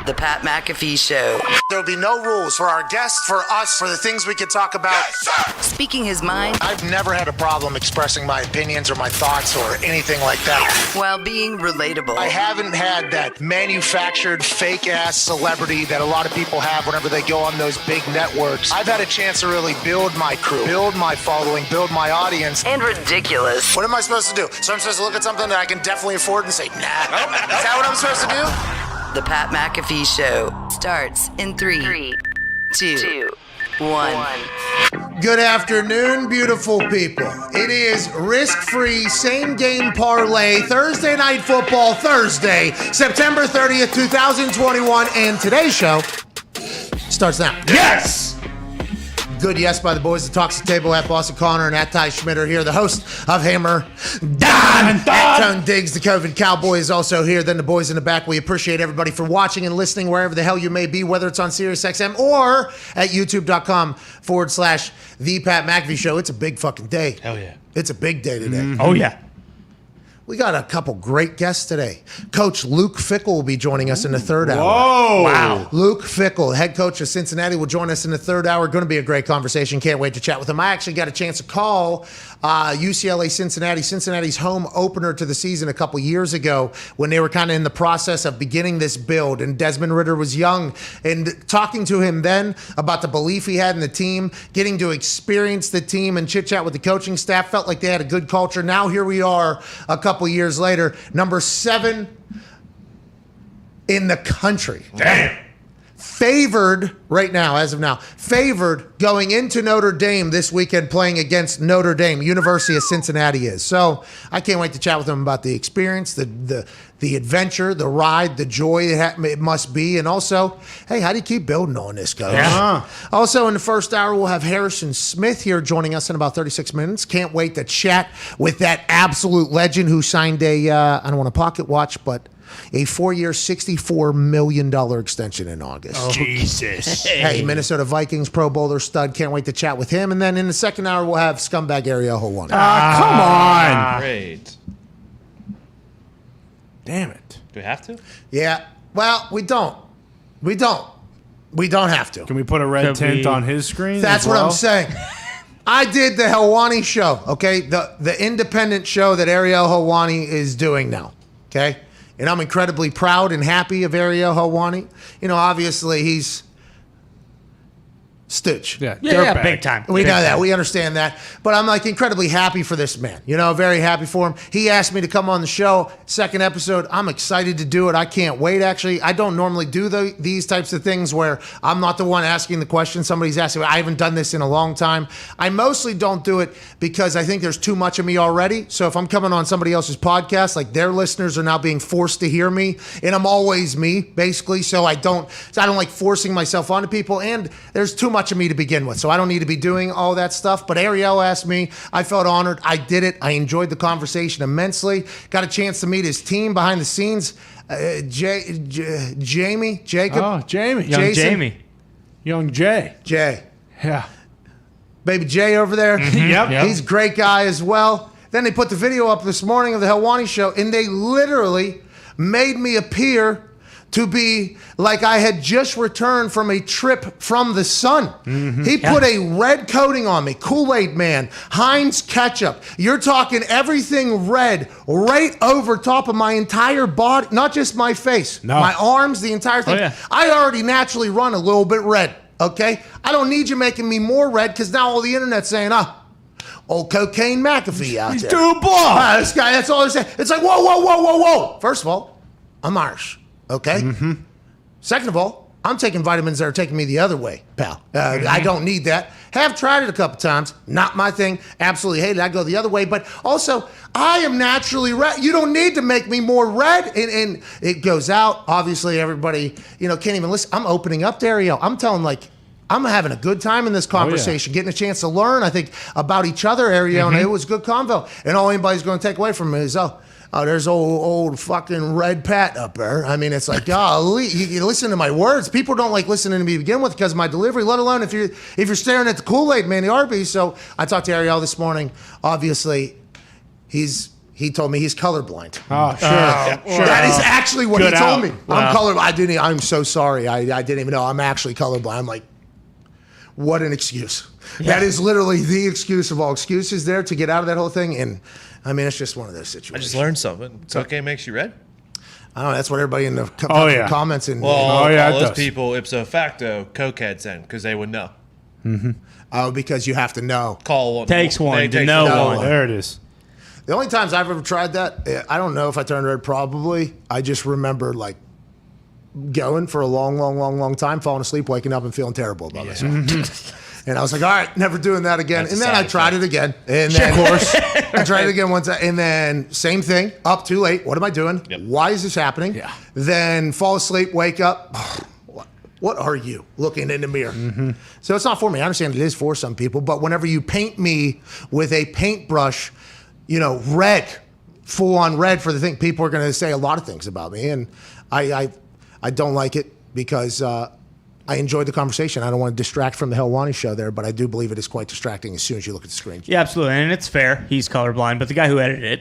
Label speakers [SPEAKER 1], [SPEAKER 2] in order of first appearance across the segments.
[SPEAKER 1] The Pat McAfee Show.
[SPEAKER 2] There'll be no rules for our guests, for us, for the things we can talk about. Yes,
[SPEAKER 1] Speaking his mind.
[SPEAKER 2] I've never had a problem expressing my opinions or my thoughts or anything like that.
[SPEAKER 1] While being relatable.
[SPEAKER 2] I haven't had that manufactured fake-ass celebrity that a lot of people have whenever they go on those big networks. I've had a chance to really build my crew, build my following, build my audience.
[SPEAKER 1] And ridiculous.
[SPEAKER 2] What am I supposed to do? So I'm supposed to look at something that I can definitely afford and say, nah. Is that what I'm supposed to do?
[SPEAKER 1] The Pat McAfee Show starts in 3, 2, 1.
[SPEAKER 3] Good afternoon, beautiful people. It is risk-free same-game parlay Thursday Night Football Thursday, September 30th, 2021, and today's show starts now.
[SPEAKER 4] Yes!
[SPEAKER 3] Good yes by the boys at Talks the Table at Boston Connor and at Ty Schmitter here. The host of Hammer, Dahn. At Tone Diggs, the COVID Cowboy is also here. Then the boys in the back. We appreciate everybody for watching and listening wherever the hell you may be, whether it's on SiriusXM or at youtube.com/The Pat McAfee Show. It's a big fucking day.
[SPEAKER 4] Hell yeah.
[SPEAKER 3] It's a big day today.
[SPEAKER 4] Mm-hmm. Oh yeah.
[SPEAKER 3] We got a couple great guests today. Coach Luke Fickell will be joining us in the third hour.
[SPEAKER 4] Whoa. Wow.
[SPEAKER 3] Luke Fickell, head coach of Cincinnati, will join us in the third hour. Going to be a great conversation. Can't wait to chat with him. I actually got a chance to call UCLA Cincinnati, Cincinnati's home opener to the season a couple years ago when they were kind of in the process of beginning this build, and Desmond Ridder was young. And talking to him then about the belief he had in the team, getting to experience the team and chit-chat with the coaching staff, felt like they had a good culture. Now here we are a couple years later, number 7 in the country.
[SPEAKER 4] Damn.
[SPEAKER 3] Favored right now, as of now, favored going into Notre Dame this weekend playing against Notre Dame, University of Cincinnati is. So I can't wait to chat with them about the experience, the adventure, the ride, the joy it must be, and also, hey, how do you keep building on this, guys?
[SPEAKER 4] Yeah.
[SPEAKER 3] Also, in the first hour, we'll have Harrison Smith here joining us in about 36 minutes. Can't wait to chat with that absolute legend who signed I don't want a pocket watch, but a 4-year, $64 million extension in August.
[SPEAKER 4] Oh, Jesus.
[SPEAKER 3] Hey, Minnesota Vikings Pro Bowler stud. Can't wait to chat with him. And then in the second hour, we'll have scumbag Ariel Hawani.
[SPEAKER 4] Come on.
[SPEAKER 5] Great.
[SPEAKER 3] Damn it.
[SPEAKER 5] Do we have to?
[SPEAKER 3] Yeah. Well, we don't. We don't have to.
[SPEAKER 4] Can we put a red
[SPEAKER 5] Could
[SPEAKER 4] tint
[SPEAKER 5] we-
[SPEAKER 4] on his screen?
[SPEAKER 3] That's
[SPEAKER 4] as
[SPEAKER 3] what
[SPEAKER 4] well?
[SPEAKER 3] I'm saying. I did the Hawani show, okay? The independent show that Ariel Hawani is doing now, okay? And I'm incredibly proud and happy of Ariel Hawani. You know, obviously he's Stooge.
[SPEAKER 4] Yeah,
[SPEAKER 5] Yeah,
[SPEAKER 4] dirtbag.
[SPEAKER 5] big time.
[SPEAKER 3] We
[SPEAKER 5] Big
[SPEAKER 3] know that.
[SPEAKER 5] time.
[SPEAKER 3] We understand that. But I'm like incredibly happy for this man. You know, very happy for him. He asked me to come on the show. Second episode. I'm excited to do it. I can't wait, actually. I don't normally do these types of things where I'm not the one asking the question. Somebody's asking me. I haven't done this in a long time. I mostly don't do it because I think there's too much of me already. So if I'm coming on somebody else's podcast, like their listeners are now being forced to hear me. And I'm always me, basically. So I don't like forcing myself onto people. And there's too much of me to begin with. So I don't need to be doing all that stuff. But Ariel asked me. I felt honored. I did it. I enjoyed the conversation immensely. Got a chance to meet his team behind the scenes. Jamie, Jacob.
[SPEAKER 4] Oh, Jamie.
[SPEAKER 5] Young
[SPEAKER 3] Jason.
[SPEAKER 5] Jamie.
[SPEAKER 4] Young Jay.
[SPEAKER 3] Jay.
[SPEAKER 4] Yeah.
[SPEAKER 3] Baby Jay over there.
[SPEAKER 4] Yep.
[SPEAKER 3] He's a great guy as well. Then they put the video up this morning of the Helwani show, and they literally made me appear to be like I had just returned from a trip from the sun. He put a red coating on me, Kool-Aid Man, Heinz ketchup. You're talking everything red right over top of my entire body, not just my face,
[SPEAKER 4] No.
[SPEAKER 3] my arms, the entire thing.
[SPEAKER 5] Oh, yeah.
[SPEAKER 3] I already naturally run a little bit red, okay? I don't need you making me more red because now all the internet's saying, old cocaine McAfee out
[SPEAKER 4] He's
[SPEAKER 3] there.
[SPEAKER 4] too bald.
[SPEAKER 3] This guy, that's all they're saying. It's like, whoa, whoa, whoa, whoa, whoa. First of all, I'm Irish, okay? Second of all, I'm taking vitamins that are taking me the other way, pal. I don't need that. Have tried it a couple times. Not my thing. Absolutely hate it. I go the other way. But also, I am naturally red. You don't need to make me more red. And it goes out. Obviously, everybody, can't even listen. I'm opening up to Ariel. I'm telling, I'm having a good time in this conversation, getting a chance to learn, I think, about each other, Ariel, and it was good convo. And all anybody's going to take away from it is, there's old fucking Red Pat up there. I mean, it's like, golly, you listen to my words. People don't like listening to me to begin with because of my delivery, let alone if you're staring at the Kool-Aid Man, the Arby's. So I talked to Ariel this morning. Obviously, he's He told me he's colorblind.
[SPEAKER 4] Oh, sure.
[SPEAKER 3] That is actually what
[SPEAKER 4] Good
[SPEAKER 3] he told
[SPEAKER 4] out.
[SPEAKER 3] me.
[SPEAKER 4] Wow.
[SPEAKER 3] I'm colorblind. I'm so sorry. I didn't even know. I'm actually colorblind. I'm like, what an excuse. That is literally the excuse of all excuses there to get out of that whole thing. And I mean, it's just one of those
[SPEAKER 5] I
[SPEAKER 3] situations.
[SPEAKER 5] just learned something. It's okay, makes you red.
[SPEAKER 3] I don't know. That's what everybody in the comments and
[SPEAKER 5] Well,
[SPEAKER 4] Oh, yeah,
[SPEAKER 5] all
[SPEAKER 4] it
[SPEAKER 5] those
[SPEAKER 4] does.
[SPEAKER 5] people, ipso facto, cokeheads then, because they would know.
[SPEAKER 3] because you have to know.
[SPEAKER 5] Call one.
[SPEAKER 6] Takes one
[SPEAKER 5] They
[SPEAKER 6] to
[SPEAKER 5] take
[SPEAKER 6] know
[SPEAKER 5] one.
[SPEAKER 6] one.
[SPEAKER 4] There it is.
[SPEAKER 3] The only times I've ever tried that, I don't know if I turned red. Probably. I just remember like going for a long time, falling asleep, waking up, and feeling terrible about myself. And I was like, all right, never doing that again.
[SPEAKER 5] That's
[SPEAKER 3] and
[SPEAKER 5] a
[SPEAKER 3] then I
[SPEAKER 5] side
[SPEAKER 3] tried it again. And then, of course, I tried it again one time. And then same thing, up too late. What am I doing?
[SPEAKER 5] Yep.
[SPEAKER 3] Why is this happening?
[SPEAKER 4] Yeah.
[SPEAKER 3] Then fall asleep, wake up. What are you looking in the mirror? So it's not for me. I understand it is for some people. But whenever you paint me with a paintbrush, red, full on red for the thing, people are going to say a lot of things about me. And I don't like it because I enjoyed the conversation. I don't want to distract from the Helwani show there, but I do believe it is quite distracting as soon as you look at the screen.
[SPEAKER 6] Yeah, absolutely. And it's fair. He's colorblind, but the guy who edited it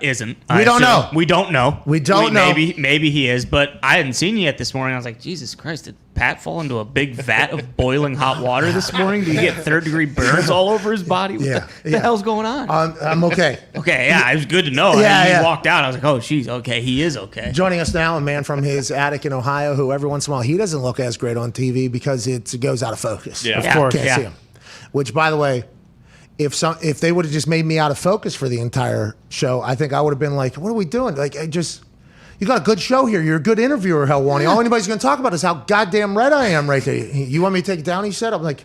[SPEAKER 6] isn't.
[SPEAKER 3] We don't know.
[SPEAKER 6] We don't know.
[SPEAKER 3] We don't know.
[SPEAKER 6] Maybe he is, but I hadn't seen you yet this morning. I was like, Jesus Christ, did Pat fall into a big vat of boiling hot water this morning? Did he get third-degree burns all over his body? What the hell's going on?
[SPEAKER 3] I'm okay.
[SPEAKER 6] Okay, yeah, it was good to know. He walked out. I was like, oh, geez, okay, he is okay.
[SPEAKER 3] Joining us now, a man from his attic in Ohio who every once in a while, he doesn't look as great on TV because it goes out of focus.
[SPEAKER 5] Yeah.
[SPEAKER 4] Of course.
[SPEAKER 3] Can't
[SPEAKER 6] Yeah.
[SPEAKER 3] see him. Which, by the way, if they would have just made me out of focus for the entire show, I think I would have been like, what are we doing? Like, you got a good show here. You're a good interviewer, Helwani. All anybody's going to talk about is how goddamn red I am right there. You want me to take it down, he said? I'm like,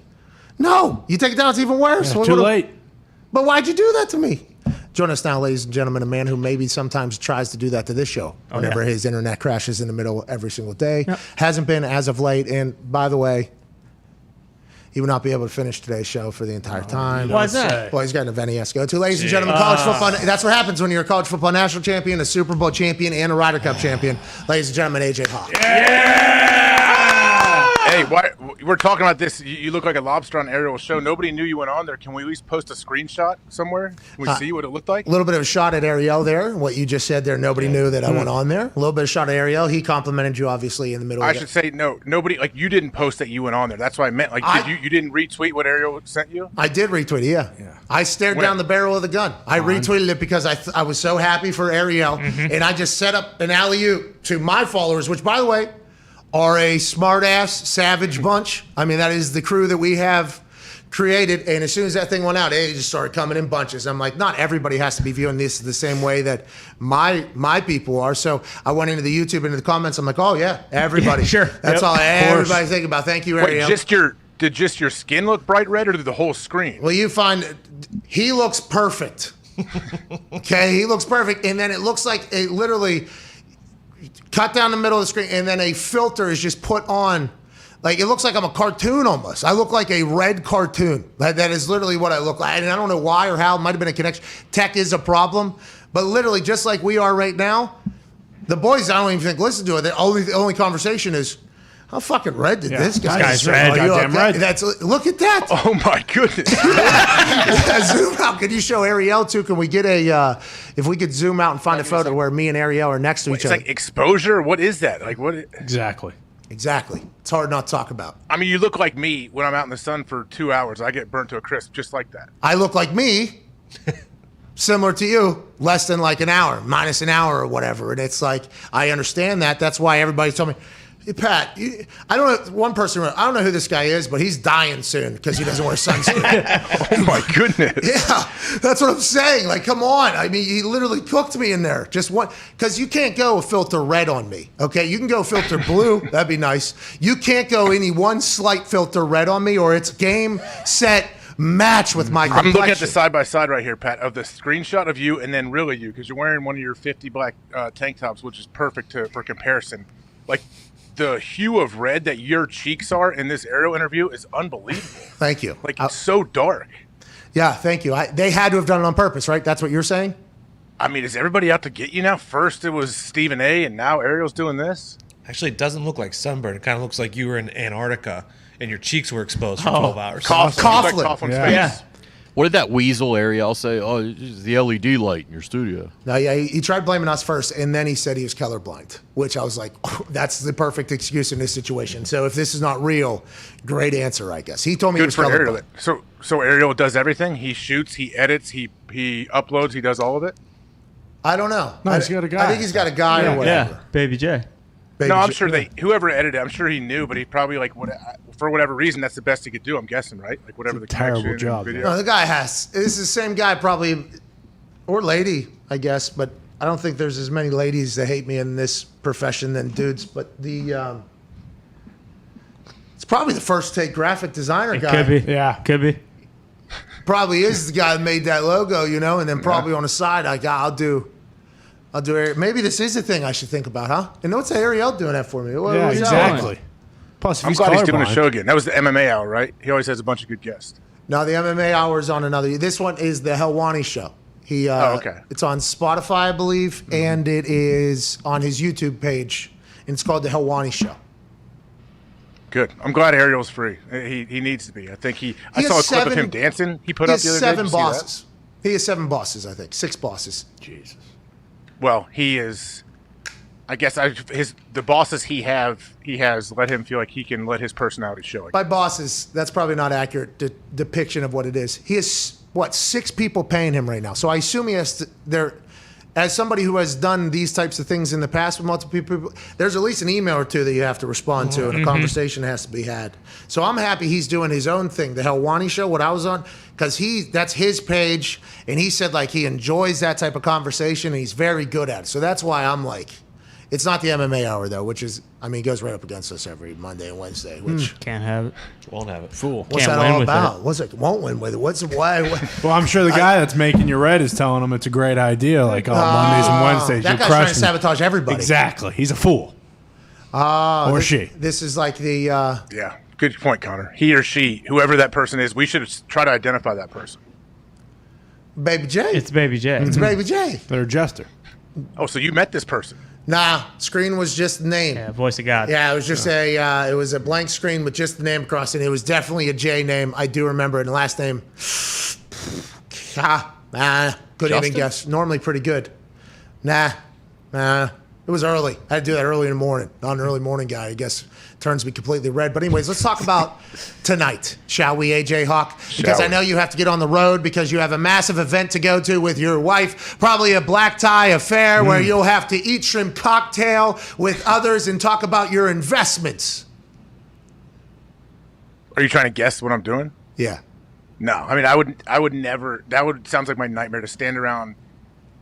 [SPEAKER 3] no. You take it down, it's even worse.
[SPEAKER 4] Too late.
[SPEAKER 3] But why'd you do that to me? Join us now, ladies and gentlemen, a man who maybe sometimes tries to do that to this show whenever his internet crashes in the middle every single day.
[SPEAKER 6] Yep.
[SPEAKER 3] Hasn't been as of late. And by the way, he would not be able to finish today's show for the entire time.
[SPEAKER 6] Why is that?
[SPEAKER 3] Well, he's got an event he has to go to. Ladies and gentlemen, college football. That's what happens when you're a college football national champion, a Super Bowl champion, and a Ryder Cup champion. Ladies and gentlemen, AJ Hawk.
[SPEAKER 7] Hey, we're talking about this. You look like a lobster on Ariel's show. Nobody knew you went on there. Can we at least post a screenshot somewhere? Can we see what it looked like?
[SPEAKER 3] A little bit of a shot at Ariel there. What you just said there, nobody knew that I went on there. A little bit of shot at Ariel. He complimented you, obviously, in the middle
[SPEAKER 7] I
[SPEAKER 3] of
[SPEAKER 7] should say no. Nobody you didn't post that you went on there. That's what I meant. Like, you didn't retweet what Ariel sent you?
[SPEAKER 3] I did retweet it, yeah. I stared down the barrel of the gun. I retweeted it because I was so happy for Ariel, and I just set up an alley-oop to my followers, which, by the way, are a smart-ass, savage bunch. I mean, that is the crew that we have created, and as soon as that thing went out, they just started coming in bunches. I'm like, not everybody has to be viewing this the same way that my people are. So I went into the YouTube, into the comments. I'm like, oh, yeah, everybody.
[SPEAKER 6] Sure.
[SPEAKER 3] That's
[SPEAKER 6] Yep.
[SPEAKER 3] all everybody's thinking about. Thank you,
[SPEAKER 7] Wait,
[SPEAKER 3] Ariel.
[SPEAKER 7] did just your skin look bright red, or did the whole screen?
[SPEAKER 3] Well, you find he looks perfect. Okay, he looks perfect, and then it looks like it literally cut down the middle of the screen, and then a filter is just put on. Like, it looks like I'm a cartoon almost. I look like a red cartoon. That is literally what I look like, and I don't know why or how. It might have been a connection. Tech is a problem, but literally, just like we are right now, the boys, I don't even think listen to it. The only conversation is, how fucking red did this guy?
[SPEAKER 6] This guy's red.
[SPEAKER 3] Are you
[SPEAKER 4] Goddamn
[SPEAKER 3] okay?
[SPEAKER 4] red.
[SPEAKER 3] Look at that.
[SPEAKER 7] Oh my goodness!
[SPEAKER 3] Zoom out. Could you show Ariel too? Can we get if we could zoom out and find a photo where me and Ariel are next to each
[SPEAKER 7] It's
[SPEAKER 3] other?
[SPEAKER 7] like exposure. What is that? Like what?
[SPEAKER 4] Exactly.
[SPEAKER 3] Exactly. It's hard not to talk about.
[SPEAKER 7] I mean, you look like me when I'm out in the sun for 2 hours. I get burnt to a crisp just like that.
[SPEAKER 3] I look like me, similar to you, less than like an hour, minus an hour or whatever. And it's like, I understand that. That's why everybody's telling me, hey, Pat, I don't know, one person, I don't know who this guy is, but he's dying soon because he doesn't wear sunscreen.
[SPEAKER 7] Oh my goodness!
[SPEAKER 3] Yeah, that's what I'm saying. Like, come on. I mean, he literally cooked me in there. Just one, because you can't go filter red on me. Okay, you can go filter blue. That'd be nice. You can't go any one slight filter red on me, or it's game, set, match with my complexion.
[SPEAKER 7] I'm looking at the side by side right here, Pat, of the screenshot of you and then really you, because you're wearing one of your 50 black tank tops, which is perfect for comparison. Like, the hue of red that your cheeks are in this Ariel interview is unbelievable.
[SPEAKER 3] Thank you.
[SPEAKER 7] Like, it's so dark.
[SPEAKER 3] Yeah, thank you. They had to have done it on purpose, right? That's what you're saying?
[SPEAKER 7] I mean, is everybody out to get you now? First it was Stephen A, and now Ariel's doing this?
[SPEAKER 5] Actually, it doesn't look like sunburn. It kind of looks like you were in Antarctica and your cheeks were exposed for 12 hours.
[SPEAKER 7] Coughlin.
[SPEAKER 3] Coughlin.
[SPEAKER 7] Like Coughlin's
[SPEAKER 4] Yeah.
[SPEAKER 7] face.
[SPEAKER 6] Yeah.
[SPEAKER 8] What did that weasel Ariel say? Oh, it's the LED light in your studio.
[SPEAKER 3] No, yeah, he tried blaming us first, and then he said he was colorblind, which I was like, oh, that's the perfect excuse in this situation. So if this is not real, great answer, I guess. He told me he
[SPEAKER 7] Good
[SPEAKER 3] was
[SPEAKER 7] for Ariel.
[SPEAKER 3] colorblind.
[SPEAKER 7] So Ariel does everything. He shoots, he edits, he uploads, he does all of it.
[SPEAKER 3] I don't know.
[SPEAKER 4] No, he's got a guy.
[SPEAKER 3] I think he's got a guy or whatever.
[SPEAKER 6] Yeah, Baby J.
[SPEAKER 3] Baby
[SPEAKER 7] No, I'm
[SPEAKER 3] J-
[SPEAKER 7] sure whoever edited it, I'm sure he knew, but he probably for whatever reason, that's the best he could do. I'm guessing, right? Like whatever
[SPEAKER 4] It's a
[SPEAKER 7] the
[SPEAKER 4] terrible
[SPEAKER 7] connection
[SPEAKER 4] job,
[SPEAKER 7] and video.
[SPEAKER 3] No, the guy has. This is the same guy, probably, or lady, I guess. But I don't think there's as many ladies that hate me in this profession than dudes. But it's probably the first take graphic designer
[SPEAKER 6] It
[SPEAKER 3] guy.
[SPEAKER 6] could be.
[SPEAKER 4] Yeah.
[SPEAKER 6] Could be.
[SPEAKER 3] Probably is the guy that made that logo, and then probably on the side, like I'll do. Maybe this is a thing I should think about, huh? And what's Ariel doing that for me?
[SPEAKER 4] Yeah,
[SPEAKER 3] What's that?
[SPEAKER 4] exactly. Plus, if
[SPEAKER 7] I'm
[SPEAKER 4] he's
[SPEAKER 7] glad he's doing a
[SPEAKER 4] colorblind-
[SPEAKER 7] show again. That was the MMA hour, right? He always has a bunch of good guests.
[SPEAKER 3] No, the MMA hour is on another. This one is the Helwani show.
[SPEAKER 7] Okay.
[SPEAKER 3] It's on Spotify, I believe, and it is on his YouTube page, and it's called the Helwani Show.
[SPEAKER 7] Good. I'm glad Ariel's free. He needs to be. I think I
[SPEAKER 3] He
[SPEAKER 7] saw a
[SPEAKER 3] has
[SPEAKER 7] clip of
[SPEAKER 3] 7
[SPEAKER 7] him dancing. He put
[SPEAKER 3] He
[SPEAKER 7] up
[SPEAKER 3] has
[SPEAKER 7] the other day.
[SPEAKER 3] 7
[SPEAKER 7] Did you see that?
[SPEAKER 3] bosses. He has 7 bosses, I think. 6 bosses.
[SPEAKER 4] Jesus.
[SPEAKER 7] Well, he is. I guess the bosses he has let him feel like he can let his personality show.
[SPEAKER 3] By bosses, that's probably not accurate depiction of what it is. He has, 6 people paying him right now. So I assume he has to, as somebody who has done these types of things in the past with multiple people, there's at least an email or 2 that you have to respond to, and a conversation has to be had. So I'm happy he's doing his own thing, the Helwani Show, what I was on, because that's his page, and he said like he enjoys that type of conversation, and he's very good at it. So that's why I'm like, it's not the MMA hour though, which is, goes right up against us every Monday and Wednesday. Which
[SPEAKER 6] Can't have it.
[SPEAKER 5] Won't have it.
[SPEAKER 4] Fool.
[SPEAKER 3] what's
[SPEAKER 6] Can't
[SPEAKER 3] that
[SPEAKER 6] win
[SPEAKER 3] all
[SPEAKER 6] with
[SPEAKER 3] about?
[SPEAKER 6] it.
[SPEAKER 3] What's it? Won't win with it. What's why?
[SPEAKER 4] Well, I'm sure the guy that's making you red is telling him it's a great idea. Like, Mondays and Wednesdays,
[SPEAKER 3] that
[SPEAKER 4] you're
[SPEAKER 3] guy's trying to
[SPEAKER 4] crushing.
[SPEAKER 3] sabotage everybody.
[SPEAKER 4] Exactly. He's a fool. Or she.
[SPEAKER 3] This is like the
[SPEAKER 7] Yeah, good point, Connor. He or she, whoever that person is, we should try to identify that person.
[SPEAKER 3] Baby J.
[SPEAKER 6] It's Baby J.
[SPEAKER 3] It's Baby J.
[SPEAKER 4] They're a jester.
[SPEAKER 7] Oh, so you met this person?
[SPEAKER 3] Nah, screen was just the name.
[SPEAKER 6] Yeah, voice of God.
[SPEAKER 3] Yeah, it was just it was a blank screen with just the name across it. It was definitely a J name. I do remember it. And the last name, couldn't even
[SPEAKER 7] Justin?
[SPEAKER 3] guess. Normally pretty good. Nah. It was early. I had to do that early in the morning. Not an early morning guy, I guess. Turns me completely red. But anyways, let's talk about tonight, shall we, AJ Hawk? Because
[SPEAKER 7] Shall
[SPEAKER 3] I know you have to get on the road because you have a massive event to go to with your wife, probably a black tie affair where you'll have to eat shrimp cocktail with others and talk about your investments.
[SPEAKER 7] Are you trying to guess what I'm doing?
[SPEAKER 3] Yeah.
[SPEAKER 7] No, I would never. Sounds like my nightmare to stand around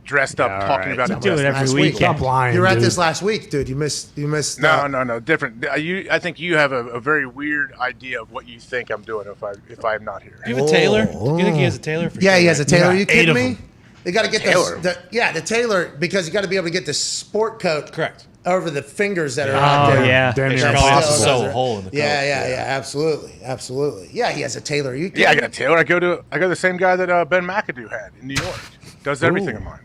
[SPEAKER 7] dressed up
[SPEAKER 4] Yeah, all
[SPEAKER 7] talking
[SPEAKER 4] right.
[SPEAKER 7] about it.
[SPEAKER 6] Do it every
[SPEAKER 3] Last
[SPEAKER 6] week.
[SPEAKER 3] week.
[SPEAKER 4] Stop lying.
[SPEAKER 3] You were at
[SPEAKER 4] dude.
[SPEAKER 3] this last week, dude. You missed.
[SPEAKER 7] No, different. I think you have a very weird idea of what you think I'm doing if I'm not here.
[SPEAKER 5] Do you have a tailor? Do you think he has a tailor? For
[SPEAKER 3] Yeah,
[SPEAKER 5] sure,
[SPEAKER 3] he has a
[SPEAKER 5] right?
[SPEAKER 3] tailor.
[SPEAKER 4] Yeah,
[SPEAKER 3] you
[SPEAKER 4] 8
[SPEAKER 3] kidding
[SPEAKER 4] of
[SPEAKER 3] me?
[SPEAKER 4] them.
[SPEAKER 3] They got to get
[SPEAKER 7] Tailor?
[SPEAKER 3] the tailor because you got to be able to get the sport coat
[SPEAKER 5] Correct.
[SPEAKER 3] over the fingers that are
[SPEAKER 6] Oh,
[SPEAKER 3] out there.
[SPEAKER 6] yeah.
[SPEAKER 4] Damn
[SPEAKER 5] They
[SPEAKER 4] near
[SPEAKER 5] should probably have to
[SPEAKER 4] impossible.
[SPEAKER 5] sew a hole in the coat.
[SPEAKER 3] Yeah, absolutely. Yeah, he has a tailor. You
[SPEAKER 7] Yeah, I
[SPEAKER 3] kidding
[SPEAKER 7] got a tailor. I go to the same guy that Ben McAdoo had in New York. Does everything of mine.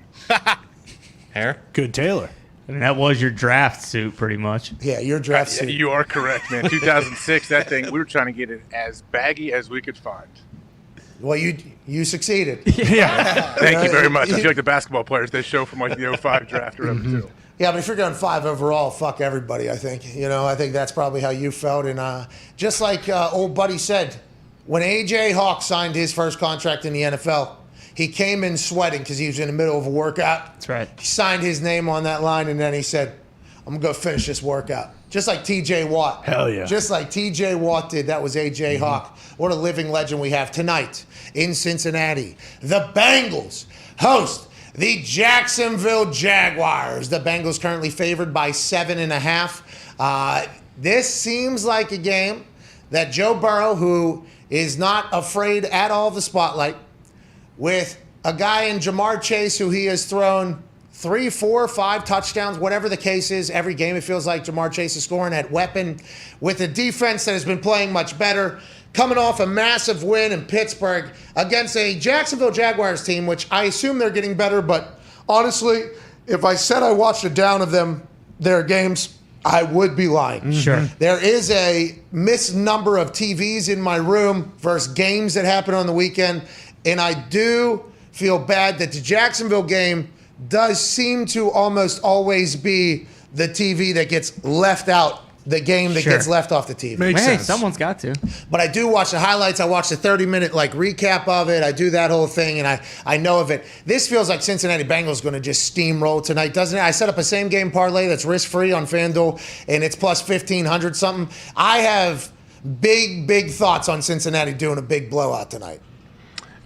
[SPEAKER 5] Hair?
[SPEAKER 4] Good tailor.
[SPEAKER 6] And that was your draft suit, pretty much.
[SPEAKER 3] me? Yeah, your draft
[SPEAKER 7] Yeah,
[SPEAKER 3] suit.
[SPEAKER 7] you are correct, man. 2006, that thing. We were trying to get it as baggy as we could find.
[SPEAKER 3] Well, you succeeded.
[SPEAKER 4] Yeah.
[SPEAKER 7] Thank you very much. I feel like the basketball players they show from like the 05 draft or whatever too.
[SPEAKER 3] Yeah, but if you're going 5 overall, fuck everybody, I think. I think that's probably how you felt. And just like old buddy said, when A.J. Hawk signed his first contract in the NFL, he came in sweating because he was in the middle of a workout.
[SPEAKER 6] That's right.
[SPEAKER 3] He signed his name on that line, and then he said, I'm going to go finish this workout. Just like T.J. Watt.
[SPEAKER 4] Hell yeah.
[SPEAKER 3] Just like T.J. Watt did. That was A.J. Hawk. What a living legend we have tonight in Cincinnati. The Bengals host the Jacksonville Jaguars. The Bengals currently favored by 7.5. This seems like a game that Joe Burrow, who is not afraid at all of the spotlight, with a guy in Jamar Chase who he has thrown 3, 4, 5 touchdowns, whatever the case is. Every game it feels like Jamar Chase is scoring that weapon with a defense that has been playing much better, coming off a massive win in Pittsburgh against a Jacksonville Jaguars team, which I assume they're getting better, but honestly, if I said I watched a down of their games, I would be lying.
[SPEAKER 6] Sure.
[SPEAKER 3] There is a missed number of TVs in my room versus games that happen on the weekend. And I do feel bad that the Jacksonville game does seem to almost always be the TV that gets left out, the game that gets left off the TV.
[SPEAKER 4] Makes
[SPEAKER 6] Hey,
[SPEAKER 4] sense.
[SPEAKER 6] someone's got to.
[SPEAKER 3] But I do watch the highlights. I watch the 30-minute recap of it. I do that whole thing, and I know of it. This feels like Cincinnati Bengals going to just steamroll tonight, doesn't it? I set up a same-game parlay that's risk-free on FanDuel, and it's plus 1,500 something. I have big thoughts on Cincinnati doing a big blowout tonight.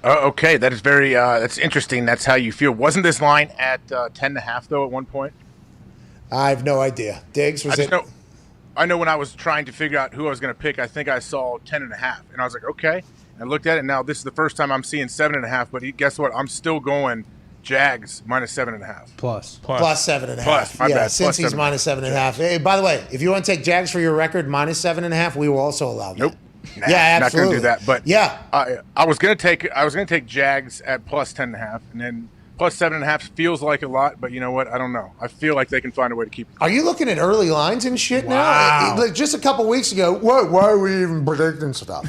[SPEAKER 7] Okay, that is very that's interesting. That's how you feel. Wasn't this line at 10.5 though at one point?
[SPEAKER 3] I have no idea. Diggs, was it?
[SPEAKER 7] I know when I was trying to figure out who I was going to pick, I think I saw 10.5, and I was like, okay. And I looked at it. Now this is the first time I'm seeing 7.5. But guess what? I'm still going Jags minus 7.5.
[SPEAKER 4] Plus
[SPEAKER 3] 7.5.
[SPEAKER 7] Plus, my bad.
[SPEAKER 3] Since he's minus 7.5. Hey, by the way, if you want to take Jags for your record minus 7.5, we will also allow that.
[SPEAKER 7] Nope. Nah,
[SPEAKER 3] Yeah,
[SPEAKER 7] not going to do
[SPEAKER 3] absolutely.
[SPEAKER 7] that. But
[SPEAKER 3] Yeah.
[SPEAKER 7] I was going to take Jags at plus 10.5, and then plus 7.5 feels like a lot. But you know what? I don't know. I feel like they can find a way to keep it.
[SPEAKER 3] Are you looking at early lines and shit
[SPEAKER 4] Wow.
[SPEAKER 3] now? Like just a couple weeks ago, why are we even predicting stuff?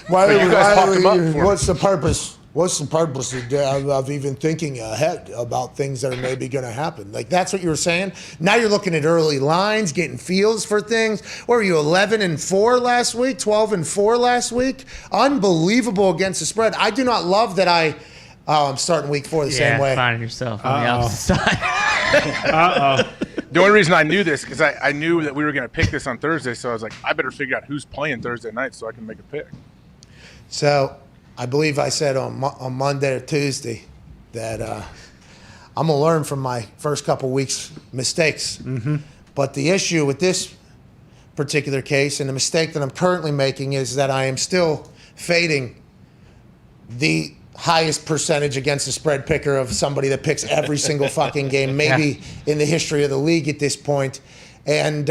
[SPEAKER 3] Why,
[SPEAKER 7] you guys popped them up for me.
[SPEAKER 3] what's the purpose? What's the purpose of even thinking ahead about things that are maybe going to happen? Like that's what you were saying. Now you're looking at early lines, getting feels for things. What were you, 11-4 last week, 12-4 last week? Unbelievable against the spread. I do not love that I'm starting week 4 the same way.
[SPEAKER 6] Finding yourself on the opposite side.
[SPEAKER 7] The only reason I knew this because I knew that we were going to pick this on Thursday, so I was like, I better figure out who's playing Thursday night so I can make a pick.
[SPEAKER 3] So I believe I said on Monday or Tuesday that I'm going to learn from my first couple weeks' mistakes. Mm-hmm. But the issue with this particular case and the mistake that I'm currently making is that I am still fading the highest percentage against the spread picker of somebody that picks every single fucking game, maybe in the history of the league at this point. And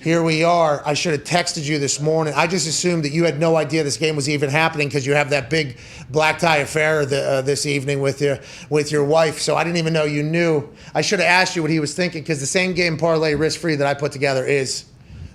[SPEAKER 3] here we are. I should have texted you this morning. I just assumed that you had no idea this game was even happening because you have that big black tie affair this evening with your wife. So I didn't even know you knew. I should have asked you what he was thinking because the same game parlay risk-free that I put together is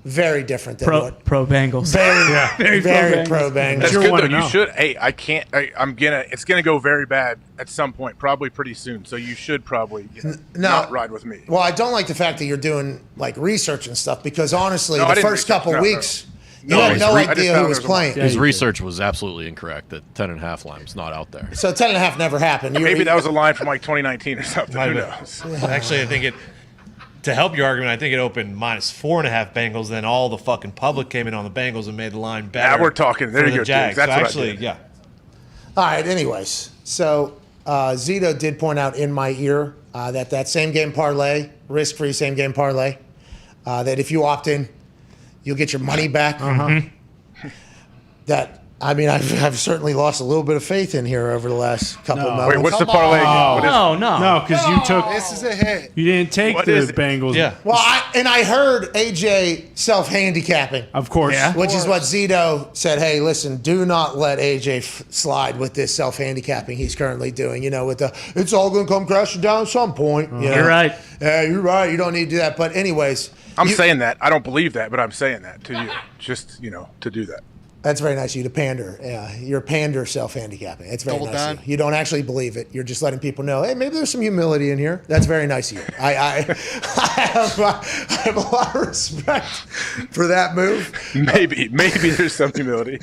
[SPEAKER 3] very different than
[SPEAKER 6] Pro Bengals.
[SPEAKER 3] very pro Bengals.
[SPEAKER 7] That's
[SPEAKER 4] Sure
[SPEAKER 7] good
[SPEAKER 4] wanna
[SPEAKER 7] though. You
[SPEAKER 4] know.
[SPEAKER 7] should. Hey, I can't. It's gonna go very bad at some point, probably pretty soon. So you should probably not ride with me.
[SPEAKER 3] Well, I don't like the fact that you're doing research and stuff because honestly,
[SPEAKER 7] No, I
[SPEAKER 3] the
[SPEAKER 7] didn't
[SPEAKER 3] first
[SPEAKER 7] research.
[SPEAKER 3] couple
[SPEAKER 7] No,
[SPEAKER 3] weeks,
[SPEAKER 7] no.
[SPEAKER 3] you had no
[SPEAKER 7] I just
[SPEAKER 3] idea
[SPEAKER 7] found
[SPEAKER 3] who was
[SPEAKER 7] there was a
[SPEAKER 3] playing.
[SPEAKER 4] Yeah,
[SPEAKER 8] His
[SPEAKER 4] you
[SPEAKER 8] research was absolutely incorrect. That 10.5 line was not out there.
[SPEAKER 3] So 10.5 never happened.
[SPEAKER 7] Maybe that was a line from 2019 or something. Who
[SPEAKER 5] Might
[SPEAKER 7] knows?
[SPEAKER 5] have been. Actually, I think to help your argument, I think it opened minus 4.5 Bengals. Then all the fucking public came in on the Bengals and made the line better.
[SPEAKER 7] Now we're talking. There
[SPEAKER 5] for
[SPEAKER 7] you
[SPEAKER 5] the
[SPEAKER 7] go,
[SPEAKER 5] Jags.
[SPEAKER 7] James. That's
[SPEAKER 5] so
[SPEAKER 7] what I
[SPEAKER 5] actually,
[SPEAKER 7] did.
[SPEAKER 5] yeah.
[SPEAKER 3] All right. Anyways, so Zito did point out in my ear that same game parlay, risk-free same game parlay, that if you opt in, you'll get your money back. That. I mean, I've certainly lost a little bit of faith in here over the last couple of moments.
[SPEAKER 7] Wait, what's the parlay again? What is it?
[SPEAKER 6] No.
[SPEAKER 4] because you took.
[SPEAKER 2] This is a hit.
[SPEAKER 4] You didn't take
[SPEAKER 7] What
[SPEAKER 4] the
[SPEAKER 7] is it?
[SPEAKER 4] Bengals.
[SPEAKER 5] Yeah.
[SPEAKER 3] Well, I heard AJ self-handicapping.
[SPEAKER 4] Of course.
[SPEAKER 6] Yeah.
[SPEAKER 3] Which is what Zito said, hey, listen, do not let AJ slide with this self-handicapping he's currently doing, with it's all going to come crashing down at some point. You know?
[SPEAKER 6] You're right.
[SPEAKER 3] Yeah, you're right. You don't need to do that. But anyways.
[SPEAKER 7] I'm saying that. I don't believe that, but I'm saying that to you. Just, to do that.
[SPEAKER 3] That's very nice of you to pander. You're pander self-handicating. It's very nice of you. You don't actually believe it. You're just letting people know, hey, maybe there's some humility in here. That's very nice of you. I have a lot of respect for that move.
[SPEAKER 7] Maybe there's some humility.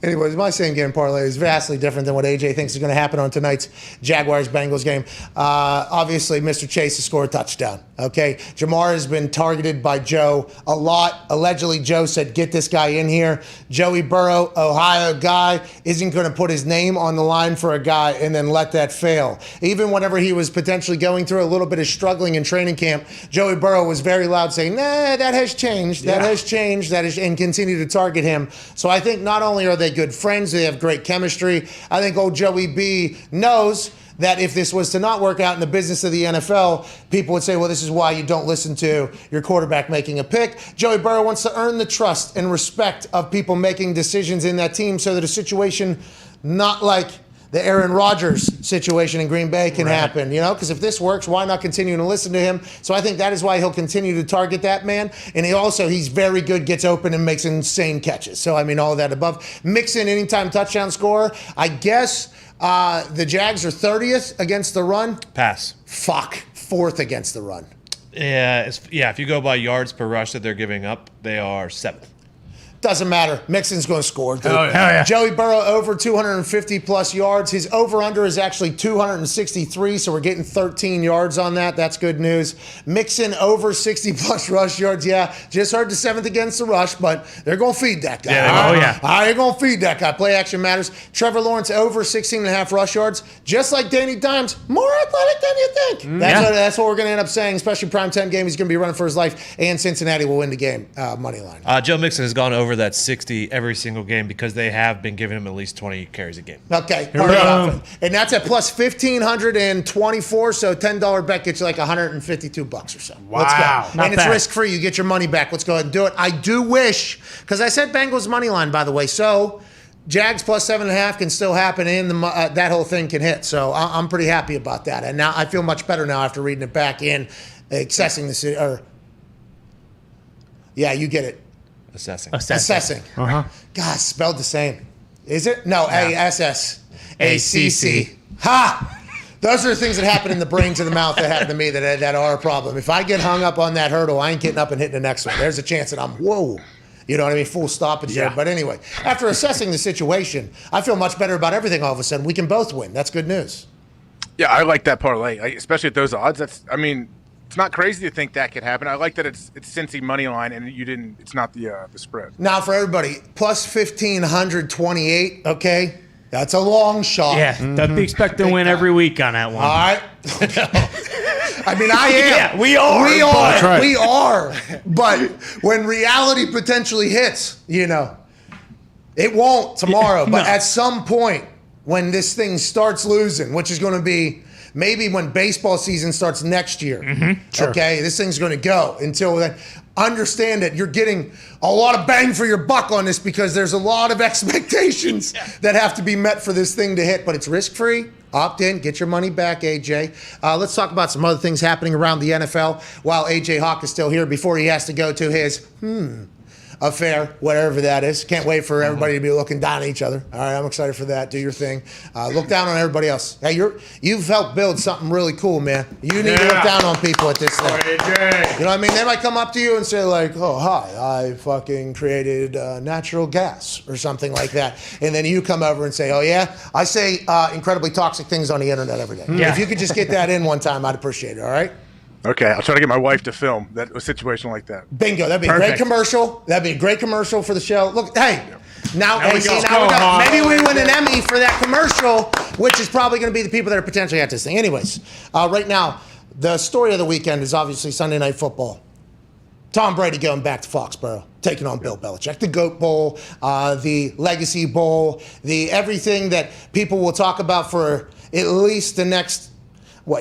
[SPEAKER 3] Anyways, my same game parlay is vastly different than what AJ thinks is going to happen on tonight's Jaguars-Bengals game. Obviously, Mr. Chase has scored a touchdown. Okay, Jamar has been targeted by Joe a lot. Allegedly, Joe said, get this guy in here. Joey Burrow, Ohio guy, isn't going to put his name on the line for a guy and then let that fail. Even whenever he was potentially going through a little bit of struggling in training camp, Joey Burrow was very loud saying, nah, that has changed. That has changed. And continue to target him. So I think not only are they good friends, they have great chemistry. I think old Joey B knows that if this was to not work out in the business of the NFL, people would say, well, this is why you don't listen to your quarterback making a pick. Joey Burrow wants to earn the trust and respect of people making decisions in that team so that a situation not like the Aaron Rodgers situation in Green Bay can happen, because if this works, why not continue to listen to him? So I think that is why he'll continue to target that man. And he's very good, gets open and makes insane catches. So, all of that above. Mixon, anytime touchdown scorer. I guess the Jags are 30th against the run.
[SPEAKER 5] Pass.
[SPEAKER 3] Fuck. 4th against the run.
[SPEAKER 5] Yeah, if you go by yards per rush that they're giving up, they are 7th.
[SPEAKER 3] Doesn't matter. Mixon's going to score. Dude.
[SPEAKER 4] Hell yeah.
[SPEAKER 3] Joey Burrow over 250 plus yards. His over-under is actually 263, so we're getting 13 yards on that. That's good news. Mixon over 60 plus rush yards. Yeah, just heard the 7th against the rush, but they're going to feed that guy. They're going to feed that guy. Play action matters. Trevor Lawrence over 16.5 rush yards. Just like Danny Dimes, more athletic than you think. That's what we're going to end up saying, especially prime 10 game. He's going to be running for his life, and Cincinnati will win the game. Money line.
[SPEAKER 5] Joe Mixon has gone over that 60 every single game because they have been giving him at least 20 carries a game.
[SPEAKER 3] Okay. And that's at plus 1,524, so $10 bet gets you like $152 or so.
[SPEAKER 4] Wow.
[SPEAKER 3] Let's go.
[SPEAKER 4] Not
[SPEAKER 3] and it's
[SPEAKER 4] bad.
[SPEAKER 3] risk-free. You get your money back. Let's go ahead and do it. I do wish, because I said Bengals money line, by the way, so Jags plus 7.5 can still happen, and that whole thing can hit. So I'm pretty happy about that. And now I feel much better now after reading it back in, accessing the yeah, you get it.
[SPEAKER 5] Assessing.
[SPEAKER 3] Uh-huh. God, spelled the same. Is it? No, A-S-S-A-C-C. Ha! Those are the things that happen in the brains of the mouth that happen to me that are a problem. If I get hung up on that hurdle, I ain't getting up and hitting the next one. There's a chance that whoa. You know what I mean? Full stoppage there. But anyway, after assessing the situation, I feel much better about everything all of a sudden. We can both win. That's good news.
[SPEAKER 7] Yeah, I like that parlay, especially at those odds. It's not crazy to think that could happen. I like that it's Cincy money line and it's not the spread.
[SPEAKER 3] Now for everybody, plus 1,528, okay? That's a long shot.
[SPEAKER 6] Yeah, don't be expecting to win every week on that one.
[SPEAKER 3] All right. I am.
[SPEAKER 6] Yeah, we are.
[SPEAKER 3] That's
[SPEAKER 4] right.
[SPEAKER 3] We are. But when reality potentially hits, it won't tomorrow. But at some point, when this thing starts losing, which is going to be maybe when baseball season starts next year. Sure. Okay, this thing's going to go until then. Understand that you're getting a lot of bang for your buck on this because there's a lot of expectations that have to be met for this thing to hit, but it's risk-free. Opt in, get your money back, AJ. Let's talk about some other things happening around the NFL while AJ Hawk is still here before he has to go to his affair, whatever that is. Can't wait for everybody to be looking down at each other. All right, I'm excited for that. Do your thing. Look down on everybody else. Hey, you've helped build something really cool, man. You need to look down on people at this thing.
[SPEAKER 4] AJ.
[SPEAKER 3] You know what I mean? They might come up to you and say like, oh, hi, I fucking created natural gas or something like that. And then you come over and say, oh, yeah? I say incredibly toxic things on the internet every day.
[SPEAKER 6] Yeah.
[SPEAKER 3] If you could just get that in one time, I'd appreciate it, all right?
[SPEAKER 7] Okay, I'll try to get my wife to film a situation like that.
[SPEAKER 3] Bingo. That'd be a great commercial. That'd be a great commercial for the show. Look, hey, now we go. Maybe we win an Emmy for that commercial, which is probably going to be the people that are potentially at this thing. Anyways, right now, the story of the weekend is obviously Sunday Night Football. Tom Brady going back to Foxborough, taking on Bill Belichick. The GOAT Bowl, the Legacy Bowl, the everything that people will talk about for at least the next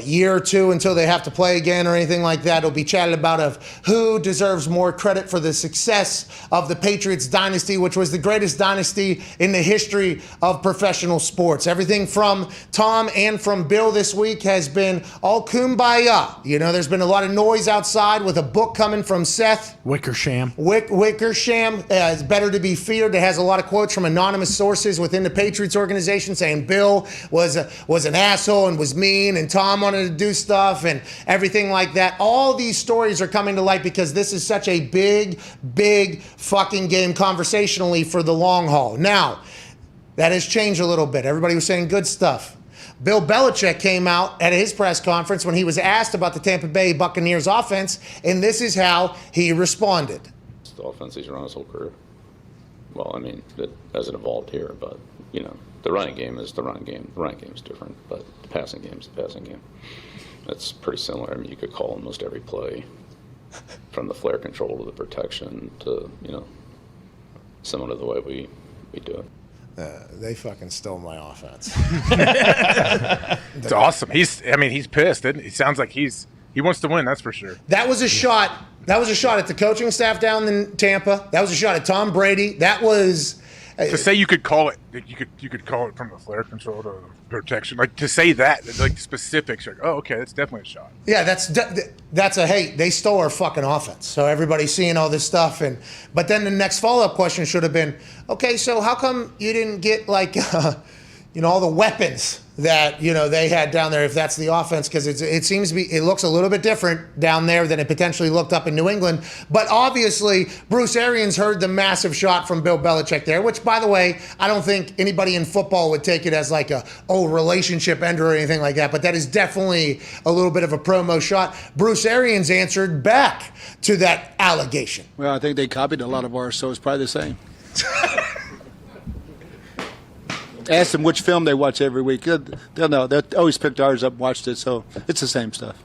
[SPEAKER 3] year or two until they have to play again or anything like that. It'll be chatted about of who deserves more credit for the success of the Patriots dynasty, which was the greatest dynasty in the history of professional sports. Everything from Tom and from Bill this week has been all kumbaya. There's been a lot of noise outside with a book coming from Seth
[SPEAKER 4] Wickersham.
[SPEAKER 3] Wickersham. It's better to be feared. It has a lot of quotes from anonymous sources within the Patriots organization saying Bill was an asshole and was mean, and Tom wanted to do stuff and everything like that. All these stories are coming to light because this is such a big fucking game conversationally for the long haul. Now, that has changed a little bit. Everybody was saying good stuff. Bill Belichick came out at his press conference when he was asked about the Tampa Bay Buccaneers offense, and this is how he responded.
[SPEAKER 9] It's the offense he's run his whole career. Well, it hasn't evolved here, but, the running game is the running game. The running game is different, but the passing game is the passing game. It's pretty similar. You could call almost every play from the flare control to the protection to, similar to the way we do it.
[SPEAKER 3] They fucking stole my offense.
[SPEAKER 7] It's awesome. He's pissed. Isn't he? It sounds like he wants to win, that's for sure.
[SPEAKER 3] That was a shot. That was a shot at the coaching staff down in Tampa. That was a shot at Tom Brady. That was
[SPEAKER 7] To say you could call it, you could call it from the flare control to protection. Like to say that, like specifics. Like, oh, okay, that's definitely a shot.
[SPEAKER 3] Yeah, that's a hey. They stole our fucking offense, so everybody's seeing all this stuff. But then the next follow-up question should have been, okay, so how come you didn't get like, all the weapons that they had down there? If that's the offense, because it seems to be, it looks a little bit different down there than it potentially looked up in New England. But obviously, Bruce Arians heard the massive shot from Bill Belichick there, which, by the way, I don't think anybody in football would take it as like a relationship ender or anything like that. But that is definitely a little bit of a promo shot. Bruce Arians answered back to that allegation.
[SPEAKER 10] Well, I think they copied a lot of ours, so it's probably the same. Ask them which film they watch every week. They'll know. They always picked ours up and watched it, so it's the same stuff.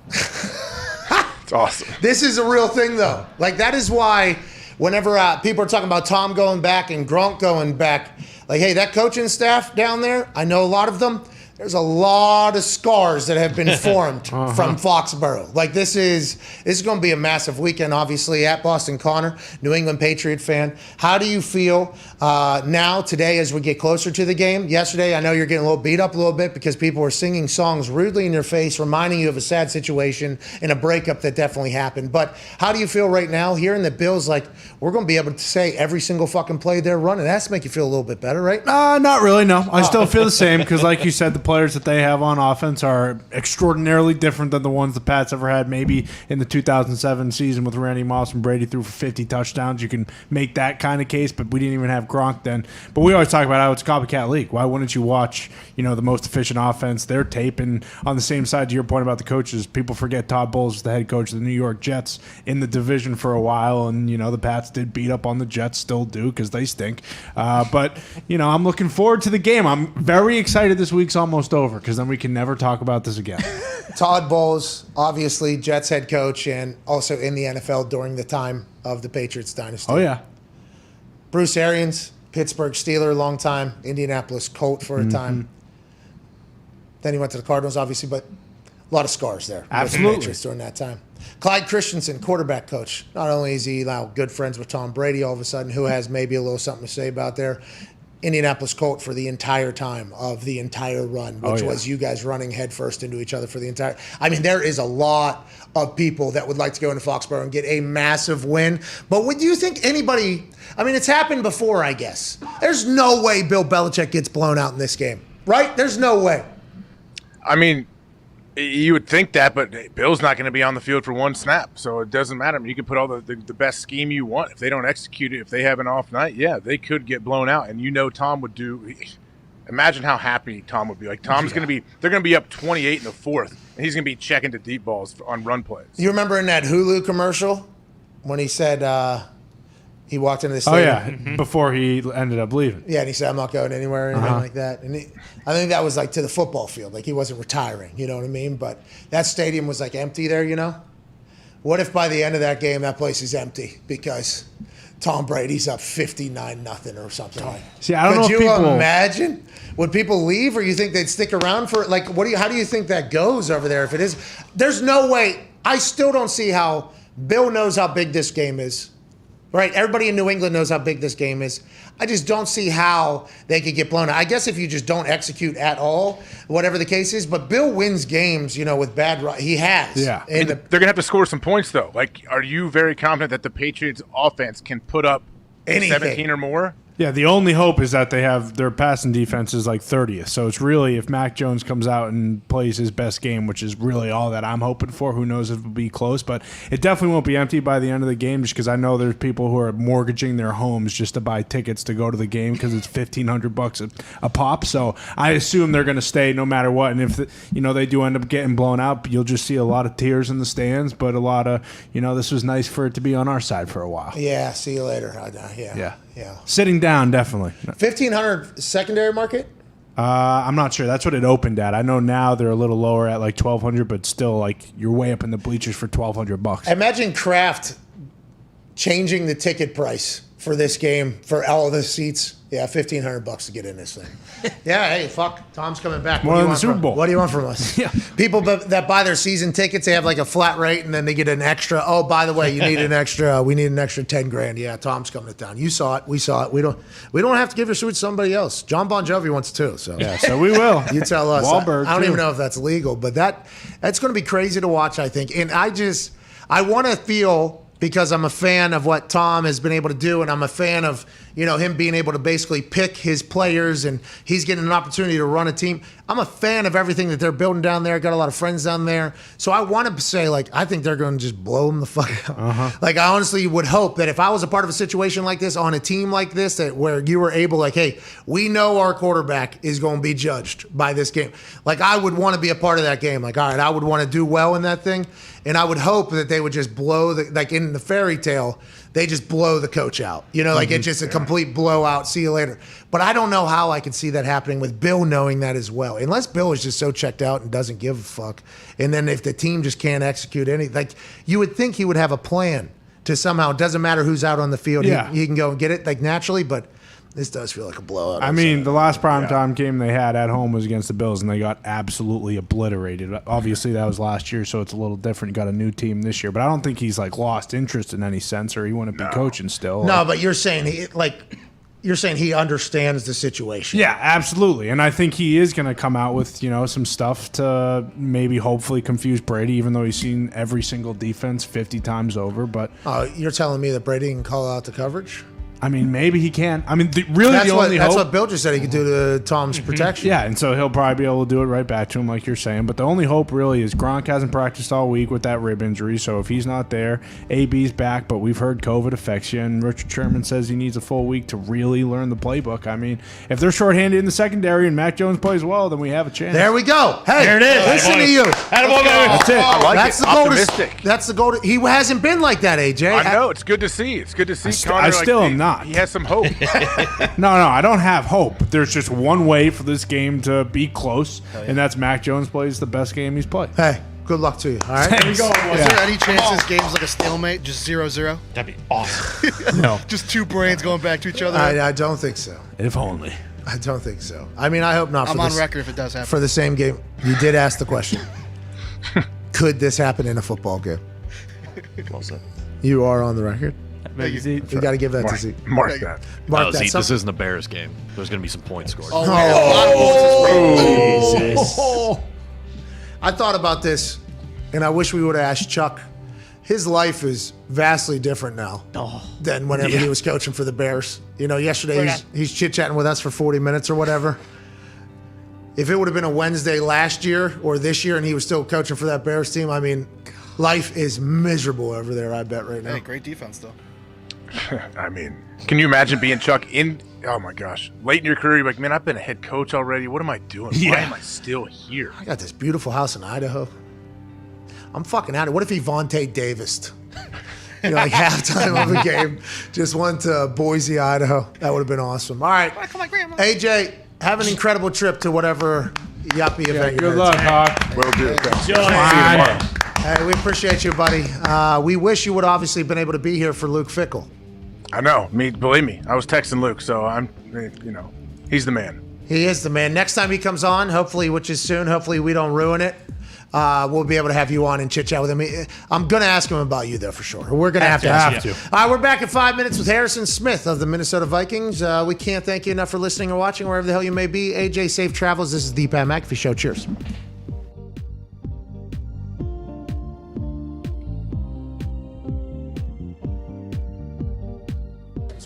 [SPEAKER 7] It's awesome.
[SPEAKER 3] This is a real thing, though. Like, that is why whenever people are talking about Tom going back and Gronk going back, like, hey, that coaching staff down there, I know a lot of them. There's a lot of scars that have been formed from Foxborough. Like, this is going to be a massive weekend, obviously, at Boston Connor, New England Patriot fan. How do you feel now, today, as we get closer to the game? Yesterday, I know you're getting a little beat up a little bit because people were singing songs rudely in your face, reminding you of a sad situation and a breakup that definitely happened. But how do you feel right now, hearing the Bills, like, we're going to be able to say every single fucking play they're running? That has to make you feel a little bit better, right?
[SPEAKER 4] Not really, no. I still feel the same because, like you said, the players that they have on offense are extraordinarily different than the ones the Pats ever had. Maybe in the 2007 season with Randy Moss and Brady threw for 50 touchdowns. You can make that kind of case, but we didn't even have Gronk then. But we always talk about how it's a copycat league. Why wouldn't you watch, the most efficient offense, their tape? And on the same side to your point about the coaches, people forget Todd Bowles was the head coach of the New York Jets in the division for a while. And, the Pats did beat up on the Jets, still do because they stink. But I'm looking forward to the game. I'm very excited this week's almost over, because then we can never talk about this again.
[SPEAKER 3] Todd Bowles, obviously Jets head coach and also in the NFL during the time of the Patriots dynasty.
[SPEAKER 4] Oh, yeah.
[SPEAKER 3] Bruce Arians, Pittsburgh Steeler, long time. Indianapolis Colt for a time. Then he went to the Cardinals, obviously, but a lot of scars there.
[SPEAKER 4] Absolutely.
[SPEAKER 3] With the Patriots during that time. Clyde Christensen, quarterback coach. Not only is he now good friends with Tom Brady all of a sudden, who has maybe a little something to say about there. Indianapolis Colt for the entire time of the entire run, which was you guys running headfirst into each other for the entire. I mean, there is a lot of people that would like to go into Foxborough and get a massive win. But would you think anybody? I mean, it's happened before, I guess. There's no way Bill Belichick gets blown out in this game, right? There's no way.
[SPEAKER 7] I mean, you would think that, but Bill's not going to be on the field for one snap, so it doesn't matter. I mean, you can put all the best scheme you want. If they don't execute it, if they have an off night, yeah, they could get blown out. And Tom would do – imagine how happy Tom would be. Like, Tom's going to be – they're going to be up 28 in the fourth, and he's going to be checking to deep balls on run plays.
[SPEAKER 3] You remember in that Hulu commercial when he said he walked into the stadium?
[SPEAKER 4] Before he ended up leaving.
[SPEAKER 3] Yeah, and he said, I'm not going anywhere or anything like that. And I think that was like to the football field. Like, he wasn't retiring, you know what I mean? But that stadium was like empty there, What if by the end of that game that place is empty because Tom Brady's up 59-0 or something like that?
[SPEAKER 4] See, I don't know if
[SPEAKER 3] Could
[SPEAKER 4] people
[SPEAKER 3] you imagine? Would people leave, or you think they'd stick around for like? How do you think that goes over there? If it is, there's no way. I still don't see how Bill knows how big this game is. Right, everybody in New England knows how big this game is. I just don't see how they could get blown out. I guess if you just don't execute at all, whatever the case is. But Bill wins games, with bad. He has.
[SPEAKER 7] Yeah, they're going to have to score some points, though. Like, are you very confident that the Patriots' offense can put up 17 or more?
[SPEAKER 4] Yeah, the only hope is that they have their passing defense is like 30th. So it's really, if Mac Jones comes out and plays his best game, which is really all that I'm hoping for, who knows if it'll be close. But it definitely won't be empty by the end of the game, just because I know there's people who are mortgaging their homes just to buy tickets to go to the game because it's $1,500 a pop. So I assume they're going to stay no matter what. And if they do end up getting blown out, you'll just see a lot of tears in the stands, but a lot of, this was nice for it to be on our side for a while.
[SPEAKER 3] Yeah, see you later. Yeah.
[SPEAKER 4] Sitting down, definitely.
[SPEAKER 3] 1,500 secondary market?
[SPEAKER 4] I'm not sure. That's what it opened at. I know now they're a little lower at like 1,200, but still, like, you're way up in the bleachers for $1,200.
[SPEAKER 3] Imagine Kraft changing the ticket price for this game for all the seats. Yeah, $1,500 to get in this thing. Yeah, hey, fuck. Tom's coming back.
[SPEAKER 4] More than the Super Bowl.
[SPEAKER 3] What do you want from us?
[SPEAKER 4] Yeah.
[SPEAKER 3] People that buy their season tickets, they have like a flat rate, and then they get an extra. Oh, by the way, you need an extra. We need an extra $10,000. Yeah, Tom's coming to town. You saw it. We saw it. We don't have to give your suite to somebody else. John Bon Jovi wants to. So
[SPEAKER 4] Yeah, so we will.
[SPEAKER 3] you tell us.
[SPEAKER 4] Wahlberg,
[SPEAKER 3] I don't
[SPEAKER 4] too.
[SPEAKER 3] even know if that's legal, but that's going to be crazy to watch, I think. And I want to feel, because I'm a fan of what Tom has been able to do, and I'm a fan of him being able to basically pick his players, and he's getting an opportunity to run a team. I'm a fan of everything that they're building down there. Got a lot of friends down there, so I want to say I think they're going to just blow them the fuck out. I honestly would hope that if I was a part of a situation like this on a team like this, that where you were able, hey, we know our quarterback is going to be judged by this game. I would want to be a part of that game. All right, I would want to do well in that thing. And I would hope that they would just blow in the fairy tale, they just blow the coach out. It's just a complete blowout. See you later. But I don't know how I could see that happening with Bill knowing that as well. Unless Bill is just so checked out and doesn't give a fuck. And then if the team just can't execute anything, you would think he would have a plan to somehow, it doesn't matter who's out on the field.
[SPEAKER 4] Yeah.
[SPEAKER 3] He can go and get it naturally, but this does feel like a blowout.
[SPEAKER 4] I mean, the last primetime game they had at home was against the Bills, and they got absolutely obliterated. Obviously, that was last year, so it's a little different. You got a new team this year, but I don't think he's lost interest in any sense, or he wouldn't be coaching still.
[SPEAKER 3] No, but you're saying he understands the situation.
[SPEAKER 4] Yeah, absolutely, and I think he is going to come out with some stuff to maybe hopefully confuse Brady, even though he's seen every single defense 50 times over. But
[SPEAKER 3] you're telling me that Brady can call out the coverage?
[SPEAKER 4] I mean, maybe he can. I mean,
[SPEAKER 3] That's
[SPEAKER 4] hope,
[SPEAKER 3] what Bill just said he could do to Tom's protection.
[SPEAKER 4] Yeah, and so he'll probably be able to do it right back to him, like you're saying. But the only hope really is Gronk hasn't practiced all week with that rib injury, so if he's not there, AB's back, but we've heard COVID affects you, and Richard Sherman says he needs a full week to really learn the playbook. I mean, if they're shorthanded in the secondary and Mac Jones plays well, then we have a chance.
[SPEAKER 3] There we go. Hey,
[SPEAKER 6] there it is.
[SPEAKER 3] Listen to you.
[SPEAKER 4] That's it.
[SPEAKER 7] I like
[SPEAKER 3] That's
[SPEAKER 7] it.
[SPEAKER 3] the goal.
[SPEAKER 7] Optimistic.
[SPEAKER 3] That's the goal. He hasn't been like that, AJ.
[SPEAKER 7] I know. It's good to see. It's good to see. Connor,
[SPEAKER 4] I still am not.
[SPEAKER 7] He has some hope.
[SPEAKER 4] No, I don't have hope. There's just one way for this game to be close, and that's Mac Jones plays the best game he's played.
[SPEAKER 3] Hey, good luck to you. All right.
[SPEAKER 4] There we go.
[SPEAKER 11] Is there any chance this game's like a stalemate, just 0-0?
[SPEAKER 5] That'd be awesome.
[SPEAKER 4] No.
[SPEAKER 11] Just two brains going back to each other?
[SPEAKER 3] I don't think so.
[SPEAKER 4] If only.
[SPEAKER 3] I don't think so. I mean, I hope not.
[SPEAKER 11] I'm on record if it does happen.
[SPEAKER 3] For the same game. You did ask the question. Could this happen in a football game?
[SPEAKER 5] Well said.
[SPEAKER 3] You are on the record.
[SPEAKER 4] Maybe
[SPEAKER 3] You got to give that to Zeke.
[SPEAKER 7] Mark that.
[SPEAKER 3] Mark that.
[SPEAKER 8] Zeke, this isn't a Bears game. There's going to be some points scored.
[SPEAKER 3] Jesus. I thought about this, and I wish we would have asked Chuck. His life is vastly different now than whenever he was coaching for the Bears. Yesterday he's chit-chatting with us for 40 minutes or whatever. If it would have been a Wednesday last year or this year and he was still coaching for that Bears team, I mean, life is miserable over there, I bet, right now.
[SPEAKER 11] Hey, great defense, though.
[SPEAKER 7] I mean, can you imagine being Chuck oh my gosh, late in your career, you're like, man, I've been a head coach already. What am I doing? Why am I still here?
[SPEAKER 3] I got this beautiful house in Idaho. I'm fucking out of it. What if he Vontae Davis'd? Halftime of a game, just went to Boise, Idaho. That would have been awesome. All right. AJ, have an incredible trip to whatever yuppie event you're
[SPEAKER 4] Good luck, Hawk.
[SPEAKER 7] Will do. Thanks.
[SPEAKER 6] Enjoy.
[SPEAKER 7] See you tomorrow.
[SPEAKER 3] Hey, we appreciate you, buddy. We wish you would obviously been able to be here for Luke Fickell.
[SPEAKER 7] I know. Believe me, I was texting Luke, so he's the man.
[SPEAKER 3] He is the man. Next time he comes on, hopefully, which is soon, hopefully we don't ruin it, we'll be able to have you on and chit-chat with him. I'm going to ask him about you, though, for sure. We're going to have to ask you. All right, we're back in 5 minutes with Harrison Smith of the Minnesota Vikings. We can't thank you enough for listening or watching wherever the hell you may be. AJ, safe travels. This is the Pat McAfee Show. Cheers.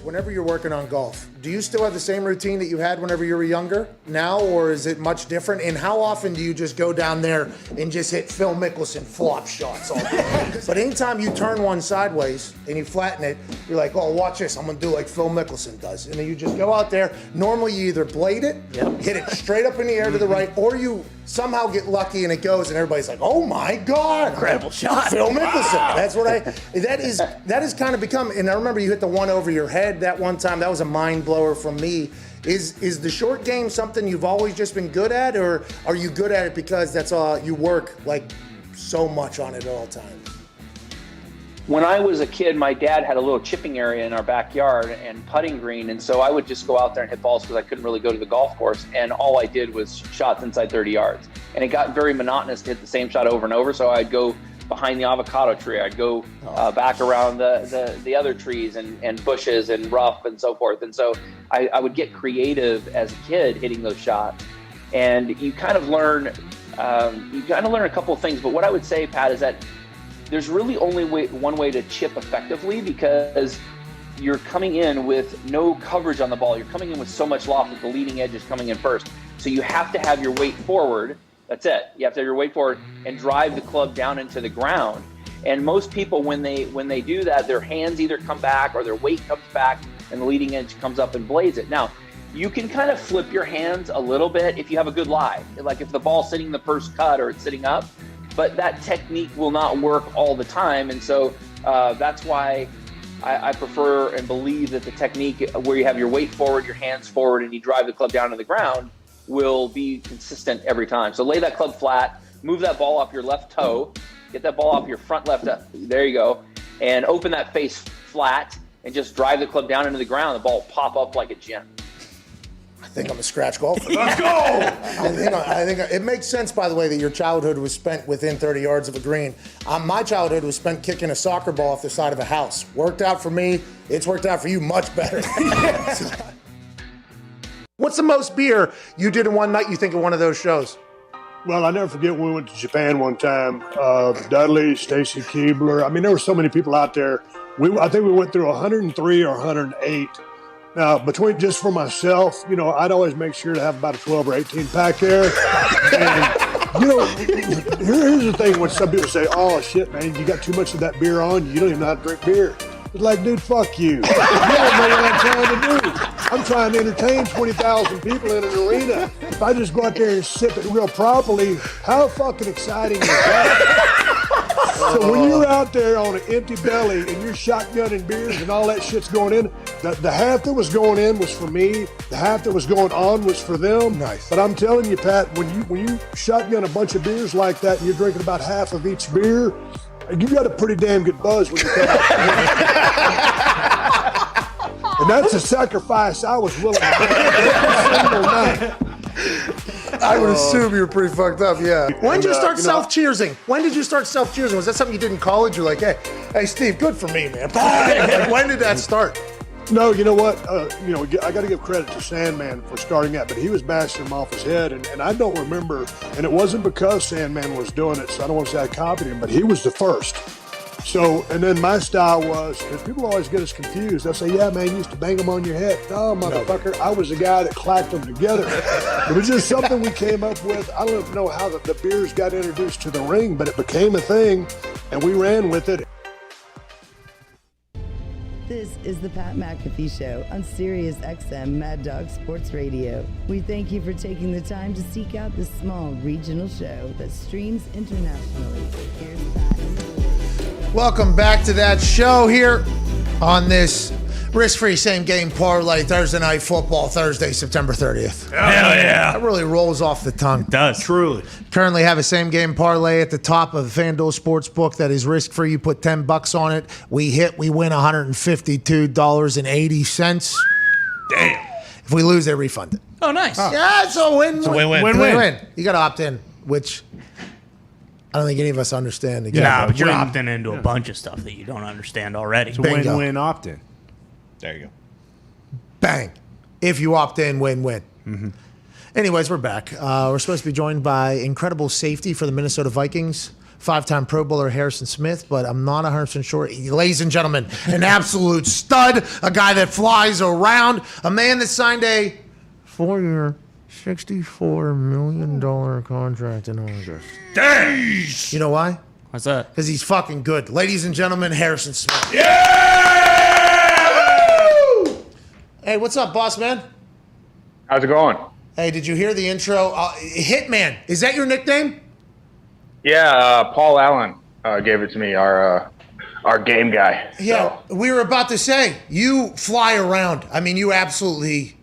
[SPEAKER 3] Whenever you're working on golf, do you still have the same routine that you had whenever you were younger now, or is it much different? And how often do you just go down there and just hit Phil Mickelson flop shots all day? But anytime you turn one sideways and you flatten it, you're like, oh, watch this. I'm going to do like Phil Mickelson does. And then you just go out there. Normally you either blade it, hit it straight up in the air to the right, or you somehow get lucky and it goes and everybody's like, oh my God. Incredible shot. Phil Mickelson. Wow. That's what that is kind of become, and I remember you hit the one over your head that one time. That was a mind blower from me. Is the short game something you've always just been good at, or are you good at it because that's all you work like so much on it at all times?
[SPEAKER 12] when I was a kid, my dad had a little chipping area in our backyard and putting green, and so I would just go out there and hit balls because I couldn't really go to the golf course, and all I did was shots inside 30 yards. And it got very monotonous to hit the same shot over and over, so I'd go behind the avocado tree. I'd go back around the other trees and bushes and rough and so forth. And so I would get creative as a kid hitting those shots. And you kind of learn a couple of things. But what I would say, Pat, is that there's really only one way to chip effectively, because you're coming in with no coverage on the ball. You're coming in with so much loft that the leading edge is coming in first. So you have to have your weight forward. That's it. You have to have your weight forward and drive the club down into the ground. And most people, when they do that, their hands either come back or their weight comes back and the leading edge comes up and blades it. Now, you can kind of flip your hands a little bit if you have a good lie. Like if the ball's sitting in the first cut or it's sitting up, but that technique will not work all the time. And so that's why I prefer and believe that the technique where you have your weight forward, your hands forward, and you drive the club down to the ground will be consistent every time. So lay that club flat, move that ball off your left toe, get that ball off your front left, there you go, and open that face flat and just drive the club down into the ground. The ball will pop up like a gem.
[SPEAKER 3] I think I'm a scratch golfer.
[SPEAKER 4] Let's go!
[SPEAKER 3] I think it makes sense, by the way, that your childhood was spent within 30 yards of a green. My childhood was spent kicking a soccer ball off the side of a house. Worked out for me. It's worked out for you much better. What's the most beer you did in one night you think of one of those shows?
[SPEAKER 13] Well, I never forget when we went to Japan one time. Dudley, Stacy Keebler. I mean, there were so many people out there. I think we went through 103 or 108. Now, between just for myself, I'd always make sure to have about a 12 or 18 pack there. And, here's the thing when some people say, oh, shit, man, you got too much of that beer on, you don't even know how to drink beer. It's like, dude, fuck you. You don't know what I'm trying to do. I'm trying to entertain 20,000 people in an arena. If I just go out there and sip it real properly, how fucking exciting is that? So when you're out there on an empty belly and you're shotgunning beers and all that shit's going in, the half that was going in was for me. The half that was going on was for them.
[SPEAKER 3] Nice.
[SPEAKER 13] But I'm telling you, Pat, when you shotgun a bunch of beers like that and you're drinking about half of each beer, you got a pretty damn good buzz when you come out. And that's a sacrifice I was willing to make every single night.
[SPEAKER 3] I would assume you were pretty fucked up, yeah. When did you start self-cheersing? When did you start self-cheersing? Was that something you did in college? You're like, hey, Steve, good for me, man. Like, when did that start?
[SPEAKER 13] No, you know what? I got to give credit to Sandman for starting that, but he was bashing him off his head, and I don't remember, and it wasn't because Sandman was doing it, so I don't want to say I copied him, but he was the first. So, and then my style was, because people always get us confused. They'll say, yeah, man, you used to bang them on your head. No, motherfucker, I was the guy that clacked them together. It was just something we came up with. I don't know how the beers got introduced to the ring, but it became a thing, and we ran with it.
[SPEAKER 14] This is the Pat McAfee Show on Sirius XM Mad Dog Sports Radio. We thank you for taking the time to seek out this small regional show that streams internationally. Here's Pat.
[SPEAKER 3] Welcome back to that show here on this risk-free same-game parlay Thursday Night Football, Thursday, September 30th.
[SPEAKER 6] Hell yeah.
[SPEAKER 3] That really rolls off the tongue.
[SPEAKER 6] It does.
[SPEAKER 4] Truly.
[SPEAKER 3] Currently have a same-game parlay at the top of the FanDuel Sportsbook that is risk-free. You put $10 on it. We win $152.80.
[SPEAKER 6] Damn.
[SPEAKER 3] If we lose, they refund it.
[SPEAKER 6] Oh, nice.
[SPEAKER 3] Yeah, it's a win.
[SPEAKER 5] It's a win-win.
[SPEAKER 3] Win-win. You got to opt in, which I don't think any of us understand.
[SPEAKER 6] Nah, but you're opting into a bunch of stuff that you don't understand already.
[SPEAKER 4] It's a win-win opt-in.
[SPEAKER 5] There you go.
[SPEAKER 3] Bang. If you opt in, win-win. Mm-hmm. Anyways, we're back. We're supposed to be joined by incredible safety for the Minnesota Vikings, 5-time Pro Bowler Harrison Smith, but I'm not 100% sure. Ladies and gentlemen, an absolute stud, a guy that flies around, a man that signed a 4-year, $64 million contract in August.
[SPEAKER 6] Dang!
[SPEAKER 3] You know why?
[SPEAKER 6] What's that?
[SPEAKER 3] Because he's fucking good. Ladies and gentlemen, Harrison Smith.
[SPEAKER 6] Yeah!
[SPEAKER 3] Woo! Hey, what's up, boss man?
[SPEAKER 15] How's it going?
[SPEAKER 3] Hey, did you hear the intro? Hitman, is that your nickname?
[SPEAKER 15] Yeah, Paul Allen gave it to me, our game guy.
[SPEAKER 3] Yeah, we were about to say, you fly around. I mean, you absolutely...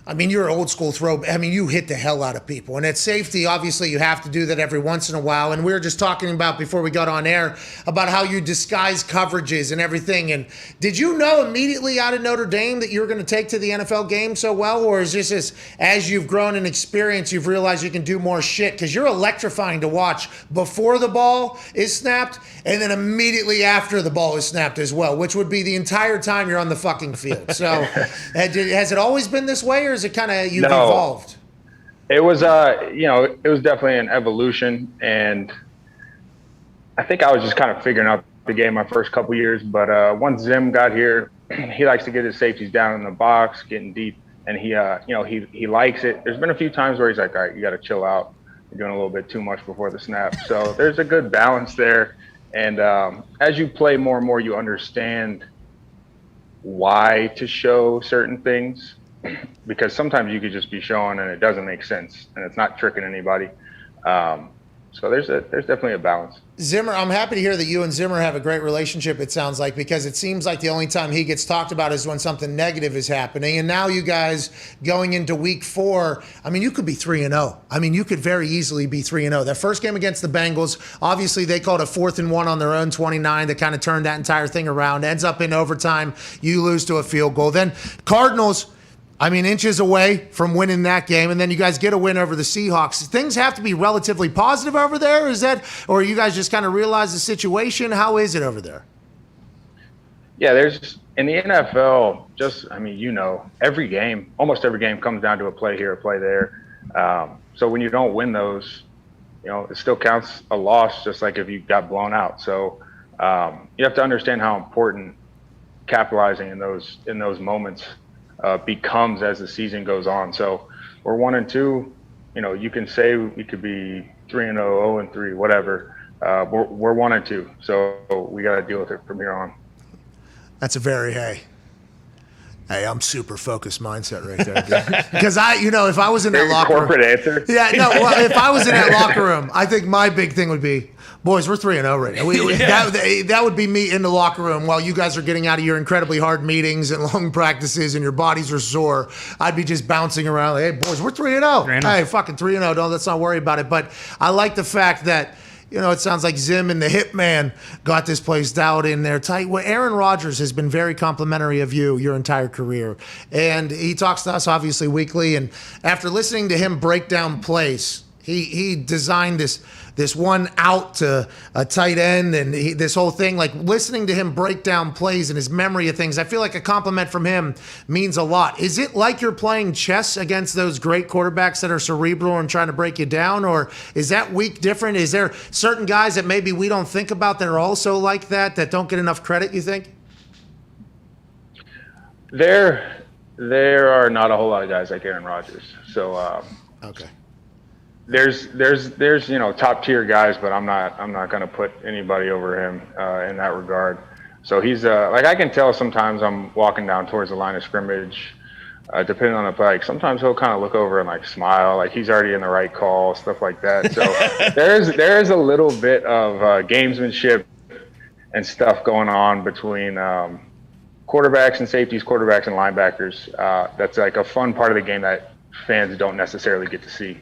[SPEAKER 3] I mean, you're an old school throw. I mean, you hit the hell out of people. And at safety, obviously, you have to do that every once in a while. And we were just talking about, before we got on air, about how you disguise coverages and everything. And did you know immediately out of Notre Dame that you were going to take to the NFL game so well? Or is this as you've grown in experience, you've realized you can do more shit? Because you're electrifying to watch before the ball is snapped and then immediately after the ball is snapped as well, which would be the entire time you're on the fucking field. So has it always been this way, or is it kind of you've evolved?
[SPEAKER 15] It was, it was definitely an evolution, and I think I was just kind of figuring out the game my first couple years. But once Zim got here, he likes to get his safeties down in the box, getting deep, and he likes it. There's been a few times where he's like, all right, you got to chill out. You're doing a little bit too much before the snap. So there's a good balance there. And as you play more and more, you understand why to show certain things, because sometimes you could just be showing and it doesn't make sense and it's not tricking anybody. So there's definitely a balance.
[SPEAKER 3] Zimmer, I'm happy to hear that you and Zimmer have a great relationship, it sounds like, because it seems like the only time he gets talked about is when something negative is happening. And now you guys going into week 4, I mean, you could be 3-0. I mean, you could very easily be 3-0. That first game against the Bengals, obviously they called a 4th and 1 on their own 29 that kind of turned that entire thing around. Ends up in overtime. You lose to a field goal. Then Cardinals, I mean, inches away from winning that game, and then you guys get a win over the Seahawks. Things have to be relatively positive over there, or you guys just kind of realize the situation? How is it over there?
[SPEAKER 15] Yeah, there's in the NFL, every game, almost every game comes down to a play here, a play there. So when you don't win those, it still counts a loss, just like if you got blown out. So you have to understand how important capitalizing in those moments becomes as the season goes on. So we're 1-2. You can say we could be 3-0, 0-3, whatever. We're 1-2. So we got to deal with it from here on.
[SPEAKER 3] That's a very I'm super focused mindset right there. Because if I was in that locker room,
[SPEAKER 15] corporate answer.
[SPEAKER 3] Yeah, no. Well, if I was in that locker room, I think my big thing would be, boys, we're 3-0 right now. That would be me in the locker room while you guys are getting out of your incredibly hard meetings and long practices and your bodies are sore. I'd be just bouncing around like, hey, boys, we're 3-0. Hey, fucking 3-0. Don't let's not worry about it. But I like the fact that, it sounds like Zim and the Hitman got this place dialed in there tight. Well, Aaron Rodgers has been very complimentary of you your entire career. And he talks to us, obviously, weekly. And after listening to him break down plays, he designed this one out to a tight end and this whole thing, like listening to him break down plays and his memory of things. I feel like a compliment from him means a lot. Is it like you're playing chess against those great quarterbacks that are cerebral and trying to break you down, or is that week different? Is there certain guys that maybe we don't think about that are also like that don't get enough credit, you think?
[SPEAKER 15] There are not a whole lot of guys like Aaron Rodgers. So
[SPEAKER 3] okay.
[SPEAKER 15] There's top tier guys, but I'm not going to put anybody over him in that regard. So he's I can tell sometimes I'm walking down towards the line of scrimmage, depending on the play. Like sometimes he'll kind of look over and smile, like he's already in the right call, stuff like that. So there's a little bit of gamesmanship and stuff going on between quarterbacks and safeties, quarterbacks and linebackers. That's like a fun part of the game that fans don't necessarily get to see.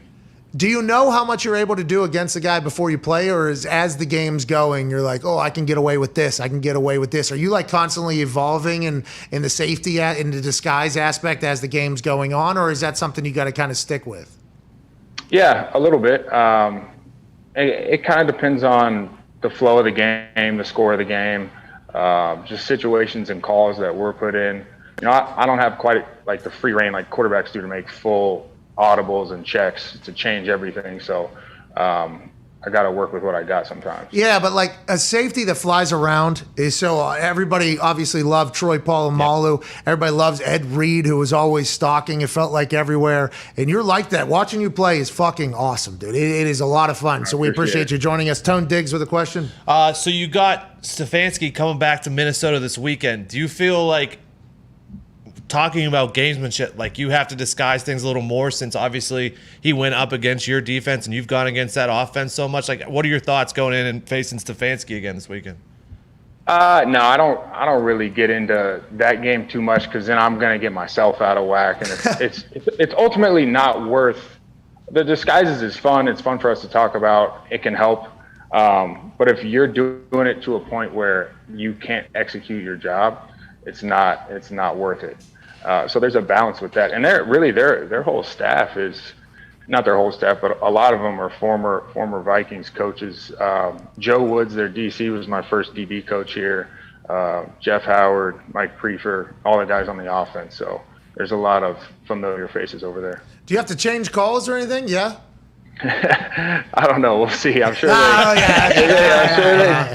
[SPEAKER 3] Do you know how much you're able to do against a guy before you play, or as the game's going, you're like, oh, I can get away with this, I can get away with this? Are you constantly evolving in the safety, in the disguise aspect as the game's going on, or is that something you got to kind of stick with?
[SPEAKER 15] Yeah, a little bit. It kind of depends on the flow of the game, the score of the game, just situations and calls that we're put in. I don't have quite like the free reign like quarterbacks do to make full audibles and checks to change everything. So I got to work with what I got sometimes. Yeah,
[SPEAKER 3] but like a safety that flies around is so everybody obviously loved Troy Polamalu. Yep. Everybody loves Ed Reed, who was always stalking. It felt like everywhere. And you're like that. Watching you play is fucking awesome, dude. It is a lot of fun. So we appreciate you joining us. Tone Diggs with a question.
[SPEAKER 5] So you got Stefanski coming back to Minnesota this weekend. Do you feel like, talking about gamesmanship, like you have to disguise things a little more since obviously he went up against your defense and you've gone against that offense so much? Like, what are your thoughts going in and facing Stefanski again this weekend?
[SPEAKER 15] No, I don't really get into that game too much because then I'm gonna get myself out of whack, and it's ultimately not worth. The disguises is fun. It's fun for us to talk about. It can help, but if you're doing it to a point where you can't execute your job, it's not worth it. So there's a balance with that, and their whole staff is. Not their whole staff, but a lot of them are former Vikings coaches. Joe Woods, their DC, was my first DB coach here. Jeff Howard, Mike Prefer, all the guys on the offense. So there's a lot of familiar faces over there.
[SPEAKER 3] Do you have to change calls or anything? Yeah.
[SPEAKER 15] I don't know. We'll see. I'm sure they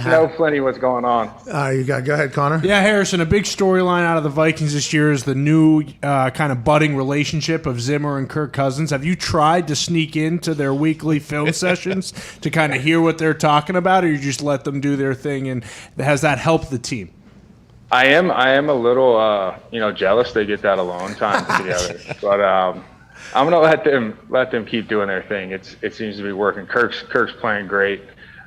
[SPEAKER 15] know plenty what's going on.
[SPEAKER 3] You got. Go ahead, Connor.
[SPEAKER 4] Yeah, Harrison. A big storyline out of the Vikings this year is the new kind of budding relationship of Zimmer and Kirk Cousins. Have you tried to sneak into their weekly film sessions to kind of hear what they're talking about, or you just let them do their thing? And has that helped the team?
[SPEAKER 15] I am a little jealous they get that alone time together, but. I'm gonna let them keep doing their thing. It seems to be working. Kirk's playing great.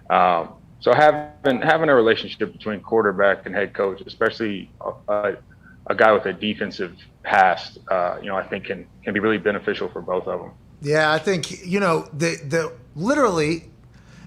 [SPEAKER 15] So having a relationship between quarterback and head coach, especially a guy with a defensive past, I think can be really beneficial for both of them.
[SPEAKER 3] Yeah, I think the literally,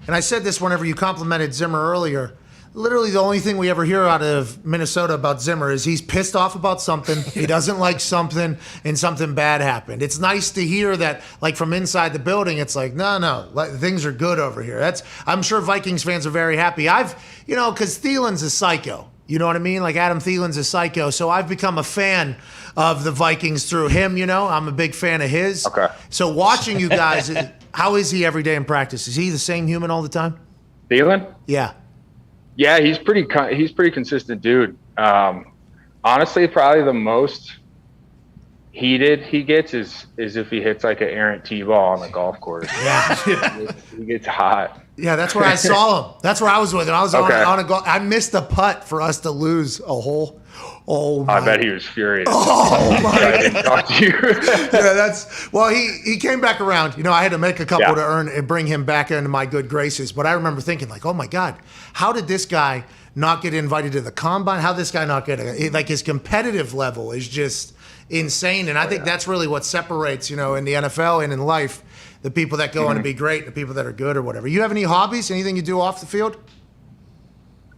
[SPEAKER 3] and I said this whenever you complimented Zimmer earlier. Literally, the only thing we ever hear out of Minnesota about Zimmer is he's pissed off about something, he doesn't like something, and something bad happened. It's nice to hear that, like, from inside the building, it's like, no, things are good over here. I'm sure Vikings fans are very happy. Because Thielen's a psycho. You know what I mean? Like, Adam Thielen's a psycho. So I've become a fan of the Vikings through him, I'm a big fan of his.
[SPEAKER 15] Okay.
[SPEAKER 3] So watching you guys, how is he every day in practice? Is he the same human all the time?
[SPEAKER 15] Thielen?
[SPEAKER 3] Yeah.
[SPEAKER 15] Yeah, he's pretty consistent dude. Honestly, probably the most heated he gets is if he hits like an errant tee-ball on the golf course.
[SPEAKER 3] Yeah.
[SPEAKER 15] He gets hot.
[SPEAKER 3] Yeah, that's where I saw him. That's where I was with him. I was
[SPEAKER 15] Okay.
[SPEAKER 3] on a golf. I missed a putt for us to lose a hole. Oh my.
[SPEAKER 15] I bet he was furious.
[SPEAKER 3] Oh my.
[SPEAKER 15] I didn't talk to you.
[SPEAKER 3] Yeah, he came back around. I had to make a couple
[SPEAKER 15] Yeah.
[SPEAKER 3] to earn and bring him back into my good graces. But I remember thinking, like, oh my God, how did this guy not get invited to the combine? How did this guy not get his competitive level is just insane. And I think that's really what separates, in the NFL and in life, the people that go on to be great, and the people that are good or whatever. You have any hobbies? Anything you do off the field?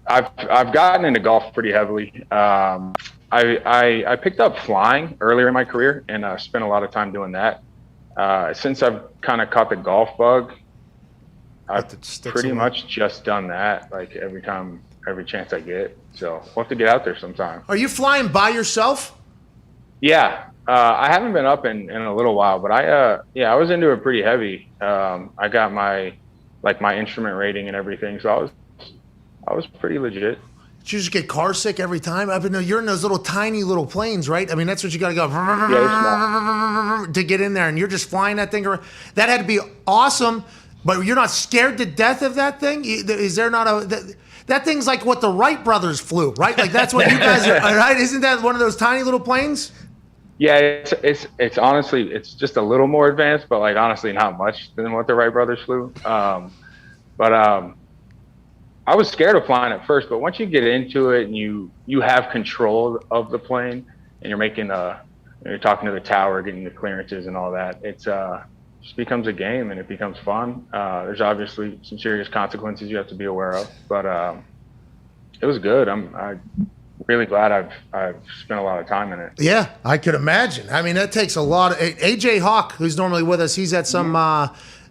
[SPEAKER 15] I've gotten into golf pretty heavily. I picked up flying earlier in my career and spent a lot of time doing that. Since I've kind of caught the golf bug, I've pretty much just done that like every chance I get. So we'll have to get out there sometime.
[SPEAKER 3] Are you flying by yourself?
[SPEAKER 15] Yeah. I haven't been up in a little while, but I was into it pretty heavy. I got my instrument rating and everything. So I was pretty legit.
[SPEAKER 3] Did you just get car sick every time? You're in those little tiny little planes, right? I mean, that's what you got to go to get in there, and you're just flying that thing around. That had to be awesome, but you're not scared to death of that thing? Is there not that thing's like what the Wright brothers flew, right? Like that's what you guys are, right? Isn't that one of those tiny little planes?
[SPEAKER 15] Yeah, it's honestly, it's just a little more advanced, but like honestly not much than what the Wright brothers flew. I was scared of flying at first, but once you get into it and you have control of the plane and you're talking to the tower, getting the clearances and all that, it's just becomes a game and it becomes fun. There's obviously some serious consequences you have to be aware of, but it was good. I'm really glad I've spent a lot of time in it.
[SPEAKER 3] Yeah, I could imagine. I mean, that takes a lot of AJ Hawk, who's normally with us. He's at some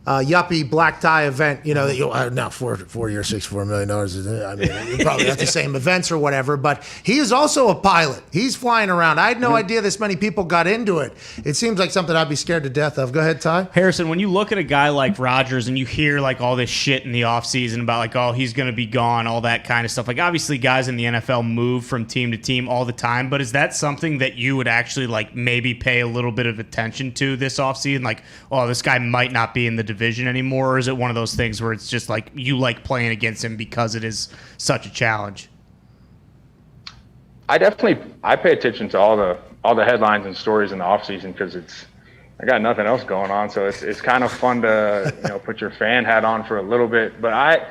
[SPEAKER 3] yuppie black tie event, that you'll now 4 years, $64 million. I mean, you're probably at the same events or whatever, but he is also a pilot. He's flying around. I had no idea this many people got into it. It seems like something I'd be scared to death of. Go ahead, Ty.
[SPEAKER 6] Harrison, when you look at a guy like Rodgers and you hear like all this shit in the offseason about like, oh, he's going to be gone, all that kind of stuff. Like obviously guys in the NFL move from team to team all the time, but is that something that you would actually like maybe pay a little bit of attention to this offseason? Like, oh, this guy might not be in the division anymore, or is it one of those things where it's just like you like playing against him because it is such a challenge?
[SPEAKER 15] I pay attention to all the headlines and stories in the offseason because I got nothing else going on, so it's kind of fun to put your fan hat on for a little bit. But I've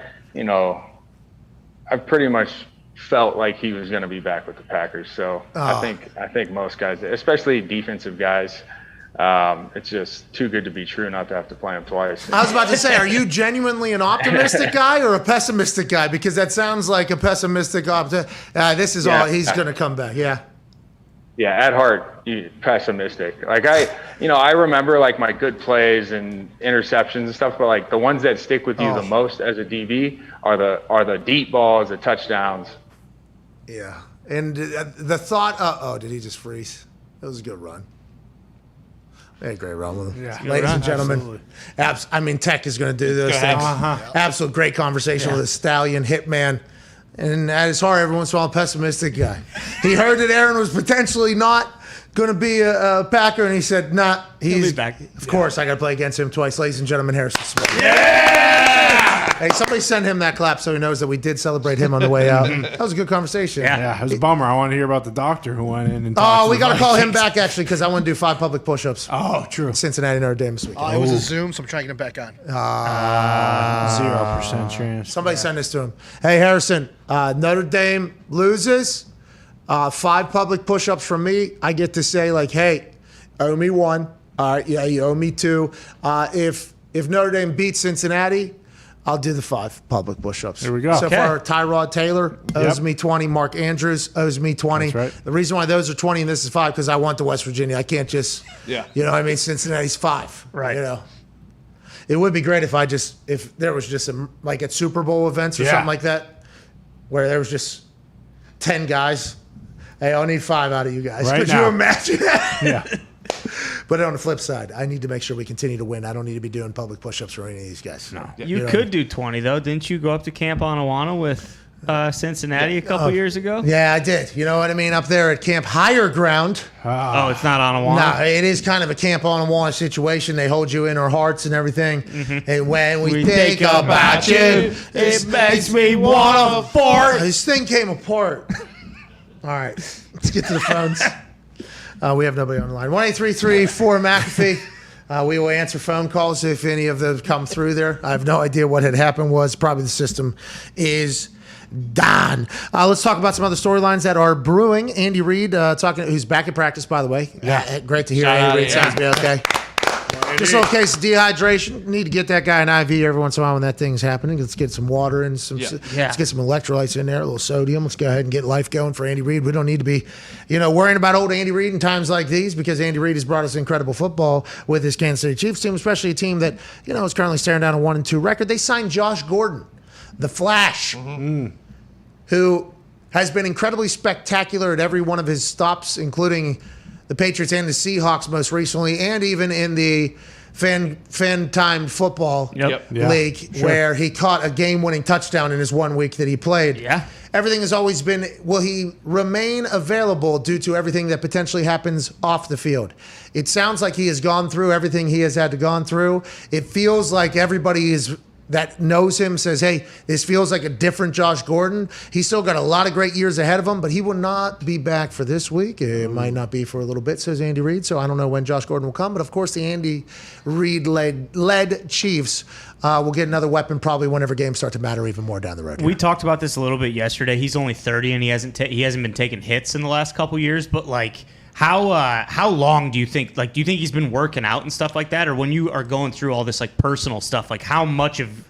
[SPEAKER 15] pretty much felt like he was going to be back with the Packers. So I think most guys, especially defensive guys, it's just too good to be true not to have to play him twice.
[SPEAKER 3] I was about to say, are you genuinely an optimistic guy or a pessimistic guy? Because that sounds like a pessimistic this is all, he's going to come back. Yeah.
[SPEAKER 15] Yeah, at heart, pessimistic. Like I remember like my good plays and interceptions and stuff, but like the ones that stick with you the most as a DB are the deep balls, the touchdowns.
[SPEAKER 3] Yeah, and the thought, did he just freeze? That was a good run. They had a great run with him.
[SPEAKER 4] Yeah.
[SPEAKER 3] Ladies and gentlemen, Tech is going to do those things. Absolute great conversation with a stallion hitman. And at his heart, every once in a while, a pessimistic guy. He heard that Aaron was potentially not going to be a Packer, and he said, nah, he'll be back. Of course, I got to play against him twice. Ladies and gentlemen, Harrison Smith. Hey, somebody send him that clap so he knows that we did celebrate him on the way out. That was a good conversation.
[SPEAKER 4] Yeah, it was a bummer. I want to hear about the doctor who went in and talked
[SPEAKER 3] we got to call him back, actually, because I want to do 5 public push-ups.
[SPEAKER 4] Oh, true.
[SPEAKER 3] Cincinnati Notre Dame this weekend.
[SPEAKER 11] It was a Zoom, so I'm trying to get him back on.
[SPEAKER 4] 0% chance.
[SPEAKER 3] Somebody send this to him. Hey, Harrison, Notre Dame loses. 5 public push-ups from me. I get to say, like, hey, owe me 1. You owe me 2. If Notre Dame beats Cincinnati, I'll do the 5 public push-ups.
[SPEAKER 4] There we go.
[SPEAKER 3] So far, Tyrod Taylor owes me 20. Mark Andrews owes me 20.
[SPEAKER 4] That's right.
[SPEAKER 3] The reason why those are 20 and this is 5 because I want the West Virginia. I can't just, you know what I mean? Cincinnati's 5.
[SPEAKER 4] Right.
[SPEAKER 3] You know? It would be great if there was just like at Super Bowl events or something like that, where there was just 10 guys. Hey, I'll need 5 out of you guys.
[SPEAKER 4] Right
[SPEAKER 3] Could
[SPEAKER 4] now.
[SPEAKER 3] you imagine that?
[SPEAKER 4] Yeah.
[SPEAKER 3] But on the flip side, I need to make sure we continue to win. I don't need to be doing public push-ups for any of these guys.
[SPEAKER 4] No.
[SPEAKER 6] You could do 20, though. Didn't you go up to Camp Anawana with Cincinnati a couple years ago?
[SPEAKER 3] Yeah, I did. You know what I mean? Up there at Camp Higher Ground.
[SPEAKER 6] Oh, it's not Anawana?
[SPEAKER 3] No, it is kind of a Camp Anawana situation. They hold you in our hearts and everything.
[SPEAKER 6] Mm-hmm.
[SPEAKER 3] And when we think about you, it makes me want to fart. This thing came apart. All right, let's get to the phones. We have nobody on the line. 1-833-4-McAfee. We will answer phone calls if any of them come through there. I have no idea what had happened was. Probably the system is Dahn. Let's talk about some other storylines that are brewing. Andy Reid, who's back in practice, by the way. Yeah, great to hear. Andy Reid sounds to be okay. Just a little case of dehydration. Need to get that guy an IV every once in a while when that thing's happening. Let's get some water and let's get some electrolytes in there, a little sodium. Let's go ahead and get life going for Andy Reid. We don't need to be, worrying about old Andy Reid in times like these because Andy Reid has brought us incredible football with his Kansas City Chiefs team, especially a team that, is currently staring down a 1-2 record. They signed Josh Gordon, the Flash, who has been incredibly spectacular at every one of his stops, including the Patriots and the Seahawks most recently, and even in the fan-timed football league where he caught a game-winning touchdown in his 1 week that he played.
[SPEAKER 6] Yeah.
[SPEAKER 3] Everything has always been, will he remain available due to everything that potentially happens off the field? It sounds like he has gone through everything he has had to gone through. It feels like everybody that knows him says, hey, this feels like a different Josh Gordon. He's still got a lot of great years ahead of him, but he will not be back for this week. It might not be for a little bit, says Andy Reid. So I don't know when Josh Gordon will come. But, of course, the Andy Reid-led Chiefs will get another weapon probably whenever games start to matter even more down the road.
[SPEAKER 6] We talked about this a little bit yesterday. He's only 30, and he hasn't been taking hits in the last couple years. But, how long do you think? Do you think he's been working out and stuff like that, or when you are going through all this personal stuff, how much of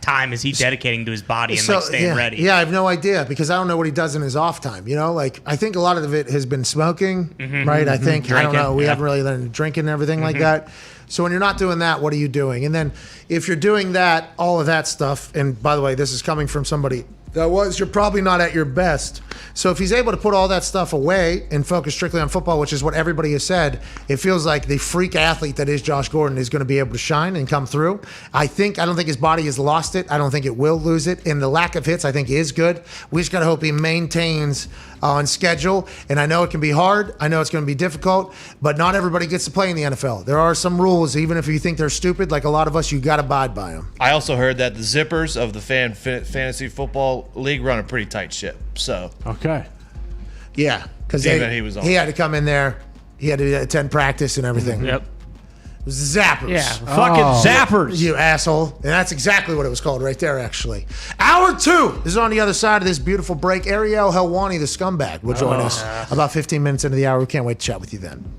[SPEAKER 6] time is he dedicating to his body and staying ready?
[SPEAKER 3] Yeah, I have no idea because I don't know what he does in his off time. I think a lot of it has been smoking, right? I think drinking, I don't know. We haven't really learned drinking and everything like that. So when you're not doing that, what are you doing? And then if you're doing that, all of that stuff. And by the way, this is coming from somebody you're probably not at your best. So if he's able to put all that stuff away and focus strictly on football, which is what everybody has said, it feels like the freak athlete that is Josh Gordon is going to be able to shine and come through. I don't think his body has lost it. I don't think it will lose it. And the lack of hits, I think, is good. We just got to hope he maintains on schedule. And I know it can be hard. I know it's going to be difficult, but not everybody gets to play in the NFL. There are some rules, even if you think they're stupid, like a lot of us, you got to abide by them.
[SPEAKER 5] I also heard that the zippers of the fantasy football league run a pretty tight ship. So
[SPEAKER 4] okay,
[SPEAKER 3] yeah, because he had to come in there. He had to attend practice and everything.
[SPEAKER 6] Yep.
[SPEAKER 3] Zappers.
[SPEAKER 6] Yeah, fucking zappers.
[SPEAKER 3] You asshole. And that's exactly what it was called right there, actually. Hour 2 is on the other side of this beautiful break. Ariel Helwani, the scumbag, will join us about 15 minutes into the hour. We can't wait to chat with you then.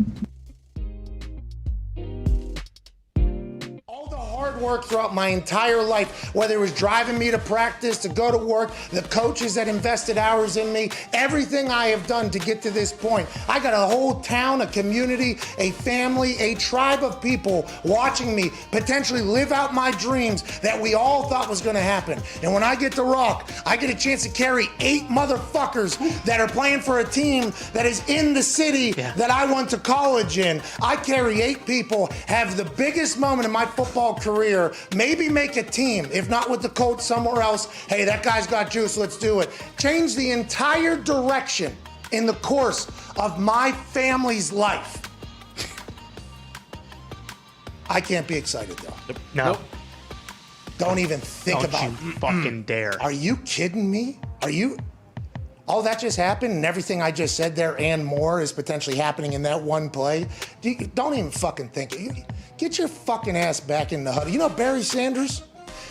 [SPEAKER 3] Hard work throughout my entire life, whether it was driving me to practice, to go to work, the coaches that invested hours in me, everything I have done to get to this point. I got a whole town, a community, a family, a tribe of people watching me potentially live out my dreams that we all thought was going to happen. And when I get to Rock, I get a chance to carry 8 motherfuckers that are playing for a team that is in the city that I went to college in. I carry 8 people, have the biggest moment in my football career, maybe make a team, if not with the coach somewhere else. Hey, that guy's got juice, let's do it. Change the entire direction in the course of my family's life. I can't be excited though.
[SPEAKER 6] No.
[SPEAKER 3] Don't even think about it.
[SPEAKER 6] Don't you fucking dare.
[SPEAKER 3] Are you kidding me? All that just happened and everything I just said there and more is potentially happening in that one play? Don't even fucking think it. Get your fucking ass back in the huddle. You know Barry Sanders?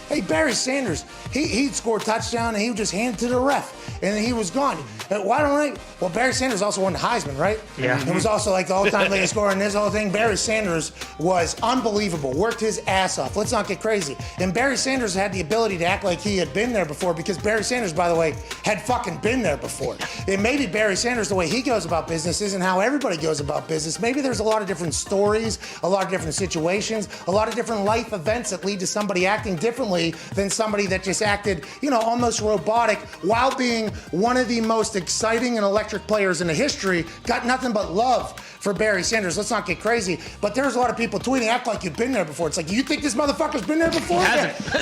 [SPEAKER 3] Hey, Barry Sanders, he'd score a touchdown and he would just hand it to the ref and then he was gone. Why don't I? Well, Barry Sanders also won the Heisman, right?
[SPEAKER 6] Yeah.
[SPEAKER 3] It was also like the all-time leading scorer in this whole thing. Barry Sanders was unbelievable, worked his ass off. Let's not get crazy. And Barry Sanders had the ability to act like he had been there before because Barry Sanders, by the way, had fucking been there before. And maybe Barry Sanders, the way he goes about business isn't how everybody goes about business. Maybe there's a lot of different stories, a lot of different situations, a lot of different life events that lead to somebody acting differently than somebody that just acted, almost robotic while being one of the most exciting and electric players in the history. Got nothing but love for Barry Sanders. Let's not get crazy. But there's a lot of people tweeting, act like you've been there before. It's like, you think this motherfucker's been there before?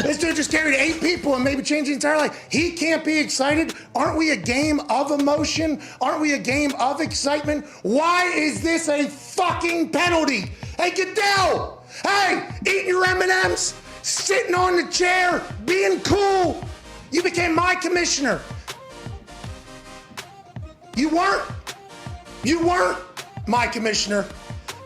[SPEAKER 3] This dude just carried 8 people and maybe changed the entire life. He can't be excited. Aren't we a game of emotion? Aren't we a game of excitement? Why is this a fucking penalty? Hey, Goodell! Hey, eating your M&Ms, sitting on the chair, being cool. You became my commissioner. You weren't my commissioner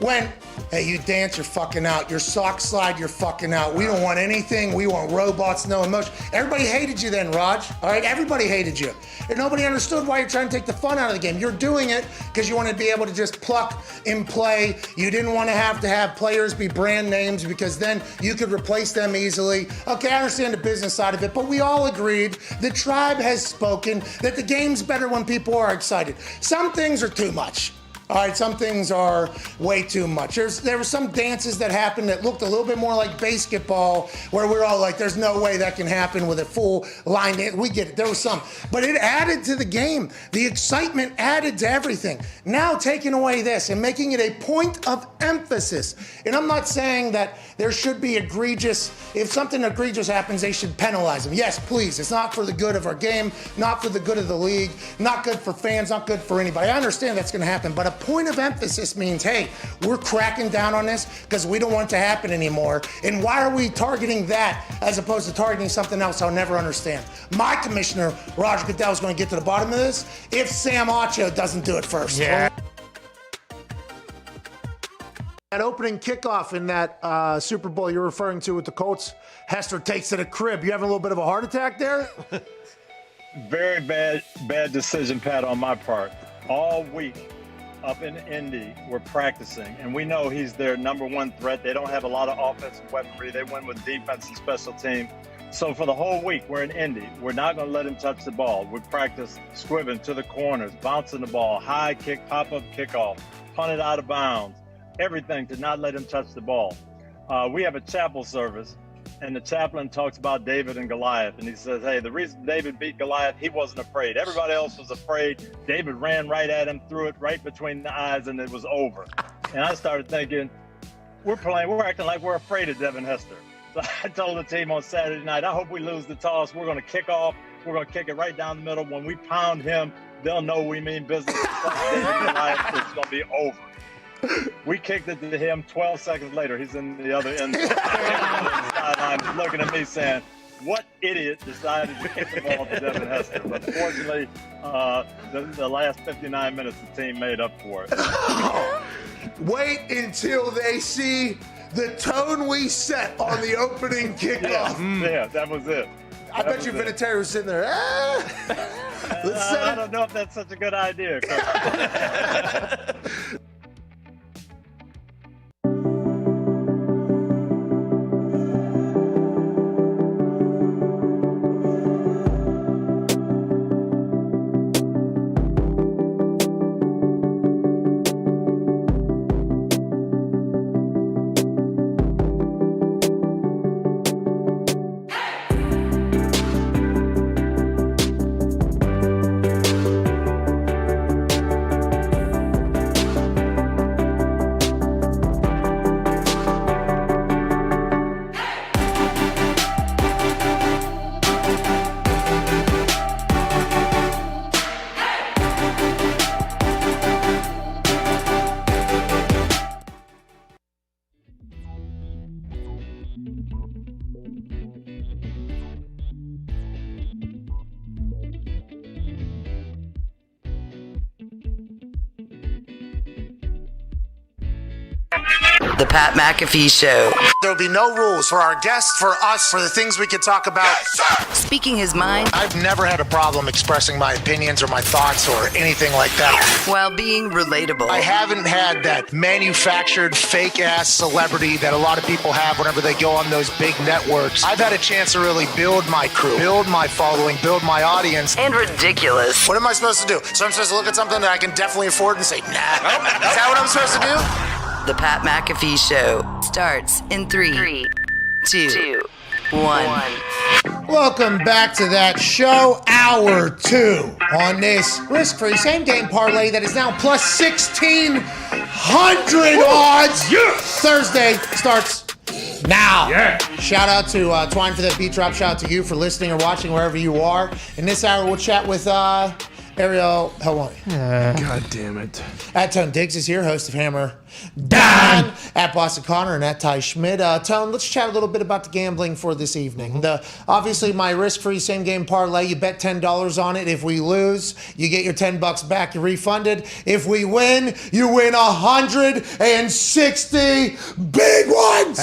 [SPEAKER 3] when, hey, you dance, you're fucking out. Your sock slide, you're fucking out. We don't want anything. We want robots, no emotion. Everybody hated you then, Raj. All right, everybody hated you. And nobody understood why you're trying to take the fun out of the game. You're doing it because you want to be able to just pluck and play. You didn't want to have players be brand names because then you could replace them easily. Okay, I understand the business side of it, but we all agreed, the tribe has spoken, that the game's better when people are excited. Some things are too much. All right, some things are way too much. There were some dances that happened that looked a little bit more like basketball, where we're all like, there's no way that can happen with a full line dance. We get it. There was some. But it added to the game. The excitement added to everything. Now taking away this and making it a point of emphasis. And I'm not saying that there should be if something egregious happens, they should penalize them. Yes, please. It's not for the good of our game, not for the good of the league, not good for fans, not good for anybody. I understand that's going to happen, but a point of emphasis means, hey, we're cracking down on this because we don't want it to happen anymore. And why are we targeting that as opposed to targeting something else I'll never understand? My commissioner, Roger Goodell, is going to get to the bottom of this if Sam Acho doesn't do it first.
[SPEAKER 6] Yeah.
[SPEAKER 3] That opening kickoff in that Super Bowl you're referring to with the Colts, Hester takes to the crib. You having a little bit of a heart attack there?
[SPEAKER 16] Very bad decision, Pat, on my part. All week up in Indy, we're practicing, and we know he's their number one threat. They don't have a lot of offensive weaponry. They win with defense and special team. So for the whole week, we're in Indy. We're not going to let him touch the ball. We practice squibbing to the corners, bouncing the ball, high kick, pop-up kickoff, punt it out of bounds, everything to not let him touch the ball. We have a chapel service, and the chaplain talks about David and Goliath, and he says, hey, the reason David beat Goliath, he wasn't afraid. Everybody else was afraid. David ran right at him, threw it right between the eyes, and it was over. And I started thinking, we're acting like we're afraid of Devin Hester. So I told the team on Saturday night, I hope we lose the toss. We're going to kick off. We're going to kick it right down the middle. When we pound him, they'll know we mean business. David and Goliath, it's going to be over. We kicked it to him. 12 seconds later, he's in the other end zone. He's looking at me saying, what idiot decided to kick the ball to Devin Hester? But fortunately, the last 59 minutes, the team made up for it.
[SPEAKER 3] Wait until they see The tone we set on the opening kickoff.
[SPEAKER 16] Yeah, that was it.
[SPEAKER 3] I bet you Vinatieri was sitting there.
[SPEAKER 16] I don't know if that's such a good idea.
[SPEAKER 1] The Pat McAfee Show.
[SPEAKER 2] There'll be no rules for our guests, for us, for the things we can talk about.
[SPEAKER 1] Speaking his mind
[SPEAKER 2] I've never had a problem expressing my opinions or my thoughts or anything like that.
[SPEAKER 1] while being relatable.
[SPEAKER 2] I haven't had that manufactured fake-ass celebrity that a lot of people have whenever they go on those big networks. I've had a chance to really build my crew, build my following, build my audience.
[SPEAKER 1] And ridiculous.
[SPEAKER 2] What am I supposed to do? So I'm supposed to look at something that I can definitely afford and say, nah. Is that what I'm supposed to do?
[SPEAKER 1] The Pat McAfee Show starts in 3, 2, 1.
[SPEAKER 3] Welcome back to that show, hour 2 on this risk-free same-game parlay that is now plus 1,600 odds. Thursday starts now. Shout out to Twine for that beat drop. Shout out to you for listening or watching wherever you are. In this hour, we'll chat with Ariel Helwani.
[SPEAKER 4] God damn it.
[SPEAKER 3] At Tone Diggs is here, host of Hammer Dahn. At Boston Connor and at Ty Schmidt. Tone, let's chat a little bit about the gambling for this evening. Obviously, my risk-free same-game parlay, you bet $10 on it. If we lose, you get your $10 back. You're refunded. If we win, you win 160 big ones.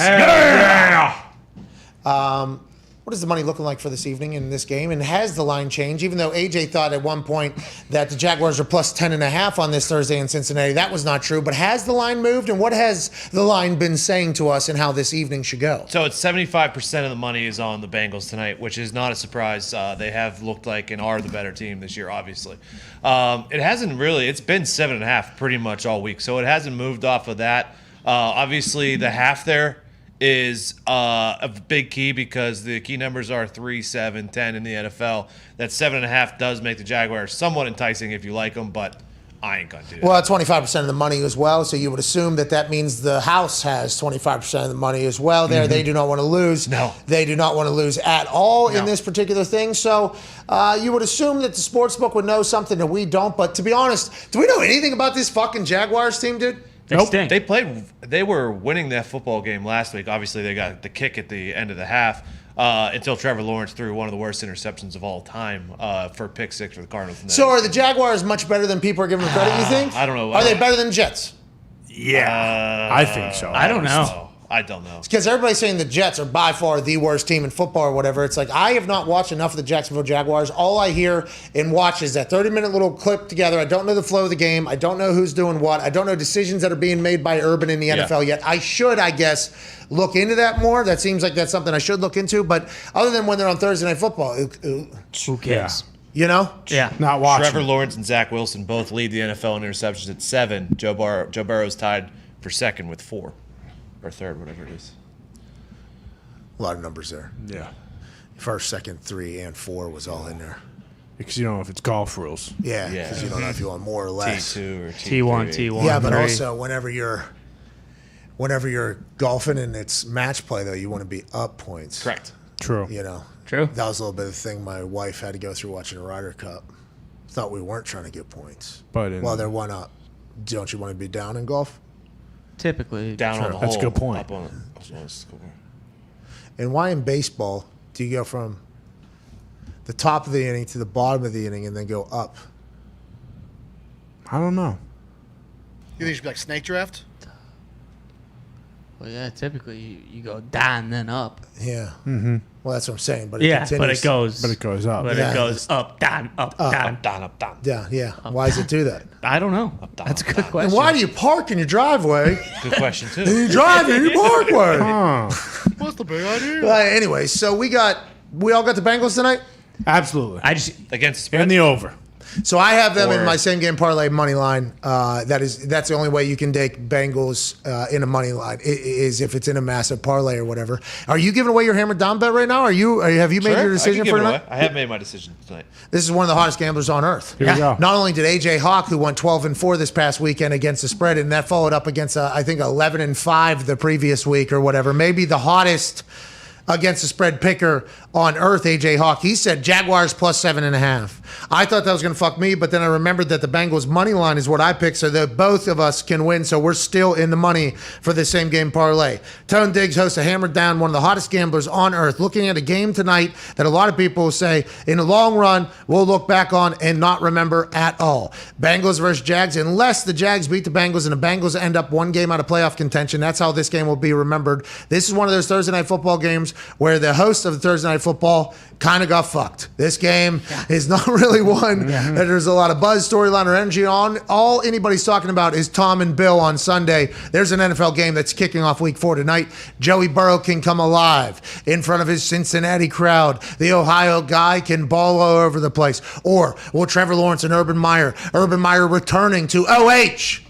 [SPEAKER 3] What is the money looking like for this evening in this game? And has the line changed? Even though AJ thought at one point that the Jaguars are plus 10.5 on this Thursday in Cincinnati. That was not true. But has the line moved? And what has the line been saying to us and how this evening should go?
[SPEAKER 5] So it's 75% of the money is on the Bengals tonight, which is not a surprise. They have looked like and are the better team this year, obviously. It hasn't really. It's been 7.5 pretty much all week. So it hasn't moved off of that. Obviously, the half there is a big key because the key numbers are 3, 7, 10 in the NFL. That 7.5 does make the Jaguars somewhat enticing if you like them, but I ain't going to do that.
[SPEAKER 3] Well, 25% of the money as well, so you would assume that means the house has 25% of the money as well there. They do not want to lose.
[SPEAKER 5] No.
[SPEAKER 3] They do not want to lose at all in this particular thing. So you would assume that the sportsbook would know something that we don't. But to be honest, do we know anything about this fucking Jaguars team, dude?
[SPEAKER 5] Nope. They were winning that football game last week. Obviously, they got the kick at the end of the half until Trevor Lawrence threw one of the worst interceptions of all time for pick 6 for the Cardinals.
[SPEAKER 3] So are the Jaguars much better than people are giving them credit, you think?
[SPEAKER 5] I don't know.
[SPEAKER 3] Are they better than the Jets?
[SPEAKER 4] Yeah, I think so.
[SPEAKER 6] I don't know.
[SPEAKER 5] I don't know.
[SPEAKER 3] Because everybody's saying the Jets are by far the worst team in football or whatever. It's like, I have not watched enough of the Jacksonville Jaguars. All I hear and watch is that 30-minute little clip together. I don't know the flow of the game. I don't know who's doing what. I don't know decisions that are being made by Urban in the NFL yet. I should, I guess, look into that more. That seems like that's something I should look into. But other than when they're on Thursday Night Football,
[SPEAKER 6] Who cares?
[SPEAKER 3] You know?
[SPEAKER 6] Yeah.
[SPEAKER 4] Not watching.
[SPEAKER 5] Trevor Lawrence and Zach Wilson both lead the NFL in interceptions at 7. Joe Burrow's tied for second with 4. Or third, whatever it is.
[SPEAKER 3] A lot of numbers there.
[SPEAKER 4] Yeah.
[SPEAKER 3] First, second, 3, and 4 was all in there.
[SPEAKER 4] Because you don't know if it's golf rules.
[SPEAKER 3] Yeah, because you don't know if you want more or less.
[SPEAKER 5] T2 or
[SPEAKER 6] T1, T1.
[SPEAKER 3] Yeah, but
[SPEAKER 6] 3.
[SPEAKER 3] also whenever you're golfing and it's match play, though, you want to be up points.
[SPEAKER 5] Correct.
[SPEAKER 4] True.
[SPEAKER 3] You know.
[SPEAKER 6] True.
[SPEAKER 3] That was a little bit of the thing my wife had to go through watching the Ryder Cup. Thought we weren't trying to get points.
[SPEAKER 4] But
[SPEAKER 3] well, they're 1 up. Don't you want to be down in golf?
[SPEAKER 6] Typically.
[SPEAKER 5] Down on the hole.
[SPEAKER 4] That's a good point.
[SPEAKER 5] Up on the score.
[SPEAKER 3] And why in baseball do you go from the top of the inning to the bottom of the inning and then go up?
[SPEAKER 4] I don't know.
[SPEAKER 11] You think it should be like snake draft?
[SPEAKER 17] Well, yeah, typically you go down then up.
[SPEAKER 3] Yeah.
[SPEAKER 4] Mm-hmm.
[SPEAKER 3] Well, that's what I'm saying. But
[SPEAKER 6] Yeah,
[SPEAKER 3] continues.
[SPEAKER 6] but it goes.
[SPEAKER 4] But it goes up.
[SPEAKER 6] But it goes up, down, up, down.
[SPEAKER 5] Up, down.
[SPEAKER 3] Yeah. Why does it do that?
[SPEAKER 6] I don't know. That's a good question.
[SPEAKER 3] And why do you park in your driveway?
[SPEAKER 5] Good question, too.
[SPEAKER 3] And you drive in your parkway.
[SPEAKER 11] What's the big idea?
[SPEAKER 3] Anyway, so we all got the Bengals tonight?
[SPEAKER 4] Absolutely.
[SPEAKER 5] Against the spread?
[SPEAKER 4] And the over.
[SPEAKER 3] So I have them in my same game parlay money line. That's the only way you can take Bengals in a money line is if it's in a massive parlay or whatever. Are you giving away your hammer down bet right now? Have you made your decision for tonight?
[SPEAKER 5] I have made my decision tonight.
[SPEAKER 3] This is one of the hottest gamblers on earth.
[SPEAKER 4] Here we go.
[SPEAKER 3] Not only did AJ Hawk, who went 12-4 this past weekend against the spread, and that followed up against I think 11-5 the previous week or whatever. Maybe the hottest against the spread picker on earth, AJ Hawk. He said Jaguars plus 7.5. I thought that was going to fuck me, but then I remembered that the Bengals money line is what I picked, so that both of us can win. So we're still in the money for the same game parlay. Tone Diggs hosts a Hammer Down, one of the hottest gamblers on earth, looking at a game tonight that a lot of people say in the long run we'll look back on and not remember at all. Bengals versus Jags, unless the Jags beat the Bengals and the Bengals end up one game out of playoff contention. That's how this game will be remembered. This is one of those Thursday Night Football games where the host of the Thursday Night Football kind of got fucked. This game is not really one that there's a lot of buzz, storyline, or energy on. All anybody's talking about is Tom and Bill on Sunday. There's an NFL game that's kicking off week 4 tonight. Joey Burrow can come alive in front of his Cincinnati crowd. The Ohio guy can ball all over the place. Or will Trevor Lawrence and Urban Meyer returning to OH?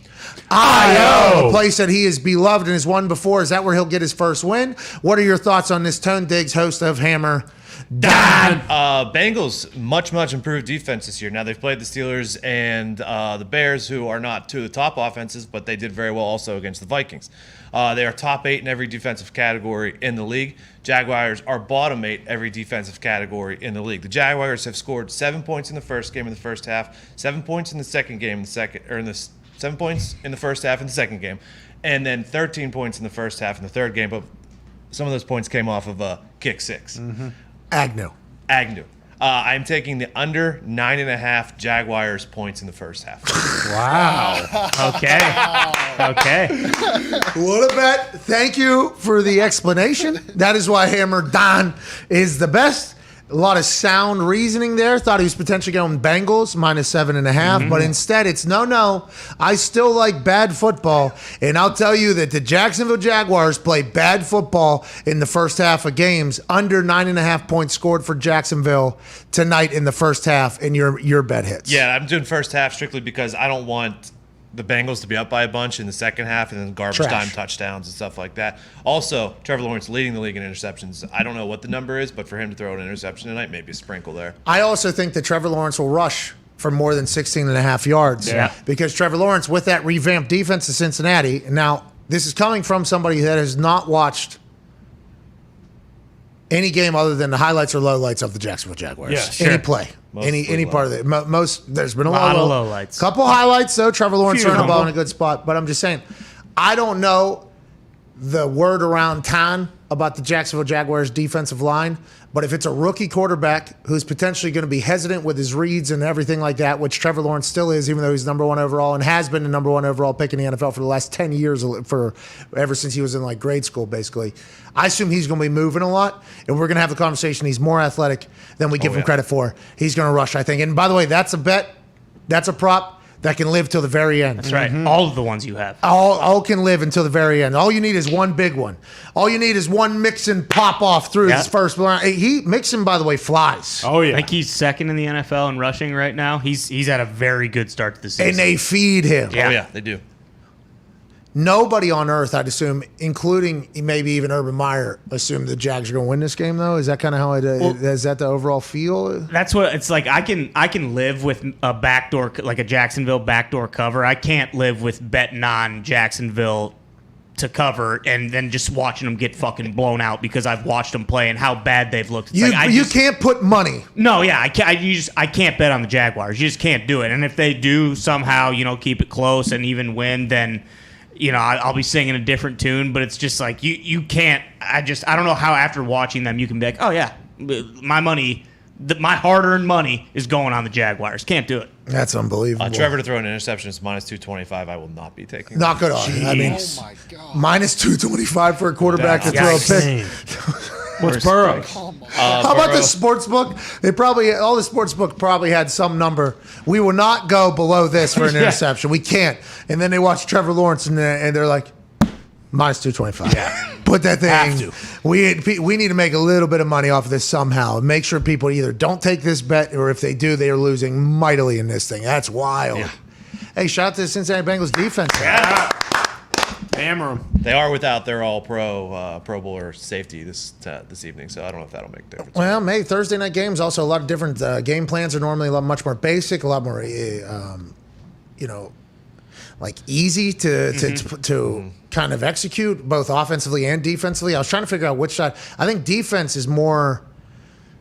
[SPEAKER 3] a place that he is beloved and has won before. Is that where he'll get his first win? What are your thoughts on this? Tone Diggs, host of Hammer Dahn.
[SPEAKER 5] Bengals, much improved defense this year. Now, they've played the Steelers and the Bears, who are not two of the top offenses, but they did very well also against the Vikings. They are top 8 in every defensive category in the league. Jaguars are bottom 8 every defensive category in the league. The Jaguars have scored 7 points in the first game in the first half, 7 points in the second game in the second, or in the 7 points in the first half in the second game, and then 13 points in the first half in the third game. But some of those points came off of a kick six.
[SPEAKER 3] Mm-hmm. Agnew.
[SPEAKER 5] I'm taking the under 9.5 Jaguars points in the first half.
[SPEAKER 6] Wow. Okay.
[SPEAKER 3] What a bet. Thank you for the explanation. That is why Hammer Dahn is the best. A lot of sound reasoning there. Thought he was potentially going Bengals minus 7.5, but instead it's no. I still like bad football, and I'll tell you that the Jacksonville Jaguars play bad football in the first half of games. Under 9.5 points scored for Jacksonville tonight in the first half, and your bet hits.
[SPEAKER 5] Yeah, I'm doing first half strictly because I don't want the Bengals to be up by a bunch in the second half and then garbage time touchdowns and stuff like that. Also, Trevor Lawrence leading the league in interceptions. I don't know what the number is, but for him to throw an interception tonight, maybe a sprinkle there.
[SPEAKER 3] I also think that Trevor Lawrence will rush for more than 16.5 yards.
[SPEAKER 6] Yeah.
[SPEAKER 3] Because Trevor Lawrence, with that revamped defense of Cincinnati, now this is coming from somebody that has not watched any game other than the highlights or lowlights of the Jacksonville Jaguars.
[SPEAKER 6] Yeah, sure.
[SPEAKER 3] Any play. Any part of it. There's been a lot
[SPEAKER 6] of
[SPEAKER 3] of
[SPEAKER 6] lowlights.
[SPEAKER 3] Couple highlights, though. Trevor Lawrence throwing the ball in a
[SPEAKER 6] Few.
[SPEAKER 3] good spot. But I'm just saying, I don't know the word around town about the Jacksonville Jaguars defensive line, but if it's a rookie quarterback who's potentially going to be hesitant with his reads and everything like that, which Trevor Lawrence still is, even though he's number 1 overall and has been the number 1 overall pick in the NFL for the last 10 years, ever since he was in like grade school, basically. I assume he's going to be moving a lot, and we're going to have the conversation. He's more athletic than we give him credit for. He's going to rush, I think. And by the way, that's a bet. That's a prop that can live till the very end.
[SPEAKER 6] That's right. All of the ones you have.
[SPEAKER 3] All can live until the very end. All you need is one big one. All you need is one Mixon pop off through his first round. Mixon, by the way, flies.
[SPEAKER 6] Oh, yeah. I think he's second in the NFL in rushing right now. He's had a very good start to the season.
[SPEAKER 3] And they feed him.
[SPEAKER 5] Yeah. Oh, yeah, they do.
[SPEAKER 3] Nobody on earth, I'd assume, including maybe even Urban Meyer, assume the Jags are going to win this game, though? Is that kind of how is that the overall feel?
[SPEAKER 6] That's what it's like. I can live with a backdoor, like a Jacksonville backdoor cover. I can't live with betting on Jacksonville to cover and then just watching them get fucking blown out because I've watched them play and how bad they've looked. It's
[SPEAKER 3] you can't put money.
[SPEAKER 6] No, yeah, I can't bet on the Jaguars. You just can't do it. And if they do somehow, keep it close and even win, then I'll be singing a different tune. But it's just like you can't. I don't know how after watching them you can be like, oh yeah, my money my hard-earned money is going on the Jaguars. Can't do it.
[SPEAKER 3] That's unbelievable.
[SPEAKER 5] Trevor to throw an interception is minus 225. I will not be taking.
[SPEAKER 3] Not good on. I mean, minus 225 for a quarterback to throw a pick.
[SPEAKER 4] What's Burrow?
[SPEAKER 3] How about the sports book? All the sports book probably had some number. We will not go below this for an interception. We can't. And then they watch Trevor Lawrence and they're like, minus 225. Yeah. Put that thing.
[SPEAKER 4] Have to.
[SPEAKER 3] We need to make a little bit of money off of this somehow. Make sure people either don't take this bet, or if they do, they are losing mightily in this thing. That's wild. Yeah. Hey, shout out to the Cincinnati Bengals defense.
[SPEAKER 4] Yeah. Hammer them.
[SPEAKER 5] They are without their all-pro Pro Bowler safety this evening, so I don't know if that'll make a difference.
[SPEAKER 3] Well, maybe Thursday night games also a lot of different game plans are normally much more basic, a lot more, like easy to kind of execute both offensively and defensively. I was trying to figure out which side. I think defense is more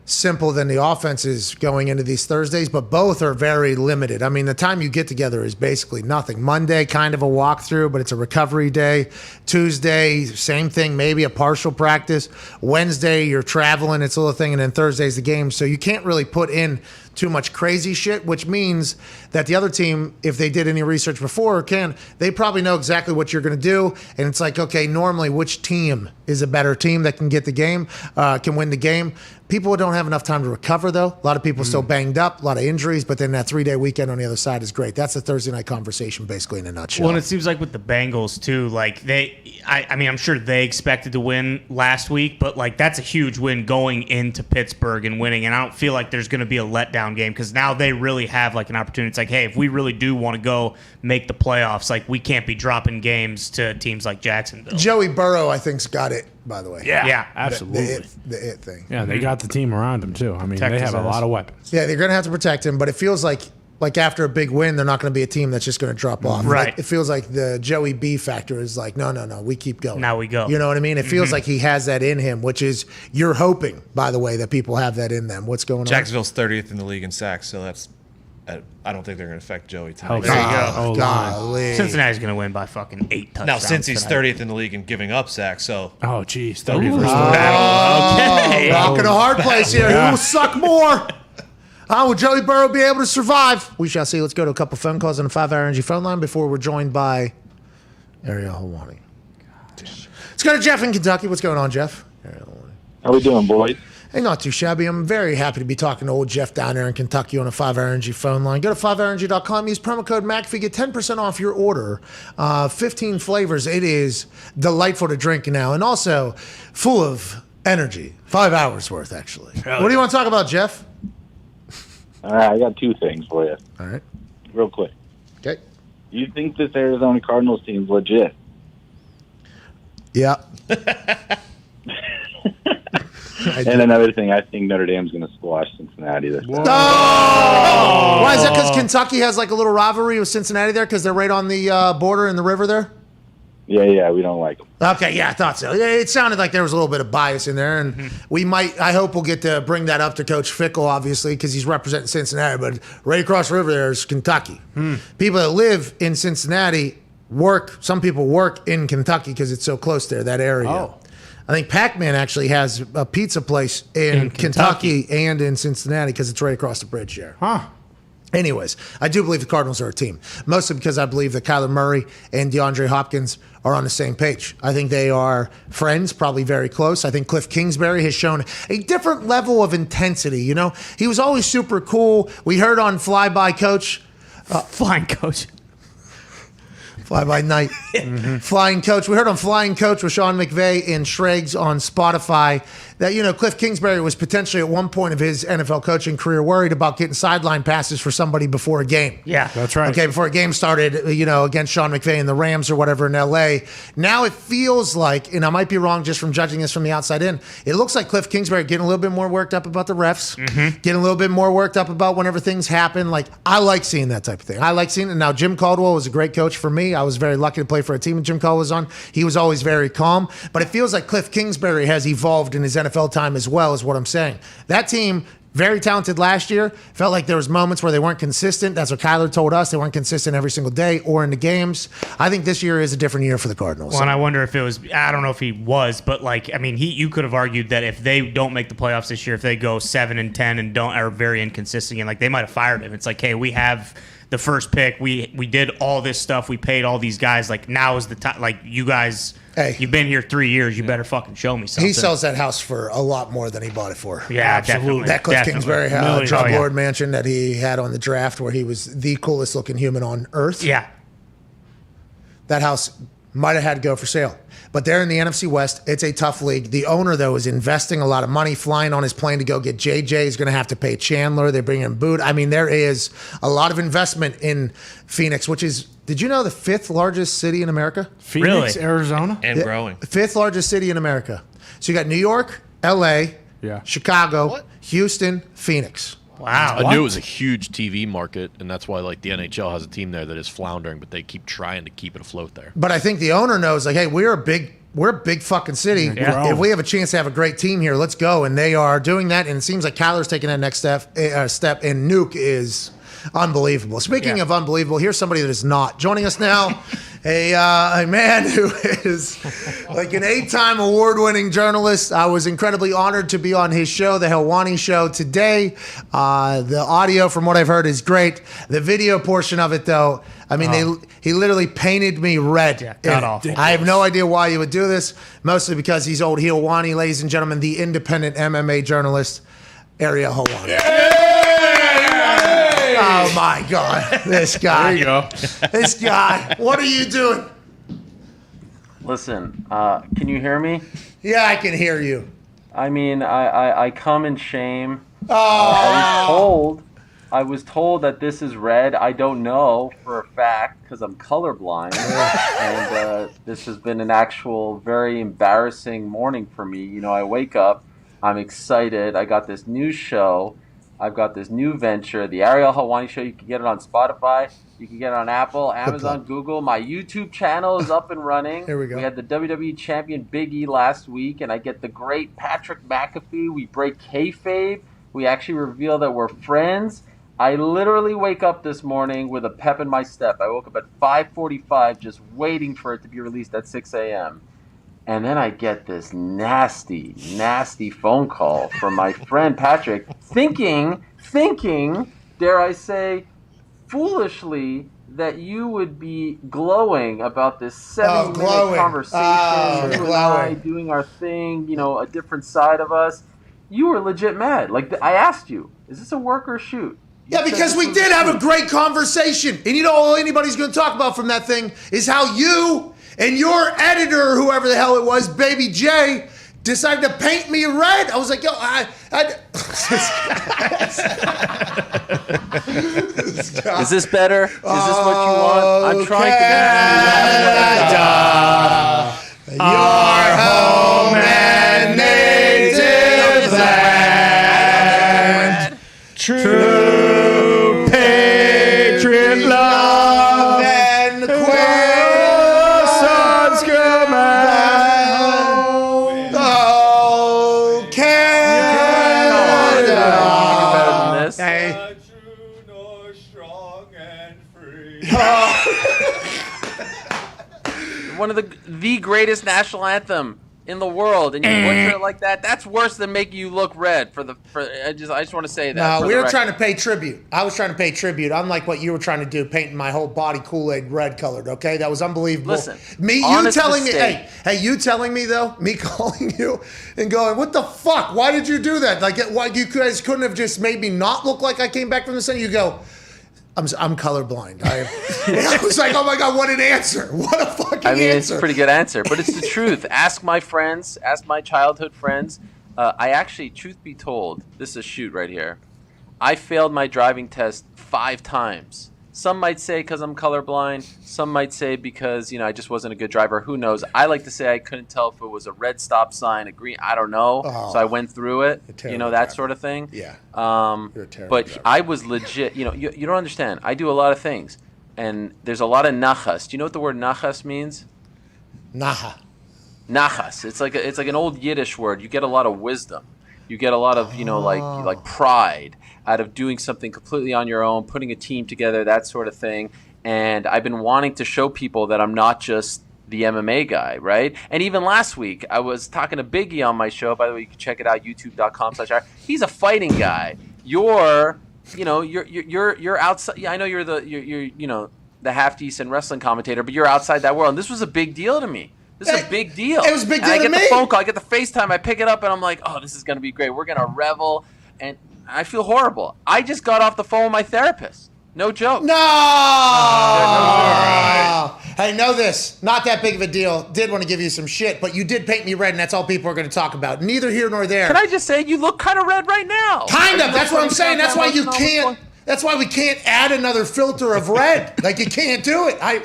[SPEAKER 3] simple than the offense is going into these Thursdays, but both are very limited. I mean, the time you get together is basically nothing. Monday, kind of a walkthrough, but it's a recovery day. Tuesday, same thing, maybe a partial practice. Wednesday, you're traveling, it's a little thing, and then Thursday's the game. So you can't really put in too much crazy shit, which means that the other team, if they did any research before, they probably know exactly what you're going to do. And it's like, okay, normally which team is a better team that can get the game, can win the game. People don't have enough time to recover, though. A lot of people still banged up, a lot of injuries, but then that 3-day weekend on the other side is great. That's the Thursday night conversation, basically, in a nutshell.
[SPEAKER 6] Well, and it seems like with the Bengals, too, like I mean, I'm sure they expected to win last week, but like that's a huge win going into Pittsburgh and winning. And I don't feel like there's going to be a letdown game because now they really have like an opportunity. It's like, hey, if we really do want to go make the playoffs, like we can't be dropping games to teams like Jacksonville.
[SPEAKER 3] Joey Burrow, I think's got it, by the way.
[SPEAKER 6] Yeah,
[SPEAKER 4] absolutely.
[SPEAKER 3] The it thing.
[SPEAKER 4] Yeah, they got the team around him too. I mean, they have a lot of weapons.
[SPEAKER 3] Yeah, they're going to have to protect him, but it feels like after a big win, they're not going to be a team that's just going to drop off.
[SPEAKER 6] Right.
[SPEAKER 3] Like, it feels like the Joey B factor is like, no, we keep going.
[SPEAKER 6] Now we go.
[SPEAKER 3] You know what I mean? It feels like he has that in him, which is, you're hoping, by the way, that people have that in them. What's going on?
[SPEAKER 5] Jacksonville's 30th in the league in sacks, so that's. I don't think they're going to affect Joey tonight.
[SPEAKER 6] There you go.
[SPEAKER 3] Oh, golly.
[SPEAKER 6] Cincinnati's going to win by fucking 8 touchdowns.
[SPEAKER 5] Now, since he's
[SPEAKER 6] tonight.
[SPEAKER 5] 30th in the league in giving up sacks, so.
[SPEAKER 4] Oh, geez.
[SPEAKER 5] 30 versus 30.
[SPEAKER 6] Okay.
[SPEAKER 3] Rocking a hard place here. Who will suck more? How will Joey Burrow be able to survive? We shall see. Let's go to a couple phone calls on the 5-hour energy phone line before we're joined by Ariel Helwani. Let's go to Jeff in Kentucky. What's going on, Jeff?
[SPEAKER 18] How we doing, boys?
[SPEAKER 3] Hey, not too shabby. I'm very happy to be talking to old Jeff down there in Kentucky on a 5-hour energy phone line. Go to 5hourenergy.com. Use promo code McAfee. Get 10% off your order. 15 flavors. It is delightful to drink now, and also full of energy. 5 hours worth, actually. What do you want to talk about, Jeff?
[SPEAKER 18] All right, I got 2 things for you.
[SPEAKER 3] All right.
[SPEAKER 18] Real quick.
[SPEAKER 3] Okay.
[SPEAKER 18] Do you think this Arizona Cardinals team's legit?
[SPEAKER 3] Yeah.
[SPEAKER 18] And another thing, I think Notre Dame's going to squash Cincinnati this time.
[SPEAKER 3] Oh! Why is that? Because Kentucky has like a little rivalry with Cincinnati there because they're right on the border in the river there?
[SPEAKER 18] Yeah, we don't like them.
[SPEAKER 3] Okay, yeah, I thought so. It sounded like there was a little bit of bias in there, and I hope we'll get to bring that up to Coach Fickle, obviously, because he's representing Cincinnati, but right across the river there is Kentucky. People that live in Cincinnati some people work in Kentucky because it's so close there, that area.
[SPEAKER 4] Oh.
[SPEAKER 3] I think Pac-Man actually has a pizza place in Kentucky and in Cincinnati because it's right across the bridge there.
[SPEAKER 4] Huh.
[SPEAKER 3] Anyways, I do believe the Cardinals are a team, mostly because I believe that Kyler Murray and DeAndre Hopkins are on the same page. I think they are friends, probably very close. I think Cliff Kingsbury has shown a different level of intensity. You know, he was always super cool. We heard on Fly-By Coach.
[SPEAKER 6] Flying Coach.
[SPEAKER 3] Fly-By Night. Flying Coach. We heard on Flying Coach with Sean McVay and Schrags on Spotify that, you know, Cliff Kingsbury was potentially at one point of his NFL coaching career worried about getting sideline passes for somebody before a game.
[SPEAKER 6] Yeah.
[SPEAKER 4] That's right.
[SPEAKER 3] Okay, before a game started, you know, against Sean McVay and the Rams or whatever in L.A. Now it feels like, and I might be wrong just from judging this from the outside in, it looks like Cliff Kingsbury getting a little bit more worked up about the refs, getting a little bit more worked up about whenever things happen. Like, I like seeing that type of thing. I like seeing it. Now, Jim Caldwell was a great coach for me. I was very lucky to play for a team that Jim Caldwell was on. He was always very calm, but it feels like Cliff Kingsbury has evolved in his NFL time as well, is what I'm saying. That team Very talented last year. Felt like there was moments where they weren't consistent. That's what Kyler told us. They weren't consistent every single day or in the games. I think this year is a different year for the Cardinals.
[SPEAKER 6] Well, and I wonder if it was, I don't know if he was, but you could have argued that if they don't make the playoffs this year, if they go 7-10 and are very inconsistent, and they might have fired him. It's like, hey, we have the first pick. We did all this stuff. We paid all these guys. Now is the time. You guys, you've been here 3 years. You better fucking show me something.
[SPEAKER 3] He sells that house for a lot more than he bought it for.
[SPEAKER 6] Yeah, absolutely.
[SPEAKER 3] That Cliff Kingsbury
[SPEAKER 6] Definitely.
[SPEAKER 3] Drum Lord mansion that he had on the draft where he was the coolest looking human on earth.
[SPEAKER 6] Yeah.
[SPEAKER 3] That house might have had to go for sale. But they're in the NFC West. It's a tough league. The owner, though, is investing a lot of money, flying on his plane to go get JJ. He's going to have to pay Chandler. They're bringing in Boot. I mean, there is a lot of investment in Phoenix, which is, did you know, the 5th largest city in America?
[SPEAKER 4] Phoenix, Arizona?
[SPEAKER 5] And growing.
[SPEAKER 3] 5th largest city in America. So you got New York, L.A., Chicago, Houston, Phoenix.
[SPEAKER 6] Wow.
[SPEAKER 8] I knew it was a huge TV market, and that's why the NHL has a team there that is floundering, but they keep trying to keep it afloat there.
[SPEAKER 3] But I think the owner knows, hey, we're a big fucking city.
[SPEAKER 8] Yeah.
[SPEAKER 3] If we have a chance to have a great team here, let's go. And they are doing that. And it seems like Kyler's taking that next step. And Nuke is unbelievable. Speaking of unbelievable, here's somebody that is not. Joining us now, a man who is like an 8-time award-winning journalist. I was incredibly honored to be on his show, The Helwani Show, today. The audio, from what I've heard, is great. The video portion of it, though, I mean, he literally painted me red.
[SPEAKER 6] Yeah, god awful.
[SPEAKER 3] I have no idea why you would do this, mostly because he's old Helwani, ladies and gentlemen, the independent MMA journalist, Ariel Helwani. Oh, my God. This guy.
[SPEAKER 4] There you go.
[SPEAKER 3] This guy. What are you doing?
[SPEAKER 19] Listen, can you hear me?
[SPEAKER 3] Yeah, I can hear you.
[SPEAKER 19] I mean, I come in shame.
[SPEAKER 3] Oh.
[SPEAKER 19] I was told that this is red. I don't know for a fact because I'm colorblind. And this has been an actual very embarrassing morning for me. You know, I wake up, I'm excited. I got this new show. I've got this new venture, the Ariel Helwani Show. You can get it on Spotify. You can get it on Apple, Amazon, Google. My YouTube channel is up and running.
[SPEAKER 3] Here we go.
[SPEAKER 19] We had the WWE Champion Big E last week, and I get the great Patrick McAfee. We break kayfabe. We actually reveal that we're friends. I literally wake up this morning with a pep in my step. I woke up at 5:45 just waiting for it to be released at 6 a.m. And then I get this nasty, nasty phone call from my friend Patrick, thinking, dare I say, foolishly, that you would be glowing about this 70-minute conversation, you and I doing our thing, you know, a different side of us. You were legit mad. I asked you, is this a work or a shoot?
[SPEAKER 3] Yeah, because we did have a great conversation. And you know all anybody's going to talk about from that thing is how you and your editor, whoever the hell it was, Baby J, decided to paint me red. I was like, yo,
[SPEAKER 19] Is this better? Is this what you want? I'm trying to
[SPEAKER 3] your home and native land. True patriot love and queer sons command. Oh, Canada. Hey.
[SPEAKER 19] One of the greatest national anthem in the world, and you butcher it like that. That's worse than making you look red. I just want to say that.
[SPEAKER 3] No, we were trying to pay tribute. I was trying to pay tribute, unlike what you were trying to do, painting my whole body Kool-Aid red colored. Okay, that was unbelievable.
[SPEAKER 19] Listen,
[SPEAKER 3] you telling me, you telling me though, me calling you and going, what the fuck? Why did you do that? Like, why you guys couldn't have just made me not look like I came back from the sun? You go, I'm colorblind. I was like, oh my God, what an answer. What a fucking answer.
[SPEAKER 19] It's a pretty good answer, but it's the truth. Ask my friends, ask my childhood friends. I actually, truth be told, this is a shoot right here. I failed my driving test 5 times. Some might say because I'm colorblind. Some might say because, I just wasn't a good driver. Who knows? I like to say I couldn't tell if it was a red stop sign, a green. I don't know. So I went through it. That sort of thing.
[SPEAKER 3] Yeah.
[SPEAKER 19] You're a terrible driver. I was legit. You don't understand. I do a lot of things, and there's a lot of nachas. Do you know what the word nachas means?
[SPEAKER 3] Naha.
[SPEAKER 19] Nachas. It's like an old Yiddish word. You get a lot of wisdom. You get a lot of, like pride out of doing something completely on your own, putting a team together, that sort of thing. And I've been wanting to show people that I'm not just the MMA guy, right? And even last week, I was talking to Biggie on my show. By the way, you can check it out, youtube.com/. He's a fighting guy. You're outside. Yeah, I know you're the half decent wrestling commentator, but you're outside that world. And this was a big deal to me. This is a big deal.
[SPEAKER 3] It was a big deal to me.
[SPEAKER 19] I get the phone call, I get the FaceTime, I pick it up, and I'm like, oh, this is going to be great. We're going to revel. And I feel horrible. I just got off the phone with my therapist. No joke.
[SPEAKER 3] No! Hey, know this. Not that big of a deal. Did want to give you some shit, but you did paint me red, and that's all people are going to talk about. Neither here nor there.
[SPEAKER 19] Can I just say, you look kind of red right now.
[SPEAKER 3] Kind of. That's what I'm saying. That's why you can't. That's why we can't add another filter of red. Like, you can't do it. I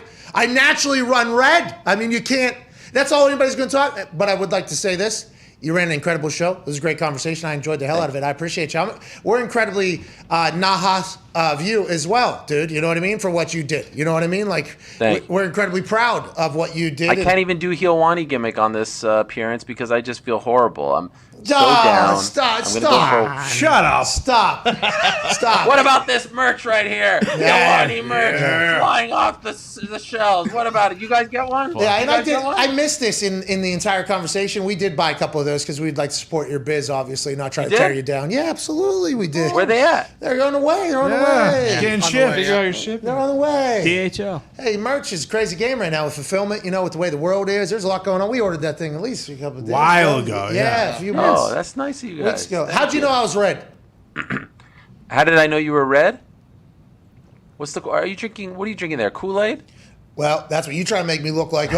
[SPEAKER 3] naturally run red. I mean, you can't. That's all anybody's going to talk. But I would like to say this. You ran an incredible show. It was a great conversation. I enjoyed the hell out of it. I appreciate you. We're incredibly nahas of you as well, dude. You know what I mean? For what you did. You know what I mean? Like, we're incredibly proud of what you did.
[SPEAKER 19] I can't even do Heel-Wani gimmick on this appearance because I just feel horrible. I'm so down.
[SPEAKER 3] Stop.
[SPEAKER 4] Shut up.
[SPEAKER 3] Stop.
[SPEAKER 19] What about this merch right here? Heel-Wani merch flying off the shelves. What about it? You guys get one?
[SPEAKER 3] Yeah, and I missed this in the entire conversation. We did buy a couple of those because we'd like to support your biz, obviously, not try to tear you down. Yeah, absolutely, we did.
[SPEAKER 19] Where they at?
[SPEAKER 3] They're on the way. They're on the way.
[SPEAKER 4] Getting shipped.
[SPEAKER 3] They're on the way.
[SPEAKER 6] DHL.
[SPEAKER 3] Hey, merch is a crazy game right now with fulfillment, with the way the world is. There's a lot going on. We ordered that thing at least a couple of days
[SPEAKER 4] while ago.
[SPEAKER 3] Yeah, a few months.
[SPEAKER 19] Oh, that's nice of you guys.
[SPEAKER 3] Weeks ago. How'd you know I was red?
[SPEAKER 19] How did I know you were red? Are you drinking? What are you drinking there? Kool-Aid?
[SPEAKER 3] Well, that's what you try to make me look like.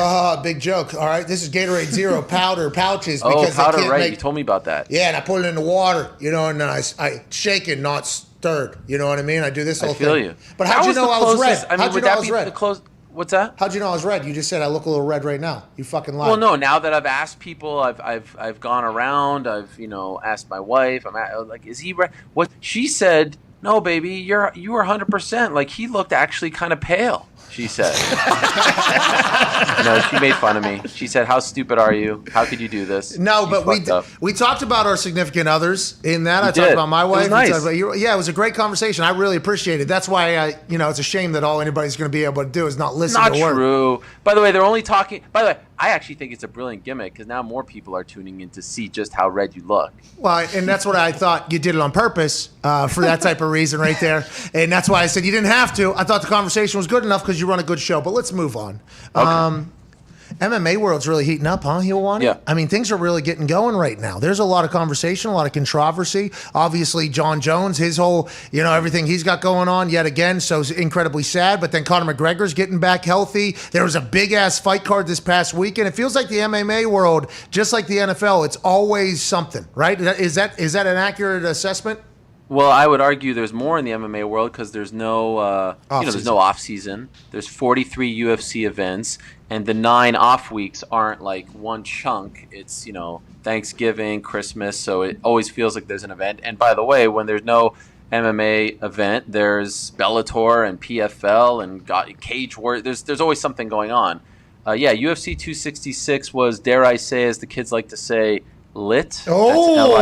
[SPEAKER 3] Big joke. All right, this is Gatorade Zero powder pouches.
[SPEAKER 19] Because powder, right? You told me about that.
[SPEAKER 3] Yeah, and I put it in the water, and then I shake it, not stirred. You know what I mean? I do this whole thing.
[SPEAKER 19] I feel you.
[SPEAKER 3] But how'd you know I was red? How'd you know I was red?
[SPEAKER 19] What's that?
[SPEAKER 3] How'd you know I was red? You just said I look a little red right now. You fucking lied.
[SPEAKER 19] Well, no. Now that I've asked people, I've gone around. I've asked my wife. Like, is he red? What she said? No, baby, you were 100%. Like, he looked actually kind of pale. She said. No, she made fun of me. She said, "How stupid are you? How could you do this?"
[SPEAKER 3] No, but we talked about our significant others in that. I talked about my wife.
[SPEAKER 19] It was nice.
[SPEAKER 3] Yeah, it was a great conversation. I really appreciate it. That's why it's a shame that all anybody's going to be able to do is not listen to
[SPEAKER 19] Not true. By the way, they're only talking. By the way, I actually think it's a brilliant gimmick because now more people are tuning in to see just how red you look.
[SPEAKER 3] Well, and that's what I thought you did it on purpose for that type of reason right there. And that's why I said you didn't have to. I thought the conversation was good enough because you run a good show. But let's move on. Okay. MMA world's really heating up, huh, Heel-Wani?
[SPEAKER 19] Yeah.
[SPEAKER 3] I mean, things are really getting going right now. There's a lot of conversation, a lot of controversy. Obviously, John Jones, his whole, everything he's got going on yet again, so incredibly sad. But then Conor McGregor's getting back healthy. There was a big-ass fight card this past weekend. It feels like the MMA world, just like the NFL, it's always something, right? Is that an accurate assessment?
[SPEAKER 19] Well, I would argue there's more in the MMA world because there's no, there's no off season. There's 43 UFC events, and the 9 off weeks aren't like one chunk. It's Thanksgiving, Christmas, so it always feels like there's an event. And by the way, when there's no MMA event, there's Bellator and PFL and Cage War. There's always something going on. UFC 266 was, dare I say, as the kids like to say, lit.
[SPEAKER 3] Oh,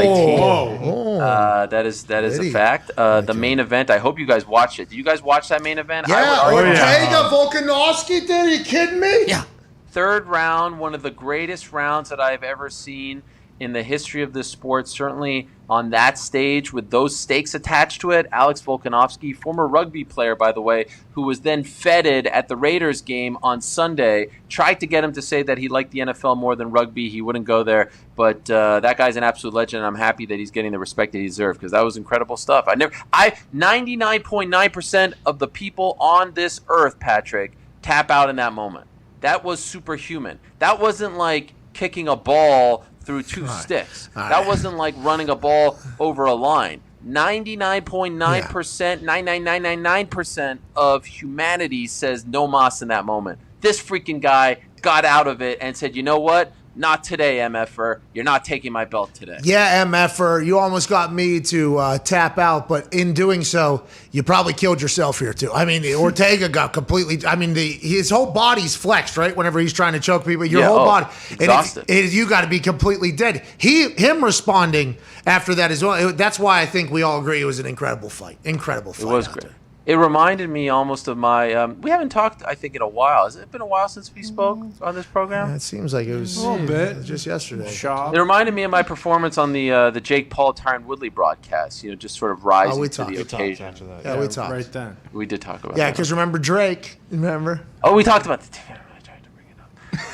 [SPEAKER 19] that's LIT. That is a fact. The main event, I hope you guys watched it. Did you guys watch that main event?
[SPEAKER 3] Yeah, Ortega Volkanovski, are you kidding me?
[SPEAKER 19] Yeah. Third round, one of the greatest rounds that I've ever seen in the history of this sport, certainly on that stage with those stakes attached to it. Alex Volkanovski, former rugby player, by the way, who was then feted at the Raiders game on Sunday, tried to get him to say that he liked the NFL more than rugby. He wouldn't go there, but that guy's an absolute legend, and I'm happy that he's getting the respect that he deserves because that was incredible stuff. 99.9% of the people on this earth, Patrick, tap out in that moment. That was superhuman. That wasn't like kicking a ball through 2 sticks. That wasn't like running a ball over a line. 99.9%, 99.999% of humanity says no mas in that moment. This freaking guy got out of it and said, you know what? not today, MFer. You're not taking my belt today.
[SPEAKER 3] Yeah, MFer, you almost got me to tap out, but in doing so, you probably killed yourself here too. I mean, Ortega got completely. I mean, his whole body's flexed, right? Whenever he's trying to choke people, your whole body,
[SPEAKER 19] exhausted.
[SPEAKER 3] You got to be completely dead. Him responding after that is well. That's why I think we all agree it was an incredible fight. Incredible fight.
[SPEAKER 19] It was great. It reminded me almost of my. We haven't talked, I think, in a while. Has it been a while since we spoke on this program?
[SPEAKER 3] Yeah, it seems like it was
[SPEAKER 4] a little bit
[SPEAKER 3] just yesterday.
[SPEAKER 19] It reminded me of my performance on the Jake Paul Tyron Woodley broadcast. You know, just sort of rising to the occasion.
[SPEAKER 3] After that. Yeah, we talked
[SPEAKER 4] right then.
[SPEAKER 19] We did talk about.
[SPEAKER 3] Yeah,
[SPEAKER 19] that.
[SPEAKER 3] because remember Drake? Remember?
[SPEAKER 19] Oh, we talked about the. I tried to bring it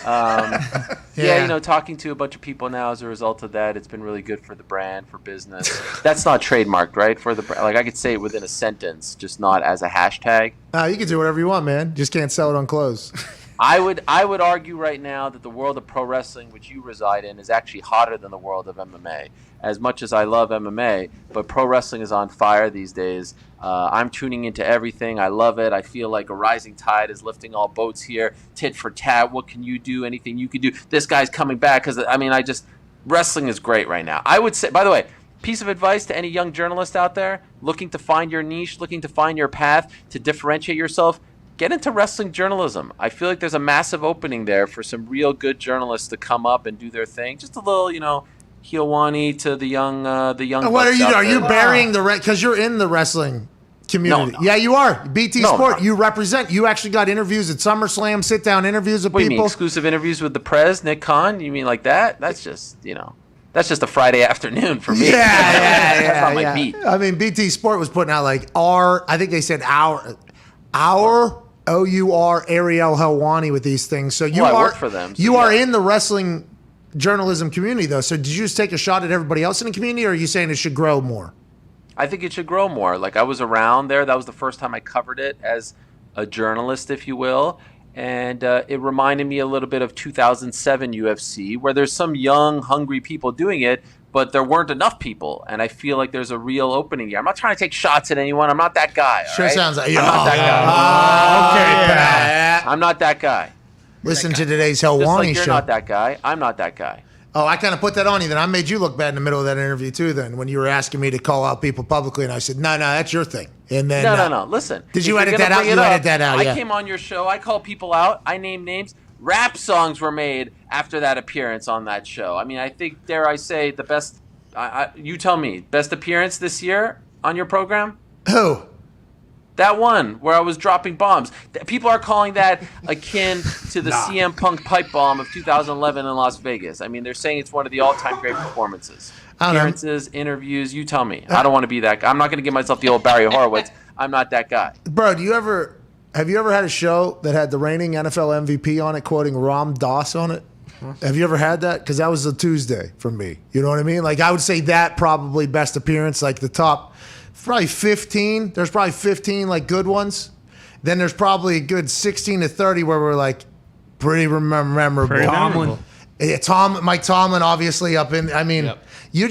[SPEAKER 19] up. Yeah, you know, talking to a bunch of people now as a result of that, it's been really good for the brand, for business. That's not trademarked, right? For the like, I could say it within a sentence, just not as a hashtag.
[SPEAKER 3] You can do whatever you want, man. Just can't sell it on clothes.
[SPEAKER 19] I would argue right now that the world of pro wrestling, which you reside in, is actually hotter than the world of MMA. As much as I love MMA, but pro wrestling is on fire these days. I'm tuning into everything. I love it. I feel like a rising tide is lifting all boats here. Tit for tat. What can you do? Anything you can do. This guy's coming back because wrestling is great right now. I would say, by the way, piece of advice to any young journalist out there looking to find your niche, looking to find your path, to differentiate yourself. Get into wrestling journalism. I feel like there's a massive opening there for some real good journalists to come up and do their thing. Just a little, Hiowani to the young.
[SPEAKER 3] What are you? Are you burying the because you're in the wrestling community?
[SPEAKER 19] No.
[SPEAKER 3] Yeah, you are. BT Sport. You represent. You actually got interviews at SummerSlam. Sit down interviews with
[SPEAKER 19] What do you
[SPEAKER 3] people.
[SPEAKER 19] mean, exclusive interviews with the Prez, Nick Khan? You mean like that? That's just That's just a Friday afternoon for me. That's not my beat.
[SPEAKER 3] I mean, BT Sport was putting out like I think they said our OUR Ariel Helwani with these things. So
[SPEAKER 19] I work for them.
[SPEAKER 3] You are in the wrestling journalism community, though. So did you just take a shot at everybody else in the community, or are you saying it should grow more?
[SPEAKER 19] I think it should grow more. Like, I was around there. That was the first time I covered it as a journalist, if you will. And it reminded me a little bit of 2007 UFC, where there's some young, hungry people doing it, but there weren't enough people. And I feel like there's a real opening here. I'm not trying to take shots at anyone. I'm not that guy.
[SPEAKER 3] Sure sounds like
[SPEAKER 19] I'm not that guy.
[SPEAKER 3] Okay, Pat.
[SPEAKER 19] I'm not that guy.
[SPEAKER 3] Listen to today's
[SPEAKER 19] Just
[SPEAKER 3] Helwani
[SPEAKER 19] like you're
[SPEAKER 3] show.
[SPEAKER 19] not that guy. I'm not that guy.
[SPEAKER 3] Oh, I kind of put that on you. Then I made you look bad in the middle of that interview too. Then when you were asking me to call out people publicly, and I said, "No, that's your thing." And then
[SPEAKER 19] No. Listen.
[SPEAKER 3] Did you
[SPEAKER 19] if
[SPEAKER 3] edit
[SPEAKER 19] you're
[SPEAKER 3] that
[SPEAKER 19] gonna
[SPEAKER 3] out?
[SPEAKER 19] bring
[SPEAKER 3] You
[SPEAKER 19] it
[SPEAKER 3] edit
[SPEAKER 19] up,
[SPEAKER 3] that out.
[SPEAKER 19] I
[SPEAKER 3] Yeah.
[SPEAKER 19] came on your show. I call people out. I name names. Rap songs were made after that appearance on that show. I mean, I think, dare I say, the best. You tell me, best appearance this year on your program?
[SPEAKER 3] Who?
[SPEAKER 19] That one where I was dropping bombs. People are calling that akin to the CM Punk pipe bomb of 2011 in Las Vegas. I mean, they're saying it's one of the all-time great performances. Appearances, interviews, you tell me. I don't want to be that guy. I'm not going to give myself the old Barry Horowitz. I'm not that guy.
[SPEAKER 3] Bro, have you ever had a show that had the reigning NFL MVP on it, quoting Ram Dass on it? Have you ever had that? Because that was a Tuesday for me. You know what I mean? Like, I would say that probably best appearance, like the top. Probably 15. There's probably 15 like good ones. Then there's probably a good 16 to 30 where we're like pretty memorable.
[SPEAKER 4] Tomlin.
[SPEAKER 3] Yeah, Mike Tomlin, obviously up in. I mean, you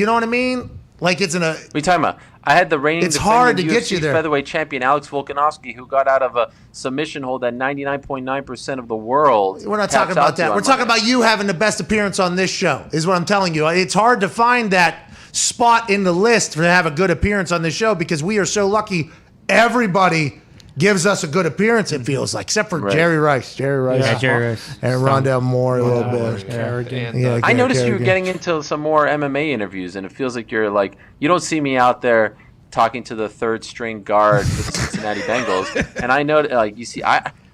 [SPEAKER 3] know what I mean? Like it's in a.
[SPEAKER 19] What are you talking about? I had the reigning
[SPEAKER 3] It's hard to
[SPEAKER 19] defending
[SPEAKER 3] get you
[SPEAKER 19] UFC
[SPEAKER 3] there.
[SPEAKER 19] featherweight champion Alex Volkanovski, who got out of a submission hold that 99.9% of the world.
[SPEAKER 3] We're not talking about that. We're talking about you having the best appearance on this show. Is what I'm telling you. It's hard to find that spot in the list to have a good appearance on this show because we are so lucky. Everybody gives us a good appearance, it feels like, except for Jerry Rice. Jerry Rice.
[SPEAKER 6] Yeah, Jerry Rice.
[SPEAKER 3] And Rondell Moore a little bit.
[SPEAKER 4] Kerrigan.
[SPEAKER 19] I noticed you were getting into some more MMA interviews, and it feels like you don't see me out there talking to the third string guard for the Cincinnati Bengals. And I know,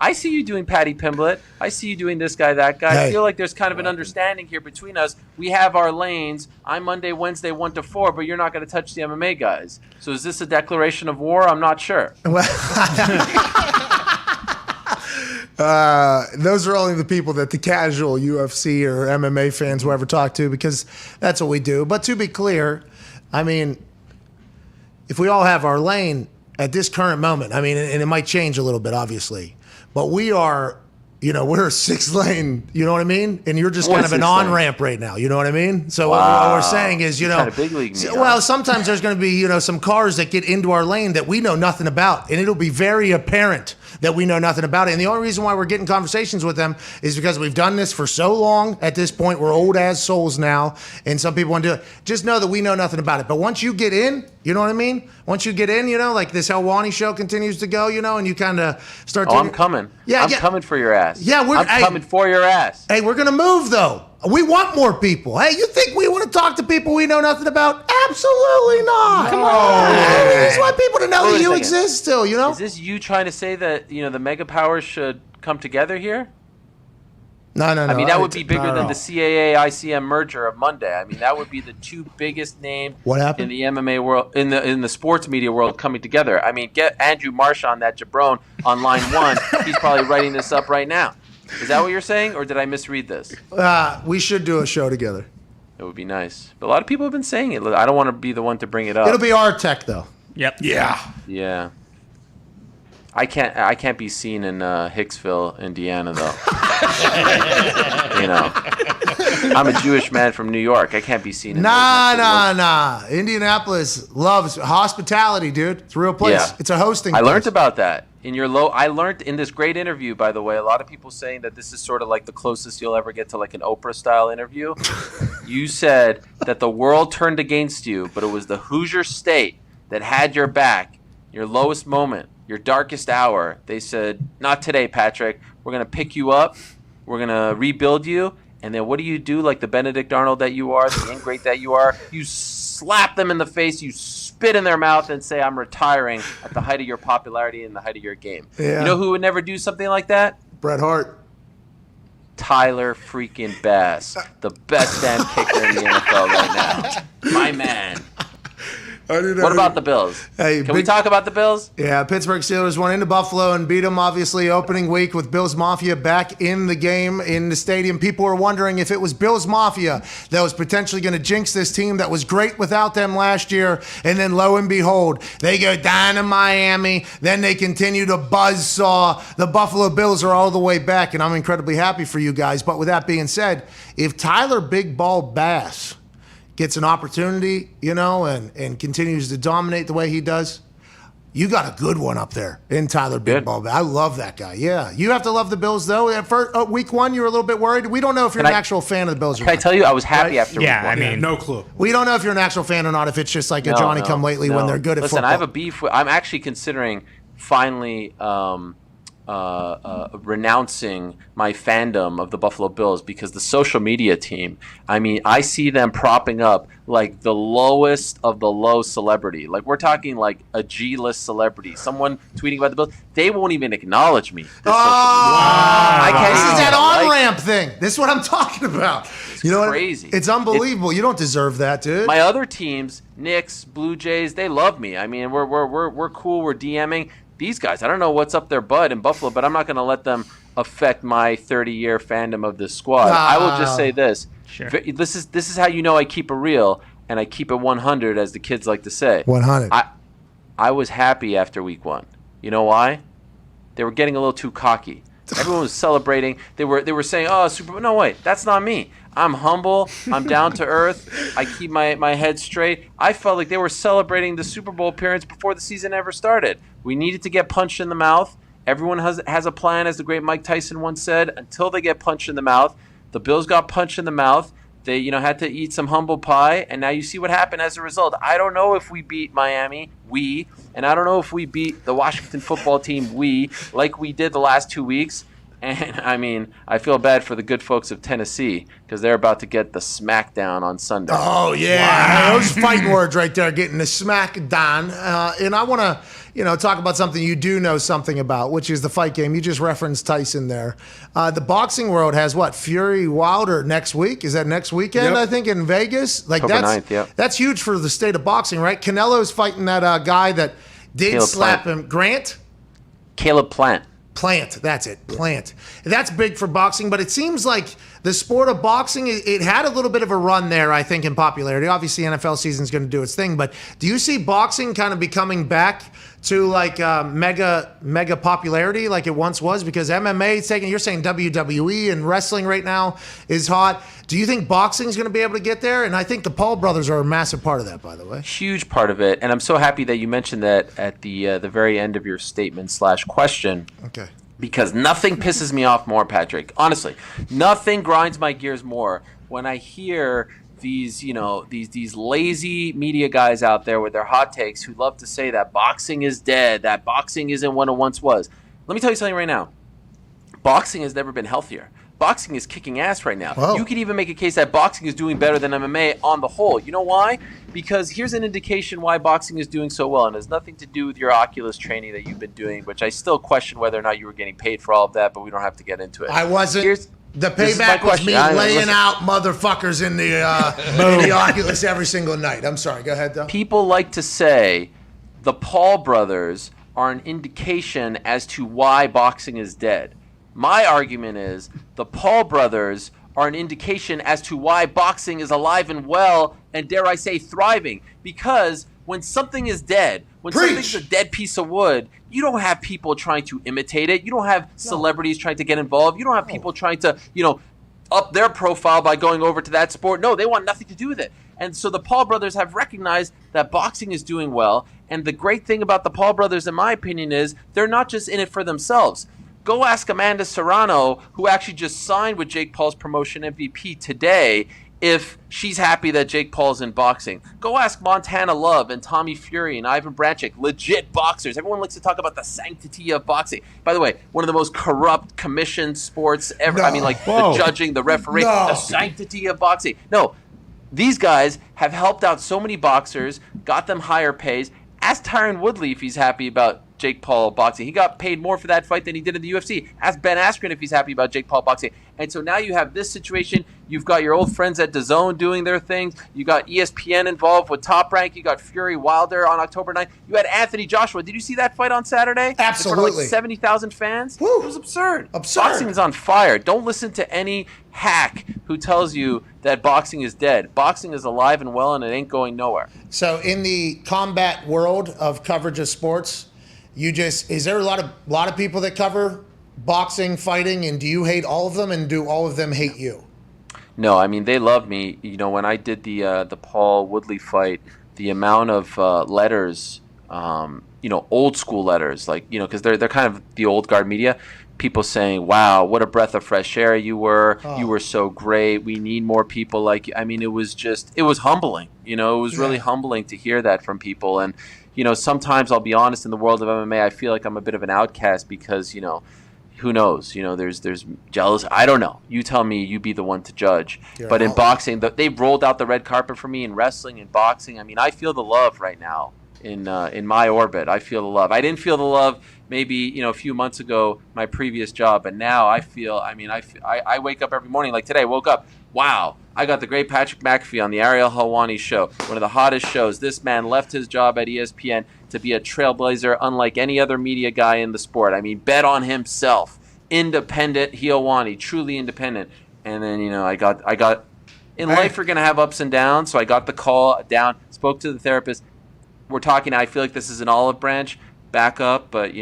[SPEAKER 19] I see you doing Patty Pimblett. I see you doing this guy, that guy.
[SPEAKER 3] Hey.
[SPEAKER 19] I feel like there's kind of an understanding here between us. We have our lanes. I'm Monday, Wednesday, 1 to 4, but you're not going to touch the MMA guys. So is this a declaration of war? I'm not sure.
[SPEAKER 3] Those are only the people that the casual UFC or MMA fans will ever talk to because that's what we do. But to be clear, I mean, if we all have our lane at this current moment, I mean, and it might change a little bit, obviously, but we are, we're a 6-lane, you know what I mean? And you're just
[SPEAKER 19] What
[SPEAKER 3] kind of an
[SPEAKER 19] 6 lane?
[SPEAKER 3] on-ramp right now, you know what I mean? So what
[SPEAKER 19] Wow.
[SPEAKER 3] we're saying is,
[SPEAKER 19] You kinda big league me, huh?
[SPEAKER 3] well, sometimes there's going to be, some cars that get into our lane that we know nothing about, and it'll be very apparent that we know nothing about it. And the only reason why we're getting conversations with them is because we've done this for so long. At this point, we're old as souls now, and some people want to do it. Just know that we know nothing about it. But once you get in, you know what I mean? Once you get in, like this Helwani show continues to go, and you kind of start to...
[SPEAKER 19] I'm coming.
[SPEAKER 3] Yeah,
[SPEAKER 19] I'm
[SPEAKER 3] yeah.
[SPEAKER 19] coming for your ass.
[SPEAKER 3] Yeah,
[SPEAKER 19] I'm coming for your ass.
[SPEAKER 3] Hey, we're going to move, though. We want more people. Hey, you think we want to talk to people we know nothing about? Absolutely not.
[SPEAKER 19] Come on.
[SPEAKER 3] We just want people to know
[SPEAKER 19] Wait
[SPEAKER 3] that
[SPEAKER 19] a
[SPEAKER 3] you
[SPEAKER 19] second.
[SPEAKER 3] exist still,
[SPEAKER 19] Is this you trying to say that, the mega powers should come together here?
[SPEAKER 3] No.
[SPEAKER 19] I mean, that would be bigger
[SPEAKER 3] no,
[SPEAKER 19] than
[SPEAKER 3] no.
[SPEAKER 19] the CAA-ICM merger of Monday. I mean, that would be the two biggest names
[SPEAKER 3] What happened?
[SPEAKER 19] in the MMA world, in the sports media world coming together. I mean, get Andrew Marsh on that jabron on line 1. He's probably writing this up right now. Is that what you're saying, or did I misread this?
[SPEAKER 3] We should do a show together.
[SPEAKER 19] It would be nice. But a lot of people have been saying it. I don't want to be the one to bring it up.
[SPEAKER 3] It'll be our tech, though.
[SPEAKER 6] Yep.
[SPEAKER 19] Yeah. I can't be seen in Hicksville, Indiana, though. I'm a Jewish man from New York. I can't be seen in
[SPEAKER 3] Nah. Indianapolis loves hospitality, dude. It's a real place.
[SPEAKER 19] Yeah.
[SPEAKER 3] It's a hosting
[SPEAKER 19] I
[SPEAKER 3] place.
[SPEAKER 19] learned about that I learned in this great interview, by the way. A lot of people saying that this is sort of like the closest you'll ever get to like an Oprah style interview. You said that the world turned against you, but it was the Hoosier State that had your back, your lowest moment, your darkest hour. They said, "Not today, Patrick. We're gonna pick you up. We're gonna rebuild you." And then what do? Like the Benedict Arnold that you are, the ingrate that you are, you slap them in the face, you spit in their mouth and say, "I'm retiring" at the height of your popularity and the height of your game.
[SPEAKER 3] Yeah.
[SPEAKER 19] You know who would never do something like that?
[SPEAKER 3] Bret Hart.
[SPEAKER 19] Tyler freaking Bass, the best damn kicker in the NFL right now. My man. What about the Bills?
[SPEAKER 3] Hey,
[SPEAKER 19] Can we talk about the Bills?
[SPEAKER 3] Yeah, Pittsburgh Steelers went into Buffalo and beat them, obviously, opening week with Bills Mafia back in the game in the stadium. People were wondering if it was Bills Mafia that was potentially going to jinx this team that was great without them last year. And then lo and behold, they go down to Miami. Then they continue to buzzsaw. The Buffalo Bills are all the way back, and I'm incredibly happy for you guys. But with that being said, if Tyler Big Ball Bass gets an opportunity, and continues to dominate the way he does, you got a good one up there in Tyler Big Ball. I love that guy. Yeah. You have to love the Bills, though. At first, week 1, you were a little bit worried. We don't know if you're an actual fan of the Bills or not.
[SPEAKER 19] Can I tell you, I was happy after week 1.
[SPEAKER 6] Yeah, I mean,
[SPEAKER 4] No clue.
[SPEAKER 3] We don't know if you're an actual fan or not, if it's just like a Johnny-come-lately when they're good at
[SPEAKER 19] Listen,
[SPEAKER 3] football.
[SPEAKER 19] I have a beef. I'm actually considering finally renouncing my fandom of the Buffalo Bills because the social media team, I mean, I see them propping up like the lowest of the low celebrity. Like we're talking like a G-list celebrity. Someone tweeting about the Bills, they won't even acknowledge me. I can't
[SPEAKER 3] This is
[SPEAKER 19] even
[SPEAKER 3] that
[SPEAKER 19] like-
[SPEAKER 3] on-ramp thing. This is what I'm talking about. You know
[SPEAKER 19] crazy.
[SPEAKER 3] It's unbelievable. You don't deserve that, dude.
[SPEAKER 19] My other teams, Knicks, Blue Jays, they love me. I mean, we're cool. We're DMing. These guys, I don't know what's up their butt in Buffalo, but I'm not going to let them affect my 30-year fandom of this squad. I will just say this.
[SPEAKER 6] Sure.
[SPEAKER 19] This is how you know I keep it real and I keep it 100, as the kids like to say.
[SPEAKER 3] 100.
[SPEAKER 19] I was happy after week 1. You know why? They were getting a little too cocky. Everyone was celebrating. They were saying, "Oh, Super Bowl." No, wait, that's not me. I'm humble. I'm down to earth. I keep my head straight. I felt like they were celebrating the Super Bowl appearance before the season ever started. We needed to get punched in the mouth. Everyone has a plan, as the great Mike Tyson once said, until they get punched in the mouth. The Bills got punched in the mouth. They had to eat some humble pie, and now you see what happened as a result. I don't know if we beat Miami, and I don't know if we beat the Washington football team, like we did the last 2 weeks. And, I mean, I feel bad for the good folks of Tennessee because they're about to get the smackdown on Sunday.
[SPEAKER 3] Oh, yeah. Wow. Those fighting words right there, getting the smackdown. And I want to, talk about something you do know something about, which is the fight game. You just referenced Tyson there. The boxing world has what? Fury Wilder next week? Is that next weekend, I think, in Vegas? Like
[SPEAKER 19] October 9th, yep.
[SPEAKER 3] That's huge for the state of boxing, right? Canelo's fighting that guy that did
[SPEAKER 19] Caleb
[SPEAKER 3] slap
[SPEAKER 19] Plant.
[SPEAKER 3] him. Grant?
[SPEAKER 19] Caleb Plant.
[SPEAKER 3] Plant, that's it, Plant. That's big for boxing, but it seems like the sport of boxing, it had a little bit of a run there, I think, in popularity. Obviously, NFL season's going to do its thing, but do you see boxing kind of becoming back to like mega popularity like it once was? Because MMA is taking, you're saying WWE and wrestling right now is hot. Do you think boxing is going to be able to get there? And I think the Paul brothers are a massive part of that, by the way.
[SPEAKER 19] Huge part of it. And I'm so happy that you mentioned that at the very end of your statement / question.
[SPEAKER 3] Okay.
[SPEAKER 19] Because nothing pisses me off more, Patrick. Honestly, nothing grinds my gears more when I hear these, these lazy media guys out there with their hot takes who love to say that boxing is dead, that boxing isn't what it once was. Let me tell you something right now. Boxing has never been healthier. Boxing is kicking ass right now.
[SPEAKER 3] Whoa.
[SPEAKER 19] You could even make a case that boxing is doing better than MMA on the whole. You know why? Because here's an indication why boxing is doing so well, and it has nothing to do with your Oculus training that you've been doing, which I still question whether or not you were getting paid for all of that, but we don't have to get into it.
[SPEAKER 3] I wasn't. The
[SPEAKER 19] this is my
[SPEAKER 3] payback was
[SPEAKER 19] question.
[SPEAKER 3] me laying
[SPEAKER 19] Listen.
[SPEAKER 3] out motherfuckers in the Oculus every single night. I'm sorry. Go ahead, though.
[SPEAKER 19] People like to say the Paul brothers are an indication as to why boxing is dead. My argument is the Paul brothers are an indication as to why boxing is alive and well and, dare I say, thriving. Because when something is dead, when something's a dead piece of wood, you don't have people trying to imitate it. You don't have celebrities trying to get involved. You don't have people trying to, up their profile by going over to that sport. No, they want nothing to do with it. And so the Paul brothers have recognized that boxing is doing well. And the great thing about the Paul brothers, in my opinion, is they're not just in it for themselves. Go ask Amanda Serrano, who actually just signed with Jake Paul's promotion MVP today, if she's happy that Jake Paul's in boxing. Go ask Montana Love and Tommy Fury and Ivan Branchik, legit boxers. Everyone likes to talk about the sanctity of boxing. By the way, one of the most corrupt commissioned sports ever.
[SPEAKER 3] No.
[SPEAKER 19] I mean, the judging, the referee, the sanctity of boxing. No, these guys have helped out so many boxers, got them higher pays. Ask Tyron Woodley if he's happy about Jake Paul boxing. He got paid more for that fight than he did in the UFC. Ask Ben Askren if he's happy about Jake Paul boxing. And so now you have this situation. You've got your old friends at DAZN doing their things. You got ESPN involved with Top Rank. You got Fury Wilder on October 9th. You had Anthony Joshua. Did you see that fight on Saturday?
[SPEAKER 3] Absolutely.
[SPEAKER 19] In front of 70,000 fans? It was absurd. Boxing is on fire. Don't listen to any hack who tells you that boxing is dead. Boxing is alive and well, and it ain't going nowhere.
[SPEAKER 3] So in the combat world of coverage of sports, is there a lot of people that cover boxing, fighting, and do you hate all of them, and do all of them hate you?
[SPEAKER 19] No, I mean, they love me. When I did the Paul Woodley fight, the amount of letters, old school letters, because they're kind of the old guard media, people saying, wow, what a breath of fresh air you were. Oh. You were so great. We need more people like you. I mean, it was humbling. It was really humbling to hear that from people. And, sometimes I'll be honest, in the world of MMA, I feel like I'm a bit of an outcast because, who knows? There's jealous. I don't know. You tell me. You be the one to judge. But in boxing, they've rolled out the red carpet for me in wrestling and boxing. I mean, I feel the love right now in my orbit. I feel the love. I didn't feel the love maybe a few months ago, my previous job, but now I feel. I mean, I wake up every morning like today. I woke up. Wow, I got the great Patrick McAfee on the Ariel Helwani show, one of the hottest shows. This man left his job at ESPN to be a trailblazer unlike any other media guy in the sport. I mean, bet on himself. Independent Helwani, truly independent. And then, I got in life we're going to have ups and downs, so I got the call down, spoke to the therapist. We're talking, I feel like this is an olive branch. Back up, but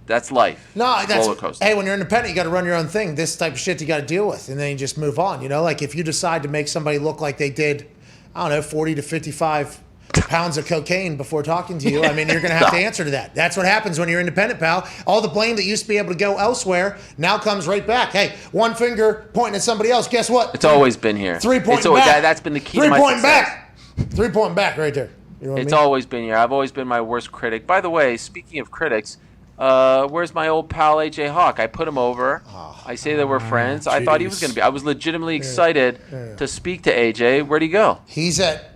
[SPEAKER 19] that's life.
[SPEAKER 3] No, that's
[SPEAKER 19] roller coaster.
[SPEAKER 3] Hey, when you're independent, you got to run your own thing. This type of shit you got to deal with, and then you just move on. Like if you decide to make somebody look like they did, 40 to 55 pounds of cocaine before talking to you, I mean, you're going to have to answer to that. That's what happens when you're independent, pal. All the blame that used to be able to go elsewhere now comes right back. Hey, one finger pointing at somebody else. Guess what?
[SPEAKER 19] It's always been here.
[SPEAKER 3] 3 pointing back.
[SPEAKER 19] That's been the key to my success.
[SPEAKER 3] 3 pointing back right there. You know what
[SPEAKER 19] it's
[SPEAKER 3] I mean?
[SPEAKER 19] always been here. I've always been my worst critic. By the way, speaking of critics, where's my old pal AJ Hawk? I put him over. I say that we're friends. I thought he was going to be. I was legitimately excited to speak to AJ. Where'd he go?
[SPEAKER 3] He's at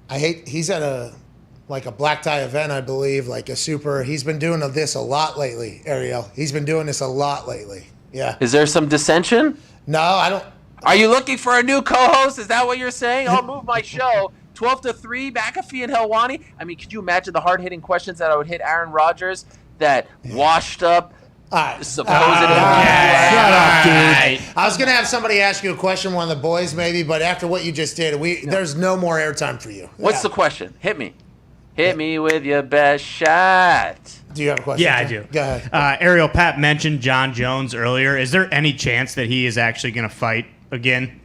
[SPEAKER 3] a black tie event, I believe, he's been doing this a lot lately, Ariel. He's been doing this a lot lately. Yeah.
[SPEAKER 19] Is there some dissension?
[SPEAKER 3] No, I don't.
[SPEAKER 19] Are you looking for a new co-host? Is that what you're saying? I'll move my show 12 to 3, McAfee and Helwani. I mean, could you imagine the hard-hitting questions that I would hit Aaron Rodgers, that washed up, supposed...
[SPEAKER 3] Shut up, dude. I was going to have somebody ask you a question, one of the boys maybe, but after what you just did, there's no more airtime for you.
[SPEAKER 19] What's the question? Hit me. Hit me with your best shot.
[SPEAKER 3] Do you have a question?
[SPEAKER 6] Yeah, I
[SPEAKER 3] John?
[SPEAKER 6] do.
[SPEAKER 3] Go ahead.
[SPEAKER 6] Ariel, Pat mentioned John Jones earlier. Is there any chance that he is actually going to fight again?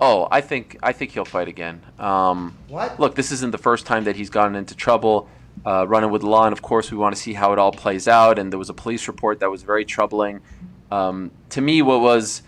[SPEAKER 19] Oh, I think he'll fight again.
[SPEAKER 3] What?
[SPEAKER 19] Look, this isn't the first time that he's gotten into trouble running with the law, and of course we want to see how it all plays out. And there was a police report that was very troubling. To me, what was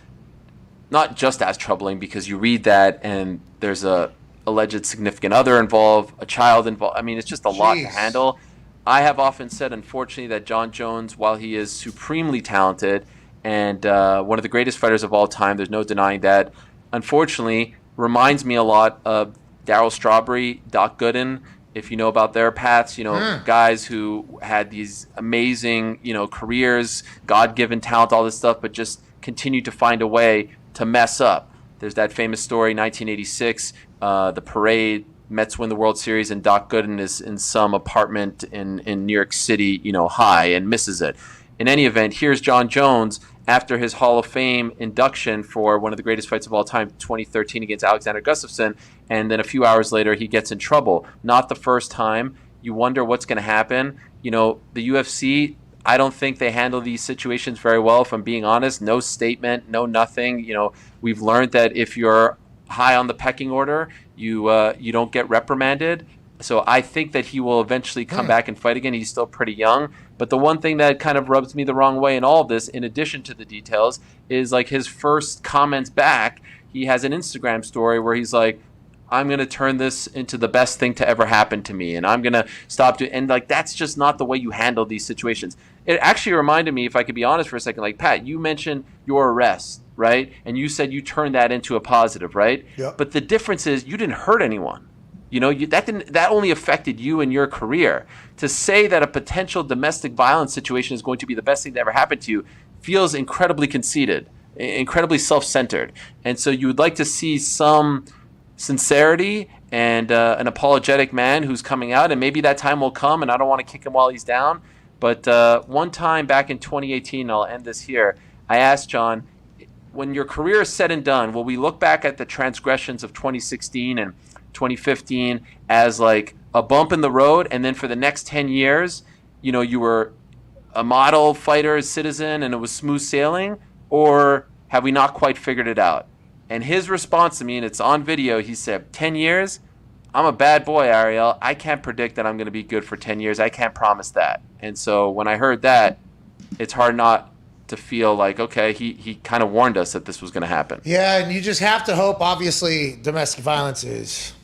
[SPEAKER 19] not just as troubling, because you read that and there's a alleged significant other involved, a child involved. I mean, it's just a lot to handle. I have often said, unfortunately, that John Jones, while he is supremely talented and one of the greatest fighters of all time, there's no denying that, unfortunately, reminds me a lot of Darryl Strawberry, Doc Gooden, if you know about their paths, guys who had these amazing, careers, God-given talent, all this stuff, but just continued to find a way to mess up. There's that famous story, 1986, the parade, Mets win the World Series, and Doc Gooden is in some apartment in New York City, high, and misses it. In any event, here's John Jones after his Hall of Fame induction for one of the greatest fights of all time, 2013 against Alexander Gustafsson, and then a few hours later he gets in trouble. Not the first time. You wonder what's going to happen. The UFC, I don't think they handle these situations very well, if I'm being honest. No statement, no nothing. We've learned that if you're high on the pecking order, you don't get reprimanded. So I think that he will eventually come back and fight again. He's still pretty young. But the one thing that kind of rubs me the wrong way in all of this, in addition to the details, is like his first comments back. He has an Instagram story where he's like, I'm going to turn this into the best thing to ever happen to me, and I'm going to stop doing, and like, that's just not the way you handle these situations. It actually reminded me, if I could be honest for a second, like, Pat, you mentioned your arrest, right? And you said you turned that into a positive, right?
[SPEAKER 3] Yep.
[SPEAKER 19] But the difference is you didn't hurt anyone. That only affected you and your career. To say that a potential domestic violence situation is going to be the best thing that ever happened to you feels incredibly conceited, incredibly self-centered. And so you would like to see some sincerity and an apologetic man who's coming out, and maybe that time will come, and I don't want to kick him while he's down. But one time back in 2018, and I'll end this here, I asked John, when your career is said and done, will we look back at the transgressions of 2016 and 2015 as like a bump in the road, and then for the next 10 years, you were a model fighter, citizen, and it was smooth sailing? Or have we not quite figured it out? And his response to me, and it's on video, he said, 10 years? I'm a bad boy, Ariel. I can't predict that I'm going to be good for 10 years. I can't promise that. And so when I heard that, it's hard not to feel like, okay, he kind of warned us that this was going to happen.
[SPEAKER 3] Yeah, and you just have to hope, obviously, domestic violence is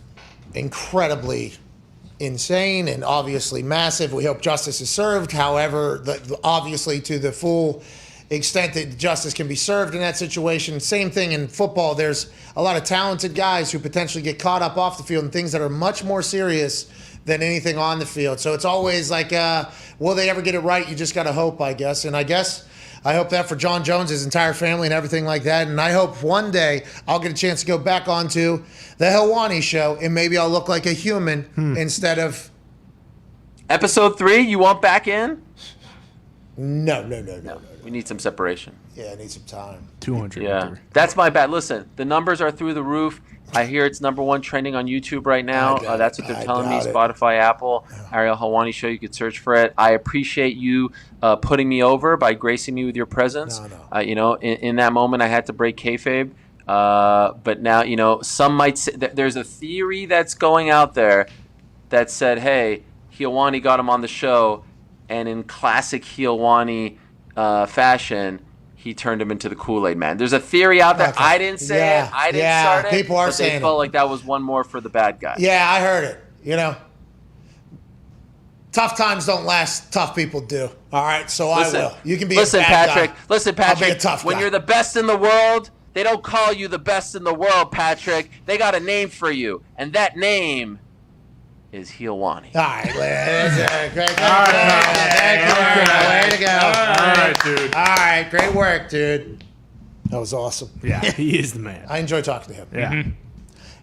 [SPEAKER 3] incredibly insane and obviously massive. We hope justice is served. However, obviously to the full extent that justice can be served in that situation. Same thing in football. There's a lot of talented guys who potentially get caught up off the field in things that are much more serious than anything on the field. So it's always like, will they ever get it right? You just got to hope, I guess. And I hope that for John Jones, his entire family, and everything like that. And I hope one day I'll get a chance to go back onto the Helwani Show, and maybe I'll look like a human instead of...
[SPEAKER 19] Episode 3, you want back in?
[SPEAKER 3] No.
[SPEAKER 19] We need some separation.
[SPEAKER 3] Yeah, I need some time.
[SPEAKER 4] 200.
[SPEAKER 19] Yeah, that's my bad. Listen, the numbers are through the roof. I hear it's #1 trending on YouTube right now. That's what they're telling me. Spotify, Apple, Ariel Helwani Show. You could search for it. I appreciate you putting me over by gracing me with your presence. In that moment, I had to break kayfabe. But now, some might say there's a theory that's going out there that said, hey, Helwani got him on the show, and in classic Helwani fashion, he turned him into the Kool-Aid Man. There's a theory out there. I didn't say it. I didn't start it.
[SPEAKER 3] People are
[SPEAKER 19] but
[SPEAKER 3] saying
[SPEAKER 19] they felt like that was one more for the bad guy.
[SPEAKER 3] Yeah, I heard it. Tough times don't last. Tough people do. All right, so I will. You can be a bad
[SPEAKER 19] Patrick.
[SPEAKER 3] guy.
[SPEAKER 19] Listen, Patrick.
[SPEAKER 3] I'll be a tough
[SPEAKER 19] when
[SPEAKER 3] guy.
[SPEAKER 19] you're the best in the world, they don't call you the best in the world, Patrick. They got a name for you, and that name is Helwani.
[SPEAKER 3] All right, great. Way to go.
[SPEAKER 4] All right, dude.
[SPEAKER 3] All right, great work, dude. That was awesome.
[SPEAKER 4] Yeah, he is the man.
[SPEAKER 3] I enjoy talking to him.
[SPEAKER 4] Yeah.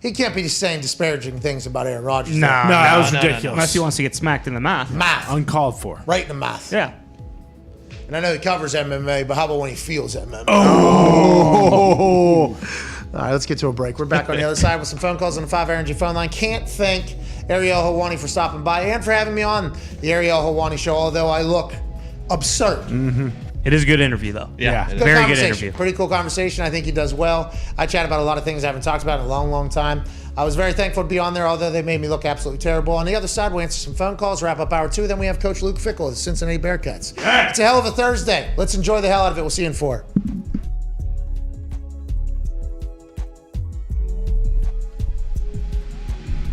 [SPEAKER 3] He can't be saying disparaging things about Aaron Rodgers.
[SPEAKER 6] No,
[SPEAKER 4] that was ridiculous.
[SPEAKER 6] Unless he wants to get smacked in the mouth.
[SPEAKER 4] Uncalled for.
[SPEAKER 3] Right in the mouth.
[SPEAKER 6] Yeah.
[SPEAKER 3] And I know he covers MMA, but how about when he feels MMA?
[SPEAKER 4] Oh.
[SPEAKER 3] All right, let's get to a break. We're back on the other side with some phone calls on the 5 Energy phone line. Can't thank Ariel Helwani for stopping by and for having me on the Ariel Helwani Show, although I look absurd.
[SPEAKER 6] It is a good interview, though.
[SPEAKER 5] Yeah.
[SPEAKER 3] Good
[SPEAKER 6] Very good
[SPEAKER 3] conversation.
[SPEAKER 6] interview.
[SPEAKER 3] Pretty cool conversation. I think he does well. I chat about a lot of things I haven't talked about in a long, long time. I was very thankful to be on there, although they made me look absolutely terrible. On the other side, we'll answer some phone calls, wrap up hour 2. Then we have Coach Luke Fickell of the Cincinnati Bearcats. It's a hell of a Thursday. Let's enjoy the hell out of it. We'll see you in 4.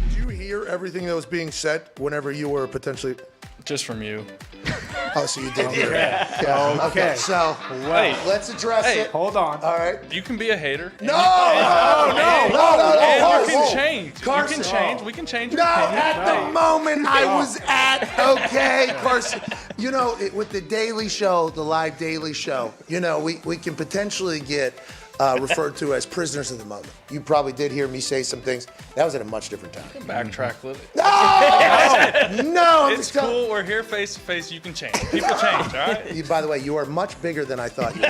[SPEAKER 11] Did you hear everything that was being said whenever you were potentially...
[SPEAKER 20] Just from you.
[SPEAKER 3] Oh, so you did hear it. Yeah. Okay, so let's address it.
[SPEAKER 4] Hold on.
[SPEAKER 3] All right.
[SPEAKER 20] You can be a hater.
[SPEAKER 3] No!
[SPEAKER 20] And you can change.
[SPEAKER 3] Carson.
[SPEAKER 20] You can change. We can change your
[SPEAKER 3] No,
[SPEAKER 20] opinion.
[SPEAKER 3] at the moment I was at, okay, Carson. You know, with the Daily Show, the live Daily Show, you know, we can potentially get referred to as prisoners of the moment. You probably did hear me say some things. That was at a much different time.
[SPEAKER 20] Backtrack a little.
[SPEAKER 3] No,
[SPEAKER 20] It's cool. We're here face to face. You can change. People change, all right?
[SPEAKER 3] By the way, you are much bigger than I thought you were.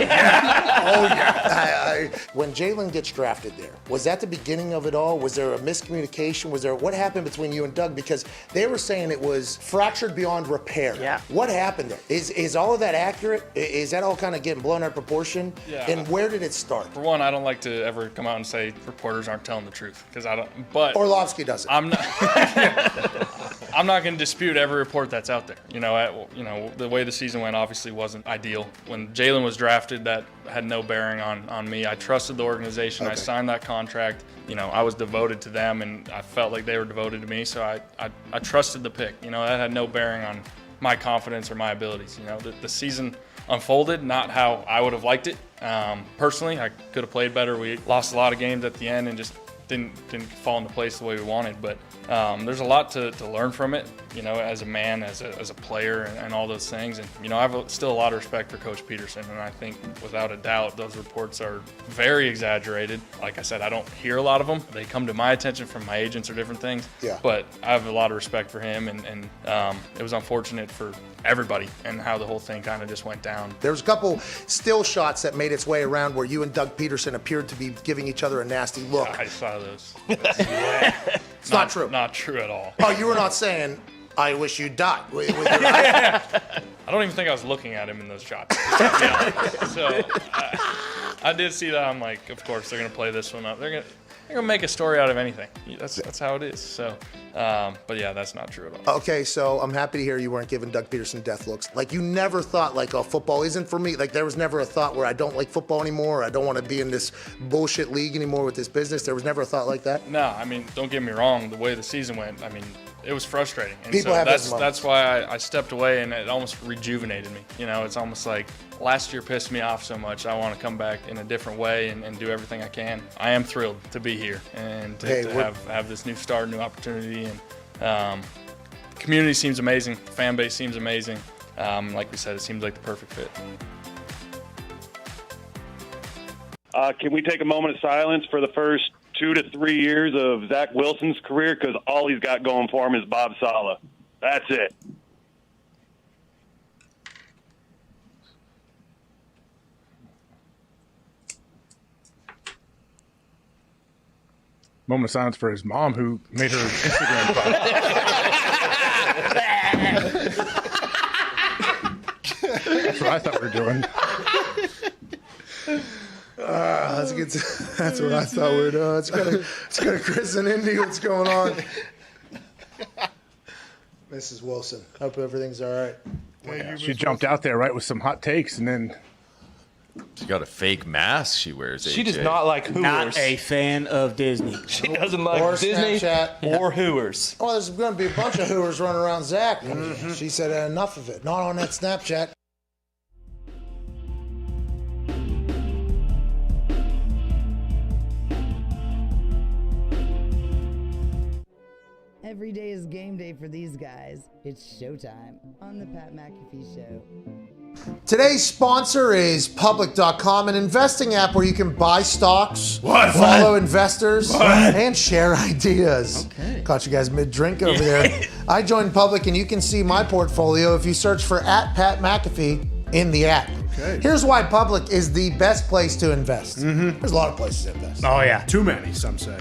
[SPEAKER 3] When Jalen gets drafted there, was that the beginning of it all? Was there a miscommunication? What happened between you and Doug? Because they were saying it was fractured beyond repair.
[SPEAKER 17] Yeah.
[SPEAKER 3] What happened there? Is all of that accurate? Is that all kind of getting blown out of proportion?
[SPEAKER 20] Yeah.
[SPEAKER 3] And where did it start?
[SPEAKER 20] For one, I don't like to ever come out and say reporters aren't telling the truth because I don't. But
[SPEAKER 3] Orlovsky does it.
[SPEAKER 20] I'm not. I'm not going to dispute every report that's out there. You know, the way the season went obviously wasn't ideal. When Jalen was drafted, that had no bearing on me. I trusted the organization. I signed that contract. You know, I was devoted to them, and I felt like they were devoted to me. So I trusted the pick. You know, that had no bearing on my confidence or my abilities. You know, the season unfolded not how I would have liked it. Personally, I could have played better. We lost a lot of games at the end and just didn't fall into place the way we wanted. But there's a lot to learn from it, you know, as a man, as a player, and all those things. And, you know, I have still a lot of respect for Coach Peterson, and I think without a doubt those reports are very exaggerated. Like I said, I don't hear a lot of them. They come to my attention from my agents or different things.
[SPEAKER 3] Yeah.
[SPEAKER 20] But I have a lot of respect for him, and it was unfortunate for everybody and how the whole thing kind of just went down.
[SPEAKER 3] There was a couple still shots that made its way around where you and Doug Peterson appeared to be giving each other a nasty look.
[SPEAKER 20] I saw those.
[SPEAKER 3] It's not true.
[SPEAKER 20] Not true at all.
[SPEAKER 3] Oh, you were not saying, I wish you died. With your eyes?
[SPEAKER 20] I don't even think I was looking at him in those shots. So I did see that. I'm like, of course, they're going to play this one up. They're going to make a story out of anything. That's how it is. So, but yeah, that's not true at all.
[SPEAKER 3] Okay, so I'm happy to hear you weren't giving Doug Peterson death looks. Like, you never thought, like, oh, football isn't for me. Like, there was never a thought where I don't like football anymore, or I don't want to be in this bullshit league anymore with this business. There was never a thought like that?
[SPEAKER 20] No, I mean, don't get me wrong. The way the season went, I mean, it was frustrating. And
[SPEAKER 3] People
[SPEAKER 20] so
[SPEAKER 3] have those moments.
[SPEAKER 20] that's why I stepped away, and it almost rejuvenated me. You know, it's almost like last year pissed me off so much. I want to come back in a different way and do everything I can. I am thrilled to be here and to have this new start, new opportunity. And community seems amazing. Fan base seems amazing. Like we said, it seems like the perfect fit.
[SPEAKER 21] Can we take a moment of silence for the first 2 to 3 years of Zach Wilson's career? Because all he's got going for him is Bob Saleh. That's it.
[SPEAKER 7] Moment of silence for his mom, who made her Instagram post. That's what I thought we were doing.
[SPEAKER 3] That's what I thought we were doing. Let's go to Chris and Indy. What's going on? Mrs. Wilson, hope everything's all right.
[SPEAKER 7] Yeah, she jumped out there, right, with some hot takes, and then...
[SPEAKER 22] She got a fake mask she wears.
[SPEAKER 5] She
[SPEAKER 22] AJ.
[SPEAKER 5] does not like Hooters.
[SPEAKER 6] Not a fan of Disney.
[SPEAKER 5] She doesn't like
[SPEAKER 3] Or
[SPEAKER 5] Disney
[SPEAKER 3] Snapchat.
[SPEAKER 5] or Hooters.
[SPEAKER 3] Oh, there's going to be a bunch of Hooters running around Zach. She said enough of it. Not on that Snapchat.
[SPEAKER 14] Every day is game day for these guys. It's showtime on the Pat McAfee Show.
[SPEAKER 3] Today's sponsor is Public.com, an investing app where you can buy stocks, follow investors, and share ideas.
[SPEAKER 17] Okay.
[SPEAKER 3] Caught you guys mid-drink over there. I joined Public, and you can see my portfolio if you search for @PatMcAfee in the app.
[SPEAKER 4] Okay.
[SPEAKER 3] Here's why Public is the best place to invest. There's a lot of places to invest.
[SPEAKER 6] Oh, yeah.
[SPEAKER 4] Too many, some say.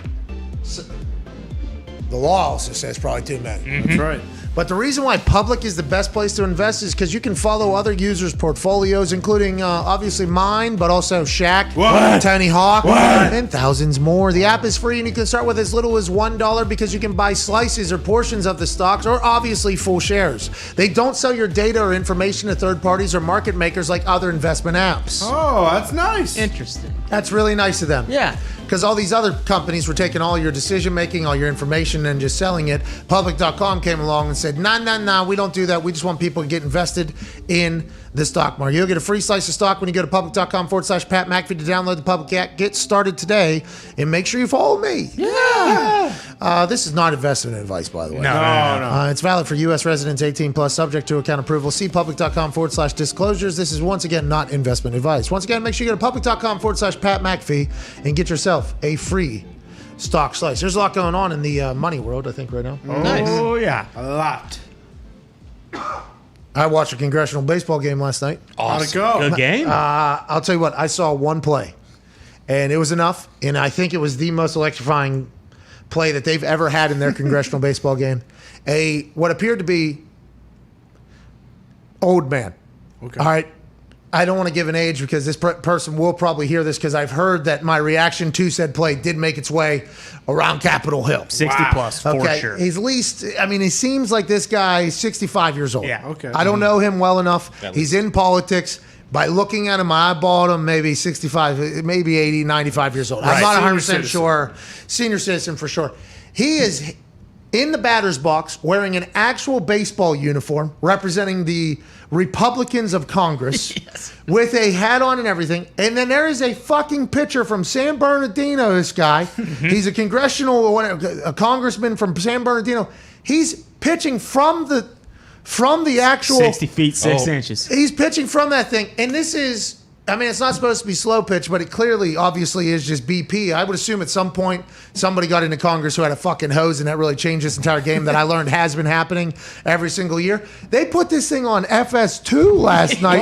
[SPEAKER 3] The law also says probably too many.
[SPEAKER 4] That's right.
[SPEAKER 3] But the reason why public is the best place to invest is because you can follow other users' portfolios, including obviously mine, but also Shaq, Tony Hawk, and thousands more. The app is free and you can start with as little as $1 because you can buy slices or portions of the stocks or obviously full shares. They don't sell your data or information to third parties or market makers like other investment apps.
[SPEAKER 4] Oh, that's nice.
[SPEAKER 17] Interesting.
[SPEAKER 3] That's really nice of them.
[SPEAKER 17] Yeah.
[SPEAKER 3] Because all these other companies were taking all your decision making, all your information, and just selling it. Public.com came along and said, nah, we don't do that. We just want people to get invested in the stock market. You'll get a free slice of stock when you go to public.com/Pat McAfee to download the public app. Get started today and make sure you follow me.
[SPEAKER 17] Yeah.
[SPEAKER 3] This is not investment advice, by the way.
[SPEAKER 4] No.
[SPEAKER 3] It's valid for U.S. residents 18 plus, subject to account approval. See public.com/disclosures. This is once again not investment advice. Once again, make sure you go to public.com/Pat McAfee and get yourself a free stock slice. There's a lot going on in the money world, I think, right now.
[SPEAKER 6] Oh, yeah.
[SPEAKER 4] A lot.
[SPEAKER 3] I watched a congressional baseball game last night.
[SPEAKER 4] How'd it go?
[SPEAKER 6] Good game.
[SPEAKER 3] I'll tell you what, I saw one play, and it was enough, and I think it was the most electrifying play that they've ever had in their congressional baseball game. What appeared to be old man.
[SPEAKER 4] Okay.
[SPEAKER 3] All right. I don't want to give an age because this person will probably hear this because I've heard that my reaction to said play did make its way around Capitol Hill.
[SPEAKER 6] 60 plus, for sure.
[SPEAKER 3] He's he seems like this guy is 65 years old.
[SPEAKER 6] Yeah.
[SPEAKER 4] Okay.
[SPEAKER 3] I don't know him well enough. He's in politics. By looking at him, I eyeballed him maybe 65, maybe 80, 95 years old. I'm not 100% sure. Senior citizen for sure. He is in the batter's box wearing an actual baseball uniform representing the Republicans of Congress with a hat on and everything. And then there is a fucking pitcher from San Bernardino, this guy. He's a a congressman from San Bernardino. He's pitching from the actual
[SPEAKER 6] 60 feet, 6 inches.
[SPEAKER 3] He's pitching from that thing. And this is, it's not supposed to be slow pitch, but it clearly, obviously, is just BP. I would assume at some point somebody got into Congress who had a fucking hose, and that really changed this entire game that I learned has been happening every single year. They put this thing on FS2 last night.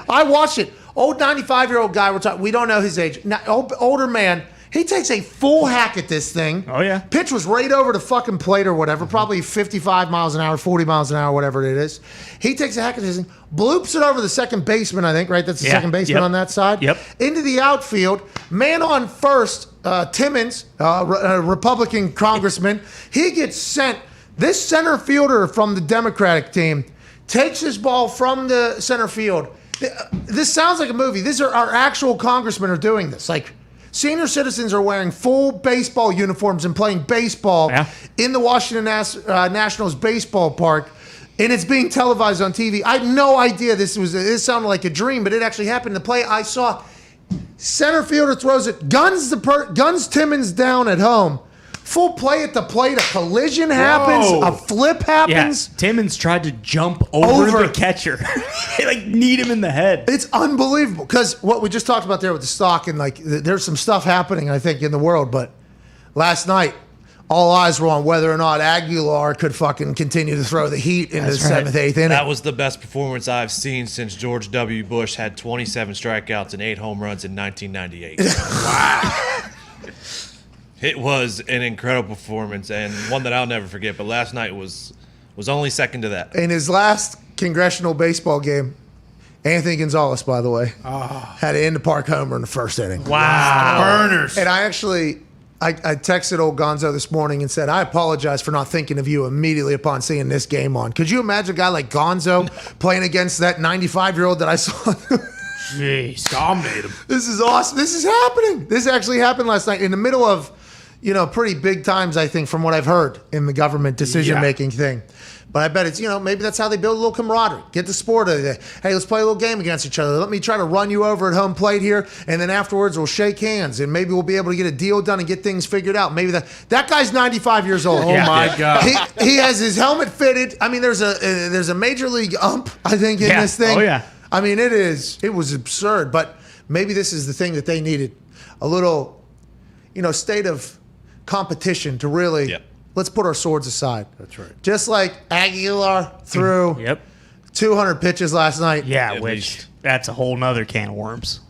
[SPEAKER 3] I watched it. Old 95-year-old guy, we don't know his age. Older man. He takes a full hack at this thing.
[SPEAKER 6] Oh, yeah.
[SPEAKER 3] Pitch was right over the fucking plate or whatever, probably 55 miles an hour, 40 miles an hour, whatever it is. He takes a hack at this thing, bloops it over the second baseman, I think, right? That's the second baseman on that side.
[SPEAKER 6] Yep.
[SPEAKER 3] Into the outfield. Man on first, Timmons, a Republican congressman, he gets sent. This center fielder from the Democratic team takes his ball from the center field. This sounds like a movie. These are our actual congressmen are doing this. Like, senior citizens are wearing full baseball uniforms and playing baseball in the Washington Nationals baseball park, and it's being televised on TV. I had no idea this sounded like a dream, but it actually happened. The play I saw, center fielder throws it, guns Timmons down at home. Full play at the plate, a collision happens, a flip happens.
[SPEAKER 6] Yeah. Timmons tried to jump over the catcher. Need him in the head.
[SPEAKER 3] It's unbelievable because what we just talked about there with the stock and there's some stuff happening, I think, in the world. But last night, all eyes were on whether or not Aguilar could fucking continue to throw the heat into the 7th, 8th inning.
[SPEAKER 5] That was the best performance I've seen since George W. Bush had 27 strikeouts and 8 home runs in 1998. Wow. It was an incredible performance and one that I'll never forget. But last night was only second to that.
[SPEAKER 3] In his last congressional baseball game, Anthony Gonzalez, by the way, had an in-the-park homer in the first inning.
[SPEAKER 6] Wow.
[SPEAKER 4] Burners.
[SPEAKER 3] And I texted old Gonzo this morning and said, I apologize for not thinking of you immediately upon seeing this game on. Could you imagine a guy like Gonzo playing against that 95-year-old that I saw?
[SPEAKER 4] Jeez. Dominate him.
[SPEAKER 3] This is awesome. This is happening. This actually happened last night in the middle of, pretty big times, I think, from what I've heard in the government decision-making thing. But I bet it's, maybe that's how they build a little camaraderie. Get the sport of it. Hey, let's play a little game against each other. Let me try to run you over at home plate here, and then afterwards we'll shake hands, and maybe we'll be able to get a deal done and get things figured out. Maybe that guy's 95 years old.
[SPEAKER 4] Oh, my God.
[SPEAKER 3] He has his helmet fitted. I mean, there's a major league ump, I think, in this thing.
[SPEAKER 6] Oh, yeah.
[SPEAKER 3] I mean, it was absurd, but maybe this is the thing that they needed. A little, state of competition to really let's put our swords aside.
[SPEAKER 4] That's right.
[SPEAKER 3] Just like Aguilar threw 200 pitches last night.
[SPEAKER 6] Yeah, which that's a whole nother can of worms.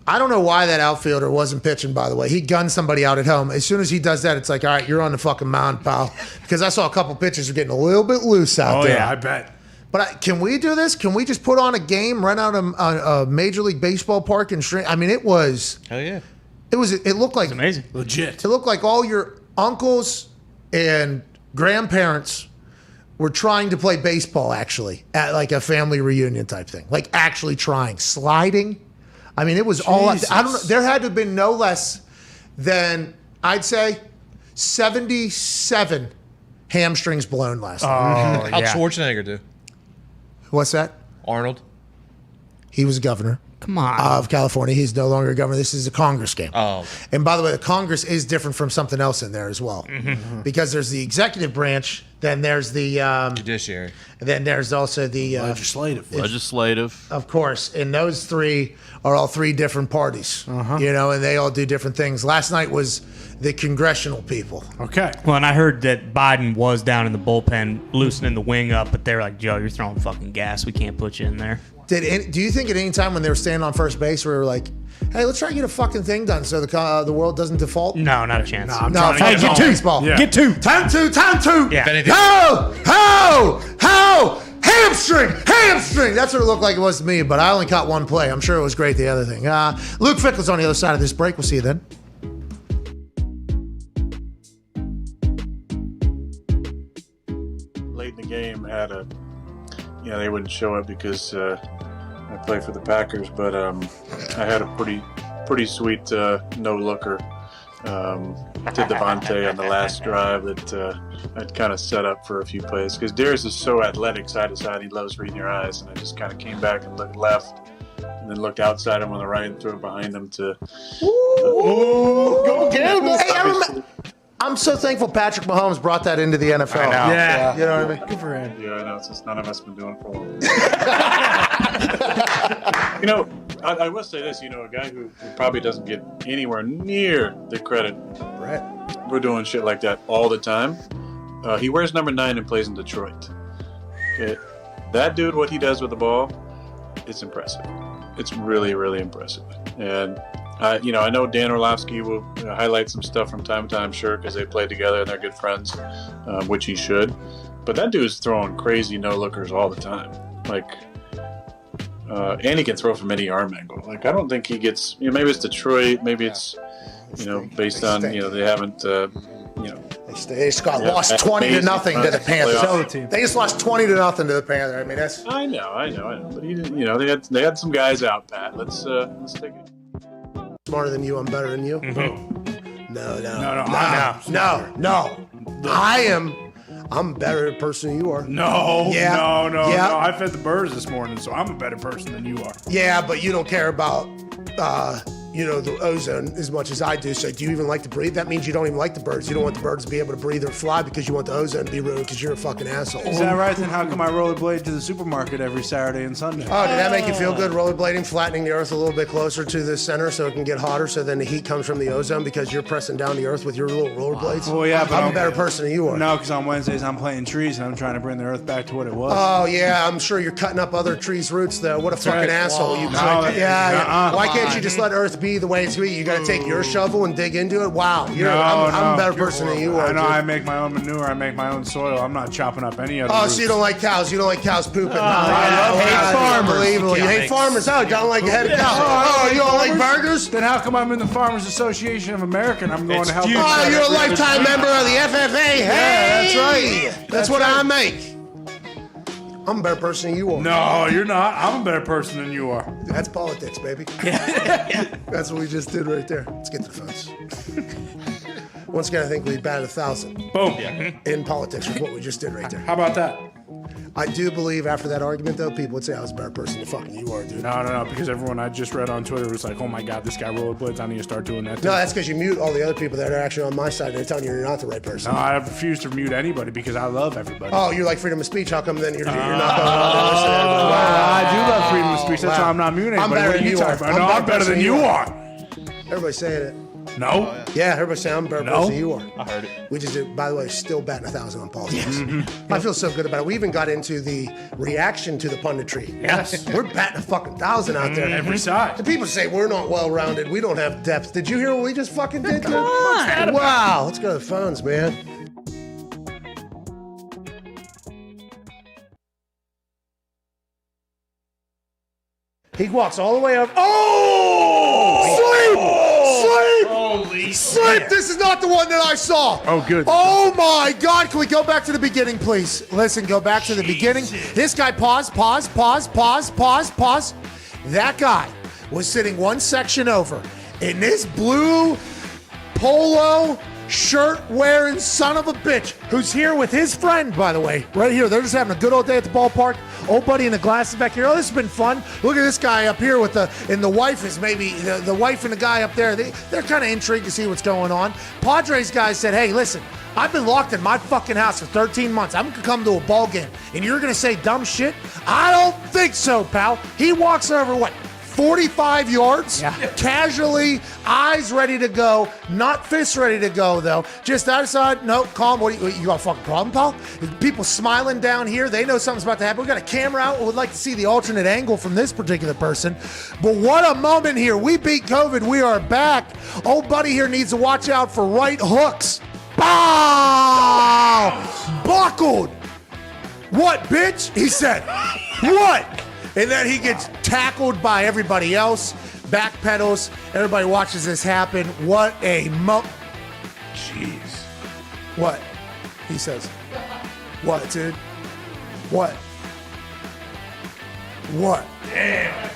[SPEAKER 3] I don't know why that outfielder wasn't pitching, by the way. He gunned somebody out at home. As soon as he does that, it's like, all right, you're on the fucking mound, pal. Because I saw a couple pitches are getting a little bit loose out there.
[SPEAKER 4] Oh, yeah, I bet.
[SPEAKER 3] But can we do this? Can we just put on a game, rent out a Major League Baseball park and stream? I mean, it was...
[SPEAKER 5] Hell yeah.
[SPEAKER 3] It looked like...
[SPEAKER 6] amazing.
[SPEAKER 4] Legit.
[SPEAKER 3] It looked like all your uncles and grandparents were trying to play baseball, actually, at like a family reunion type thing. Like actually trying. Sliding. I mean, it was all... I don't know. There had to have been no less than, I'd say, 77 hamstrings blown last night.
[SPEAKER 5] How'd Schwarzenegger do?
[SPEAKER 3] What's that?
[SPEAKER 5] Arnold.
[SPEAKER 3] He was governor.
[SPEAKER 6] Come on.
[SPEAKER 3] Of California. He's no longer governor. This is a Congress game.
[SPEAKER 5] Oh.
[SPEAKER 3] And by the way, the Congress is different from something else in there as well. Because there's the executive branch, then there's the...
[SPEAKER 5] Judiciary.
[SPEAKER 3] And then there's also the...
[SPEAKER 8] Legislative.
[SPEAKER 3] Of course. And those three are all three different parties. You know, and they all do different things. Last night was the congressional people.
[SPEAKER 4] Okay.
[SPEAKER 6] Well, and I heard that Biden was down in the bullpen loosening the wing up, but they were like, Joe, you're throwing fucking gas. We can't put you in there.
[SPEAKER 3] Do you think at any time when they were standing on first base, we were like, hey, let's try to get a fucking thing done so the world doesn't default?
[SPEAKER 6] No, not a chance.
[SPEAKER 3] Hey, get two. Baseball.
[SPEAKER 6] Yeah. Get two.
[SPEAKER 3] Time two.
[SPEAKER 6] Yeah.
[SPEAKER 3] Ho! Hamstring! That's what it looked like it was to me, but I only caught one play. I'm sure it was great, the other thing. Luke Fickle's on the other side of this break. We'll see you then.
[SPEAKER 9] Late in the game, had a... they wouldn't show up because I play for the Packers, but I had a pretty sweet no-looker to Devontae on the last drive that I'd kind of set up for a few plays. Because Darius is so athletic side to side, he loves reading your eyes, and I just kind of came back and looked left and then looked outside him on the right and threw it behind him to...
[SPEAKER 3] Go get him! Hey, I'm so thankful Patrick Mahomes brought that into the NFL.
[SPEAKER 9] I know.
[SPEAKER 3] Yeah. You know what I mean?
[SPEAKER 4] Good for him.
[SPEAKER 9] Yeah, I know. Since none of us have been doing it for a while. I will say this. A guy who probably doesn't get anywhere near the credit.
[SPEAKER 3] Right.
[SPEAKER 9] We're doing shit like that all the time. He wears number 9 and plays in Detroit. Okay. That dude, what he does with the ball, it's impressive. It's really, really impressive. And I know Dan Orlovsky will highlight some stuff from time to time, sure, because they play together and they're good friends, which he should. But that dude's throwing crazy no-lookers all the time. And he can throw from any arm angle. I don't think he gets. Maybe it's Detroit. Maybe it's based on they haven't.
[SPEAKER 3] They just got lost 20-0 to the Panthers. They just lost 20-0 to the Panthers. I mean, that's.
[SPEAKER 9] I know. But he didn't. They had some guys out, Pat. Let's take it.
[SPEAKER 3] Smarter than you, I'm better than you.
[SPEAKER 9] Mm-hmm.
[SPEAKER 3] No. I'm a better person than you are.
[SPEAKER 4] No.
[SPEAKER 3] Yeah.
[SPEAKER 4] No.
[SPEAKER 3] Yeah.
[SPEAKER 4] I fed the birds this morning, so I'm a better person than you are.
[SPEAKER 3] Yeah, but you don't care about the ozone as much as I do. So do you even like to breathe? That means you don't even like the birds. You don't want the birds to be able to breathe or fly because you want the ozone to be ruined because you're a fucking asshole.
[SPEAKER 4] Is that right? Then how come I rollerblade to the supermarket every Saturday and Sunday?
[SPEAKER 3] Oh, did that make you feel good, rollerblading, flattening the earth a little bit closer to the center so it can get hotter so then the heat comes from the ozone because you're pressing down the earth with your little rollerblades?
[SPEAKER 4] Well, yeah, but
[SPEAKER 3] I'm a better person than you are.
[SPEAKER 4] No, because on Wednesdays I'm planting trees and I'm trying to bring the earth back to what it was.
[SPEAKER 3] Oh, yeah, I'm sure you're cutting up other trees' roots, though. What a fucking
[SPEAKER 4] right.
[SPEAKER 3] asshole. You Why can't you just let earth be the way it's be? You got to take your shovel and dig into it? Wow. I'm a better person than you are.
[SPEAKER 4] I know. I make my own manure. I make my own soil. I'm not chopping up any other roots.
[SPEAKER 3] So you don't like cows. You don't like cows pooping.
[SPEAKER 4] I hate farmers.
[SPEAKER 3] Unbelievable. You hate farmers. Oh, you don't like a head of cow. You don't like burgers?
[SPEAKER 4] Then how come I'm in the Farmers Association of America and I'm going to help?
[SPEAKER 3] Oh, you're a lifetime member of the FFA. Hey,
[SPEAKER 4] yeah, that's right.
[SPEAKER 3] That's what I make. I'm a better person than you are.
[SPEAKER 4] No, you're not. I'm a better person than you are.
[SPEAKER 3] That's politics, baby. That's what we just did right there. Let's get to the phones. Once again, I think we batted 1,000.
[SPEAKER 4] Boom.
[SPEAKER 3] In politics with what we just did right there.
[SPEAKER 4] How about that?
[SPEAKER 3] I do believe after that argument, though, people would say I was a better person than fucking you are, dude.
[SPEAKER 4] No, because everyone I just read on Twitter was like, oh my God, this guy rollerblades. I need to start doing that too.
[SPEAKER 3] No, that's because you mute all the other people that are actually on my side. They're telling you you're not the right person.
[SPEAKER 4] No, I refuse to mute anybody because I love everybody.
[SPEAKER 3] Oh, you like freedom of speech. How come then you're not going to listen to everybody?
[SPEAKER 4] I do love freedom of speech. That's why I'm not muting anybody.
[SPEAKER 3] I'm better
[SPEAKER 4] what are
[SPEAKER 3] than
[SPEAKER 4] you
[SPEAKER 3] you are.
[SPEAKER 4] talking about? No, I'm better than you are.
[SPEAKER 3] Everybody's saying it.
[SPEAKER 4] No.
[SPEAKER 3] Yeah, everybody say I'm a better person than you are.
[SPEAKER 22] I heard it.
[SPEAKER 3] Which is, by the way, still batting 1,000 on politics. I feel so good about it. We even got into the reaction to the punditry.
[SPEAKER 4] Yes.
[SPEAKER 3] We're batting a fucking 1,000 out there.
[SPEAKER 4] Every side.
[SPEAKER 3] The people say we're not well-rounded. We don't have depth. Did you hear what we just fucking did?
[SPEAKER 4] Come on.
[SPEAKER 3] Wow. Let's go to the phones, man. He walks all the way up. Oh! Sleep! Sleep! This is not the one that I saw.
[SPEAKER 7] Oh, good.
[SPEAKER 3] Oh, my God. Can we go back to the beginning, please? Listen, go back to the beginning. This guy, pause. That guy was sitting one section over in this blue polo shirt wearing son of a bitch who's here with his friend, by the way, right here. They're just having a good old day at the ballpark. Old buddy in the glasses back here. Oh, this has been fun. Look at this guy up here with the wife is maybe the wife and the guy up there. They're kind of intrigued to see what's going on. Padres guy said, hey, listen, I've been locked in my fucking house for 13 months. I'm going to come to a ball game and you're going to say dumb shit? I don't think so, pal. He walks over, 45 yards, casually, eyes ready to go, not fists ready to go, though. Just outside, no, calm. What you got a fucking problem, pal? People smiling down here. They know something's about to happen. We got a camera out. We would like to see the alternate angle from this particular person. But what a moment here. We beat COVID. We are back. Old buddy here needs to watch out for right hooks. Bow! Buckled. What, bitch? He said. What? And then he gets tackled by everybody else, backpedals. Everybody watches this happen. What a Jeez. What? He says. What, dude? What? What? Damn.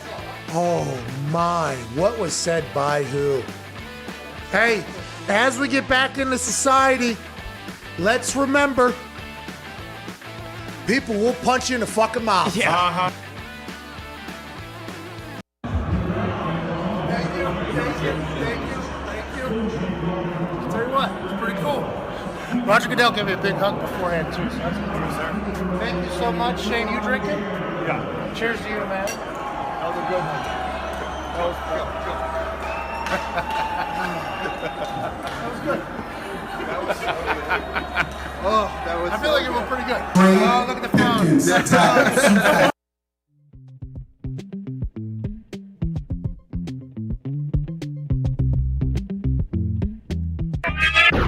[SPEAKER 3] Oh, my. What was said by who? Hey, as we get back into society, let's remember, people will punch you in the fucking mouth.
[SPEAKER 4] Yeah. Uh-huh.
[SPEAKER 3] Tell you what, it was pretty cool. Roger Goodell gave me a big hug beforehand, too, so that's good news there. Thank you so much. Shane, you drinking?
[SPEAKER 4] Yeah.
[SPEAKER 3] Cheers to you, man. That was a good one. That was good. That was good. Oh, that was I feel like it went pretty good. Oh, look at the phone.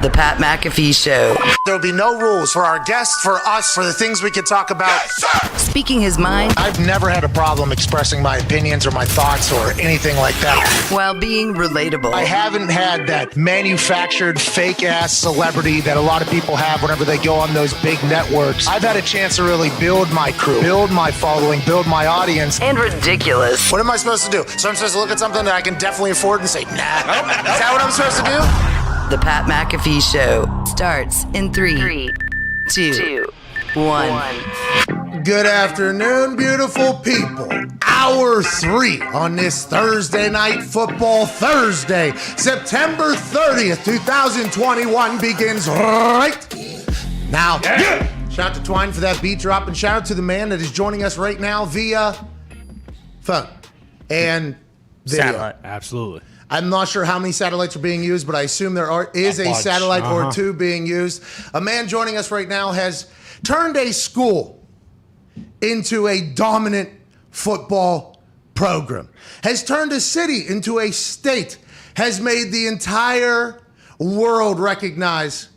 [SPEAKER 1] The Pat McAfee Show.
[SPEAKER 2] There'll be no rules for our guests, for us, for the things we can talk about.
[SPEAKER 1] Speaking his mind
[SPEAKER 2] I've never had a problem expressing my opinions or my thoughts or anything like that.
[SPEAKER 1] while being relatable.
[SPEAKER 2] I haven't had that manufactured fake-ass celebrity that a lot of people have whenever they go on those big networks. I've had a chance to really build my crew, build my following, build my audience.
[SPEAKER 1] And ridiculous.
[SPEAKER 2] What am I supposed to do? So I'm supposed to look at something that I can definitely afford and say, nah. Is that what I'm supposed to do?
[SPEAKER 1] The Pat McAfee Show starts in 3, 2, 1.
[SPEAKER 3] Good afternoon, beautiful people. Hour 3 on this Thursday night football Thursday, September 30th, 2021 begins right now. Yeah. Shout out to Twine for that beat drop, and shout out to the man that is joining us right now via phone and video.
[SPEAKER 4] Satellite. Absolutely.
[SPEAKER 3] I'm not sure how many satellites are being used, but I assume there is a satellite or two being used. A man joining us right now has turned a school into a dominant football program, has turned a city into a state, has made the entire world recognize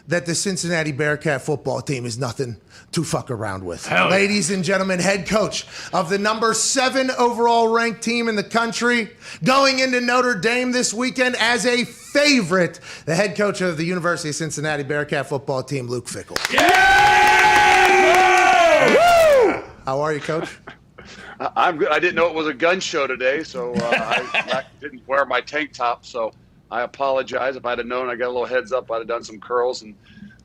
[SPEAKER 3] that the Cincinnati Bearcat football team is nothing to fuck around with. Ladies and gentlemen, head coach of the number 7 overall ranked team in the country, going into Notre Dame this weekend as a favorite, the head coach of the University of Cincinnati Bearcat football team, Luke Fickell. Yeah! How are you, Coach?
[SPEAKER 10] I'm good. I didn't know it was a gun show today, so I didn't wear my tank top, so I apologize. If I'd have known, I got a little heads up, I'd have done some curls and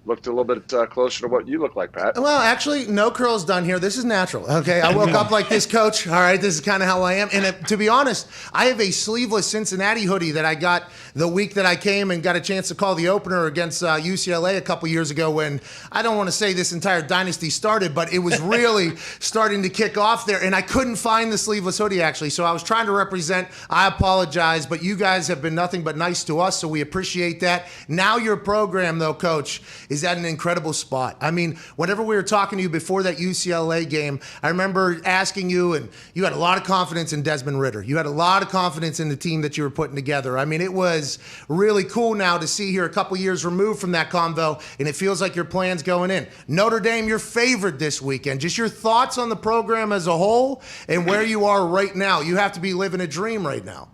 [SPEAKER 10] looked a little bit closer to what you look like, Pat.
[SPEAKER 3] Well, actually, no curls done here. This is natural. Okay, I woke up like this, Coach. All right, this is kind of how I am. And to be honest, I have a sleeveless Cincinnati hoodie that I got the week that I came and got a chance to call the opener against UCLA a couple years ago. When I don't want to say this entire dynasty started, but it was really starting to kick off there. And I couldn't find the sleeveless hoodie actually, so I was trying to represent. I apologize, but you guys have been nothing but nice to us, so we appreciate that. Now your program, though, Coach, is at an incredible spot. I mean, whenever we were talking to you before that UCLA game, I remember asking you, and you had a lot of confidence in Desmond Ridder. You had a lot of confidence in the team that you were putting together. I mean, it was really cool now to see here a couple years removed from that convo, and it feels like your plan's going in. Notre Dame, your favorite this weekend. Just your thoughts on the program as a whole and where you are right now. You have to be living a dream right now.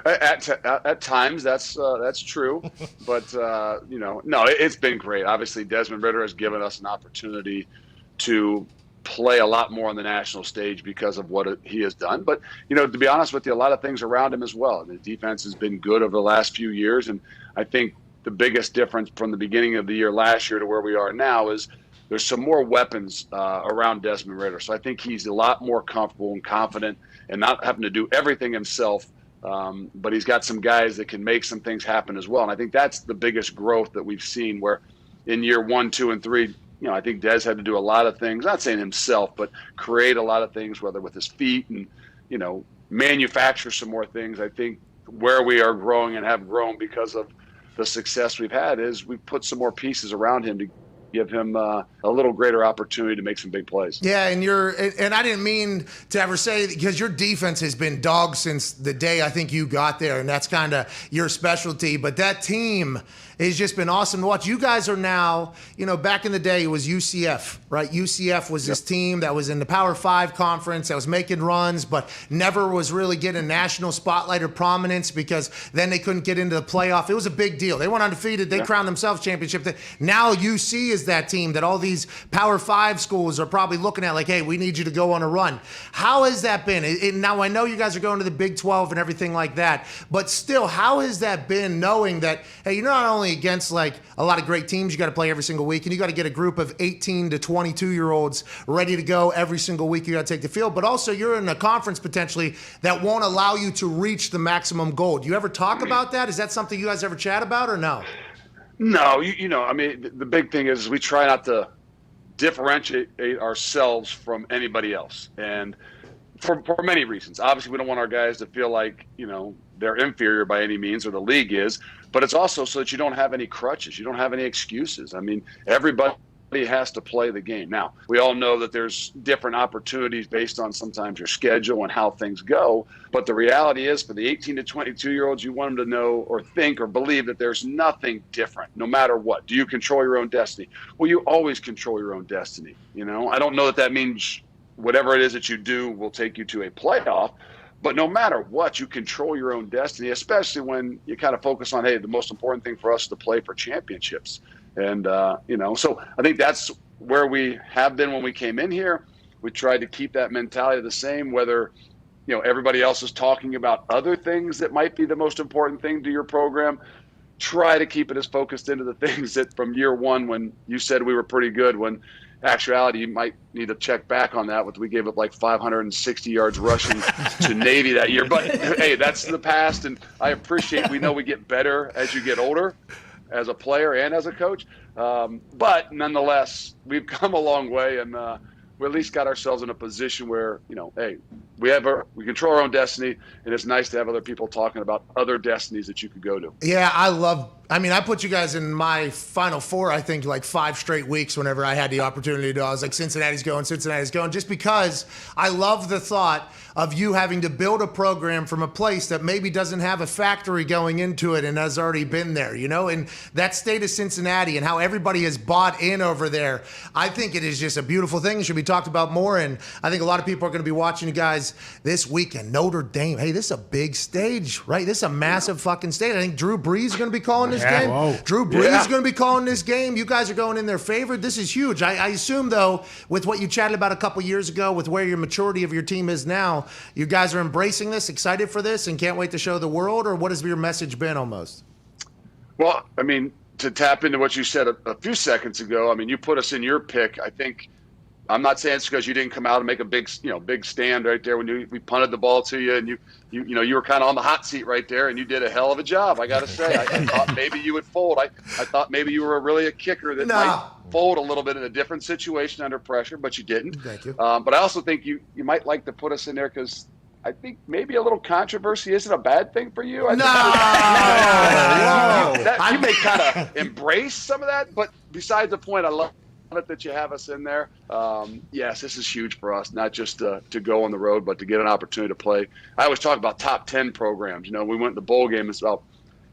[SPEAKER 10] At times that's true, but no, it's been great. Obviously, Desmond Ridder has given us an opportunity to play a lot more on the national stage because of what he has done. But to be honest with you, a lot of things around him as well. The defense has been good over the last few years, and I think the biggest difference from the beginning of the year last year to where we are now is there's some more weapons around Desmond Ridder. So I think he's a lot more comfortable and confident and not having to do everything himself. But he's got some guys that can make some things happen as well. And I think that's the biggest growth that we've seen, where in year 1, 2, and 3, I think Des had to do a lot of things, not saying himself, but create a lot of things, whether with his feet and, manufacture some more things. I think where we are growing and have grown because of the success we've had is we've put some more pieces around him to give him a little greater opportunity to make some big plays.
[SPEAKER 3] Yeah, and I didn't mean to ever say, because your defense has been dogs since the day I think you got there, and that's kind of your specialty. But that team has just been awesome to watch. You guys are now, back in the day it was UCF, right? UCF was this team that was in the Power 5 conference that was making runs, but never was really getting national spotlight or prominence because then they couldn't get into the playoff. It was a big deal. They went undefeated. They crowned themselves championship. Now UC is that team that all these Power 5 schools are probably looking at like, hey, we need you to go on a run. How has that been? Now I know you guys are going to the Big 12 and everything like that, but still, how has that been knowing that, hey, you're not only against like a lot of great teams you got to play every single week, and you got to get a group of 18 to 22-year-olds ready to go every single week you got to take the field, but also you're in a conference potentially that won't allow you to reach the maximum goal. Do you ever talk about that? Is that something you guys ever chat about or no?
[SPEAKER 10] No, the big thing is we try not to differentiate ourselves from anybody else, and for many reasons. Obviously, we don't want our guys to feel like they're inferior by any means, or the league is, but it's also so that you don't have any crutches, you don't have any excuses. I mean, everybody has to play the game. Now, we all know that there's different opportunities based on sometimes your schedule and how things go, but the reality is for the 18 to 22-year-olds, you want them to know or think or believe that there's nothing different, no matter what. Do you control your own destiny? Well, you always control your own destiny. I don't know that means whatever it is that you do will take you to a playoff, but no matter what, you control your own destiny, especially when you kind of focus on, hey, the most important thing for us is to play for championships. And, so I think that's where we have been when we came in here. We tried to keep that mentality the same, whether, everybody else is talking about other things that might be the most important thing to your program. Try to keep it as focused into the things that from year one, when you said we were pretty good, when actuality, you might need to check back on that. We gave up like 560 yards rushing to Navy that year. But, hey, that's the past, and I appreciate we know we get better as you get older, as a player and as a coach. But nonetheless, we've come a long way, and we at least got ourselves in a position where, hey, we control our own destiny, and it's nice to have other people talking about other destinies that you could go to.
[SPEAKER 3] Yeah, I put you guys in my Final Four, I think, like 5 straight weeks whenever I had the opportunity to. I was like, Cincinnati's going, just because I love the thought of you having to build a program from a place that maybe doesn't have a factory going into it and has already been there, and that state of Cincinnati and how everybody has bought in over there. I think it is just a beautiful thing. It should be talked about more, and I think a lot of people are going to be watching you guys this weekend. Notre Dame, hey, this is a big stage, right? This is a massive fucking stage. I think Drew Brees is going to be calling this game.
[SPEAKER 4] Whoa.
[SPEAKER 3] Drew Brees is going to be calling this game. You guys are going in their favor. This is huge. I assume, though, with what you chatted about a couple years ago, with where your maturity of your team is now, you guys are embracing this, excited for this, and can't wait to show the world, or what has your message been almost?
[SPEAKER 10] Well, to tap into what you said a few seconds ago, I mean, you put us in your pick. I think I'm not saying it's because you didn't come out and make a big stand right there when we punted the ball to you, and you were kind of on the hot seat right there, and you did a hell of a job. I got to say, I thought maybe you would fold. I thought maybe you were really a kicker that might fold a little bit in a different situation under pressure, but you didn't.
[SPEAKER 3] Thank you.
[SPEAKER 10] But I also think you might like to put us in there because I think maybe a little controversy isn't a bad thing for you. You may kind of embrace some of that, but besides the point, I love it that you have us in there. Yes, this is huge for us, not just to go on the road, but to get an opportunity to play. I always talk about top 10 programs. We went to the bowl game. It's about,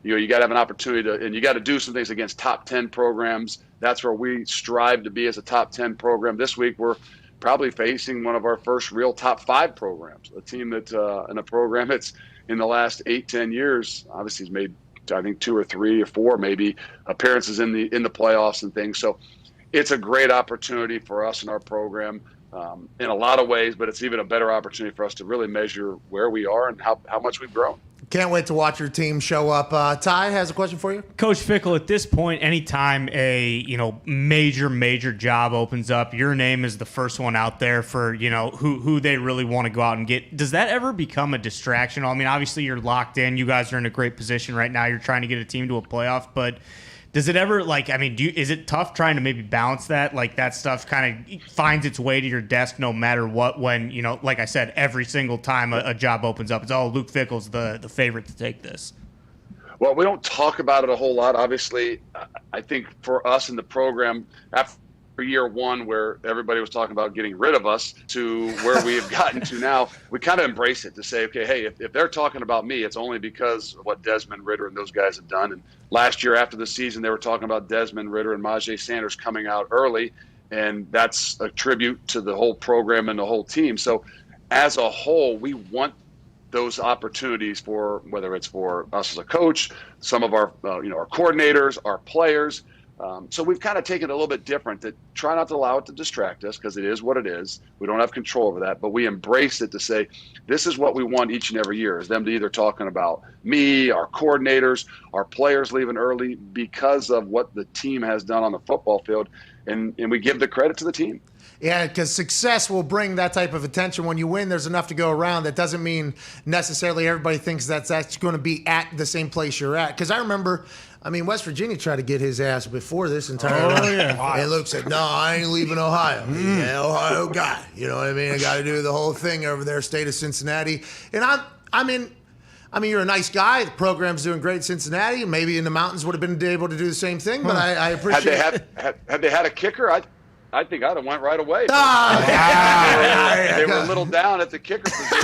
[SPEAKER 10] you got to have an opportunity and you got to do some things against top 10 programs. That's where we strive to be as a top 10 program. This week, we're probably facing one of our first real top 5 programs, a team that in a program that's in the last 8-10 years, obviously has made, I think, 2 or 3 or 4 maybe appearances in the playoffs and things. So it's a great opportunity for us in our program in a lot of ways, but it's even a better opportunity for us to really measure where we are and how much we've grown.
[SPEAKER 3] Can't wait to watch your team show up. Ty has a question for you.
[SPEAKER 6] Coach Fickle, at this point, anytime a major job opens up, your name is the first one out there for who they really want to go out and get. Does that ever become a distraction? I mean, obviously you're locked in. You guys are in a great position right now. You're trying to get a team to a playoff, but does it ever is it tough trying to maybe balance that? Like that stuff kind of finds its way to your desk no matter what when, like I said, every single time a job opens up, it's Luke Fickle's the favorite to take this.
[SPEAKER 10] Well, we don't talk about it a whole lot. Obviously, I think for us in the program, after year one where everybody was talking about getting rid of us to where we have gotten to now, we kind of embrace it to say, okay, hey, if they're talking about me, it's only because of what Desmond Ridder and those guys have done. And last year after the season, they were talking about Desmond Ridder and Majay Sanders coming out early, and that's a tribute to the whole program and the whole team. So as a whole, we want those opportunities for whether it's for us as a coach, some of our our coordinators, our players. So we've kind of taken it a little bit different, to try not to allow it to distract us because it is what it is. We don't have control over that, but we embrace it to say, this is what we want each and every year, is them to either talking about me, our coordinators, our players leaving early because of what the team has done on the football field. And we give the credit to the team.
[SPEAKER 3] Yeah, because success will bring that type of attention. When you win, there's enough to go around. That doesn't mean necessarily everybody thinks that's going to be at the same place you're at. Because I remember, West Virginia tried to get his ass before this entire run.
[SPEAKER 4] Yeah.
[SPEAKER 3] And Luke said, no, I ain't leaving Ohio. He's an Ohio guy. You know what I mean? I got to do the whole thing over there, state of Cincinnati. And you're a nice guy. The program's doing great in Cincinnati. Maybe in the mountains would have been able to do the same thing, but I appreciate it.
[SPEAKER 10] Had they had a kicker, I think I'd have went right away. They were a little down at the kicker position.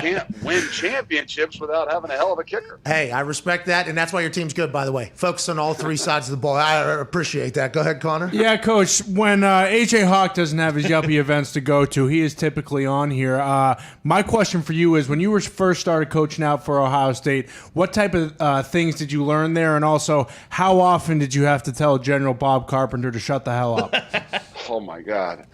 [SPEAKER 10] You can't win championships without having a hell of a kicker.
[SPEAKER 3] Hey, I respect that, and that's why your team's good, by the way. Focus on all 3 sides of the ball. I appreciate that. Go ahead, Connor.
[SPEAKER 4] Yeah, Coach, when AJ Hawk doesn't have his Yuppie events to go to, he is typically on here. My question for you is, when you were first started coaching out for Ohio State, what type of things did you learn there? And also, how often did you have to tell General Bob Carpenter to shut the hell up?
[SPEAKER 10] Oh, my God.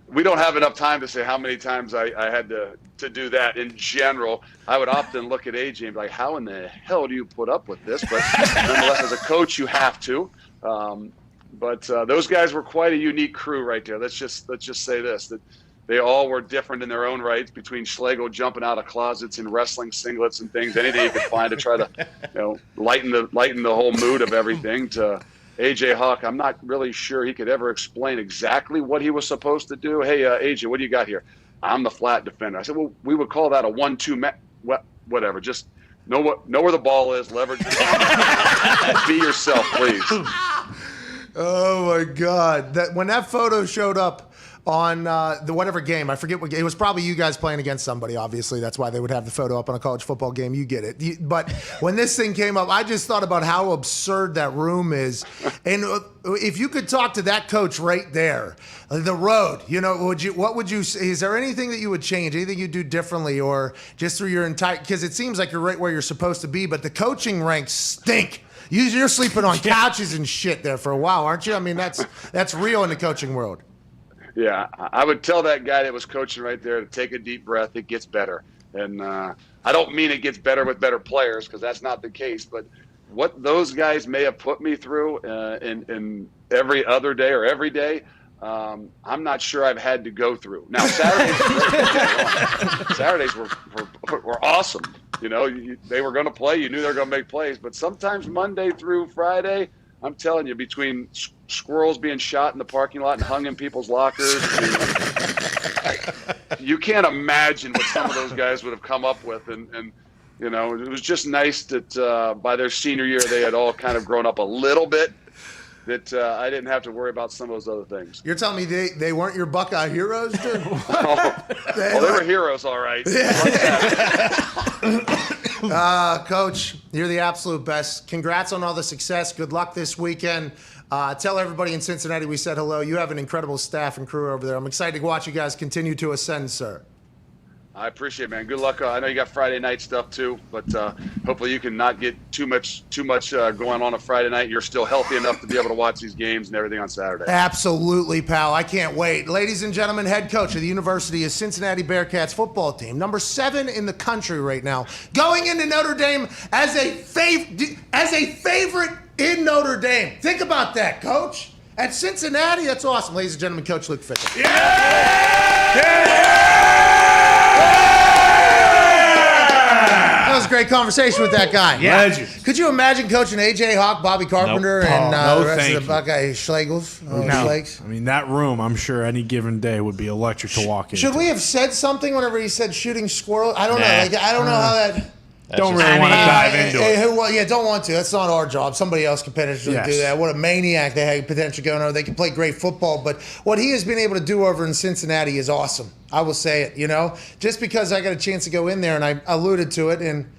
[SPEAKER 10] We don't have enough time to say how many times I had to do that. In general, I would often look at AJ and be like, how in the hell do you put up with this? But nonetheless, as a coach, you have to. But those guys were quite a unique crew right there. Let's just say this, that they all were different in their own rights, between Schlegel jumping out of closets and wrestling singlets and things, anything you could find to try to lighten the whole mood of everything, to AJ Hawk. I'm not really sure he could ever explain exactly what he was supposed to do. Hey, AJ, what do you got here? I'm the flat defender. I said, well, we would call that a 1-2 whatever. Just know where the ball is, leverage it. Be yourself, please.
[SPEAKER 3] Oh, my God. When that photo showed up on the whatever game, I forget what game. It was probably you guys playing against somebody, obviously. That's why they would have the photo up on a college football game. You get it. But when this thing came up, I just thought about how absurd that room is. And if you could talk to that coach right there, the road, what would you say? Is there anything that you would change, anything you'd do differently, or just through your entire, because it seems like you're right where you're supposed to be, but the coaching ranks stink. You're sleeping on couches and shit there for a while, aren't you? That's real in the coaching world.
[SPEAKER 10] Yeah, I would tell that guy that was coaching right there to take a deep breath. It gets better. And I don't mean it gets better with better players, because that's not the case. But what those guys may have put me through in every other day or every day, I'm not sure I've had to go through. Now, Saturdays were awesome. You know, they were going to play. You knew they were going to make plays. But sometimes Monday through Friday, I'm telling you, between squirrels being shot in the parking lot and hung in people's lockers, you can't imagine what some of those guys would have come up with. And you know, it was just nice that by their senior year, they had all kind of grown up a little bit, that I didn't have to worry about some of those other things.
[SPEAKER 3] You're telling me they weren't your Buckeye heroes, dude?
[SPEAKER 10] They were heroes, all right.
[SPEAKER 3] Coach, you're the absolute best. Congrats on all the success. Good luck this weekend. Tell everybody in Cincinnati we said hello. You have an incredible staff and crew over there. I'm excited to watch you guys continue to ascend, sir.
[SPEAKER 10] I appreciate it, man. Good luck. I know you got Friday night stuff too, but hopefully you can not get too much going on a Friday night. You're still healthy enough to be able to watch these games and everything on Saturday.
[SPEAKER 3] Absolutely, pal. I can't wait. Ladies and gentlemen, head coach of the University of Cincinnati Bearcats football team, number 7 in the country right now, going into Notre Dame as a favorite in Notre Dame. Think about that, Coach. At Cincinnati, that's awesome. Ladies and gentlemen, Coach Luke Fickell. That was a great conversation with that guy.
[SPEAKER 4] Yeah. Legend.
[SPEAKER 3] Could you imagine coaching A.J. Hawk, Bobby Carpenter, and
[SPEAKER 4] No,
[SPEAKER 3] the rest
[SPEAKER 4] thank
[SPEAKER 3] of the Buckeye Schlegels?
[SPEAKER 4] I mean, that room, I'm sure any given day would be electric to walk in.
[SPEAKER 3] Should we have said something whenever he said shooting squirrel? I don't know. Like, I don't know how that...
[SPEAKER 4] Don't really want to dive into it.
[SPEAKER 3] Well, yeah, don't want to. That's not our job. Somebody else could potentially do that. What a maniac they had potential going over. They can play great football, but what he has been able to do over in Cincinnati is awesome. I will say it, you know. Just because I got a chance to go in there, and I alluded to it, and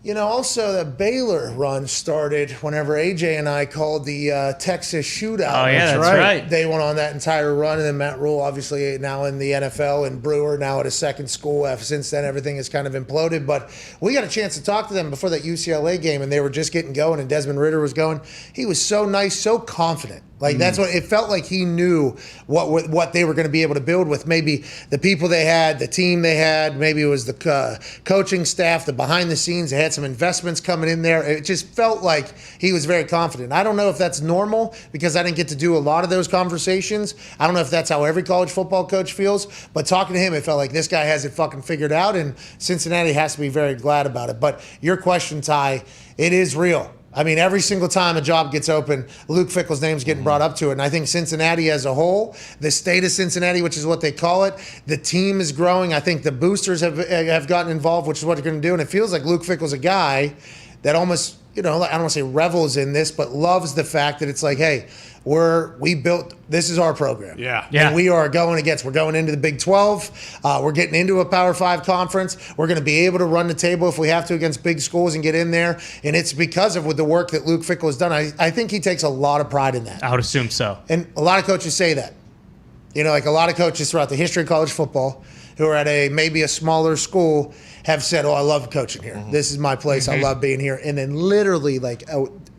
[SPEAKER 3] you know, also the Baylor run started whenever AJ and I called the Texas shootout.
[SPEAKER 6] Oh, yeah, that's right.
[SPEAKER 3] They went on that entire run, and then Matt Rule, obviously now in the NFL, and Brewer now at a second school. Since then, everything has kind of imploded. But we got a chance to talk to them before that UCLA game, and they were just getting going, and Desmond Ridder was going. He was so nice, so confident. Like, that's what it felt like. He knew what they were going to be able to build with maybe the people they had, the team they had. Maybe it was the coaching staff, the behind the scenes. They had some investments coming in there. It just felt like he was very confident. I don't know if that's normal because I didn't get to do a lot of those conversations. I don't know if that's how every college football coach feels. But talking to him, it felt like this guy has it fucking figured out, and Cincinnati has to be very glad about it. But your question, Ty, it is real. I mean, every single time a job gets open, Luke Fickell's name's getting brought up to it. And I think Cincinnati as a whole, the state of Cincinnati, which is what they call it, the team is growing. I think the boosters have gotten involved, which is what they're going to do. And it feels like Luke Fickell's a guy that almost, you know, I don't want to say revels in this, but loves the fact that it's like, hey, this is our program.
[SPEAKER 4] Yeah.
[SPEAKER 3] And we're going into the Big 12. We're getting into a Power 5 conference. We're going to be able to run the table if we have to against big schools and get in there. And it's because of the work that Luke Fickell has done. I think he takes a lot of pride in that.
[SPEAKER 6] I would assume so.
[SPEAKER 3] And a lot of coaches say that. You know, like a lot of coaches throughout the history of college football who are at maybe a smaller school have said, oh, I love coaching here. Mm-hmm. This is my place. Mm-hmm. I love being here. And then literally like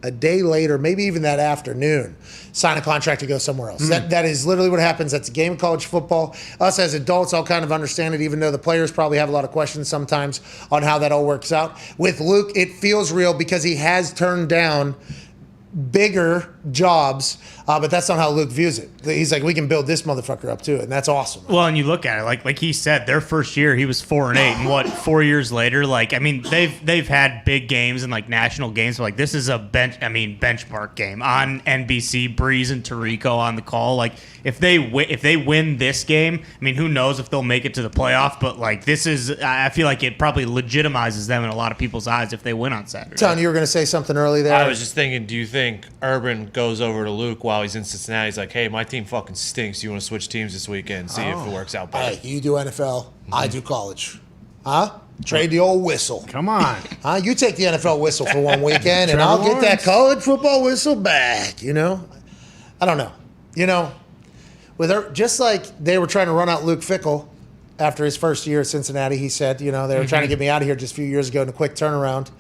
[SPEAKER 3] a day later, maybe even that afternoon, sign a contract to go somewhere else. That is literally what happens. That's a game of college football. Us as adults all kind of understand it, even though the players probably have a lot of questions sometimes on how that all works out. With Luke, it feels real because he has turned down bigger jobs, but that's not how Luke views it. He's like, we can build this motherfucker up too, and that's awesome.
[SPEAKER 6] Well, and you look at it, like he said, their first year he was 4-8, and what 4 years later, like I mean, they've had big games and like national games, but like this is a benchmark game on NBC. Breeze and Tirico on the call. Like if they win this game, I mean, who knows if they'll make it to the playoff? But like this is, I feel like it probably legitimizes them in a lot of people's eyes if they win on Saturday.
[SPEAKER 3] Tony, you were going to say something early there.
[SPEAKER 5] I was just thinking, do you think Urban goes over to Luke while he's in Cincinnati? He's like, hey, my team fucking stinks. You want to switch teams this weekend and see if it works out better?
[SPEAKER 3] Hey, you do NFL, I do college. Huh? Trade the old whistle.
[SPEAKER 4] Come on.
[SPEAKER 3] You take the NFL whistle for one weekend, and I'll get that college football whistle back, you know? I don't know. You know, just like they were trying to run out Luke Fickell after his first year at Cincinnati, he said, you know, they were trying to get me out of here just a few years ago in a quick turnaround.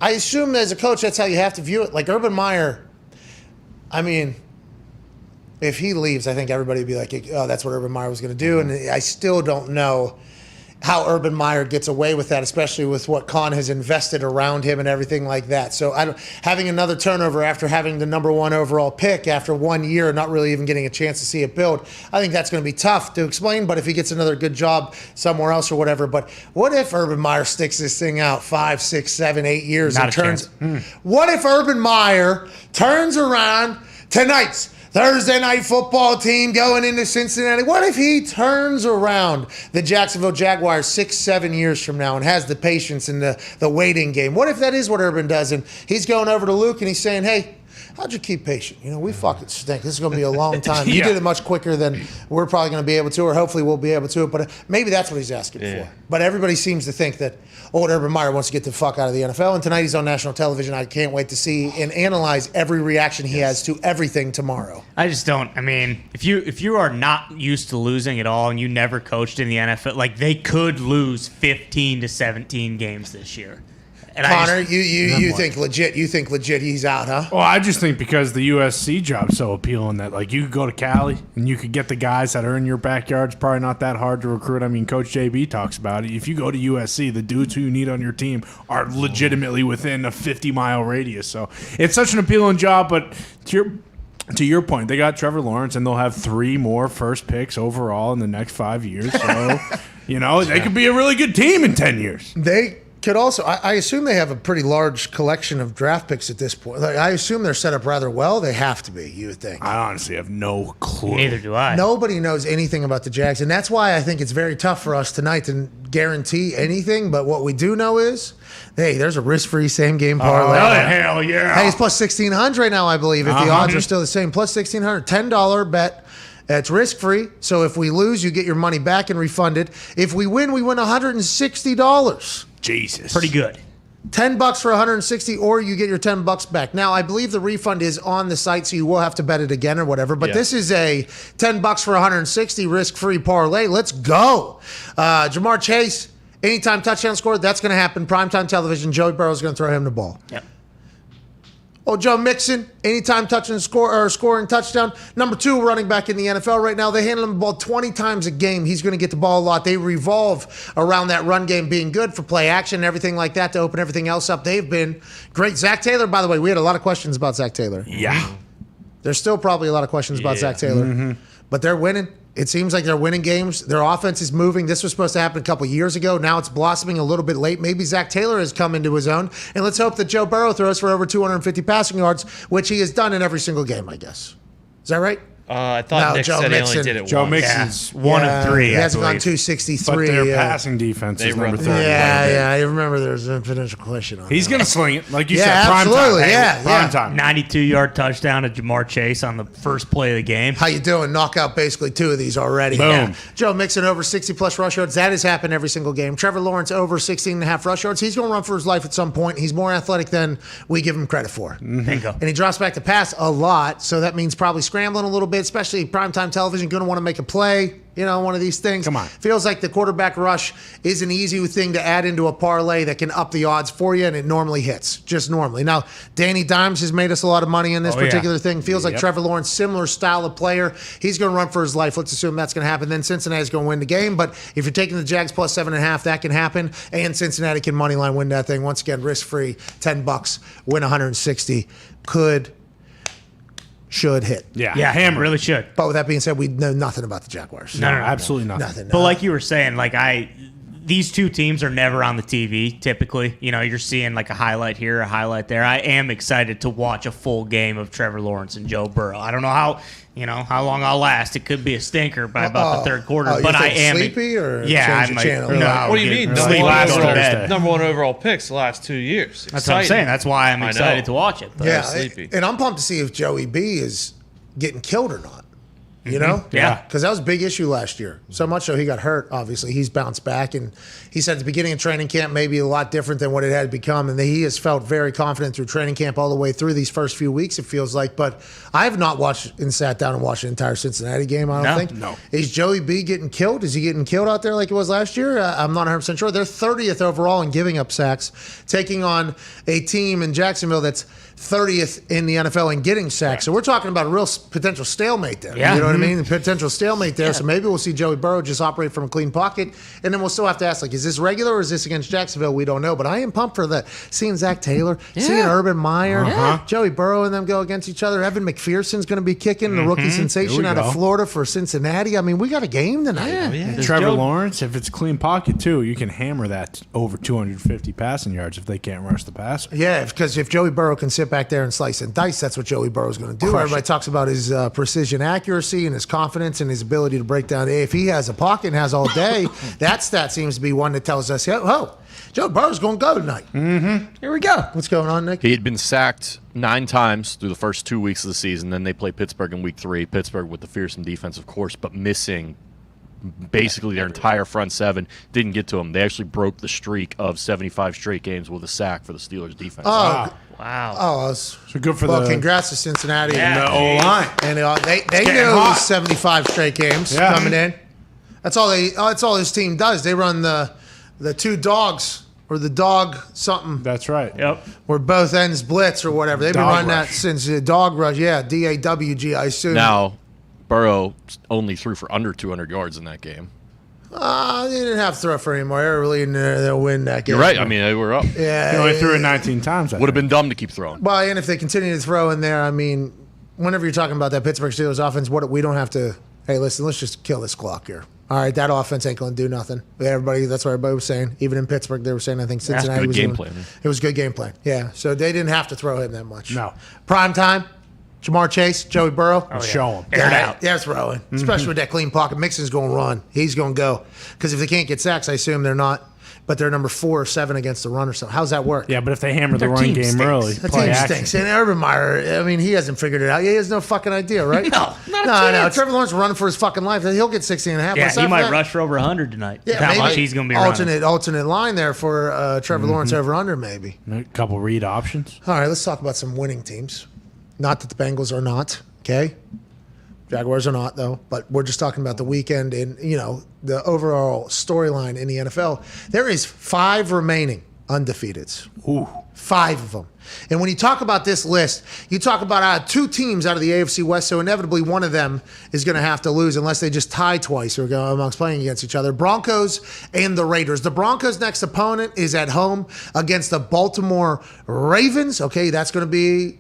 [SPEAKER 3] I assume as a coach, that's how you have to view it. Like Urban Meyer, I mean, if he leaves, I think everybody would be like, oh, that's what Urban Meyer was going to do. And I still don't know. how Urban Meyer gets away with that, especially with what Kahn has invested around him and everything like that. So having another turnover after having the number 1 overall pick after 1 year, not really even getting a chance to see it build, I think that's going to be tough to explain. But if he gets another good job somewhere else or whatever, but what if Urban Meyer sticks this thing out 5, 6, 7, 8 years
[SPEAKER 6] Not
[SPEAKER 3] and
[SPEAKER 6] a
[SPEAKER 3] turns?
[SPEAKER 6] chance.
[SPEAKER 3] What if Urban Meyer turns around tonight's Thursday night football team going into Cincinnati? What if he turns around the Jacksonville Jaguars 6, 7 years from now and has the patience and the waiting game? What if that is what Urban does and he's going over to Luke and he's saying, hey, how'd you keep patient? We fucking stink. This is going to be a long time. You did it much quicker than we're probably going to be able to, or hopefully we'll be able to. But maybe that's what he's asking for. But everybody seems to think that old Urban Meyer wants to get the fuck out of the NFL. And tonight he's on national television. I can't wait to see and analyze every reaction he has to everything tomorrow.
[SPEAKER 6] I just don't. I mean, if you are not used to losing at all and you never coached in the NFL, like they could lose 15 to 17 games this year. And
[SPEAKER 3] Connor, you think legit he's out, huh?
[SPEAKER 4] Well, I just think because the USC job's so appealing that like you could go to Cali and you could get the guys that are in your backyard. It's probably not that hard to recruit. I mean, Coach JB talks about it. If you go to USC, the dudes who you need on your team are legitimately within a 50-mile radius. So it's such an appealing job. But to your point, they got Trevor Lawrence and they'll have 3 more first picks overall in the next 5 years. So, they could be a really good team in 10 years.
[SPEAKER 3] They could also, I assume they have a pretty large collection of draft picks at this point. Like, I assume they're set up rather well. They have to be, you would think.
[SPEAKER 4] I honestly have no clue.
[SPEAKER 6] Neither do I.
[SPEAKER 3] Nobody knows anything about the Jags, and that's why I think it's very tough for us tonight to guarantee anything. But what we do know is, hey, there's a risk-free same-game parlay.
[SPEAKER 6] Oh, hell yeah.
[SPEAKER 3] Hey, it's plus 1,600 right now, I believe, if the odds are still the same. Plus 1,600, $10 bet. It's risk-free, so if we lose, you get your money back and refunded. If we win $160.
[SPEAKER 4] Jesus.
[SPEAKER 6] Pretty good.
[SPEAKER 3] $10 for 160, or you get your $10 back. Now, I believe the refund is on the site, so you will have to bet it again or whatever. But this is a $10 for 160 risk-free parlay. Let's go. Jamar Chase, anytime touchdown score, that's going to happen. Primetime television. Joey Burrow's going to throw him the ball.
[SPEAKER 6] Yep.
[SPEAKER 3] Oh, Joe Mixon, anytime touching scoring touchdown. Number 2 running back in the NFL right now. They handle him the ball 20 times a game. He's going to get the ball a lot. They revolve around that run game being good for play action and everything like that to open everything else up. They've been great. Zach Taylor, by the way, we had a lot of questions about Zach Taylor.
[SPEAKER 4] Yeah.
[SPEAKER 3] There's still probably a lot of questions about Zach Taylor. But they're winning. It seems like they're winning games. Their offense is moving. This was supposed to happen a couple years ago. Now it's blossoming a little bit late. Maybe Zach Taylor has come into his own. And let's hope that Joe Burrow throws for over 250 passing yards, which he has done in every single game, I guess. Is that right?
[SPEAKER 5] I thought Nick said he only did it
[SPEAKER 4] Joe
[SPEAKER 5] once.
[SPEAKER 4] Mixon's
[SPEAKER 6] one of 3.
[SPEAKER 3] He hasn't gone 263.
[SPEAKER 4] But their passing defense is number 30.
[SPEAKER 3] Yeah, I remember there's an potential question on
[SPEAKER 4] He's
[SPEAKER 3] that.
[SPEAKER 4] going to sling it, like you
[SPEAKER 3] Yeah,
[SPEAKER 4] said. Prime
[SPEAKER 3] absolutely,
[SPEAKER 4] time.
[SPEAKER 3] yeah.
[SPEAKER 4] Prime time.
[SPEAKER 6] 92-yard touchdown to Jamar Chase on the first play of the game.
[SPEAKER 3] How you doing? Knock out basically 2 of these already.
[SPEAKER 4] Boom.
[SPEAKER 3] Yeah. Joe Mixon over 60-plus rush yards. That has happened every single game. Trevor Lawrence over 16.5 rush yards. He's going to run for his life at some point. He's more athletic than we give him credit for.
[SPEAKER 6] Bingo.
[SPEAKER 3] And he drops back to pass a lot, so that means probably scrambling a little bit, especially primetime television, going to want to make a play, one of these things.
[SPEAKER 4] Come on.
[SPEAKER 3] Feels like the quarterback rush is an easy thing to add into a parlay that can up the odds for you, and it normally hits, just normally. Now, Danny Dimes has made us a lot of money in this particular thing. Feels like Trevor Lawrence, similar style of player. He's going to run for his life. Let's assume that's going to happen. Then Cincinnati's going to win the game, but if you're taking the Jags plus 7.5, that can happen, and Cincinnati can moneyline win that thing. Once again, risk-free, $10, win 160. Should hit.
[SPEAKER 6] Yeah, hammer. Really should.
[SPEAKER 3] But with that being said, we know nothing about the Jaguars.
[SPEAKER 6] No,
[SPEAKER 4] absolutely nothing.
[SPEAKER 3] Nothing.
[SPEAKER 6] But like you were saying, these 2 teams are never on the TV, typically. You're seeing like a highlight here, a highlight there. I am excited to watch a full game of Trevor Lawrence and Joe Burrow. I don't know how long I'll last. It could be a stinker by about the third quarter. But I am
[SPEAKER 3] sleepy or
[SPEAKER 6] yeah,
[SPEAKER 3] change the
[SPEAKER 6] I'm
[SPEAKER 3] channel.
[SPEAKER 6] No,
[SPEAKER 5] What do you mean? Number 1 overall picks the last 2 years.
[SPEAKER 6] That's what I'm saying. That's why I'm excited to watch it.
[SPEAKER 3] Yeah,
[SPEAKER 5] sleepy.
[SPEAKER 3] And I'm pumped to see if Joey B is getting killed or not. You know?
[SPEAKER 6] Yeah.
[SPEAKER 3] Because that was a big issue last year. So much so he got hurt, obviously. He's bounced back. And he said at the beginning of training camp maybe a lot different than what it had become. And he has felt very confident through training camp all the way through these first few weeks, it feels like. But I have not watched and sat down and watched an entire Cincinnati game, I don't think.
[SPEAKER 4] No.
[SPEAKER 3] Is Joey B getting killed? Is he getting killed out there like it was last year? I'm not 100% sure. They're 30th overall in giving up sacks, taking on a team in Jacksonville that's 30th in the NFL in getting sacks. So we're talking about a real potential stalemate there.
[SPEAKER 6] Yeah,
[SPEAKER 3] You know what I mean? The potential stalemate there. So maybe we'll see Joey Burrow just operate from a clean pocket. And then we'll still have to ask, like, is this regular or is this against Jacksonville? We don't know. But I am pumped for that. Seeing Zach Taylor, seeing Urban Meyer, Joey Burrow and them go against each other. Evan McPherson's going to be kicking, the rookie sensation out of Florida for Cincinnati. I mean, we got a game tonight.
[SPEAKER 4] Trevor Lawrence, if it's clean pocket, too, you can hammer that over 250 passing yards if they can't rush the pass.
[SPEAKER 3] Yeah, because if Joey Burrow can sit back there and slice and dice, that's what Joey Burrow's going to do. Everybody talks about his precision accuracy and his confidence and his ability to break down. If he has a pocket and has all day, that stat seems to be one that tells us, oh, Joe Burrow's going to go tonight.
[SPEAKER 12] Here we go.
[SPEAKER 3] What's going on, Nick?
[SPEAKER 8] He had been sacked 9 times through the first 2 weeks of the season. Then they play Pittsburgh in week 3. Pittsburgh with the fearsome defense, of course, but missing basically their entire front seven. Didn't get to him. They actually broke the streak of 75 straight games with a sack for the Steelers defense.
[SPEAKER 6] Wow.
[SPEAKER 3] Oh,
[SPEAKER 4] so good for
[SPEAKER 3] congrats to Cincinnati
[SPEAKER 4] and the O-line.
[SPEAKER 3] And they knew it was 75 straight games coming in. That's all his team does. They run the two dogs or the dog something.
[SPEAKER 4] That's right.
[SPEAKER 6] Yep.
[SPEAKER 3] Where both ends blitz or whatever. They've been running that since the dog rush. Yeah, DAWG, I assume.
[SPEAKER 8] Now, Burrow only threw for under 200 yards in that game.
[SPEAKER 3] They didn't have to throw for anymore. They were really in there. They'll win that game.
[SPEAKER 8] You're right. I mean, they were up.
[SPEAKER 3] Yeah.
[SPEAKER 4] He only threw it 19 times.
[SPEAKER 8] Would have been dumb to keep throwing.
[SPEAKER 3] Well, and if they continue to throw in there, I mean, whenever you're talking about that Pittsburgh Steelers offense, we don't have to, hey, listen, let's just kill this clock here. All right, that offense ain't going to do nothing. That's what everybody was saying. Even in Pittsburgh, they were saying, I think Cincinnati was
[SPEAKER 8] game plan.
[SPEAKER 3] It was a good game plan. Yeah, so they didn't have to throw him that much.
[SPEAKER 4] No.
[SPEAKER 3] Prime time. Jamar Chase, Joey Burrow.
[SPEAKER 4] Show him.
[SPEAKER 3] Air it out. Yeah, throwing. Especially with that clean pocket. Mixon's going to run. He's going to go. Because if they can't get sacks, I assume they're not. But they're number 4 or 7 against the run or something. How's that work?
[SPEAKER 4] Yeah, but if they hammer the run game early,
[SPEAKER 3] the team stinks. And Urban Meyer, I mean, he hasn't figured it out. He has no fucking idea, right?
[SPEAKER 12] No, not a chance.
[SPEAKER 3] Trevor Lawrence will run for his fucking life. He'll get 16 and a half.
[SPEAKER 6] Yeah, he might rush for over 100 tonight.
[SPEAKER 3] Yeah,
[SPEAKER 6] how much he's going to be running.
[SPEAKER 3] Alternate line there for Trevor Lawrence over under maybe.
[SPEAKER 4] A couple read options.
[SPEAKER 3] All right, let's talk about some winning teams. Not that the Bengals are not. Okay, Jaguars are not though, but we're just talking about the weekend and the overall storyline in the NFL. There is 5 remaining undefeateds.
[SPEAKER 4] Ooh, 5
[SPEAKER 3] of them. And when you talk about this list, you talk about 2 teams out of the AFC West, so inevitably one of them is going to have to lose unless they just tie twice or go amongst playing against each other. Broncos and the Raiders. The Broncos' next opponent is at home against the Baltimore Ravens. Okay, that's going to be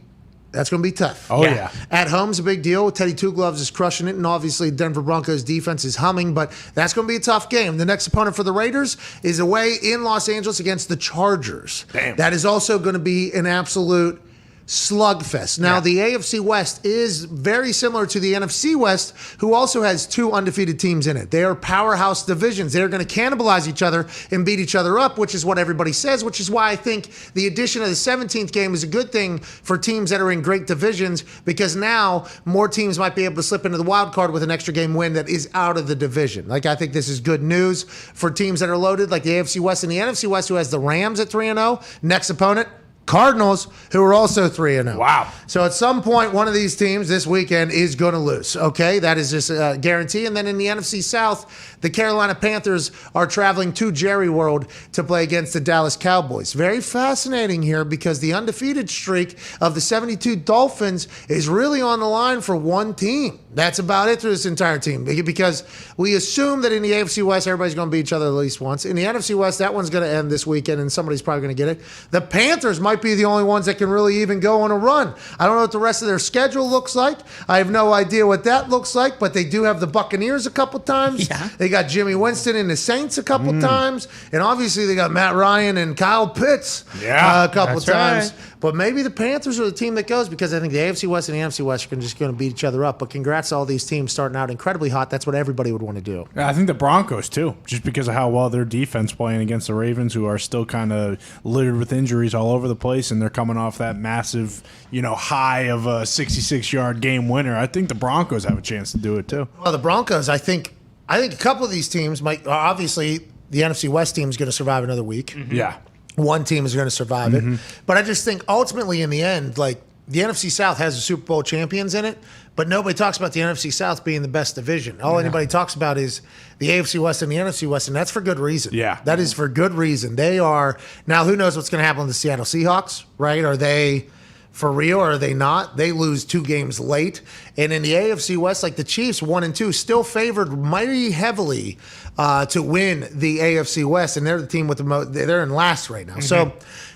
[SPEAKER 3] tough.
[SPEAKER 4] Oh, yeah.
[SPEAKER 3] At home's a big deal. Teddy Two Gloves is crushing it, and obviously Denver Broncos defense is humming, but that's going to be a tough game. The next opponent for the Raiders is away in Los Angeles against the Chargers.
[SPEAKER 4] Damn.
[SPEAKER 3] That is also going to be an absolute slugfest. Now, the AFC West is very similar to the NFC West, who also has 2 undefeated teams in it. They are powerhouse divisions. They're going to cannibalize each other and beat each other up, which is what everybody says, which is why I think the addition of the 17th game is a good thing for teams that are in great divisions, because now more teams might be able to slip into the wild card with an extra game win that is out of the division. Like, I think this is good news for teams that are loaded, like the AFC West and the NFC West, who has the Rams at 3-0. Next opponent, Cardinals, who are also 3-0.
[SPEAKER 4] Wow.
[SPEAKER 3] So at some point, one of these teams this weekend is going to lose. Okay, that is just a guarantee. And then in the NFC South, the Carolina Panthers are traveling to Jerry World to play against the Dallas Cowboys. Very fascinating here because the undefeated streak of the 72 Dolphins is really on the line for one team. That's about it through this entire team, because we assume that in the AFC West, everybody's going to beat each other at least once. In the NFC West, that one's going to end this weekend, and somebody's probably going to get it. The Panthers might be the only ones that can really even go on a run. I don't know what the rest of their schedule looks like. I have no idea what that looks like, but they do have the Buccaneers a couple times.
[SPEAKER 12] Yeah.
[SPEAKER 3] They got Jimmy Winston and the Saints a couple times, and obviously they got Matt Ryan and Kyle Pitts a couple times.
[SPEAKER 12] Right.
[SPEAKER 3] But maybe the Panthers are the team that goes, because I think the AFC West and the NFC West are just going to beat each other up. But congrats to all these teams starting out incredibly hot. That's what everybody would want to do.
[SPEAKER 4] Yeah, I think the Broncos, too, just because of how well their defense playing against the Ravens, who are still kind of littered with injuries all over the place, and they're coming off that massive, high of a 66-yard game winner. I think the Broncos have a chance to do it, too.
[SPEAKER 3] Well, the Broncos, I think a couple of these teams might, obviously, the NFC West team is going to survive another week.
[SPEAKER 4] Mm-hmm. Yeah.
[SPEAKER 3] One team is going to survive it. But I just think ultimately in the end, like, the NFC South has the Super Bowl champions in it, but nobody talks about the NFC South being the best division. All anybody talks about is the AFC West and the NFC West, and that's for good reason.
[SPEAKER 4] Yeah.
[SPEAKER 3] That is for good reason. They are, now who knows what's going to happen with the Seattle Seahawks, right? Are they For real, or are they not? They lose 2 games late. And in the AFC West, like the Chiefs, 1 and 2, still favored mighty heavily to win the AFC West. And they're the team with the most, they're in last right now. So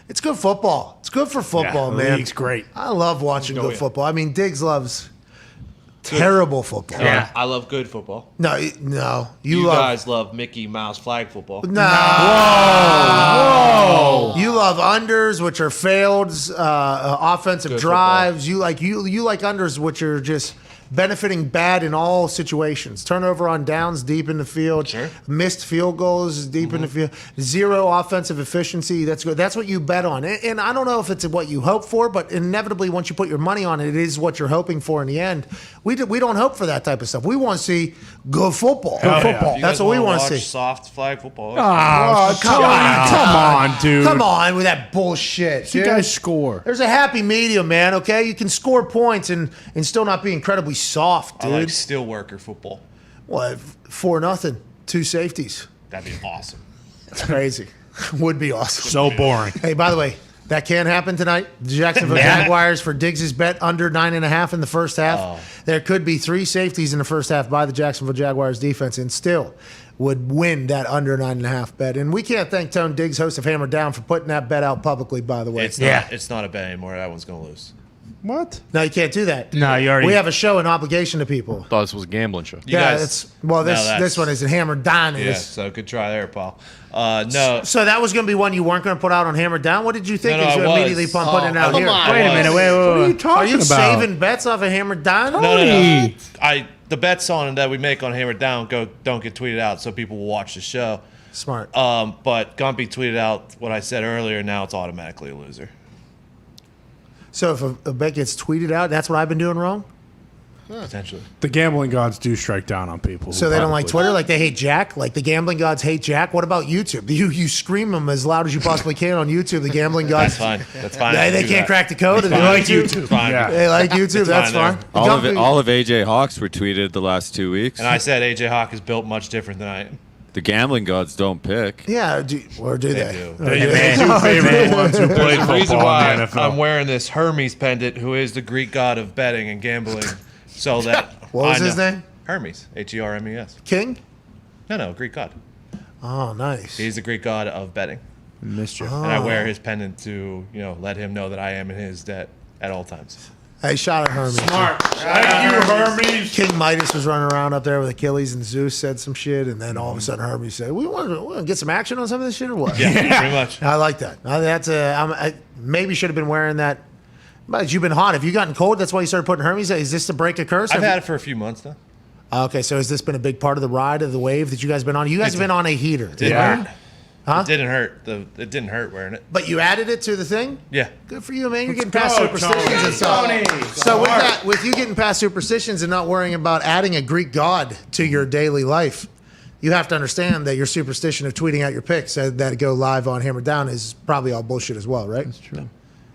[SPEAKER 3] it's good football. It's good for football,
[SPEAKER 4] the
[SPEAKER 3] man.
[SPEAKER 4] league's great.
[SPEAKER 3] I love watching good football. I mean, Diggs loves terrible football.
[SPEAKER 5] Yeah, I love good football.
[SPEAKER 3] No, you love.
[SPEAKER 5] Guys love Mickey Mouse flag football.
[SPEAKER 3] No. Whoa. You love unders, which are failed offensive
[SPEAKER 5] Good
[SPEAKER 3] drives. You like unders, which are just benefiting bad in all situations. Turnover on downs deep in the field.
[SPEAKER 5] Sure.
[SPEAKER 3] Missed field goals deep in the field. Zero offensive efficiency. That's good. That's what you bet on. And I don't know if it's what you hope for, but inevitably once you put your money on it, it is what you're hoping for in the end. We don't hope for that type of stuff. We want to see good football. Good football. That's what we want to see.
[SPEAKER 5] Soft flag football.
[SPEAKER 4] Oh, come on, dude.
[SPEAKER 3] Come on with that bullshit.
[SPEAKER 4] You
[SPEAKER 3] dude.
[SPEAKER 4] guys score.
[SPEAKER 3] There's a happy medium, man, okay? You can score points and still not be incredibly soft,
[SPEAKER 5] I
[SPEAKER 3] dude.
[SPEAKER 5] like steel worker football.
[SPEAKER 3] What? 4-0. 2 safeties.
[SPEAKER 5] That'd be awesome.
[SPEAKER 3] That's crazy. Would be awesome.
[SPEAKER 4] So boring.
[SPEAKER 3] Hey, by the way, that can happen tonight. The Jacksonville Jaguars for Diggs' bet under 9.5 in the first half. There could be 3 safeties in the first half by the Jacksonville Jaguars defense and still would win that under 9.5 bet. And we can't thank Tone Diggs, host of Hammer Down, for putting that bet out publicly, by the way.
[SPEAKER 5] It's not a bet anymore. That one's going to lose.
[SPEAKER 4] What?
[SPEAKER 3] No, you can't do that.
[SPEAKER 6] No, you already.
[SPEAKER 3] We have a show and obligation to people.
[SPEAKER 8] Thought this was a gambling show.
[SPEAKER 3] This one is Hammer Down.
[SPEAKER 5] Yeah, so good try there, Paul. No.
[SPEAKER 3] So that was going to be one you weren't going to put out on Hammer Down. What did you think as you immediately putting it out here?
[SPEAKER 6] Wait a minute. Wait.
[SPEAKER 4] What are you talking
[SPEAKER 3] Are you
[SPEAKER 4] about?
[SPEAKER 3] saving bets off of Hammer Down?
[SPEAKER 5] No. The bets on that we make on Hammer Down don't get tweeted out, so people will watch the show.
[SPEAKER 3] Smart.
[SPEAKER 5] But Gumpy tweeted out what I said earlier. Now it's automatically a loser.
[SPEAKER 3] So if a bet gets tweeted out, that's what I've been doing wrong?
[SPEAKER 5] Potentially.
[SPEAKER 4] The gambling gods do strike down on people.
[SPEAKER 3] So they don't like Twitter? Like they hate Jack? Like the gambling gods hate Jack? What about YouTube? You scream them as loud as you possibly can on YouTube. The gambling gods.
[SPEAKER 5] That's fine.
[SPEAKER 3] They can't crack the code. They like YouTube.
[SPEAKER 5] Fine.
[SPEAKER 3] They like YouTube. That's fine.
[SPEAKER 13] All of AJ Hawks were tweeted the last 2 weeks.
[SPEAKER 5] And I said AJ Hawk is built much different than I am.
[SPEAKER 13] The gambling gods don't pick.
[SPEAKER 3] Yeah, or do they?
[SPEAKER 5] do.
[SPEAKER 4] They're your two favorite ones who played
[SPEAKER 5] The reason
[SPEAKER 4] football
[SPEAKER 5] why
[SPEAKER 4] in the NFL.
[SPEAKER 5] I'm wearing this Hermes pendant, who is the Greek god of betting and gambling, so that
[SPEAKER 3] What was his name?
[SPEAKER 5] Hermes, Hermes.
[SPEAKER 3] King?
[SPEAKER 5] No, Greek god.
[SPEAKER 3] Oh, nice.
[SPEAKER 5] He's the Greek god of betting,
[SPEAKER 4] Mischief.
[SPEAKER 5] and I wear his pendant to let him know that I am in his debt at all times.
[SPEAKER 3] Hey, shout out Hermes.
[SPEAKER 4] Smart. Thank you, Hermes.
[SPEAKER 3] King Midas was running around up there with Achilles, and Zeus said some shit, and then all of a sudden Hermes said, "We want to get some action on some of this shit, or what?"
[SPEAKER 5] Yeah, pretty much.
[SPEAKER 3] I like that. I maybe should have been wearing that. But you've been hot. Have you gotten cold? That's why you started putting Hermes. Is this to break a curse?
[SPEAKER 5] I've had it for a few months now.
[SPEAKER 3] Okay, so has this been a big part of the ride of the wave that you guys been on? You guys have been on a heater. Huh?
[SPEAKER 5] It didn't hurt. It didn't hurt wearing it.
[SPEAKER 3] But you added it to the thing?
[SPEAKER 5] Yeah.
[SPEAKER 3] Good for you, man. You're getting past superstitions and stuff. So with you getting past superstitions and not worrying about adding a Greek god to your daily life, you have to understand that your superstition of tweeting out your picks that go live on Hammer Down is probably all bullshit as well, right?
[SPEAKER 4] That's true.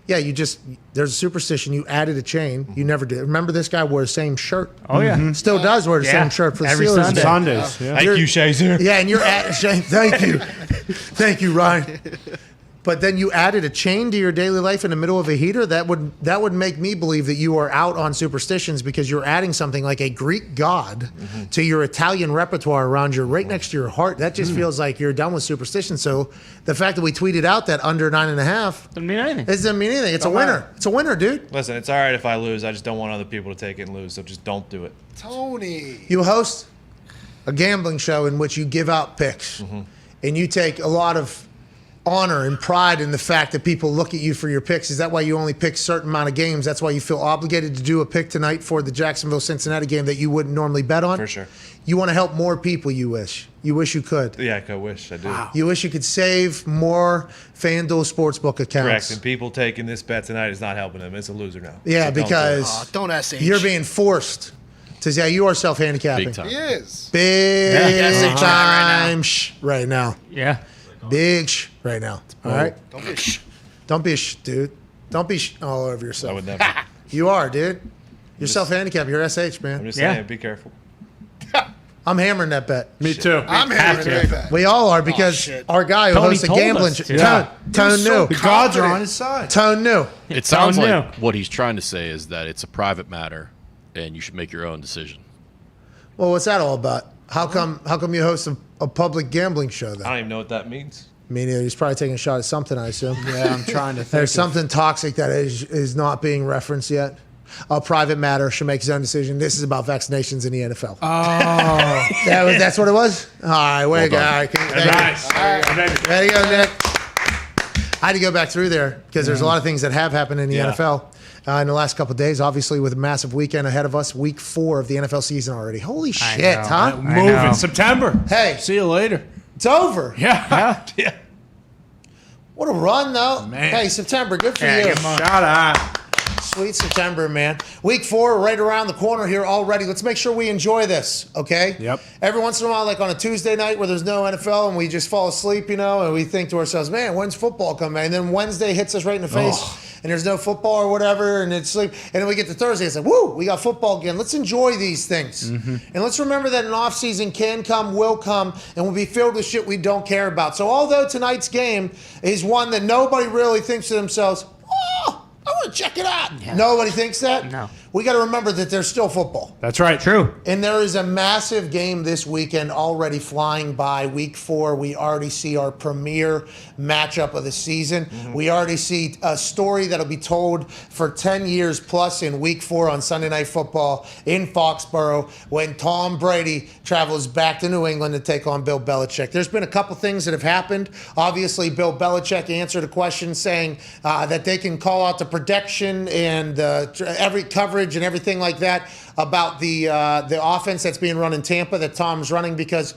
[SPEAKER 3] Yeah, there's a superstition. You added a chain. You never did. Remember, this guy wore the same shirt.
[SPEAKER 6] Oh, yeah.
[SPEAKER 3] Still does wear the same shirt for the
[SPEAKER 6] Every
[SPEAKER 3] Steelers.
[SPEAKER 4] Sundays. Yeah.
[SPEAKER 5] Thank you, Shazer.
[SPEAKER 3] Yeah, and you're at Shane. Thank you, thank you, Ryan. But then you added a chain to your daily life in the middle of a heater. That would make me believe that you are out on superstitions because you're adding something like a Greek god to your Italian repertoire around right next to your heart. That just feels like you're done with superstition. So the fact that we tweeted out that under 9.5
[SPEAKER 6] Doesn't mean anything.
[SPEAKER 3] it doesn't mean anything. It's a winner. It's a winner, dude.
[SPEAKER 5] Listen, it's all right if I lose. I just don't want other people to take it and lose. So just don't do it.
[SPEAKER 11] Tony.
[SPEAKER 3] You host a gambling show in which you give out picks, and you take a lot of honor and pride in the fact that people look at you for your picks. Is that why you only pick a certain amount of games? That's why you feel obligated to do a pick tonight for the Jacksonville-Cincinnati game that you wouldn't normally bet on?
[SPEAKER 5] For sure.
[SPEAKER 3] You want to help more people, you wish. You wish you could.
[SPEAKER 5] Yeah, I wish I do.
[SPEAKER 3] You wish you could save more FanDuel Sportsbook accounts.
[SPEAKER 5] Correct. And people taking this bet tonight is not helping them. It's a loser now.
[SPEAKER 3] Yeah,
[SPEAKER 5] So don't do it.
[SPEAKER 3] because
[SPEAKER 11] Don't ask H.
[SPEAKER 3] you're being forced to say you are self-handicapping.
[SPEAKER 8] Big time.
[SPEAKER 11] He is.
[SPEAKER 3] Big time right now.
[SPEAKER 6] Yeah.
[SPEAKER 3] Big right now. All right?
[SPEAKER 11] Don't be a sh.
[SPEAKER 3] Don't be a dude. Don't be all over yourself.
[SPEAKER 5] I would never.
[SPEAKER 3] You are, dude. You're self-handicapped. You're SH, man.
[SPEAKER 5] I'm just
[SPEAKER 6] Yeah.
[SPEAKER 5] saying, be careful.
[SPEAKER 3] I'm hammering that bet.
[SPEAKER 4] Me too.
[SPEAKER 11] I'm hammering that bet.
[SPEAKER 3] We all are because our guy who
[SPEAKER 6] Tony
[SPEAKER 3] hosts a
[SPEAKER 6] told
[SPEAKER 3] gambling
[SPEAKER 6] us
[SPEAKER 3] show.
[SPEAKER 6] to.
[SPEAKER 3] Tone, Tone
[SPEAKER 11] so
[SPEAKER 3] knew.
[SPEAKER 4] The gods are on his side.
[SPEAKER 3] Tone knew.
[SPEAKER 8] It sounds
[SPEAKER 6] Tone
[SPEAKER 8] like
[SPEAKER 6] knew.
[SPEAKER 8] what he's trying to say is that it's a private matter, and you should make your own decision.
[SPEAKER 3] Well, what's that all about? How come you host a public gambling show then?
[SPEAKER 5] I don't even know what that means.
[SPEAKER 3] Me neither. He's probably taking a shot at something, I assume.
[SPEAKER 4] Yeah, I'm trying to think.
[SPEAKER 3] There's something toxic that is not being referenced yet. A private matter should make his own decision. This is about vaccinations in the NFL.
[SPEAKER 4] Oh.
[SPEAKER 3] That's what it was? All right, way to go. All right,
[SPEAKER 4] Nice.
[SPEAKER 3] there you go, Nick. I had to go back through there because there's a lot of things that have happened in the NFL in the last couple of days, obviously with a massive weekend ahead of us, week 4 of the NFL season already. Holy shit,
[SPEAKER 6] know.
[SPEAKER 3] huh?
[SPEAKER 4] Moving. September.
[SPEAKER 3] Hey.
[SPEAKER 4] See you later.
[SPEAKER 3] It's over.
[SPEAKER 4] Yeah. Yeah.
[SPEAKER 3] What a run, though.
[SPEAKER 4] Man.
[SPEAKER 3] Hey, September, good for
[SPEAKER 4] Yeah,
[SPEAKER 3] you.
[SPEAKER 4] come on. Shout out.
[SPEAKER 3] Sweet September, man. Week 4, right around the corner here already. Let's make sure we enjoy this, okay?
[SPEAKER 4] Yep.
[SPEAKER 3] Every once in a while, like on a Tuesday night where there's no NFL and we just fall asleep, and we think to ourselves, man, when's football coming? And then Wednesday hits us right in the face and there's no football or whatever, and it's sleep. And then we get to Thursday, it's like, woo, we got football again. Let's enjoy these things. And let's remember that an off season can come, will come, and will be filled with shit we don't care about. So although tonight's game is one that nobody really thinks to themselves, I want to check it out. Yeah. Nobody thinks that?
[SPEAKER 6] No.
[SPEAKER 3] We got to remember that there's still football.
[SPEAKER 4] That's right. True.
[SPEAKER 3] And there is a massive game this weekend already flying by. Week 4, we already see our premier matchup of the season. We already see a story that'll be told for 10 years plus in week 4 on Sunday Night Football in Foxborough when Tom Brady travels back to New England to take on Bill Belichick. There's been a couple things that have happened. Obviously, Bill Belichick answered a question saying that they can call out the protection and every coverage and everything like that about the offense that's being run in Tampa that Tom's running because,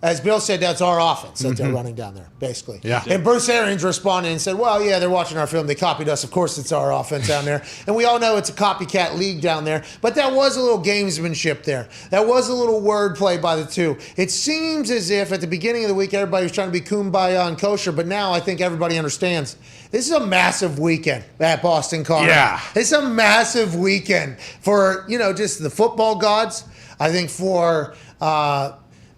[SPEAKER 3] as Bill said, that's our offense that they're running down there, basically.
[SPEAKER 4] Yeah.
[SPEAKER 3] And Bruce Arians responded and said, well, yeah, they're watching our film. They copied us. Of course it's our offense down there. And we all know it's a copycat league down there. But that was a little gamesmanship there. That was a little wordplay by the two. It seems as if at the beginning of the week everybody was trying to be kumbaya and kosher, but now I think everybody understands this is a massive weekend at Boston College.
[SPEAKER 4] Yeah.
[SPEAKER 3] It's a massive weekend for, just the football gods. I think for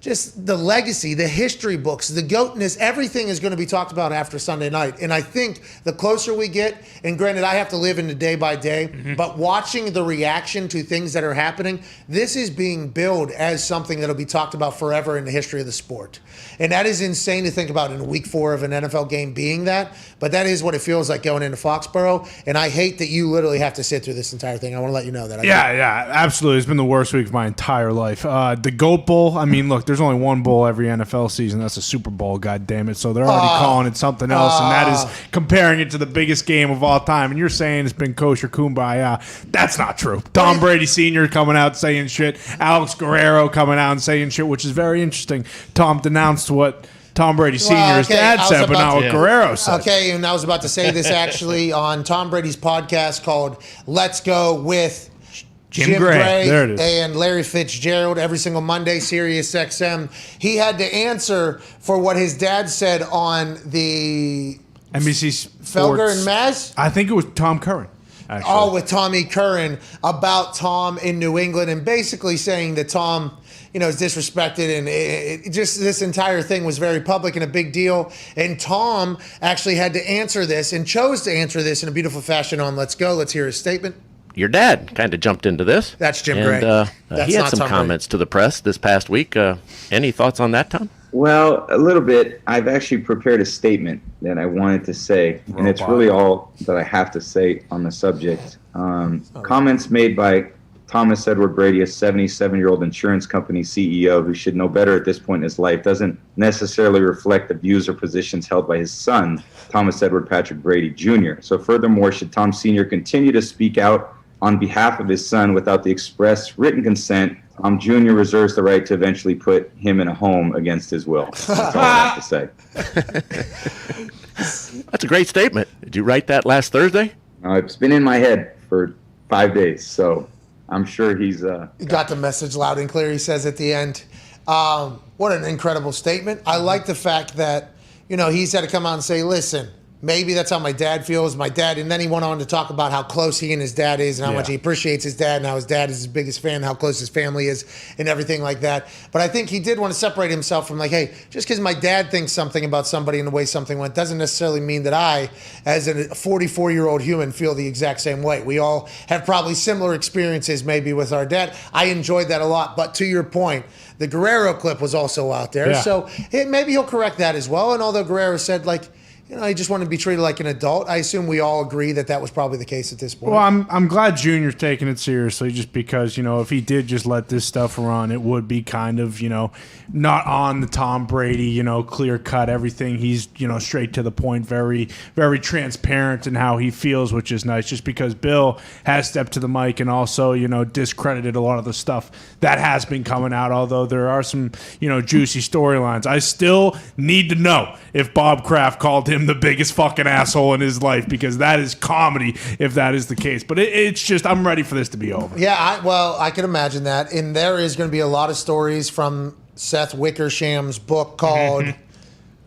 [SPEAKER 3] just the legacy, the history books, the GOATness, everything is going to be talked about after Sunday night. And I think the closer we get, and granted, I have to live in the day by day, but watching the reaction to things that are happening, this is being billed as something that'll be talked about forever in the history of the sport. And that is insane to think about in week 4 of an NFL game being that, but that is what it feels like going into Foxborough. And I hate that you literally have to sit through this entire thing. I want to let you know that.
[SPEAKER 4] Yeah, absolutely. It's been the worst week of my entire life. The GOAT Bowl, I mean, look, there's only one bowl every NFL season. That's a Super Bowl, goddammit. So they're already calling it something else, and that is comparing it to the biggest game of all time. And you're saying it's been kosher kumbaya. That's not true. Tom Brady Sr. coming out saying shit. Alex Guerrero coming out and saying shit, which is very interesting. Tom denounced what Tom Brady Sr.'s dad said, but not what Guerrero said.
[SPEAKER 3] Okay, and I was about to say this actually on Tom Brady's podcast called Let's Go with Jim Gray
[SPEAKER 4] there it is.
[SPEAKER 3] and Larry Fitzgerald every single Monday, Sirius XM. He had to answer for what his dad said on the
[SPEAKER 4] NBC Sports.
[SPEAKER 3] Felger and Maz?
[SPEAKER 4] I think it was Tom Curran. Actually.
[SPEAKER 3] Oh, with Tommy Curran about Tom in New England and basically saying that Tom, is disrespected and it just this entire thing was very public and a big deal. And Tom actually had to answer this and chose to answer this in a beautiful fashion on Let's Go. Let's hear his statement.
[SPEAKER 15] Your dad kind of jumped into this.
[SPEAKER 3] That's Jim
[SPEAKER 15] and,
[SPEAKER 3] Gray.
[SPEAKER 15] He had some comments to the press this past week. Any thoughts on that, Tom?
[SPEAKER 16] Well, a little bit. I've actually prepared a statement that I wanted to say, and it's really all that I have to say on the subject. Comments made by Thomas Edward Brady, a 77-year-old insurance company CEO who should know better at this point in his life, doesn't necessarily reflect the views or positions held by his son, Thomas Edward Patrick Brady Jr. So furthermore, should Tom Sr. continue to speak out on behalf of his son without the express written consent, Tom Jr. reserves the right to eventually put him in a home against his will. That's all I have to say.
[SPEAKER 15] That's a great statement. Did you write that last Thursday?
[SPEAKER 16] It's been in my head for 5 days, so I'm sure he's...
[SPEAKER 3] He got the message loud and clear, he says at the end. What an incredible statement. I like the fact that, he's had to come out and say, listen, maybe that's how my dad feels. My dad, and then he went on to talk about how close he and his dad is and how much he appreciates his dad and how his dad is his biggest fan, how close his family is and everything like that. But I think he did want to separate himself from like, hey, just because my dad thinks something about somebody and the way something went doesn't necessarily mean that I, as a 44-year-old human, feel the exact same way. We all have probably similar experiences maybe with our dad. I enjoyed that a lot. But to your point, the Guerrero clip was also out there.
[SPEAKER 4] Yeah.
[SPEAKER 3] So maybe he'll correct that as well. And although Guerrero said, like, he just wanted to be treated like an adult. I assume we all agree that that was probably the case at this point.
[SPEAKER 4] Well, I'm glad Junior's taking it seriously, just because, if he did just let this stuff run, it would be kind of, not on the Tom Brady, clear cut everything. He's, straight to the point, very, very transparent in how he feels, which is nice, just because Bill has stepped to the mic and also, discredited a lot of the stuff that has been coming out, although there are some, juicy storylines. I still need to know if Bob Kraft called him the biggest fucking asshole in his life, because that is comedy if that is the case. But it's just, I'm ready for this to be over.
[SPEAKER 3] Yeah, I can imagine that. And there is going to be a lot of stories from Seth Wickersham's book called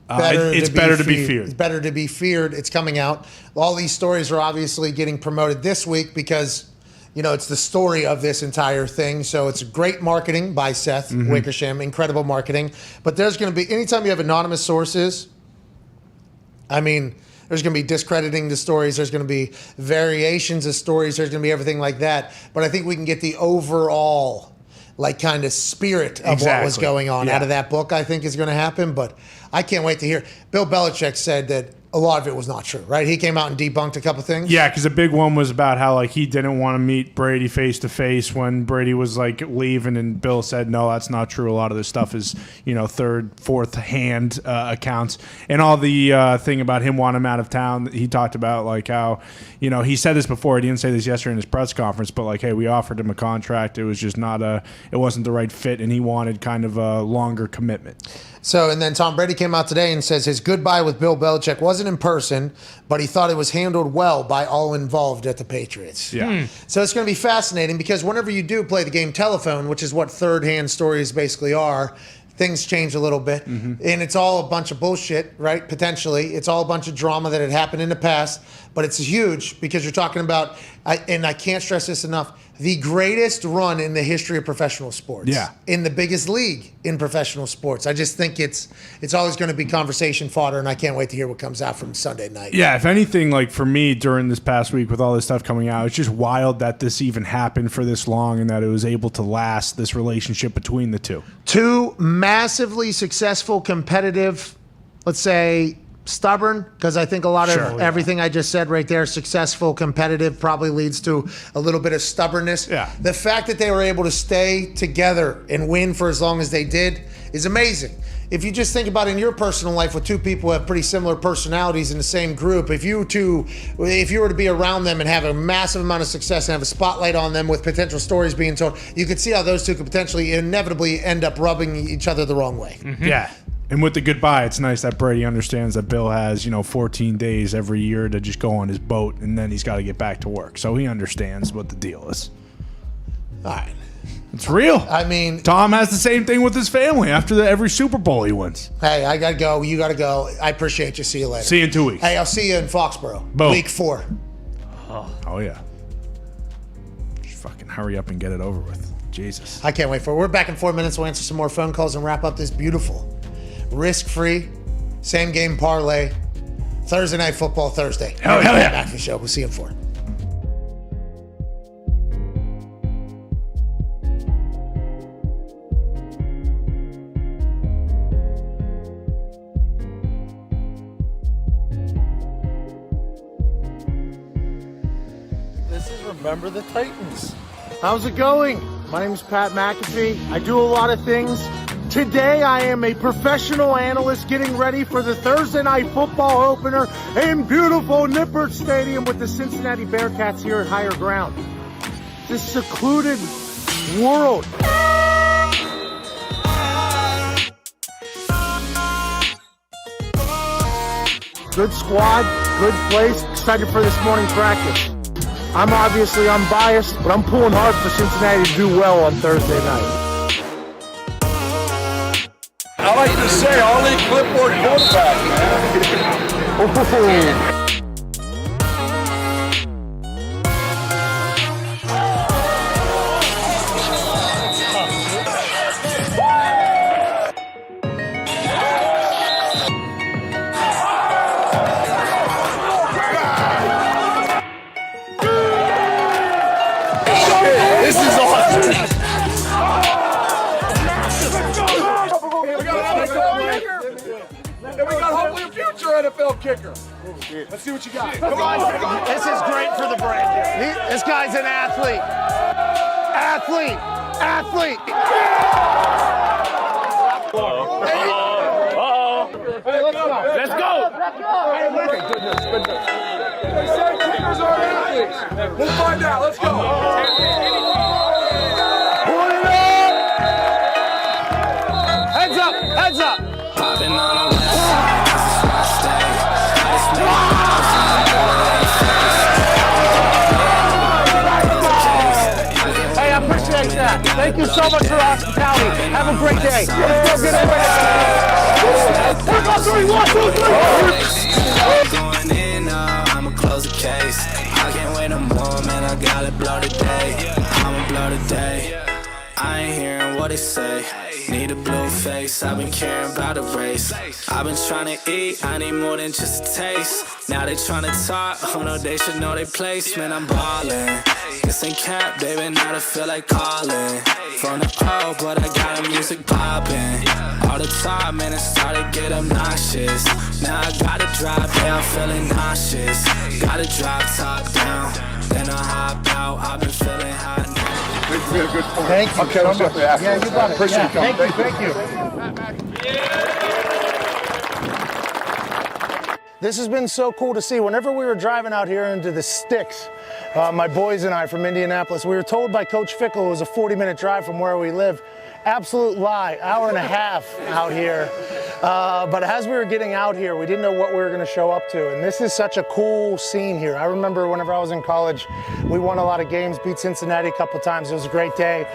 [SPEAKER 4] It's Better to Be Feared.
[SPEAKER 3] It's Better to Be Feared. It's coming out. All these stories are obviously getting promoted this week because, it's the story of this entire thing. So it's great marketing by Seth Wickersham, incredible marketing. But there's going to be, anytime you have anonymous sources, there's going to be discrediting the stories. There's going to be variations of stories. There's going to be everything like that. But I think we can get the overall, kind of spirit of what was going on out of that book, I think is going to happen. But I can't wait to hear. Bill Belichick said that a lot of it was not true, right? He came out and debunked a couple things.
[SPEAKER 4] Yeah, because a big one was about how he didn't want to meet Brady face to face when Brady was leaving, and Bill said no, that's not true. A lot of this stuff is third, fourth hand accounts, and all the thing about him wanting him out of town. He talked about how he said this before. He didn't say this yesterday in his press conference, but hey, we offered him a contract. It was just it wasn't the right fit, and he wanted kind of a longer commitment.
[SPEAKER 3] So, and then Tom Brady came out today and says his goodbye with Bill Belichick wasn't in person, but he thought it was handled well by all involved at the Patriots.
[SPEAKER 4] Yeah.
[SPEAKER 3] So it's going to be fascinating because whenever you do play the game telephone, which is what third-hand stories basically are, things change a little bit. And it's all a bunch of bullshit, right? Potentially. It's all a bunch of drama that had happened in the past, but it's huge because you're talking about, and I can't stress this enough, the greatest run in the history of professional sports.
[SPEAKER 4] Yeah.
[SPEAKER 3] In the biggest league in professional sports. I just think it's always going to be conversation fodder, and I can't wait to hear what comes out from Sunday night.
[SPEAKER 4] Yeah, if anything, for me during this past week with all this stuff coming out, it's just wild that this even happened for this long and that it was able to last, this relationship between the two.
[SPEAKER 3] Two massively successful, competitive, let's say, stubborn, because I think a lot of everything I just said right there, successful, competitive, probably leads to a little bit of stubbornness.
[SPEAKER 4] Yeah.
[SPEAKER 3] The fact that they were able to stay together and win for as long as they did is amazing. If you just think about in your personal life with two people who have pretty similar personalities in the same group, if you were to be around them and have a massive amount of success and have a spotlight on them with potential stories being told, you could see how those two could potentially inevitably end up rubbing each other the wrong way.
[SPEAKER 4] Yeah. And with the goodbye, it's nice that Brady understands that Bill has, 14 days every year to just go on his boat, and then he's got to get back to work. So he understands what the deal is.
[SPEAKER 3] All right.
[SPEAKER 4] It's real. Tom has the same thing with his family after every Super Bowl he wins.
[SPEAKER 3] Hey, I got to go. You got to go. I appreciate you. See you later.
[SPEAKER 4] See you in 2 weeks.
[SPEAKER 3] Hey, I'll see you in Foxborough.
[SPEAKER 4] Boom.
[SPEAKER 3] Week 4.
[SPEAKER 4] Oh, yeah. Just fucking hurry up and get it over with. Jesus.
[SPEAKER 3] I can't wait for it. We're back in 4 minutes. We'll answer some more phone calls and wrap up this beautiful, risk-free, same-game parlay, Thursday Night Football Thursday.
[SPEAKER 4] Hell yeah.
[SPEAKER 3] McAfee Show. We'll see you in 4.
[SPEAKER 18] This is Remember the Titans.
[SPEAKER 19] How's it going? My name is Pat McAfee. I do a lot of things. Today I am a professional analyst getting ready for the Thursday Night Football opener in beautiful Nippert Stadium with the Cincinnati Bearcats here at Higher Ground. This secluded world. Good squad, good place. Excited for this morning practice. I'm obviously unbiased, but I'm pulling hard for Cincinnati to do well on Thursday night.
[SPEAKER 23] I like to say, I'll eat clipboard quarterback, man.
[SPEAKER 20] This is awesome. And we got hopefully a future NFL kicker. Let's see what you got. Come on.
[SPEAKER 19] This is great for the brand. This guy's an athlete. Athlete.
[SPEAKER 20] Hey, let's go. Let's go. Hey, they say kickers are athletes. We'll find out. Let's go. Pull it up. Heads up.
[SPEAKER 21] Popping on a west side, this is where I stay. I just
[SPEAKER 19] Hey, I appreciate that. Thank you so much for the hospitality. Have a great day. Let's go get away. 1, 2, 3, 1, 2, 3.
[SPEAKER 21] going in, I'ma close the case. I can't wait no more, man, I gotta blow today. I'ma blow today. I ain't hearing what they say. Need a blue face, I've been caring about the race. I've been trying to eat, I need more than just a taste. Now they trying to talk, oh no, they should know their place. Man, I'm ballin'. This ain't cap, baby, now I feel like calling. From the O, but I got the music poppin'. All the time, man, it started get obnoxious. Now I gotta drive, yeah, I'm feeling nauseous. Gotta drive top down, then I hop out, I've been feeling hot now.
[SPEAKER 20] It's been a good point.
[SPEAKER 19] Thank you.
[SPEAKER 20] I'll catch you up afterwards.
[SPEAKER 19] Yeah, you got it.
[SPEAKER 20] Appreciate you coming.
[SPEAKER 19] Thank you. This has been so cool to see. Whenever we were driving out here into the sticks, my boys and I from Indianapolis, we were told by Coach Fickle it was a 40-minute drive from where we live. Absolute lie, hour and a half out here. But as we were getting out here, we didn't know what we were going to show up to. And this is such a cool scene here. I remember whenever I was in college, we won a lot of games, beat Cincinnati a couple times. It was a great day.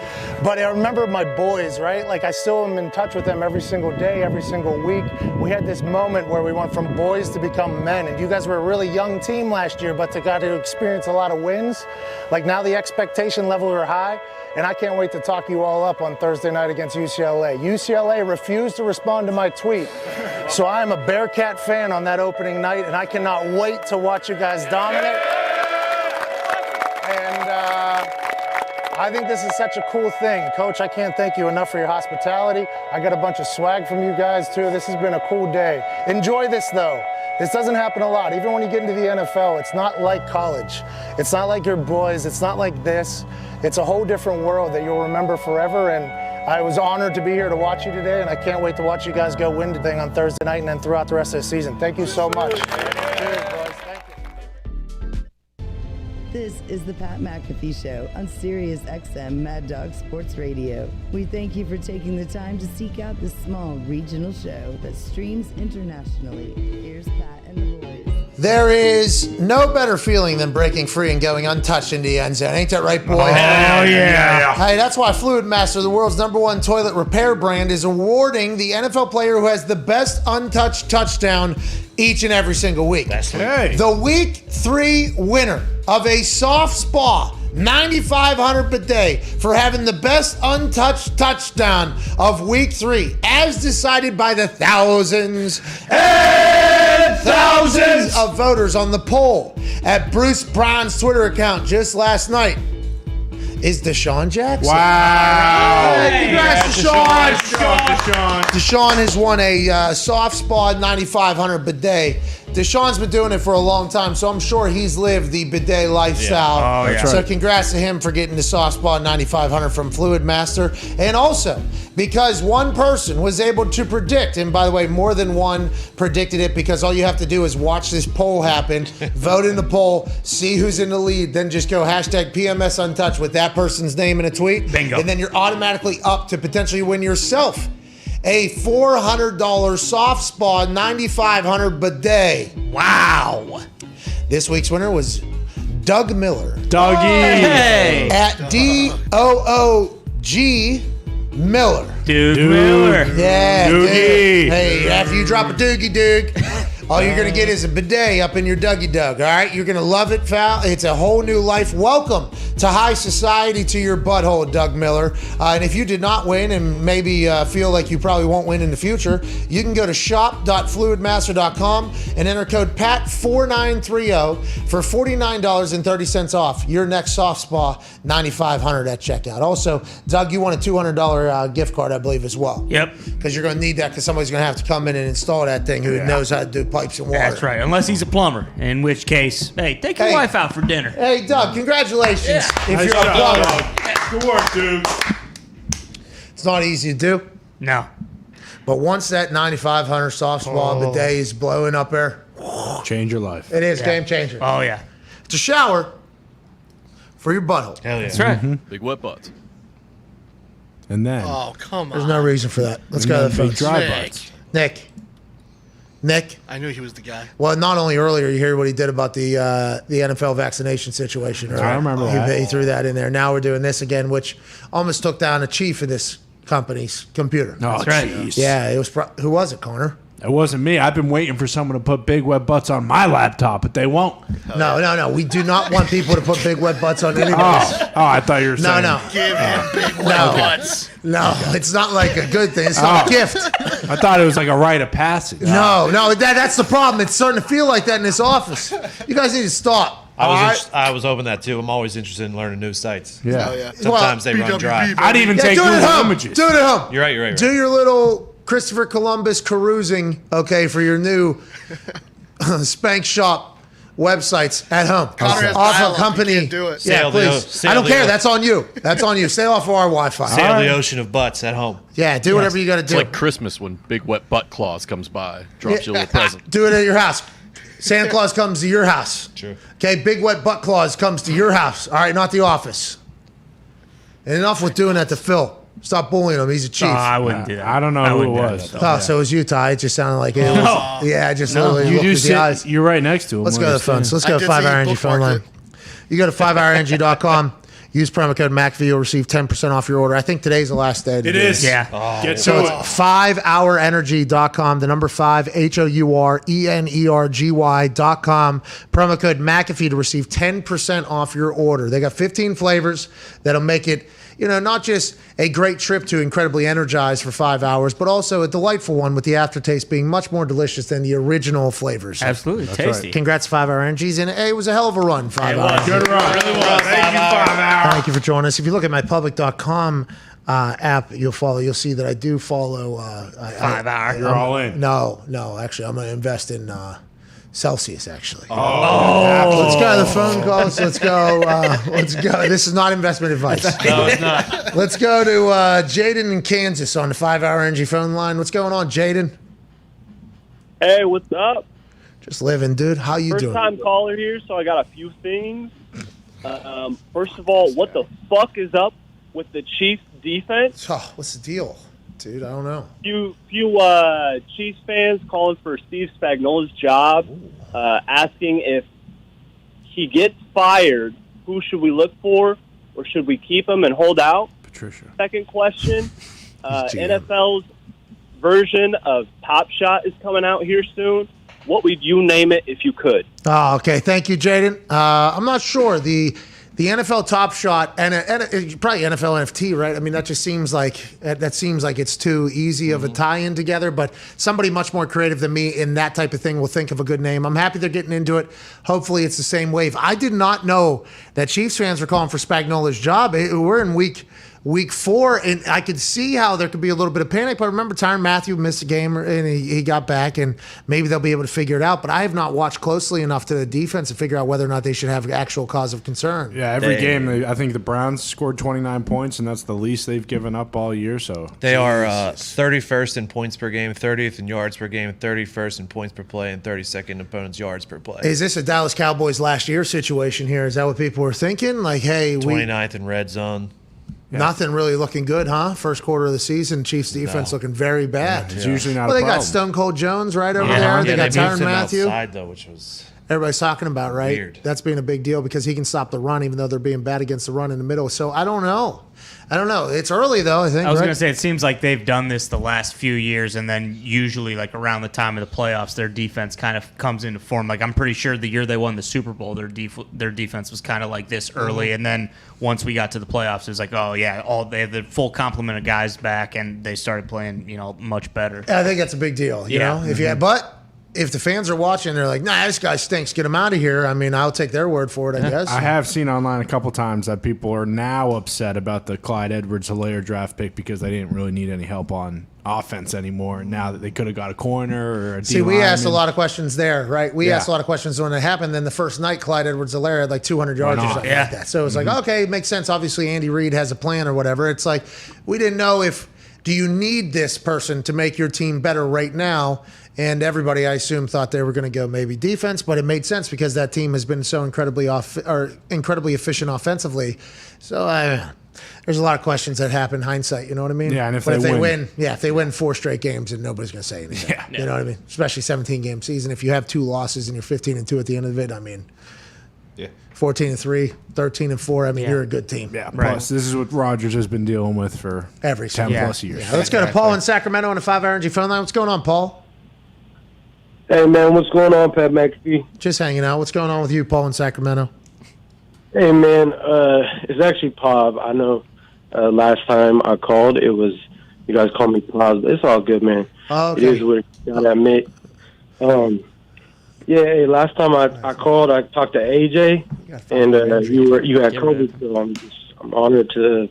[SPEAKER 19] But I remember my boys, right? Like I still am in touch with them every single day, every single week. We had this moment where we went from boys to become men. And you guys were a really young team last year, but got to experience a lot of wins. Like now the expectation level are high. And I can't wait to talk you all up on Thursday night against UCLA. UCLA refused to respond to my tweet. So I am a Bearcat fan on that opening night, and I cannot wait to watch you guys dominate. And I think this is such a cool thing. Coach, I can't thank you enough for your hospitality. I got a bunch of swag from you guys, too. This has been a cool day. Enjoy this, though. This doesn't happen a lot. Even when you get into the NFL, it's not like college. It's not like your boys. It's not like this. It's a whole different world that you'll remember forever, and I was honored to be here to watch you today, and I can't wait to watch you guys go win the thing on Thursday night and then throughout the rest of the season. Thank you so much. Cheers, boys. Thank you.
[SPEAKER 14] This is the Pat McAfee Show on Sirius XM Mad Dog Sports Radio. We thank you for taking the time to seek out this small regional show that streams internationally. Here's Pat and the boys.
[SPEAKER 3] There is no better feeling than breaking free and going untouched into the end zone. Ain't that right, boy?
[SPEAKER 4] Hell yeah.
[SPEAKER 3] Hey, that's why Fluid Master, the world's #1 toilet repair brand, is awarding the NFL player who has the best untouched touchdown each and every single week.
[SPEAKER 4] That's right.
[SPEAKER 3] The week 3 winner of a soft spa, $9,500 bidet for having the best untouched touchdown of week 3, as decided by the thousands and thousands of voters on the poll at Bruce Brown's Twitter account just last night, is Deshaun Jackson.
[SPEAKER 4] Wow.
[SPEAKER 3] Hey, congrats,
[SPEAKER 4] Deshaun.
[SPEAKER 3] Deshaun has won a soft spa $9,500 bidet. Deshaun's been doing it for a long time, so I'm sure he's lived the bidet lifestyle.
[SPEAKER 4] Yeah. Oh, yeah.
[SPEAKER 3] So congrats to him for getting the soft spot $9,500 from Fluid Master. And also, because one person was able to predict, and by the way, more than one predicted it, because all you have to do is watch this poll happen, vote in the poll, see who's in the lead, then just go hashtag PMS Untouched with that person's name in a tweet.
[SPEAKER 4] Bingo.
[SPEAKER 3] And then you're automatically up to potentially win yourself a $400 soft spa $9,500 bidet. Wow. This week's winner was Doug Miller.
[SPEAKER 4] Dougie.
[SPEAKER 12] Hey.
[SPEAKER 3] At DOOG Miller.
[SPEAKER 6] Dude Miller.
[SPEAKER 3] Yeah,
[SPEAKER 4] Doogie.
[SPEAKER 3] dude. Hey, after you drop a doogie, Duke. All you're going to get is a bidet up in your Dougie Doug, all right? You're going to love it, Val. It's a whole new life. Welcome to high society, to your butthole, Doug Miller. And if you did not win and maybe feel like you probably won't win in the future, you can go to shop.fluidmaster.com and enter code PAT4930 for $49.30 off your next soft spa, $9,500 at checkout. Also, Doug, you want a $200 gift card, I believe, as well.
[SPEAKER 6] Yep.
[SPEAKER 3] Because you're going to need that because somebody's going to have to come in and install that thing who knows how to do pipes and water.
[SPEAKER 6] That's right, unless he's a plumber, in which case, hey, take your wife out for dinner.
[SPEAKER 3] Hey, Doug, congratulations if
[SPEAKER 6] Nice
[SPEAKER 3] you're
[SPEAKER 6] job,
[SPEAKER 3] a plumber.
[SPEAKER 6] Doug.
[SPEAKER 4] Good work, dude.
[SPEAKER 3] It's not easy to do.
[SPEAKER 6] No.
[SPEAKER 3] But once that 9,500 soft spa bidet is blowing up there,
[SPEAKER 4] change your life.
[SPEAKER 3] it is game changer.
[SPEAKER 6] Oh, yeah.
[SPEAKER 3] It's a shower for your butthole.
[SPEAKER 5] Hell yeah.
[SPEAKER 6] That's right.
[SPEAKER 8] Big wet butts.
[SPEAKER 4] And then
[SPEAKER 12] Oh, come on.
[SPEAKER 3] There's no reason for that. Let's go to the phone.
[SPEAKER 4] big dry
[SPEAKER 12] Nick.
[SPEAKER 4] butts.
[SPEAKER 3] Nick.
[SPEAKER 12] I knew he was the guy.
[SPEAKER 3] Well, not only earlier, you hear what he did about the NFL vaccination situation. Earlier.
[SPEAKER 4] I remember that.
[SPEAKER 3] He threw that in there. Now we're doing this again, which almost took down a chief of this company's computer.
[SPEAKER 4] Oh, jeez.
[SPEAKER 3] Yeah, it was. Who was it, Connor?
[SPEAKER 4] It wasn't me. I've been waiting for someone to put big wet butts on my laptop, but they won't.
[SPEAKER 3] No. We do not want people to put big wet butts on anybody.
[SPEAKER 4] I thought you were saying.
[SPEAKER 3] No.
[SPEAKER 12] Give him big wet butts.
[SPEAKER 3] No, it's not like a good thing. It's not a gift.
[SPEAKER 4] I thought it was like a rite of passage.
[SPEAKER 3] No, that's the problem. It's starting to feel like that in this office. You guys need to stop.
[SPEAKER 5] I was hoping that too. I'm always interested in learning new sites.
[SPEAKER 4] Yeah.
[SPEAKER 12] Oh, yeah.
[SPEAKER 5] Sometimes they run dry.
[SPEAKER 4] I'd even take
[SPEAKER 3] do it at
[SPEAKER 4] Google
[SPEAKER 3] home.
[SPEAKER 4] images.
[SPEAKER 3] Do it at home.
[SPEAKER 5] You're right.
[SPEAKER 3] Do your little Christopher Columbus carousing, okay, for your new Spank Shop websites at home.
[SPEAKER 12] Connor has
[SPEAKER 3] Off
[SPEAKER 12] dial-up.
[SPEAKER 3] of company.
[SPEAKER 12] You can't do it.
[SPEAKER 3] Yeah,
[SPEAKER 5] Sail the
[SPEAKER 3] please.
[SPEAKER 5] sail
[SPEAKER 3] I don't
[SPEAKER 5] the
[SPEAKER 3] care.
[SPEAKER 5] o-
[SPEAKER 3] That's on you. That's on you. Stay off of our Wi-Fi.
[SPEAKER 5] Sail
[SPEAKER 3] All right?
[SPEAKER 5] the ocean of butts at home.
[SPEAKER 3] Yeah, do whatever you got to
[SPEAKER 8] It's
[SPEAKER 3] do.
[SPEAKER 8] like Christmas when Big Wet Butt Claus comes by, drops you a little present.
[SPEAKER 3] Do it at your house. Santa Claus comes to your house.
[SPEAKER 5] True.
[SPEAKER 3] Okay, Big Wet Butt Claus comes to your house. All right, not the office. And enough with doing that to Phil. Stop bullying him. He's a chief.
[SPEAKER 6] I wouldn't do that.
[SPEAKER 4] I don't know who it was.
[SPEAKER 3] Oh, so it was you, Ty. It just sounded like it was. Yeah, I just literally
[SPEAKER 4] You
[SPEAKER 3] looked
[SPEAKER 4] do
[SPEAKER 3] at the
[SPEAKER 4] sit.
[SPEAKER 3] eyes.
[SPEAKER 4] You're right next to him.
[SPEAKER 3] Let's
[SPEAKER 4] when
[SPEAKER 3] go to
[SPEAKER 4] he's
[SPEAKER 3] the phone. So
[SPEAKER 4] standing.
[SPEAKER 3] let's go to
[SPEAKER 12] I did
[SPEAKER 3] 5
[SPEAKER 12] see
[SPEAKER 3] Hour
[SPEAKER 12] you
[SPEAKER 3] Energy phone line.
[SPEAKER 12] bookmark
[SPEAKER 3] You go to 5hourenergy.com. Use promo code McAfee. You'll receive 10% off your order. I think today's the last day. to
[SPEAKER 4] It
[SPEAKER 3] do
[SPEAKER 4] is.
[SPEAKER 3] this.
[SPEAKER 6] Yeah.
[SPEAKER 4] Get
[SPEAKER 3] So
[SPEAKER 4] to
[SPEAKER 3] it's
[SPEAKER 4] it.
[SPEAKER 3] 5hourenergy.com, the number 5, HOURENERGY.com. Promo code McAfee to receive 10% off your order. They got 15 flavors that'll make it, not just a great trip to incredibly energized for 5 hours, but also a delightful one with the aftertaste being much more delicious than the original flavors.
[SPEAKER 6] Absolutely. Tasty.
[SPEAKER 3] Congrats, 5 Hour Energies. And it was a hell of a run, 5 hours.
[SPEAKER 4] Good run. Really was. Thank you, 5 hours.
[SPEAKER 3] Thank you for joining us. If you look at my public.com app, you'll see that I do follow
[SPEAKER 6] 5 hour.
[SPEAKER 4] You're all in.
[SPEAKER 3] No, actually, I'm going to invest in Celsius, actually.
[SPEAKER 4] Oh.
[SPEAKER 3] Let's go to the phone calls. Let's go. This is not investment advice.
[SPEAKER 5] No, it's not.
[SPEAKER 3] Let's go to Jaden in Kansas on the 5 Hour Energy phone line. What's going on, Jaden?
[SPEAKER 9] Hey, what's up?
[SPEAKER 3] Just living, dude. How you doing?
[SPEAKER 9] First time caller here, so I got a few things. First of all, what the fuck is up with the Chiefs defense?
[SPEAKER 3] Oh, what's the deal, dude? I don't know.
[SPEAKER 9] Few Chiefs fans calling for Steve Spagnuolo's job, asking if he gets fired, who should we look for, or should we keep him and hold out?
[SPEAKER 4] Patricia.
[SPEAKER 9] Second question, NFL's version of Top Shot is coming out here soon. What would you name it if you could?
[SPEAKER 3] Oh, okay. Thank you, Jaden. I'm not sure. The NFL Top Shot and probably NFL NFT, right? I mean, that just seems like it's too easy of a tie-in together. But somebody much more creative than me in that type of thing will think of a good name. I'm happy they're getting into it. Hopefully, it's the same wave. I did not know that Chiefs fans were calling for Spagnuolo's job. We're in week 4, and I could see how there could be a little bit of panic. But remember, Tyrann Mathieu missed a game, and he got back, and maybe they'll be able to figure it out. But I have not watched closely enough to the defense to figure out whether or not they should have actual cause of concern.
[SPEAKER 4] Yeah, every game, I think the Browns scored 29 points, and that's the least they've given up all year. So
[SPEAKER 5] They are 31st in points per game, 30th in yards per game, 31st in points per play, and 32nd in opponents' yards per play.
[SPEAKER 3] Is this a Dallas Cowboys last year situation here? Is that what people were thinking? Like, hey,
[SPEAKER 5] 29th in red zone.
[SPEAKER 3] Nothing really looking good, huh? First quarter of the season, Chiefs defense looking very bad.
[SPEAKER 4] It's usually not
[SPEAKER 3] Well,
[SPEAKER 4] a
[SPEAKER 3] they got
[SPEAKER 4] problem.
[SPEAKER 3] Stone Cold Jones right over there.
[SPEAKER 5] Yeah,
[SPEAKER 3] they got
[SPEAKER 5] moved
[SPEAKER 3] Tyrann
[SPEAKER 5] him
[SPEAKER 3] Mathieu.
[SPEAKER 5] outside, though, which was
[SPEAKER 3] everybody's talking about, right?
[SPEAKER 5] Weird.
[SPEAKER 3] That's being a big deal because he can stop the run, even though they're being bad against the run in the middle. So I don't know. It's early, though, I think.
[SPEAKER 6] I was
[SPEAKER 3] right?
[SPEAKER 6] going to say, it seems like they've done this the last few years, and then usually, like, around the time of the playoffs, their defense kind of comes into form. Like, I'm pretty sure the year they won the Super Bowl, their defense was kind of like this early, and then once we got to the playoffs, it was like, oh, yeah, they have the full complement of guys back, and they started playing, much better.
[SPEAKER 3] I think that's a big deal, you know? But if the fans are watching, they're like, nah, this guy stinks. Get him out of here. I mean, I'll take their word for it, I guess.
[SPEAKER 4] I have seen online a couple times that people are now upset about the Clyde Edwards-Helaire draft pick because they didn't really need any help on offense anymore. Now that they could have got a corner or a
[SPEAKER 3] See, we asked a lot of questions there, right? We asked a lot of questions when it happened. Then the first night, Clyde Edwards-Helaire had like 200 yards or something like that. So it was like, okay, it makes sense. Obviously, Andy Reid has a plan or whatever. It's like, we didn't know do you need this person to make your team better right now? And everybody, I assume, thought they were going to go maybe defense, but it made sense because that team has been so incredibly efficient offensively. So there's a lot of questions that happen in hindsight. You know what I mean?
[SPEAKER 4] Yeah, and if
[SPEAKER 3] they win 4 straight games, and nobody's going to say anything. You know what I mean? Especially 17-game season. If you have 2 losses and you're 15-2 at the end of it, I mean, 14-3, 13-4. I mean, you're a good team.
[SPEAKER 4] Yeah. Plus, this is what Rodgers has been dealing with for
[SPEAKER 3] every
[SPEAKER 4] 10 plus years.
[SPEAKER 3] Yeah. Let's go to Paul in Sacramento on the 5 Energy phone line. What's going on, Paul?
[SPEAKER 17] Hey, man, what's going on, Pat McAfee?
[SPEAKER 3] Just hanging out. What's going on with you, Paul in Sacramento?
[SPEAKER 17] Hey, man, it's actually Pav. I know last time I called, you guys called me Pav. It's all good, man.
[SPEAKER 3] Oh, okay.
[SPEAKER 17] It is what you gotta admit. Last time I called, I talked to AJ, and you had COVID, so I'm honored to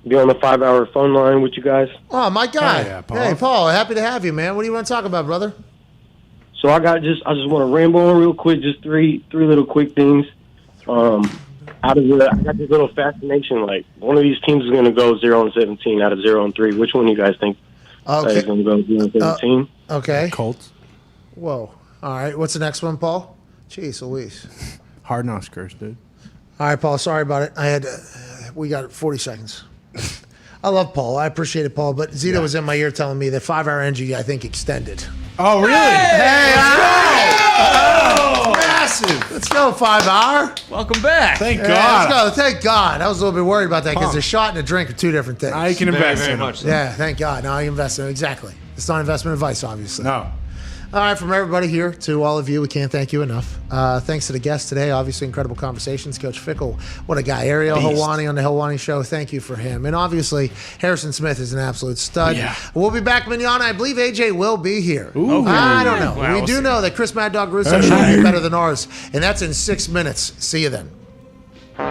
[SPEAKER 17] be on the 5-hour phone line with you guys.
[SPEAKER 3] Oh, my God.
[SPEAKER 17] Yeah, Paul.
[SPEAKER 3] Hey, Paul, happy to have you, man. What do you want to talk about, brother?
[SPEAKER 17] So I just want to ramble on real quick, just three little quick things. I got this little fascination. Like, one of these teams is going to go 0-17 out of 0-3. Which one do you guys think is going to go 0-17?
[SPEAKER 3] Okay.
[SPEAKER 4] Colts.
[SPEAKER 3] Whoa. All right. What's the next one, Paul? Jeez Louise.
[SPEAKER 4] Hard knocks curse, dude.
[SPEAKER 3] All right, Paul. Sorry about it. We got 40 seconds. I love Paul. I appreciate it, Paul. But Zito was in my ear telling me that 5-hour energy, I think, extended.
[SPEAKER 4] Oh, really?
[SPEAKER 3] Hey, massive. Let's go, 5-hour.
[SPEAKER 6] Welcome back.
[SPEAKER 4] Thank God.
[SPEAKER 3] Let's go. Thank God. I was a little bit worried about that because a shot and a drink are 2 different things.
[SPEAKER 4] I can invest in them.
[SPEAKER 3] Yeah, thank God. No, I invest in it. Exactly. It's not investment advice, obviously.
[SPEAKER 4] No.
[SPEAKER 3] All right, from everybody here to all of you, we can't thank you enough. Thanks to the guests today. Obviously, incredible conversations. Coach Fickle, what a guy. Ariel Helwani on the Helwani Show. Thank you for him. And obviously, Harrison Smith is an absolute stud.
[SPEAKER 4] Yeah.
[SPEAKER 3] We'll be back, Mignogna. I believe AJ will be here.
[SPEAKER 4] Ooh.
[SPEAKER 3] I don't know.
[SPEAKER 6] Well,
[SPEAKER 3] we do know that Chris Mad Dog Russo should be better than ours. And that's in 6 minutes. See you then. I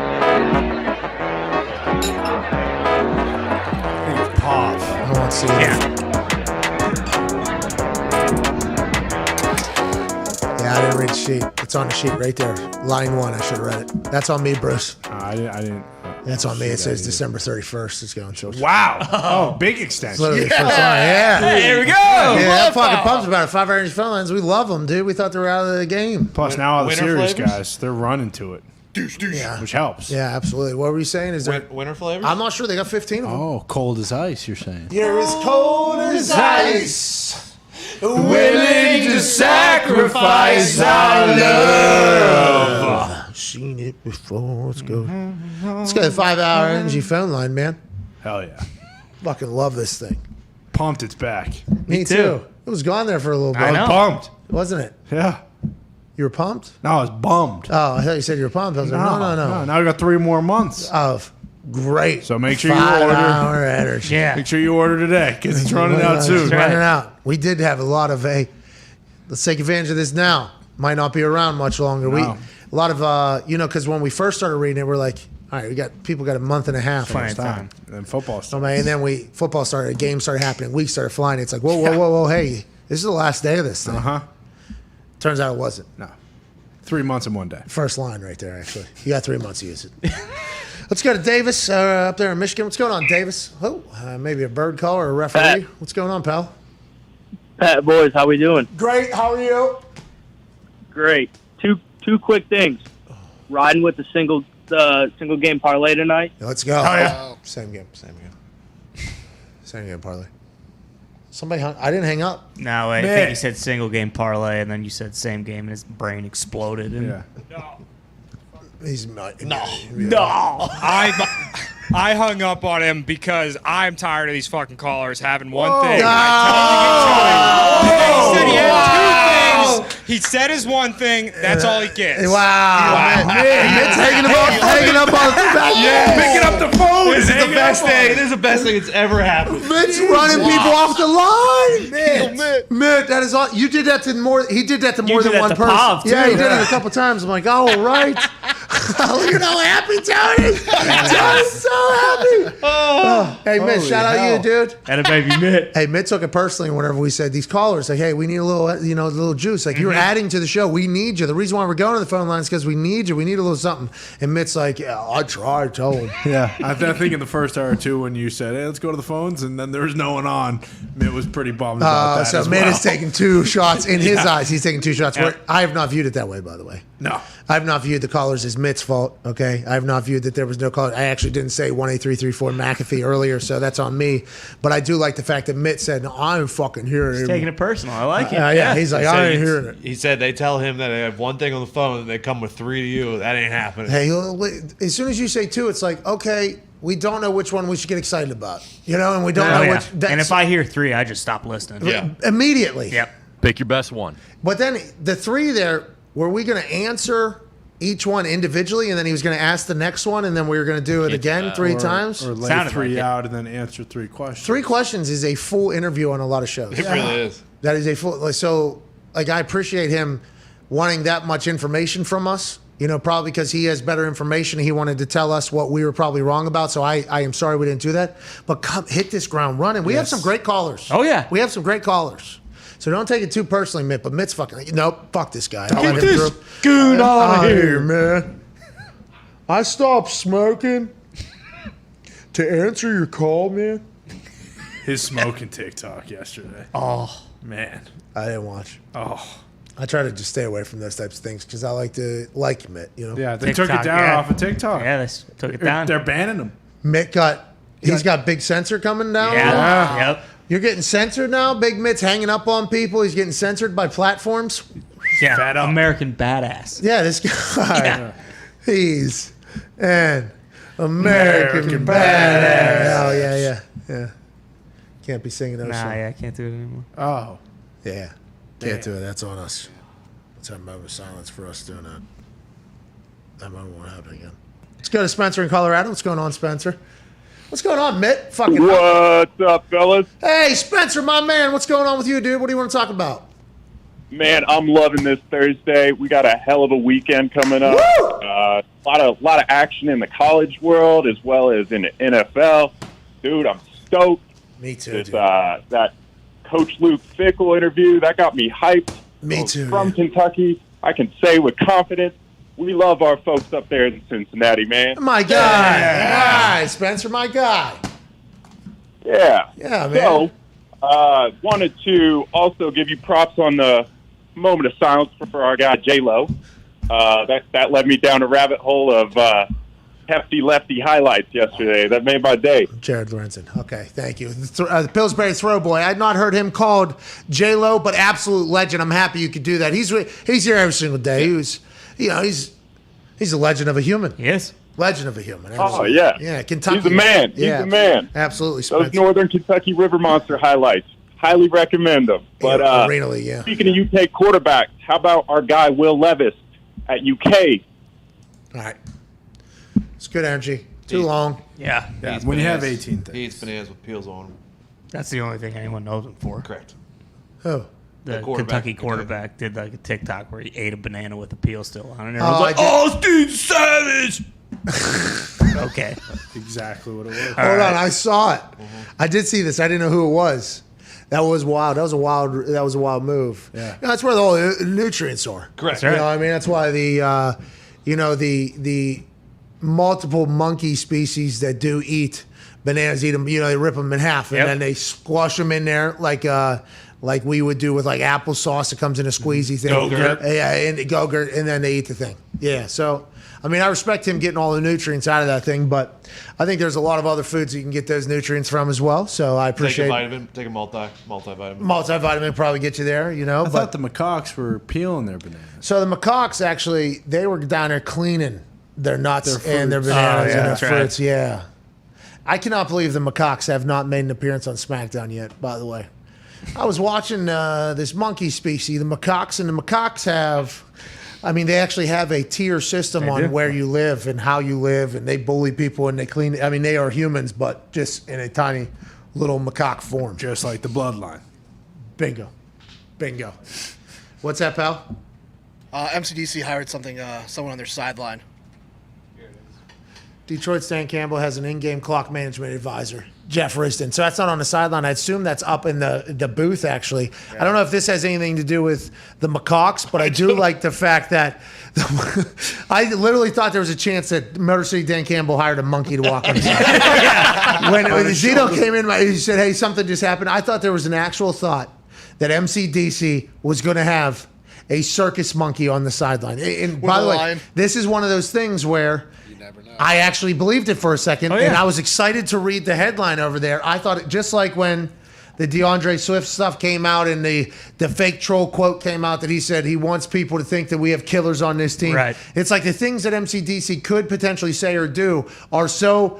[SPEAKER 3] want to see you. Yeah, I didn't read the sheet. It's on the sheet right there. Line 1, I should have read it. That's on me, Bruce.
[SPEAKER 4] I didn't.
[SPEAKER 3] That's on me. It says December 31st. It's going to.
[SPEAKER 4] Wow. Oh, big extension.
[SPEAKER 3] Literally the first line. Yeah.
[SPEAKER 6] Hey, here we go.
[SPEAKER 3] Yeah, that fucking pumped about it. 5-hour energy phone lines. We love them, dude. We thought they were out of the game.
[SPEAKER 4] Plus, now all the
[SPEAKER 5] Winter
[SPEAKER 4] serious
[SPEAKER 5] flavors?
[SPEAKER 4] guys, they're running to it.
[SPEAKER 3] Yeah.
[SPEAKER 4] Which helps.
[SPEAKER 3] Yeah, absolutely. What were you saying? Is there?
[SPEAKER 5] Winter flavors?
[SPEAKER 3] I'm not sure. They got 15 of them.
[SPEAKER 13] Oh, cold as ice, you're saying.
[SPEAKER 3] You're as cold as ice.
[SPEAKER 4] Willing to sacrifice our love.
[SPEAKER 3] I've seen it before. Let's go. Let's go to the 5-hour energy phone line, man.
[SPEAKER 4] Hell yeah.
[SPEAKER 3] Fucking love this thing.
[SPEAKER 4] Pumped it's back.
[SPEAKER 3] Me too. It was gone there for a little bit.
[SPEAKER 4] I was pumped.
[SPEAKER 3] Wasn't it?
[SPEAKER 4] Yeah.
[SPEAKER 3] You were pumped?
[SPEAKER 4] No, I was bummed.
[SPEAKER 3] Oh, I thought you said you were pumped. I was like, no.
[SPEAKER 4] Now we got 3 more months.
[SPEAKER 3] Of great.
[SPEAKER 4] So make sure you
[SPEAKER 3] 5-hour
[SPEAKER 4] order.
[SPEAKER 3] energy.
[SPEAKER 6] Yeah.
[SPEAKER 4] Make sure you order today because it's running out soon.
[SPEAKER 3] It's running out. We did have a lot of let's take advantage of this now. Might not be around much longer.
[SPEAKER 4] No.
[SPEAKER 3] A lot of because when we first started reading it, we're like, all right, people got a month and a half.
[SPEAKER 4] Plenty of time. And then football started.
[SPEAKER 3] And then football started, games started happening, weeks started flying. It's like, whoa, hey, this is the last day of this thing. Turns out it wasn't.
[SPEAKER 4] No. 3 months in 1 day.
[SPEAKER 3] First line right there, actually. You got 3 months to use it. Let's go to Davis up there in Michigan. What's going on, Davis? Oh, maybe a bird call or a referee.
[SPEAKER 9] Pat.
[SPEAKER 3] What's going on, pal?
[SPEAKER 9] Pat, boys, how we doing?
[SPEAKER 3] Great. How are you?
[SPEAKER 9] Great. Two quick things. Riding with the single game parlay tonight.
[SPEAKER 3] Let's go.
[SPEAKER 4] Oh, yeah.
[SPEAKER 3] Same game parlay. Somebody hung. I didn't hang up.
[SPEAKER 6] No, I think he said single game parlay, and then you said same game, and his brain exploded. And
[SPEAKER 3] He's not.
[SPEAKER 6] No.
[SPEAKER 7] I hung up on him because I'm tired of these fucking callers having one
[SPEAKER 3] Whoa.
[SPEAKER 7] thing.
[SPEAKER 3] No.
[SPEAKER 7] He said he had two things. He said his one thing. That's all he gets.
[SPEAKER 3] Wow. Mitt's hanging up on the back.
[SPEAKER 7] Picking up the phone.
[SPEAKER 5] This is the best thing. This is the best thing that's ever happened.
[SPEAKER 3] Mitt's running people off the line. Mitt, that is all. You did that to more. He did that to more than one person.
[SPEAKER 6] Pav, too.
[SPEAKER 3] Yeah, he did it a couple times. I'm like, oh, right. Look at how happy Tony. Tony's so happy. Hey, Mitt, shout out you, dude.
[SPEAKER 6] And a baby Mitt.
[SPEAKER 3] Hey, Mitt took it personally whenever we said these callers, like, hey, we need a little juice. Like, you're adding to the show. We need you. The reason why we're going to the phone line is because we need you. We need a little something. And Mitt's like, yeah, I tried, tell him.
[SPEAKER 4] Yeah, I think in the first hour or two when you said, hey, let's go to the phones, and then there was no one on, Mitt was pretty bummed about that.
[SPEAKER 3] So
[SPEAKER 4] as
[SPEAKER 3] Mitt
[SPEAKER 4] well.
[SPEAKER 3] is taking two shots in his eyes. He's taking two shots. I have not viewed it that way, by the way.
[SPEAKER 4] No.
[SPEAKER 3] I have not viewed the callers as Mitt's fault, okay? I have not viewed that there was no caller. I actually didn't say 18334 McAfee earlier, so that's on me. But I do like the fact that Mitt said, no, I ain't fucking hearing it.
[SPEAKER 6] He's taking it personal. I like it.
[SPEAKER 3] Yeah, he's like, I ain't hearing it.
[SPEAKER 5] He said they tell him that they have one thing on the phone and they come with three to you. That ain't happening.
[SPEAKER 3] Hey, as soon as you say two, it's like, okay, we don't know which one we should get excited about. You know, and we don't know which.
[SPEAKER 6] And if I hear three, I just stop listening.
[SPEAKER 5] Yeah.
[SPEAKER 3] Immediately.
[SPEAKER 6] Yep.
[SPEAKER 8] Pick your best one.
[SPEAKER 3] But then the three there, were we going to answer each one individually, and then he was going to ask the next one, and then we were going to do it again three times?
[SPEAKER 4] Or lay
[SPEAKER 6] Sounded
[SPEAKER 4] three
[SPEAKER 6] like it.
[SPEAKER 4] out and then answer three questions.
[SPEAKER 3] 3 questions is a full interview on a lot of shows.
[SPEAKER 5] It really is.
[SPEAKER 3] That is a full. So, like, I appreciate him wanting that much information from us. You know, probably because he has better information. He wanted to tell us what we were probably wrong about. So I am sorry we didn't do that. But come hit this ground running. We have some great callers.
[SPEAKER 6] Oh, yeah.
[SPEAKER 3] We have some great callers. So don't take it too personally, Mitt. But Mitt's fucking, nope, fuck this guy. I'll let him through.
[SPEAKER 19] Scoot out of here,
[SPEAKER 3] man. I stopped smoking to answer your call, man.
[SPEAKER 4] His smoking TikTok yesterday.
[SPEAKER 6] Oh,
[SPEAKER 4] man.
[SPEAKER 3] I didn't watch.
[SPEAKER 4] Oh.
[SPEAKER 3] I try to just stay away from those types of things because I like to Mitt, you know?
[SPEAKER 4] Yeah, they took it down off of TikTok.
[SPEAKER 6] Yeah, they took it down.
[SPEAKER 4] They're banning him.
[SPEAKER 3] Mitt he's got big censor coming down.
[SPEAKER 6] Yeah. Yep.
[SPEAKER 3] You're getting censored now? Big Mitt's hanging up on people. He's getting censored by platforms.
[SPEAKER 6] Yeah. American badass.
[SPEAKER 3] Yeah, this guy. He's an American badass. Oh, yeah. Can't be singing those songs.
[SPEAKER 6] Yeah, I can't do it anymore.
[SPEAKER 3] Oh. Yeah. Can't do it. That's on us. Let's have a moment of silence for us doing that. That moment won't happen again. Let's go to Spencer in Colorado. What's going on, Spencer? What's going on, Mitt?
[SPEAKER 22] What's up, fellas?
[SPEAKER 3] Hey, Spencer, my man. What's going on with you, dude? What do you want to talk about?
[SPEAKER 22] Man, I'm loving this Thursday. We got a hell of a weekend coming up. A lot of action in the college world as well as in the NFL. Dude, I'm stoked.
[SPEAKER 3] Me too, dude.
[SPEAKER 22] That Coach Luke Fickell interview, that got me hyped.
[SPEAKER 3] Me too.
[SPEAKER 22] From Kentucky, I can say with confidence, we love our folks up there in Cincinnati, man.
[SPEAKER 3] My guy. Yeah. Spencer, my guy.
[SPEAKER 22] Yeah.
[SPEAKER 3] Yeah, man.
[SPEAKER 22] So, wanted to also give you props on the moment of silence for our guy, J-Lo. That led me down a rabbit hole of hefty lefty highlights yesterday. That made my day.
[SPEAKER 3] Jared Lorenzen. Okay, thank you. The Pillsbury Throw Boy. I had not heard him called J-Lo, but absolute legend. I'm happy you could do that. He's here every single day. He's a legend of a human.
[SPEAKER 6] Yes.
[SPEAKER 3] Legend of a human.
[SPEAKER 22] Oh, yeah.
[SPEAKER 3] Yeah, Kentucky.
[SPEAKER 22] He's a man. He's
[SPEAKER 3] Yeah,
[SPEAKER 22] a man.
[SPEAKER 3] Absolutely, Spencer.
[SPEAKER 22] Those Northern Kentucky River Monster highlights. Highly recommend them. But
[SPEAKER 3] arenally, yeah.
[SPEAKER 22] Speaking of UK quarterbacks, how about our guy Will Levis at UK?
[SPEAKER 3] All right. It's good energy. Too long.
[SPEAKER 6] Yeah.
[SPEAKER 4] When you have 18 things.
[SPEAKER 5] He eats bananas with peels on him.
[SPEAKER 6] That's the only thing anyone knows him for.
[SPEAKER 5] Correct.
[SPEAKER 3] Who?
[SPEAKER 6] The Kentucky quarterback did like a TikTok where he ate a banana with the peel still on it. And
[SPEAKER 3] Oh,
[SPEAKER 6] everyone's like, Austin Savage! Okay.
[SPEAKER 4] That's exactly what it was.
[SPEAKER 3] Hold on, I saw it. I did see this. I didn't know who it was. That was wild. That was a wild move.
[SPEAKER 4] Yeah.
[SPEAKER 3] That's where the whole nutrients are.
[SPEAKER 5] Correct.
[SPEAKER 3] You know what I mean? That's why the multiple monkey species that do eat bananas eat them. They rip them in half and then they squash them in there like we would do with like applesauce that comes in a squeezy thing.
[SPEAKER 5] Go-gurt.
[SPEAKER 3] Yeah, and Go-gurt, and then they eat the thing. Yeah, so, I mean, I respect him getting all the nutrients out of that thing, but I think there's a lot of other foods you can get those nutrients from as well, so I appreciate
[SPEAKER 5] Take a vitamin, take a multivitamin.
[SPEAKER 3] Multivitamin probably get you there, you know.
[SPEAKER 4] I thought the macaques were peeling their bananas.
[SPEAKER 3] So the macaques, actually, they were down there cleaning their nuts
[SPEAKER 4] Their
[SPEAKER 3] and their
[SPEAKER 4] fruits.
[SPEAKER 3] bananas and their
[SPEAKER 6] that's right.
[SPEAKER 3] fruits, yeah. I cannot believe the macaques have not made an appearance on SmackDown yet, by the way. I was watching this monkey species, the macaques, and the macaques have... I mean, they actually have a tier system on where you live and how you live, and they bully people and they clean. I mean, they are humans, but just in a tiny little macaque form.
[SPEAKER 4] Just like the bloodline.
[SPEAKER 3] Bingo. Bingo. What's that, pal?
[SPEAKER 12] MCDC hired someone on their sideline.
[SPEAKER 3] Detroit's Dan Campbell has an in-game clock management advisor, Jeff Riston. So that's not on the sideline. I assume that's up in the booth, actually. I don't know if this has anything to do with the macaques, but I do like the fact that I literally thought there was a chance that Motor City Dan Campbell hired a monkey to walk on the sideline. When Zito came in, he said, hey, something just happened. I thought there was an actual thought that MCDC was going to have a circus monkey on the sideline. And by the way, this is one of those things where I actually believed it for a second, and I was excited to read the headline over there. I thought it just like when the DeAndre Swift stuff came out and the fake troll quote came out that he said he wants people to think that we have killers on this team.
[SPEAKER 6] Right.
[SPEAKER 3] It's like the things that MCDC could potentially say or do are so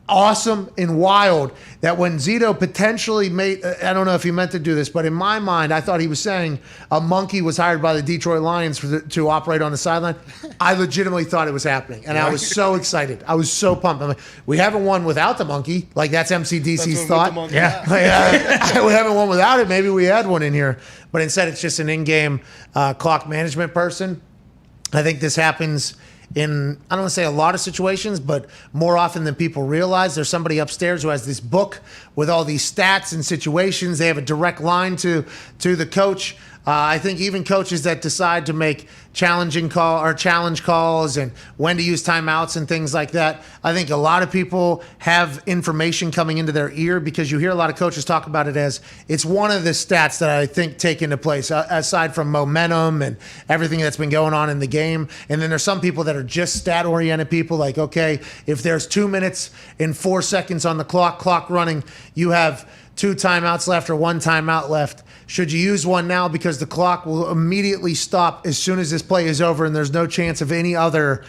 [SPEAKER 3] awesome and wild that when Zito potentially made, I don't know if he meant to do this, but in my mind, I thought he was saying a monkey was hired by the Detroit Lions to operate on the sideline. I legitimately thought it was happening, and I was so excited. I was so pumped. I'm like, we haven't won without the monkey. Like, that's MCDC's thought. We haven't won without it. Maybe we had one in here. But instead, it's just an in-game clock management person. I think this happens in, I don't want to say a lot of situations, but more often than people realize. There's somebody upstairs who has this book with all these stats and situations. They have a direct line to the coach. I think even coaches that decide to make challenge calls and when to use timeouts and things like that. I think a lot of people have information coming into their ear because you hear a lot of coaches talk about it as it's one of the stats that I think take into place aside from momentum and everything that's been going on in the game. And then there's some people that are just stat oriented people like, okay, if there's 2 minutes and 4 seconds on the clock running, you have 2 timeouts left or 1 timeout left. Should you use one now because the clock will immediately stop as soon as this play is over and there's no chance of any other,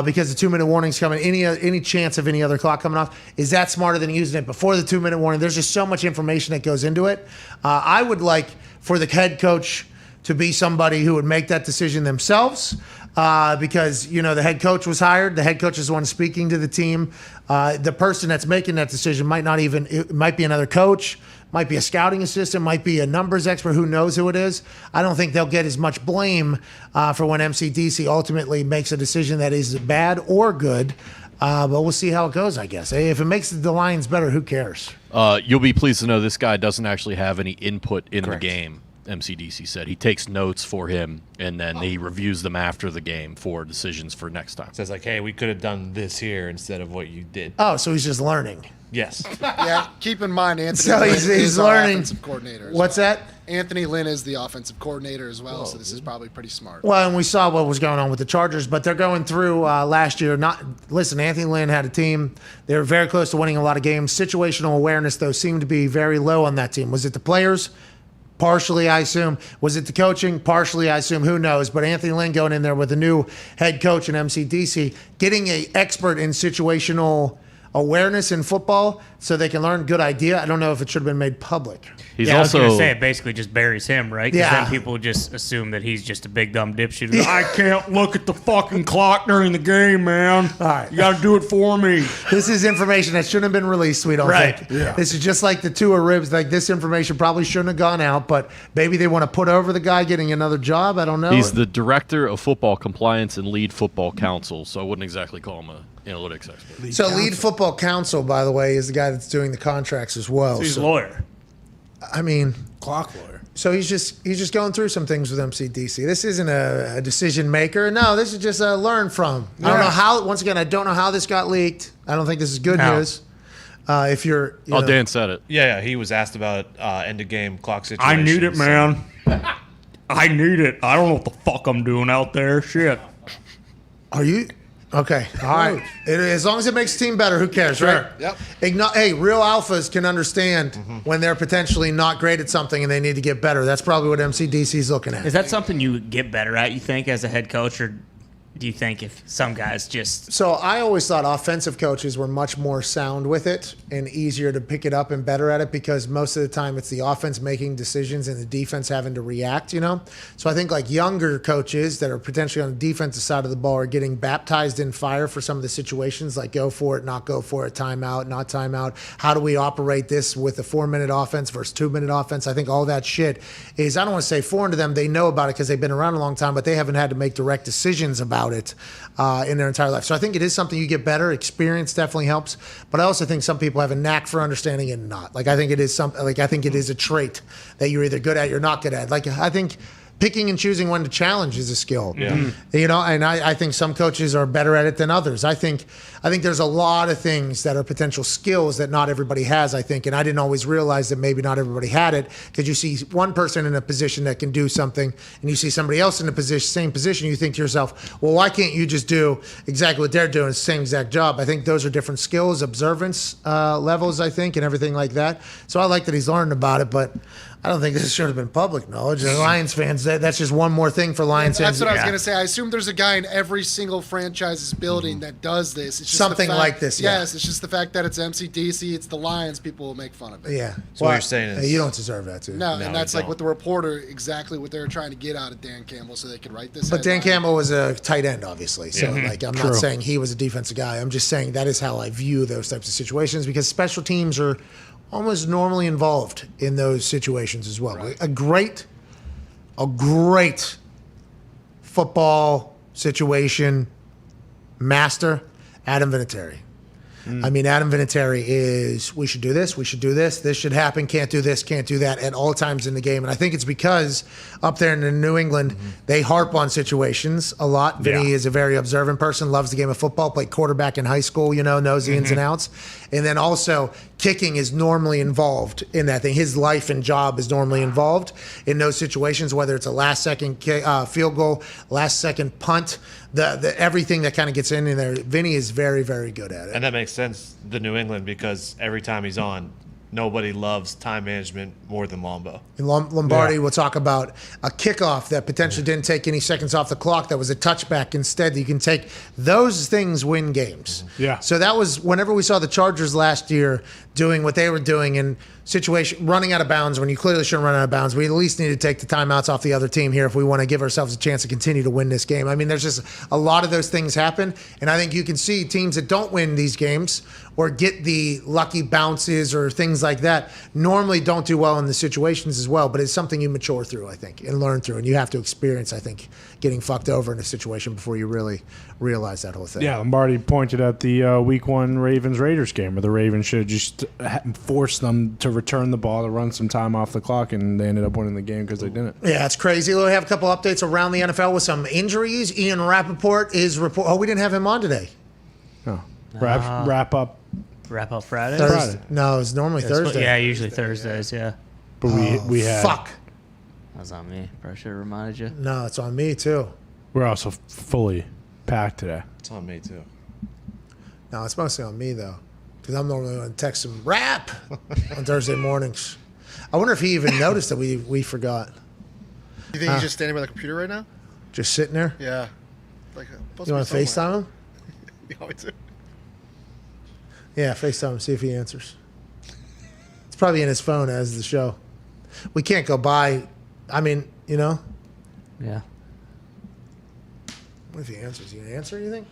[SPEAKER 3] because the 2-minute warning's coming, any chance of any other clock coming off? Is that smarter than using it before the 2-minute warning? There's just so much information that goes into it. I would like for the head coach to be somebody who would make that decision themselves. Because, you know, the head coach was hired. The head coach is the one speaking to the team. The person that's making that decision it might be another coach, might be a scouting assistant, might be a numbers expert, who knows who it is. I don't think they'll get as much blame for when MCDC ultimately makes a decision that is bad or good. But we'll see how it goes, I guess. If it makes the Lions better, who cares?
[SPEAKER 8] You'll be pleased to know this guy doesn't actually have any input in the game. MCDC said he takes notes for him and then he reviews them after the game for decisions for next time.
[SPEAKER 5] Says like, hey, we could have done this here instead of what you did.
[SPEAKER 3] Oh, so he's just learning.
[SPEAKER 5] Yes.
[SPEAKER 1] Yeah, keep in mind Anthony
[SPEAKER 3] So
[SPEAKER 1] Lynn
[SPEAKER 3] he's
[SPEAKER 1] is our
[SPEAKER 3] learning.
[SPEAKER 1] offensive coordinator.
[SPEAKER 3] What's that?
[SPEAKER 1] Anthony Lynn is the offensive coordinator as well, so this is probably pretty smart.
[SPEAKER 3] Well, and we saw what was going on with the Chargers, but they're going through last year. Listen, Anthony Lynn had a team. They were very close to winning a lot of games. Situational awareness, though, seemed to be very low on that team. Was it the players? Partially, I assume. Was it the coaching? Partially, I assume. Who knows? But Anthony Lynn going in there with a new head coach in MCDC, getting an expert in situational awareness in football so they can learn. Good idea. I don't know if it should have been made public.
[SPEAKER 6] I was going to say it basically just buries him, right? Because
[SPEAKER 3] Yeah.
[SPEAKER 6] then people just assume that he's just a big dumb dipshit. I can't look at the fucking clock during the game, man.
[SPEAKER 3] All right.
[SPEAKER 6] You got to do it for me.
[SPEAKER 3] This is information that shouldn't have been released, we don't
[SPEAKER 6] Right.
[SPEAKER 3] think.
[SPEAKER 6] Yeah.
[SPEAKER 3] This is just like the Tua ribs. Like, this information probably shouldn't have gone out, but maybe they want to put over the guy getting another job. I don't know.
[SPEAKER 8] He's the director of football compliance and lead football counsel, so I wouldn't exactly call him an analytics expert.
[SPEAKER 3] So lead football counsel, by the way, is the guy that's doing the contracts as well.
[SPEAKER 6] So he's a lawyer.
[SPEAKER 3] I mean,
[SPEAKER 4] clock lawyer.
[SPEAKER 3] So he's just going through some things with MCDC. This isn't a decision maker. No, this is just a learn from. I don't know how. Once again, I don't know how this got leaked. I don't think this is good news. If you're, you know,
[SPEAKER 8] Dan said it.
[SPEAKER 5] Yeah, he was asked about end of game clock situation.
[SPEAKER 6] I need it, man. I need it. I don't know what the fuck I'm doing out there. Shit.
[SPEAKER 3] Are you? Okay. All right. As long as it makes the team better, who cares, right?
[SPEAKER 1] Yep.
[SPEAKER 3] Hey, real alphas can understand when they're potentially not great at something and they need to get better. That's probably what MCDC is looking at.
[SPEAKER 6] Is that something you get better at, you think, as a head coach, or do you think if some guys just...
[SPEAKER 3] So I always thought offensive coaches were much more sound with it and easier to pick it up and better at it because most of the time it's the offense making decisions and the defense having to react, you know? So I think like younger coaches that are potentially on the defensive side of the ball are getting baptized in fire for some of the situations like go for it, not go for it, timeout, not timeout. How do we operate this with a 4-minute offense versus 2-minute offense? I think all that shit is, I don't want to say foreign to them. They know about it because they've been around a long time, but they haven't had to make direct decisions about it in their entire life. So I think it is something you get better. Experience definitely helps, but I also think some people have a knack for understanding it and not. Like I think it is something. Like I think it is a trait that you're either good at or not good at. Like I think picking and choosing when to challenge is a skill.
[SPEAKER 5] Yeah.
[SPEAKER 3] You know, and I think some coaches are better at it than others. I think there's a lot of things that are potential skills that not everybody has, I think. And I didn't always realize that maybe not everybody had it because you see one person in a position that can do something and you see somebody else in the same position. You think to yourself, well, why can't you just do exactly what they're doing? It's the same exact job. I think those are different skills, observance levels, I think, and everything like that. So I like that he's learned about it, but I don't think this should have been public knowledge. The Lions fans, that's just one more thing for Lions fans.
[SPEAKER 1] That's what I was going to say. I assume there's a guy in every single franchise's building that does this. It's just
[SPEAKER 3] something like this, yeah.
[SPEAKER 1] Yes, it's just the fact that it's MCDC, it's the Lions, people will make fun of it.
[SPEAKER 3] Yeah.
[SPEAKER 5] So what you're saying is...
[SPEAKER 3] you don't deserve that, too.
[SPEAKER 1] No, and that's like with the reporter, exactly what they were trying to get out of Dan Campbell so they could write this.
[SPEAKER 3] But Dan
[SPEAKER 1] headline.
[SPEAKER 3] Campbell was a tight end, obviously. So, like, I'm not saying he was a defensive guy. I'm just saying that is how I view those types of situations because special teams are almost normally involved in those situations as well. Right. A great football situation master, Adam Vinatieri. I mean, Adam Vinatieri is, we should do this, this should happen, can't do this, can't do that at all times in the game. And I think it's because up there in New England, they harp on situations a lot. Vinny is a very observant person, loves the game of football, played quarterback in high school, you know, knows the ins and outs. And then also, kicking is normally involved in that thing. His life and job is normally involved in those situations, whether it's a last-second field goal, last-second punt, the everything that kind of gets in there. Vinny is very, very good at it.
[SPEAKER 5] And that makes sense, the New England, because every time he's on, nobody loves time management more than Lombo.
[SPEAKER 3] In Lombardi, we'll talk about a kickoff that potentially didn't take any seconds off the clock. That was a touchback instead. You can take those things win games.
[SPEAKER 4] Yeah.
[SPEAKER 3] So that was whenever we saw the Chargers last year doing what they were doing in situation, running out of bounds when you clearly shouldn't run out of bounds. We at least need to take the timeouts off the other team here if we want to give ourselves a chance to continue to win this game. I mean, there's just a lot of those things happen. And I think you can see teams that don't win these games or get the lucky bounces or things like that normally don't do well in the situations as well. But it's something you mature through, I think, and learn through. And you have to experience, I think, getting fucked over in a situation before you really realize that whole thing.
[SPEAKER 4] Yeah, Lombardi pointed at the Week 1 Ravens-Raiders game where the Ravens should have just forced them to return the ball to run some time off the clock, and they ended up winning the game because they didn't.
[SPEAKER 3] Yeah, it's crazy. We have a couple updates around the NFL with some injuries. Ian Rappaport is Oh, we didn't have him on today.
[SPEAKER 4] No. Wrap up
[SPEAKER 6] Friday?
[SPEAKER 3] No, it's normally Thursday.
[SPEAKER 6] Yeah, usually Thursdays, yeah.
[SPEAKER 4] But we had...
[SPEAKER 3] Fuck.
[SPEAKER 6] That was on me. Probably should have reminded you.
[SPEAKER 3] No, it's on me, too.
[SPEAKER 4] We're also fully packed today.
[SPEAKER 5] It's on me, too.
[SPEAKER 3] No, it's mostly on me, though, because I'm normally going to text him rap on Thursday mornings. I wonder if he even noticed that we forgot.
[SPEAKER 12] You think he's just standing by the computer right now?
[SPEAKER 3] Just sitting there?
[SPEAKER 12] Yeah. Like,
[SPEAKER 3] you want to FaceTime him?
[SPEAKER 12] You always do.
[SPEAKER 3] Yeah, FaceTime him, see if he answers. It's probably in his phone as the show. We can't go by. I mean, you know?
[SPEAKER 6] Yeah.
[SPEAKER 3] What if he answers? Is he going to answer anything?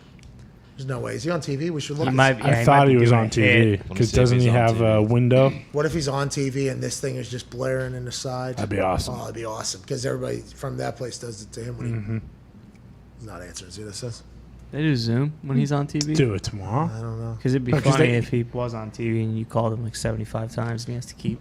[SPEAKER 3] There's no way. Is he on TV? We should look.
[SPEAKER 4] I thought he was on TV because doesn't he have a window?
[SPEAKER 3] What if he's on TV and this thing is just blaring in the side?
[SPEAKER 4] That'd be awesome.
[SPEAKER 3] Oh, that'd be awesome because everybody from that place does it to him when he's not answering. See what it says?
[SPEAKER 6] They do Zoom when he's on TV?
[SPEAKER 4] Do it tomorrow.
[SPEAKER 3] I don't know.
[SPEAKER 6] Because it'd be funny if he was on TV and you called him like 75 times and he has to keep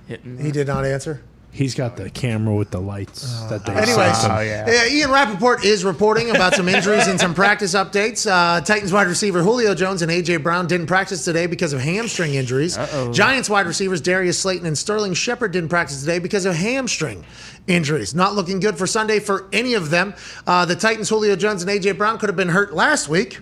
[SPEAKER 6] hitting.
[SPEAKER 3] He did not answer?
[SPEAKER 4] He's got the camera with the lights that they
[SPEAKER 3] Anyways,
[SPEAKER 4] sent him.
[SPEAKER 3] Ian Rappaport is reporting about some injuries and some practice updates. Titans wide receiver Julio Jones and A.J. Brown didn't practice today because of hamstring injuries. Giants wide receivers Darius Slayton and Sterling Shepard didn't practice today because of hamstring injuries. Not looking good for Sunday for any of them. The Titans, Julio Jones and A.J. Brown could have been hurt last week.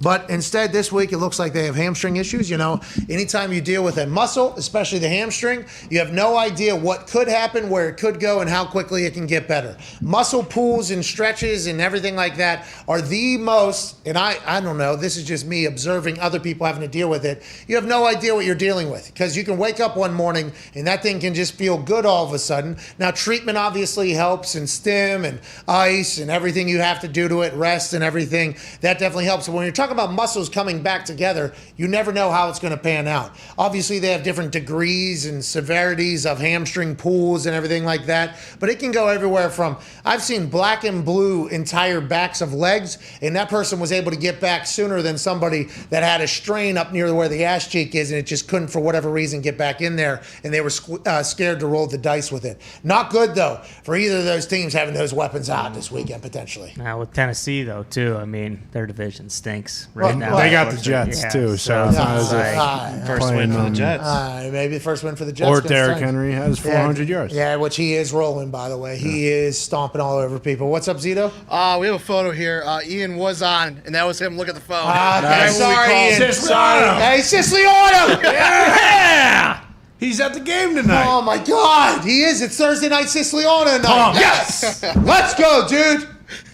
[SPEAKER 3] But instead, this week, it looks like they have hamstring issues. You know, anytime you deal with a muscle, especially the hamstring, you have no idea what could happen, where it could go, and how quickly it can get better. Muscle pulls and stretches and everything like that are the most, and I don't know, this is just me observing other people having to deal with it. You have no idea what you're dealing with because you can wake up one morning and that thing can just feel good all of a sudden. Now, treatment obviously helps, and stim and ice and everything you have to do to it, rest and everything. That definitely helps. But when you're talking about muscles coming back together, you never know how it's going to pan out. Obviously, they have different degrees and severities of hamstring pulls and everything like that, but it can go everywhere from, I've seen black and blue entire backs of legs, and that person was able to get back sooner than somebody that had a strain up near where the ass cheek is, and it just couldn't, for whatever reason, get back in there, and they were scared to roll the dice with it. Not good, though, for either of those teams having those weapons out this weekend, potentially.
[SPEAKER 6] Now, with Tennessee, though, too, I mean, their division stinks right now.
[SPEAKER 4] They got the Jets, too, so it's not as if
[SPEAKER 5] First win for the Jets.
[SPEAKER 3] Maybe the first win for the Jets.
[SPEAKER 4] Or
[SPEAKER 3] against
[SPEAKER 4] Derrick
[SPEAKER 3] Titans.
[SPEAKER 4] Henry has 400 yards.
[SPEAKER 3] Yeah, which he is rolling, by the way. He is stomping all over people. What's up, Zito?
[SPEAKER 12] We have a photo here. Ian was on, and that was him. Look at the phone.
[SPEAKER 3] Okay, sorry, Ian.
[SPEAKER 4] Siciliano.
[SPEAKER 3] Hey, Siciliano!
[SPEAKER 4] Yeah! He's at the game tonight.
[SPEAKER 3] Oh, my God. He is. It's Thursday night Siciliano night. Yes! Let's go, dude.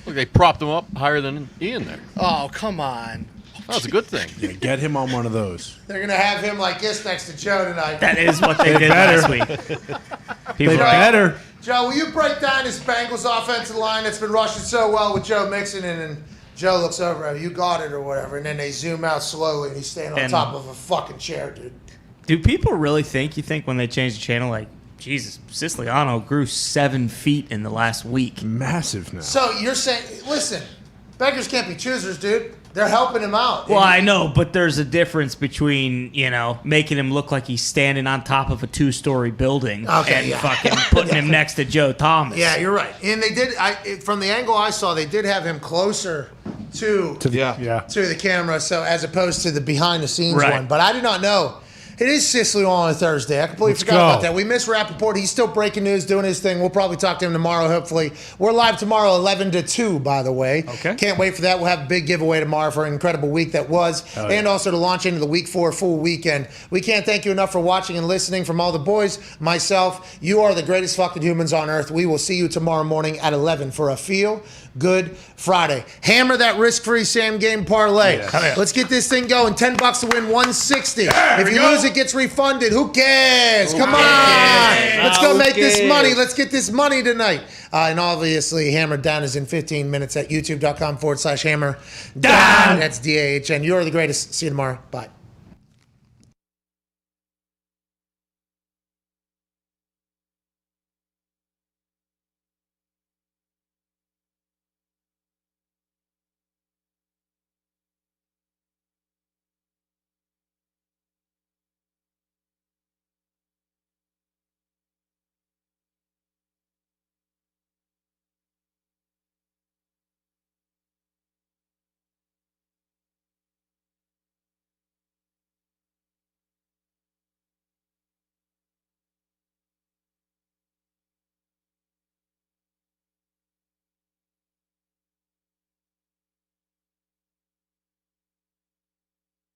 [SPEAKER 8] Look, they propped him up higher than Ian there.
[SPEAKER 12] Oh, come on.
[SPEAKER 8] That's a good thing.
[SPEAKER 4] Yeah, get him on one of those.
[SPEAKER 3] They're going to have him like this next to Joe tonight.
[SPEAKER 6] That is what they did last week.
[SPEAKER 4] They better.
[SPEAKER 3] Joe, will you break down this Bengals offensive line that's been rushing so well with Joe Mixon, and Joe looks over at him, you got it or whatever, and then they zoom out slowly and he's standing on top of a fucking chair, dude.
[SPEAKER 6] Do people really think when they change the channel, like, Jesus, Siciliano grew 7 feet in the last week?
[SPEAKER 4] Massive now.
[SPEAKER 3] So you're saying, listen, beggars can't be choosers, dude. They're helping him out.
[SPEAKER 6] Well, I know, but there's a difference between, making him look like he's standing on top of a 2-story building and fucking putting him next to Joe Thomas.
[SPEAKER 3] Yeah, you're right. And they did, from the angle I saw, they did have him closer to the camera, so as opposed to the behind-the-scenes one. But I did not know. It is Siciliano on a Thursday. I completely forgot about that. We missed Rappaport. He's still breaking news, doing his thing. We'll probably talk to him tomorrow, hopefully. We're live tomorrow, 11 to 2, by the way.
[SPEAKER 6] Okay.
[SPEAKER 3] Can't wait for that. We'll have a big giveaway tomorrow for an incredible week that was, and also to launch into the Week 4 full weekend. We can't thank you enough for watching and listening. From all the boys, myself, you are the greatest fucking humans on earth. We will see you tomorrow morning at 11 for a Feel Good Friday. Hammer that risk-free Sam game parlay. Let's get this thing going. $10 to win 160. If you lose, it gets refunded. Who cares? Come on. Let's go make this money. Let's get this money tonight. And obviously, Hammer Down is in 15 minutes at youtube.com/Hammer Down. That's DAHN. You're the greatest. See you tomorrow. Bye.